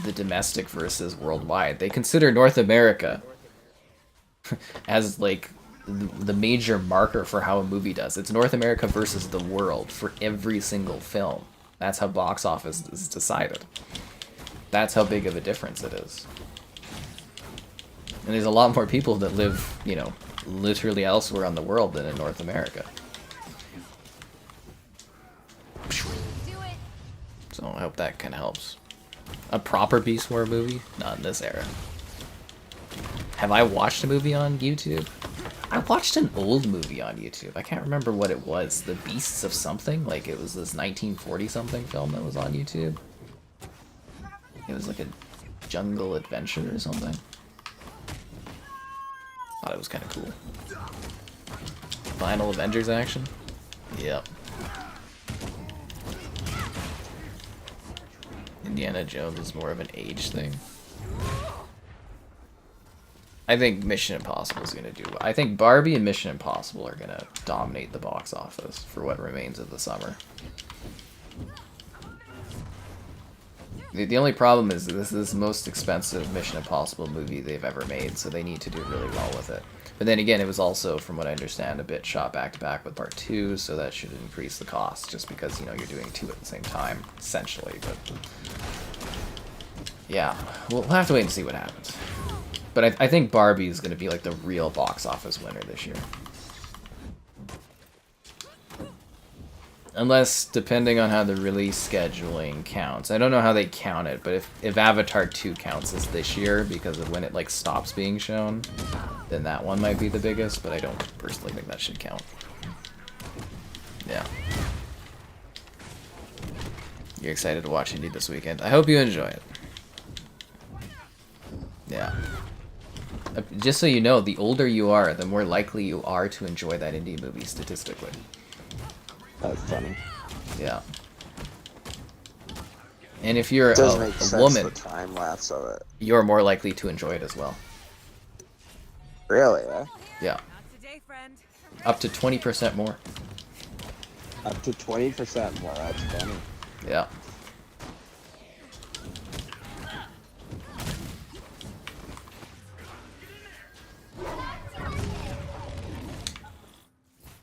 the domestic versus worldwide. They consider North America as, like, the major marker for how a movie does. It's North America versus the world for every single film. That's how box office is decided. That's how big of a difference it is. And there's a lot more people that live, you know, literally elsewhere on the world than in North America. So I hope that kind of helps. A proper Beast War movie? Not in this era. Have I watched a movie on YouTube? I watched an old movie on YouTube. I can't remember what it was. The Beasts of something? Like, it was this 1940-something film that was on YouTube. It was like a jungle adventure or something. Thought it was kind of cool. Final Avengers action? Yep. Indiana Jones is more of an age thing. I think Mission Impossible is going to do well. I think Barbie and Mission Impossible are going to dominate the box office for what remains of the summer. The only problem is this is the most expensive Mission Impossible movie they've ever made, so they need to do really well with it. But then again, it was also, from what I understand, a bit shot back to back with part 2, so that should increase the cost, just because, you know, you're doing 2 at the same time, essentially. But yeah, we'll have to wait and see what happens. But I think Barbie is going to be like the real box office winner this year. Unless, depending on how the release scheduling counts. I don't know how they count it, but if Avatar 2 counts as this year because of when it like stops being shown, then that one might be the biggest, but I don't personally think that should count. Yeah. You're excited to watch Indie this weekend. I hope you enjoy it. Yeah. Just so you know, the older you are, the more likely you are to enjoy that indie movie statistically. That's funny. Yeah. And if you're a woman, the time lapse of it. You're more likely to enjoy it as well. Really? Eh? Yeah. Up to 20% more. Up to 20% more. That's funny. Yeah.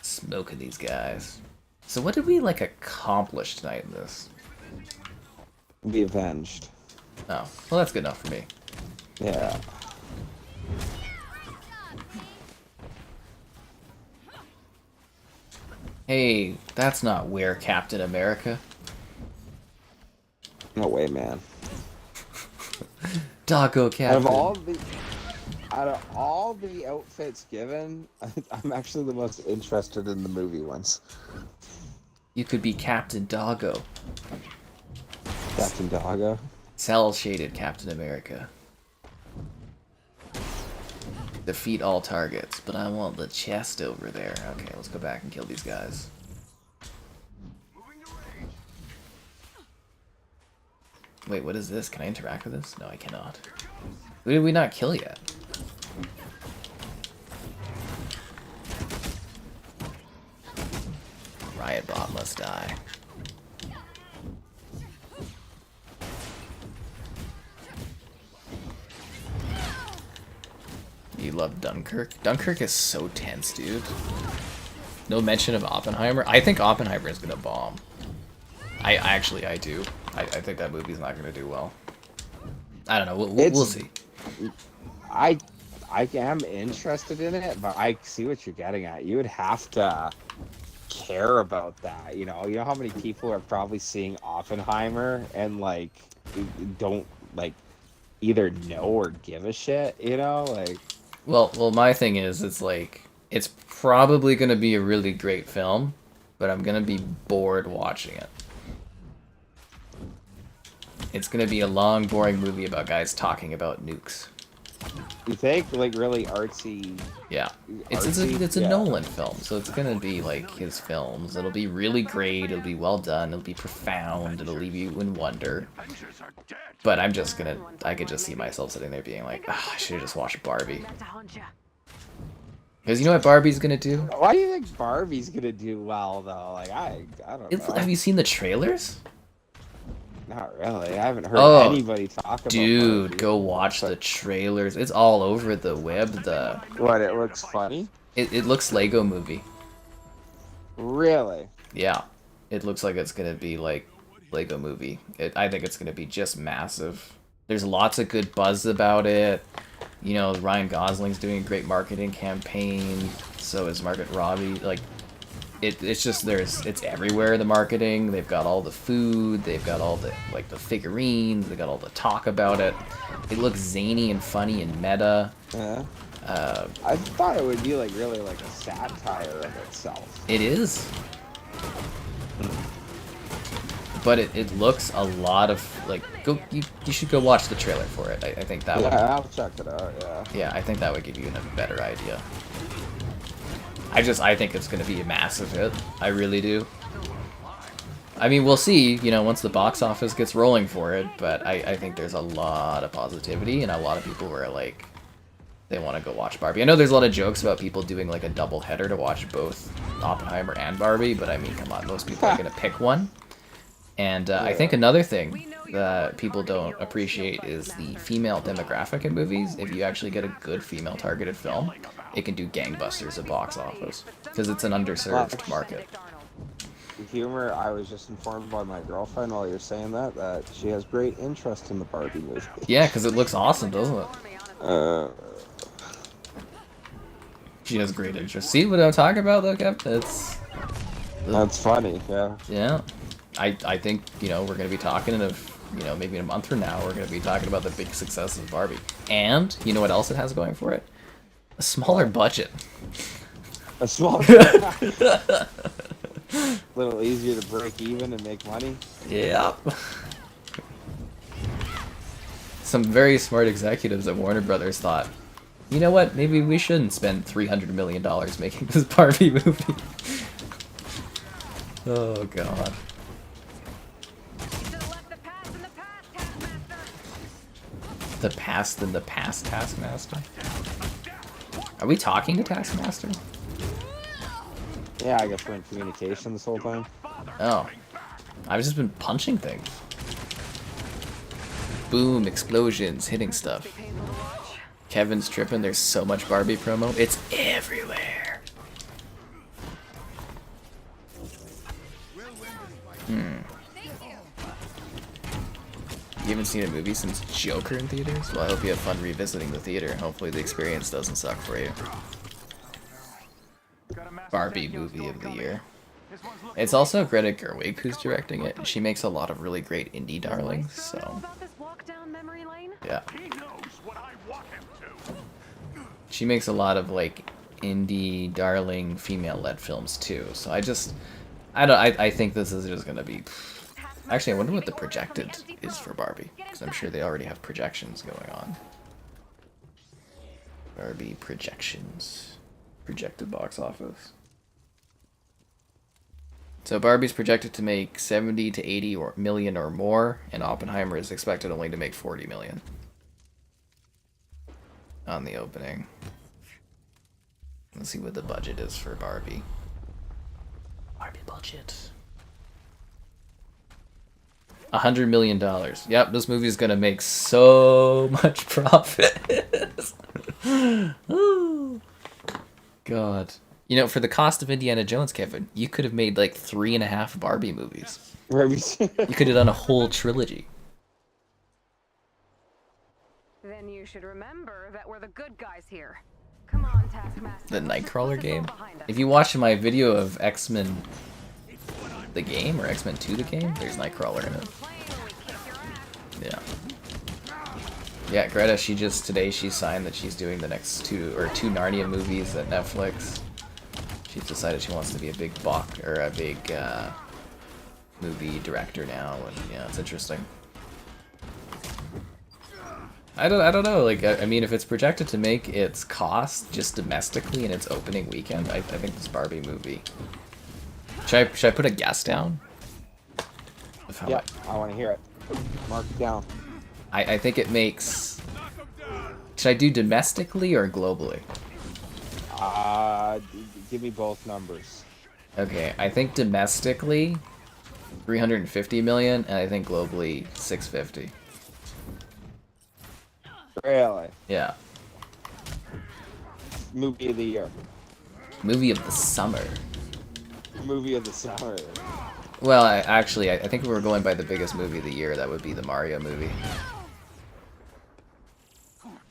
Smoking these guys. So what did we, like, accomplish tonight in this? Be avenged. Oh, well, that's good enough for me. Yeah. Hey, that's not where Captain America. No way, man. Doggo Captain. Out of all the outfits given, I'm actually the most interested in the movie ones. You could be Captain Doggo. Captain Doggo? Cell-shaded Captain America. Defeat all targets, but I want the chest over there. Okay, let's go back and kill these guys. Wait, what is this? Can I interact with this? No, I cannot. Who did we not kill yet? Riot Bot must die. You love Dunkirk? Dunkirk is so tense, dude. No mention of Oppenheimer? I think Oppenheimer is gonna bomb. I do. I think that movie's not gonna do well. I don't know. We'll see. I am interested in it, but I see what you're getting at. You would have to care about that. You know how many people are probably seeing Oppenheimer and like don't like either know or give a shit. Like. Well, my thing is, it's like it's probably gonna be a really great film, but I'm gonna be bored watching it. It's gonna be a long, boring movie about guys talking about nukes. You think, like, really artsy? Yeah. It's a Nolan film, so it's gonna be like his films. It'll be really great, it'll be well done, it'll be profound, it'll leave you in wonder. But I could just see myself sitting there being like, I should've just watched Barbie. Because you know what Barbie's gonna do? Why do you think Barbie's gonna do well, though? Like, I don't know. Have you seen the trailers? Not really. I haven't heard anybody talk about Dude, Barbie. go watch the trailers. It's all over the web. What, it looks funny? It looks Lego Movie. Really? Yeah. It looks like it's gonna be like Lego Movie. I think it's gonna be just massive. There's lots of good buzz about it. Ryan Gosling's doing a great marketing campaign. So is Margot Robbie. Like, it's just it's everywhere, the marketing. They've got all the food, they've got all the the figurines, they got all the talk about it. It looks zany and funny and meta. Yeah. I thought it would be really like a satire of itself. It is. but it looks a lot of like you should go watch the trailer for it. I think that would. Yeah, I'll check it out. Yeah. Yeah, I think that would give you a better idea. I think it's gonna be a massive hit. I really do. I mean, we'll see, you know, once the box office gets rolling for it, but I think there's a lot of positivity and a lot of people who are like, they want to go watch Barbie. I know there's a lot of jokes about people doing like a double header to watch both Oppenheimer and Barbie, but I mean, come on, most people are going to pick one. And I think another thing that people don't appreciate is the female demographic in movies. If you actually get a good female targeted film, it can do gangbusters at box office because it's an underserved market. Humor, I was just informed by my girlfriend while you're saying that she has great interest in the Barbie movie. Yeah, because it looks awesome, doesn't it? She has great interest. See what I'm talking about, though, Kev? That's funny, yeah. Yeah. I think, you know, we're going to be talking in maybe in a month from now, we're going to be talking about the big success of Barbie. And, you know what else it has going for it? A smaller budget. A smaller A little easier to break even and make money. Yeah. Some very smart executives at Warner Brothers thought, you know what, maybe we shouldn't spend $300 million making this Barbie movie. Oh, God. The past in the past, Taskmaster? Are we talking to Taskmaster? Yeah, I guess we're in communication this whole time. Oh. I've just been punching things. Boom, explosions, hitting stuff. Kevin's tripping, there's so much Barbie promo. It's everywhere. You haven't seen a movie since Joker in theaters? Well, I hope you have fun revisiting the theater. Hopefully the experience doesn't suck for you. Barbie movie of the year. It's also Greta Gerwig who's directing it. She makes a lot of really great indie darlings, so... Yeah. She makes a lot of, like, indie darling female-led films, too. So I think this is just gonna be... Actually, I wonder what the projected is for Barbie, because I'm sure they already have projections going on. Barbie projections. Projected box office. So Barbie's projected to make 70 to 80 million or more, and Oppenheimer is expected only to make 40 million on the opening. Let's see what the budget is for Barbie. Barbie budget. $100 million. Yep, this movie is gonna make so much profit. Ooh. God. You know, for the cost of Indiana Jones, Kevin, you could have made like 3.5 Barbie movies. You could have done a whole trilogy. Then you should remember that we're the good guys here. Come on, Taskmaster. The Nightcrawler game? If you watch my video of X-Men the game, or X-Men 2 the game, there's Nightcrawler in it. Yeah. Yeah, Greta, today she signed that she's doing the next two Narnia movies at Netflix. She's decided she wants to be a big movie director now, and yeah, it's interesting. I don't know, like, I mean, if it's projected to make its cost just domestically in its opening weekend, I think this Barbie movie... Should I put a guess down? Yeah, I want to hear it. Mark it down. I think it makes... Should I do domestically or globally? Give me both numbers. Okay, I think domestically 350 million, and I think globally 650. Really? Yeah. Movie of the year. Movie of the summer. Movie of the summer. Well, I think if we were going by the biggest movie of the year, that would be the Mario movie.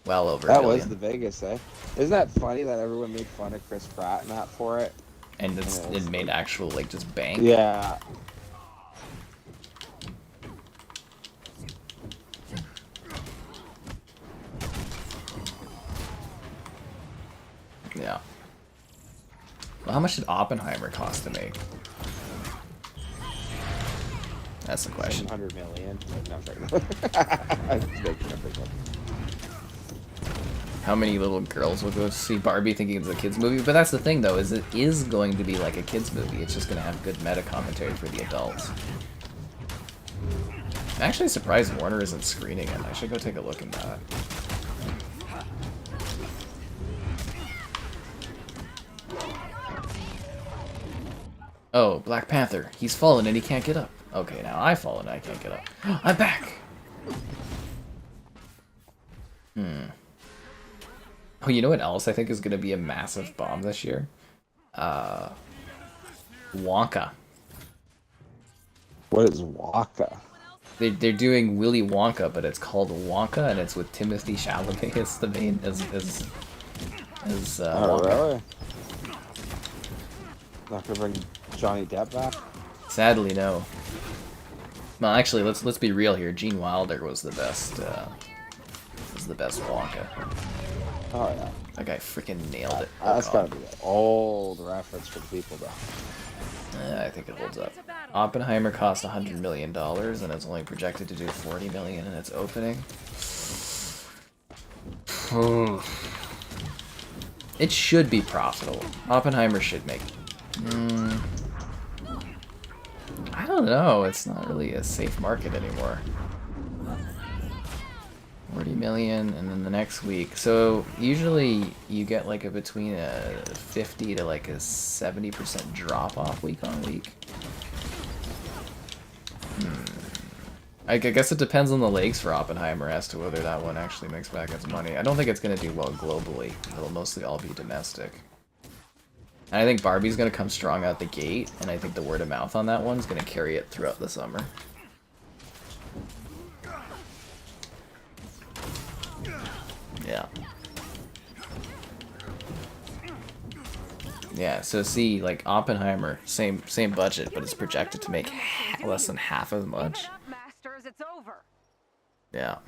Well over that $1 billion. Was the biggest, eh? Isn't that funny that everyone made fun of Chris Pratt and that for it? And it made actual, like, just bank? Yeah. Yeah. Well, how much did Oppenheimer cost to make? That's the question. 700 million. No, sorry. I'm just making numbers up. How many little girls will go see Barbie thinking it's a kids movie? But that's the thing, though, is it is going to be like a kids movie. It's just going to have good meta commentary for the adults. I'm actually surprised Warner isn't screening it. I should go take a look at that. Oh, Black Panther. He's fallen and he can't get up. Okay, now I've fallen and I can't get up. I'm back! Oh, you know what else I think is going to be a massive bomb this year? Wonka. What is Wonka? They're doing Willy Wonka, but it's called Wonka, and it's with Timothy Chalamet as the main as Oh, Wonka. really? Not gonna bring Johnny Depp back? Sadly, no. Well, actually, let's be real here. Gene Wilder was the best. Wonka. Oh yeah. That guy freaking nailed it. That's gotta be an old reference for the people though. I think it holds up. Oppenheimer cost $100 million, and it's only projected to do $40 million in its opening. It should be profitable. Oppenheimer should make. I don't know. It's not really a safe market anymore. 40 million, and then the next week. So usually you get like a between a 50 to like a 70% drop off week on week. I guess it depends on the legs for Oppenheimer as to whether that one actually makes back its money. I don't think it's going to do well globally. It'll mostly all be domestic. And I think Barbie's going to come strong out the gate, and I think the word of mouth on that one's going to carry it throughout the summer. Yeah. Yeah, so see, like, Oppenheimer, same budget, but it's projected to make less than half as much. Masters, it's over. Yeah.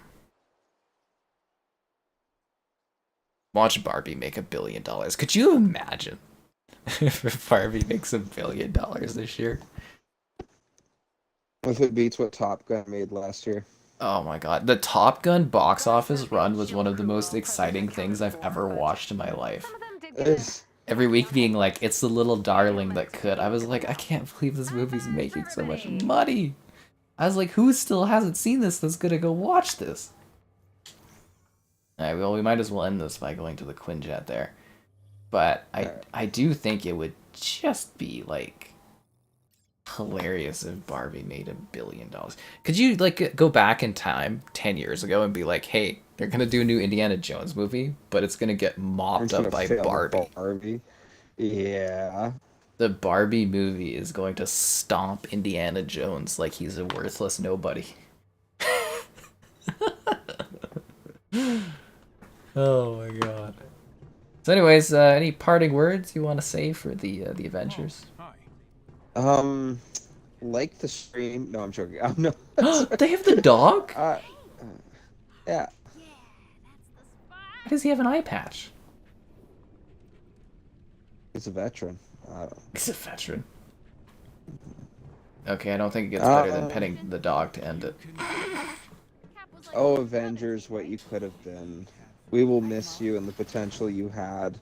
Watch Barbie make $1 billion. Could you imagine if Barbie makes $1 billion this year? If it beats what Top Gun made last year. Oh my god. The Top Gun box office run was one of the most exciting things I've ever watched in my life. Every week being like, it's the little darling that could. I was like, I can't believe this movie's making so much money. I was like, who still hasn't seen this that's gonna go watch this? Alright, well, we might as well end this by going to the Quinjet there. But I do think it would just be, like, hilarious if Barbie made $1 billion. Could you, like, go back in time 10 years ago and be like, hey, they're gonna do a new Indiana Jones movie, but it's gonna get mopped up by Barbie. Yeah. The Barbie movie is going to stomp Indiana Jones like he's a worthless nobody. Oh my god. So anyways, any parting words you want to say for the Avengers? Like the stream. No, I'm joking. No. They have the dog? Yeah. Why does he have an eye patch? He's a veteran. He's a veteran. Okay, I don't think it gets better than petting the dog to end it. Oh, Avengers, what you could have been. We will miss you and the potential you had.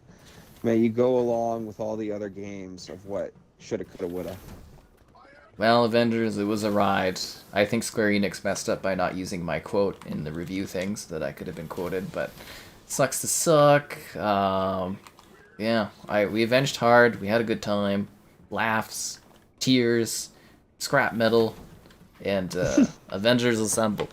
May you go along with all the other games of what shoulda, coulda, woulda. Well, Avengers, it was a ride. I think Square Enix messed up by not using my quote in the review things that I could have been quoted, but sucks to suck. Yeah, we avenged hard. We had a good time. Laughs, tears, scrap metal, and Avengers Assemble.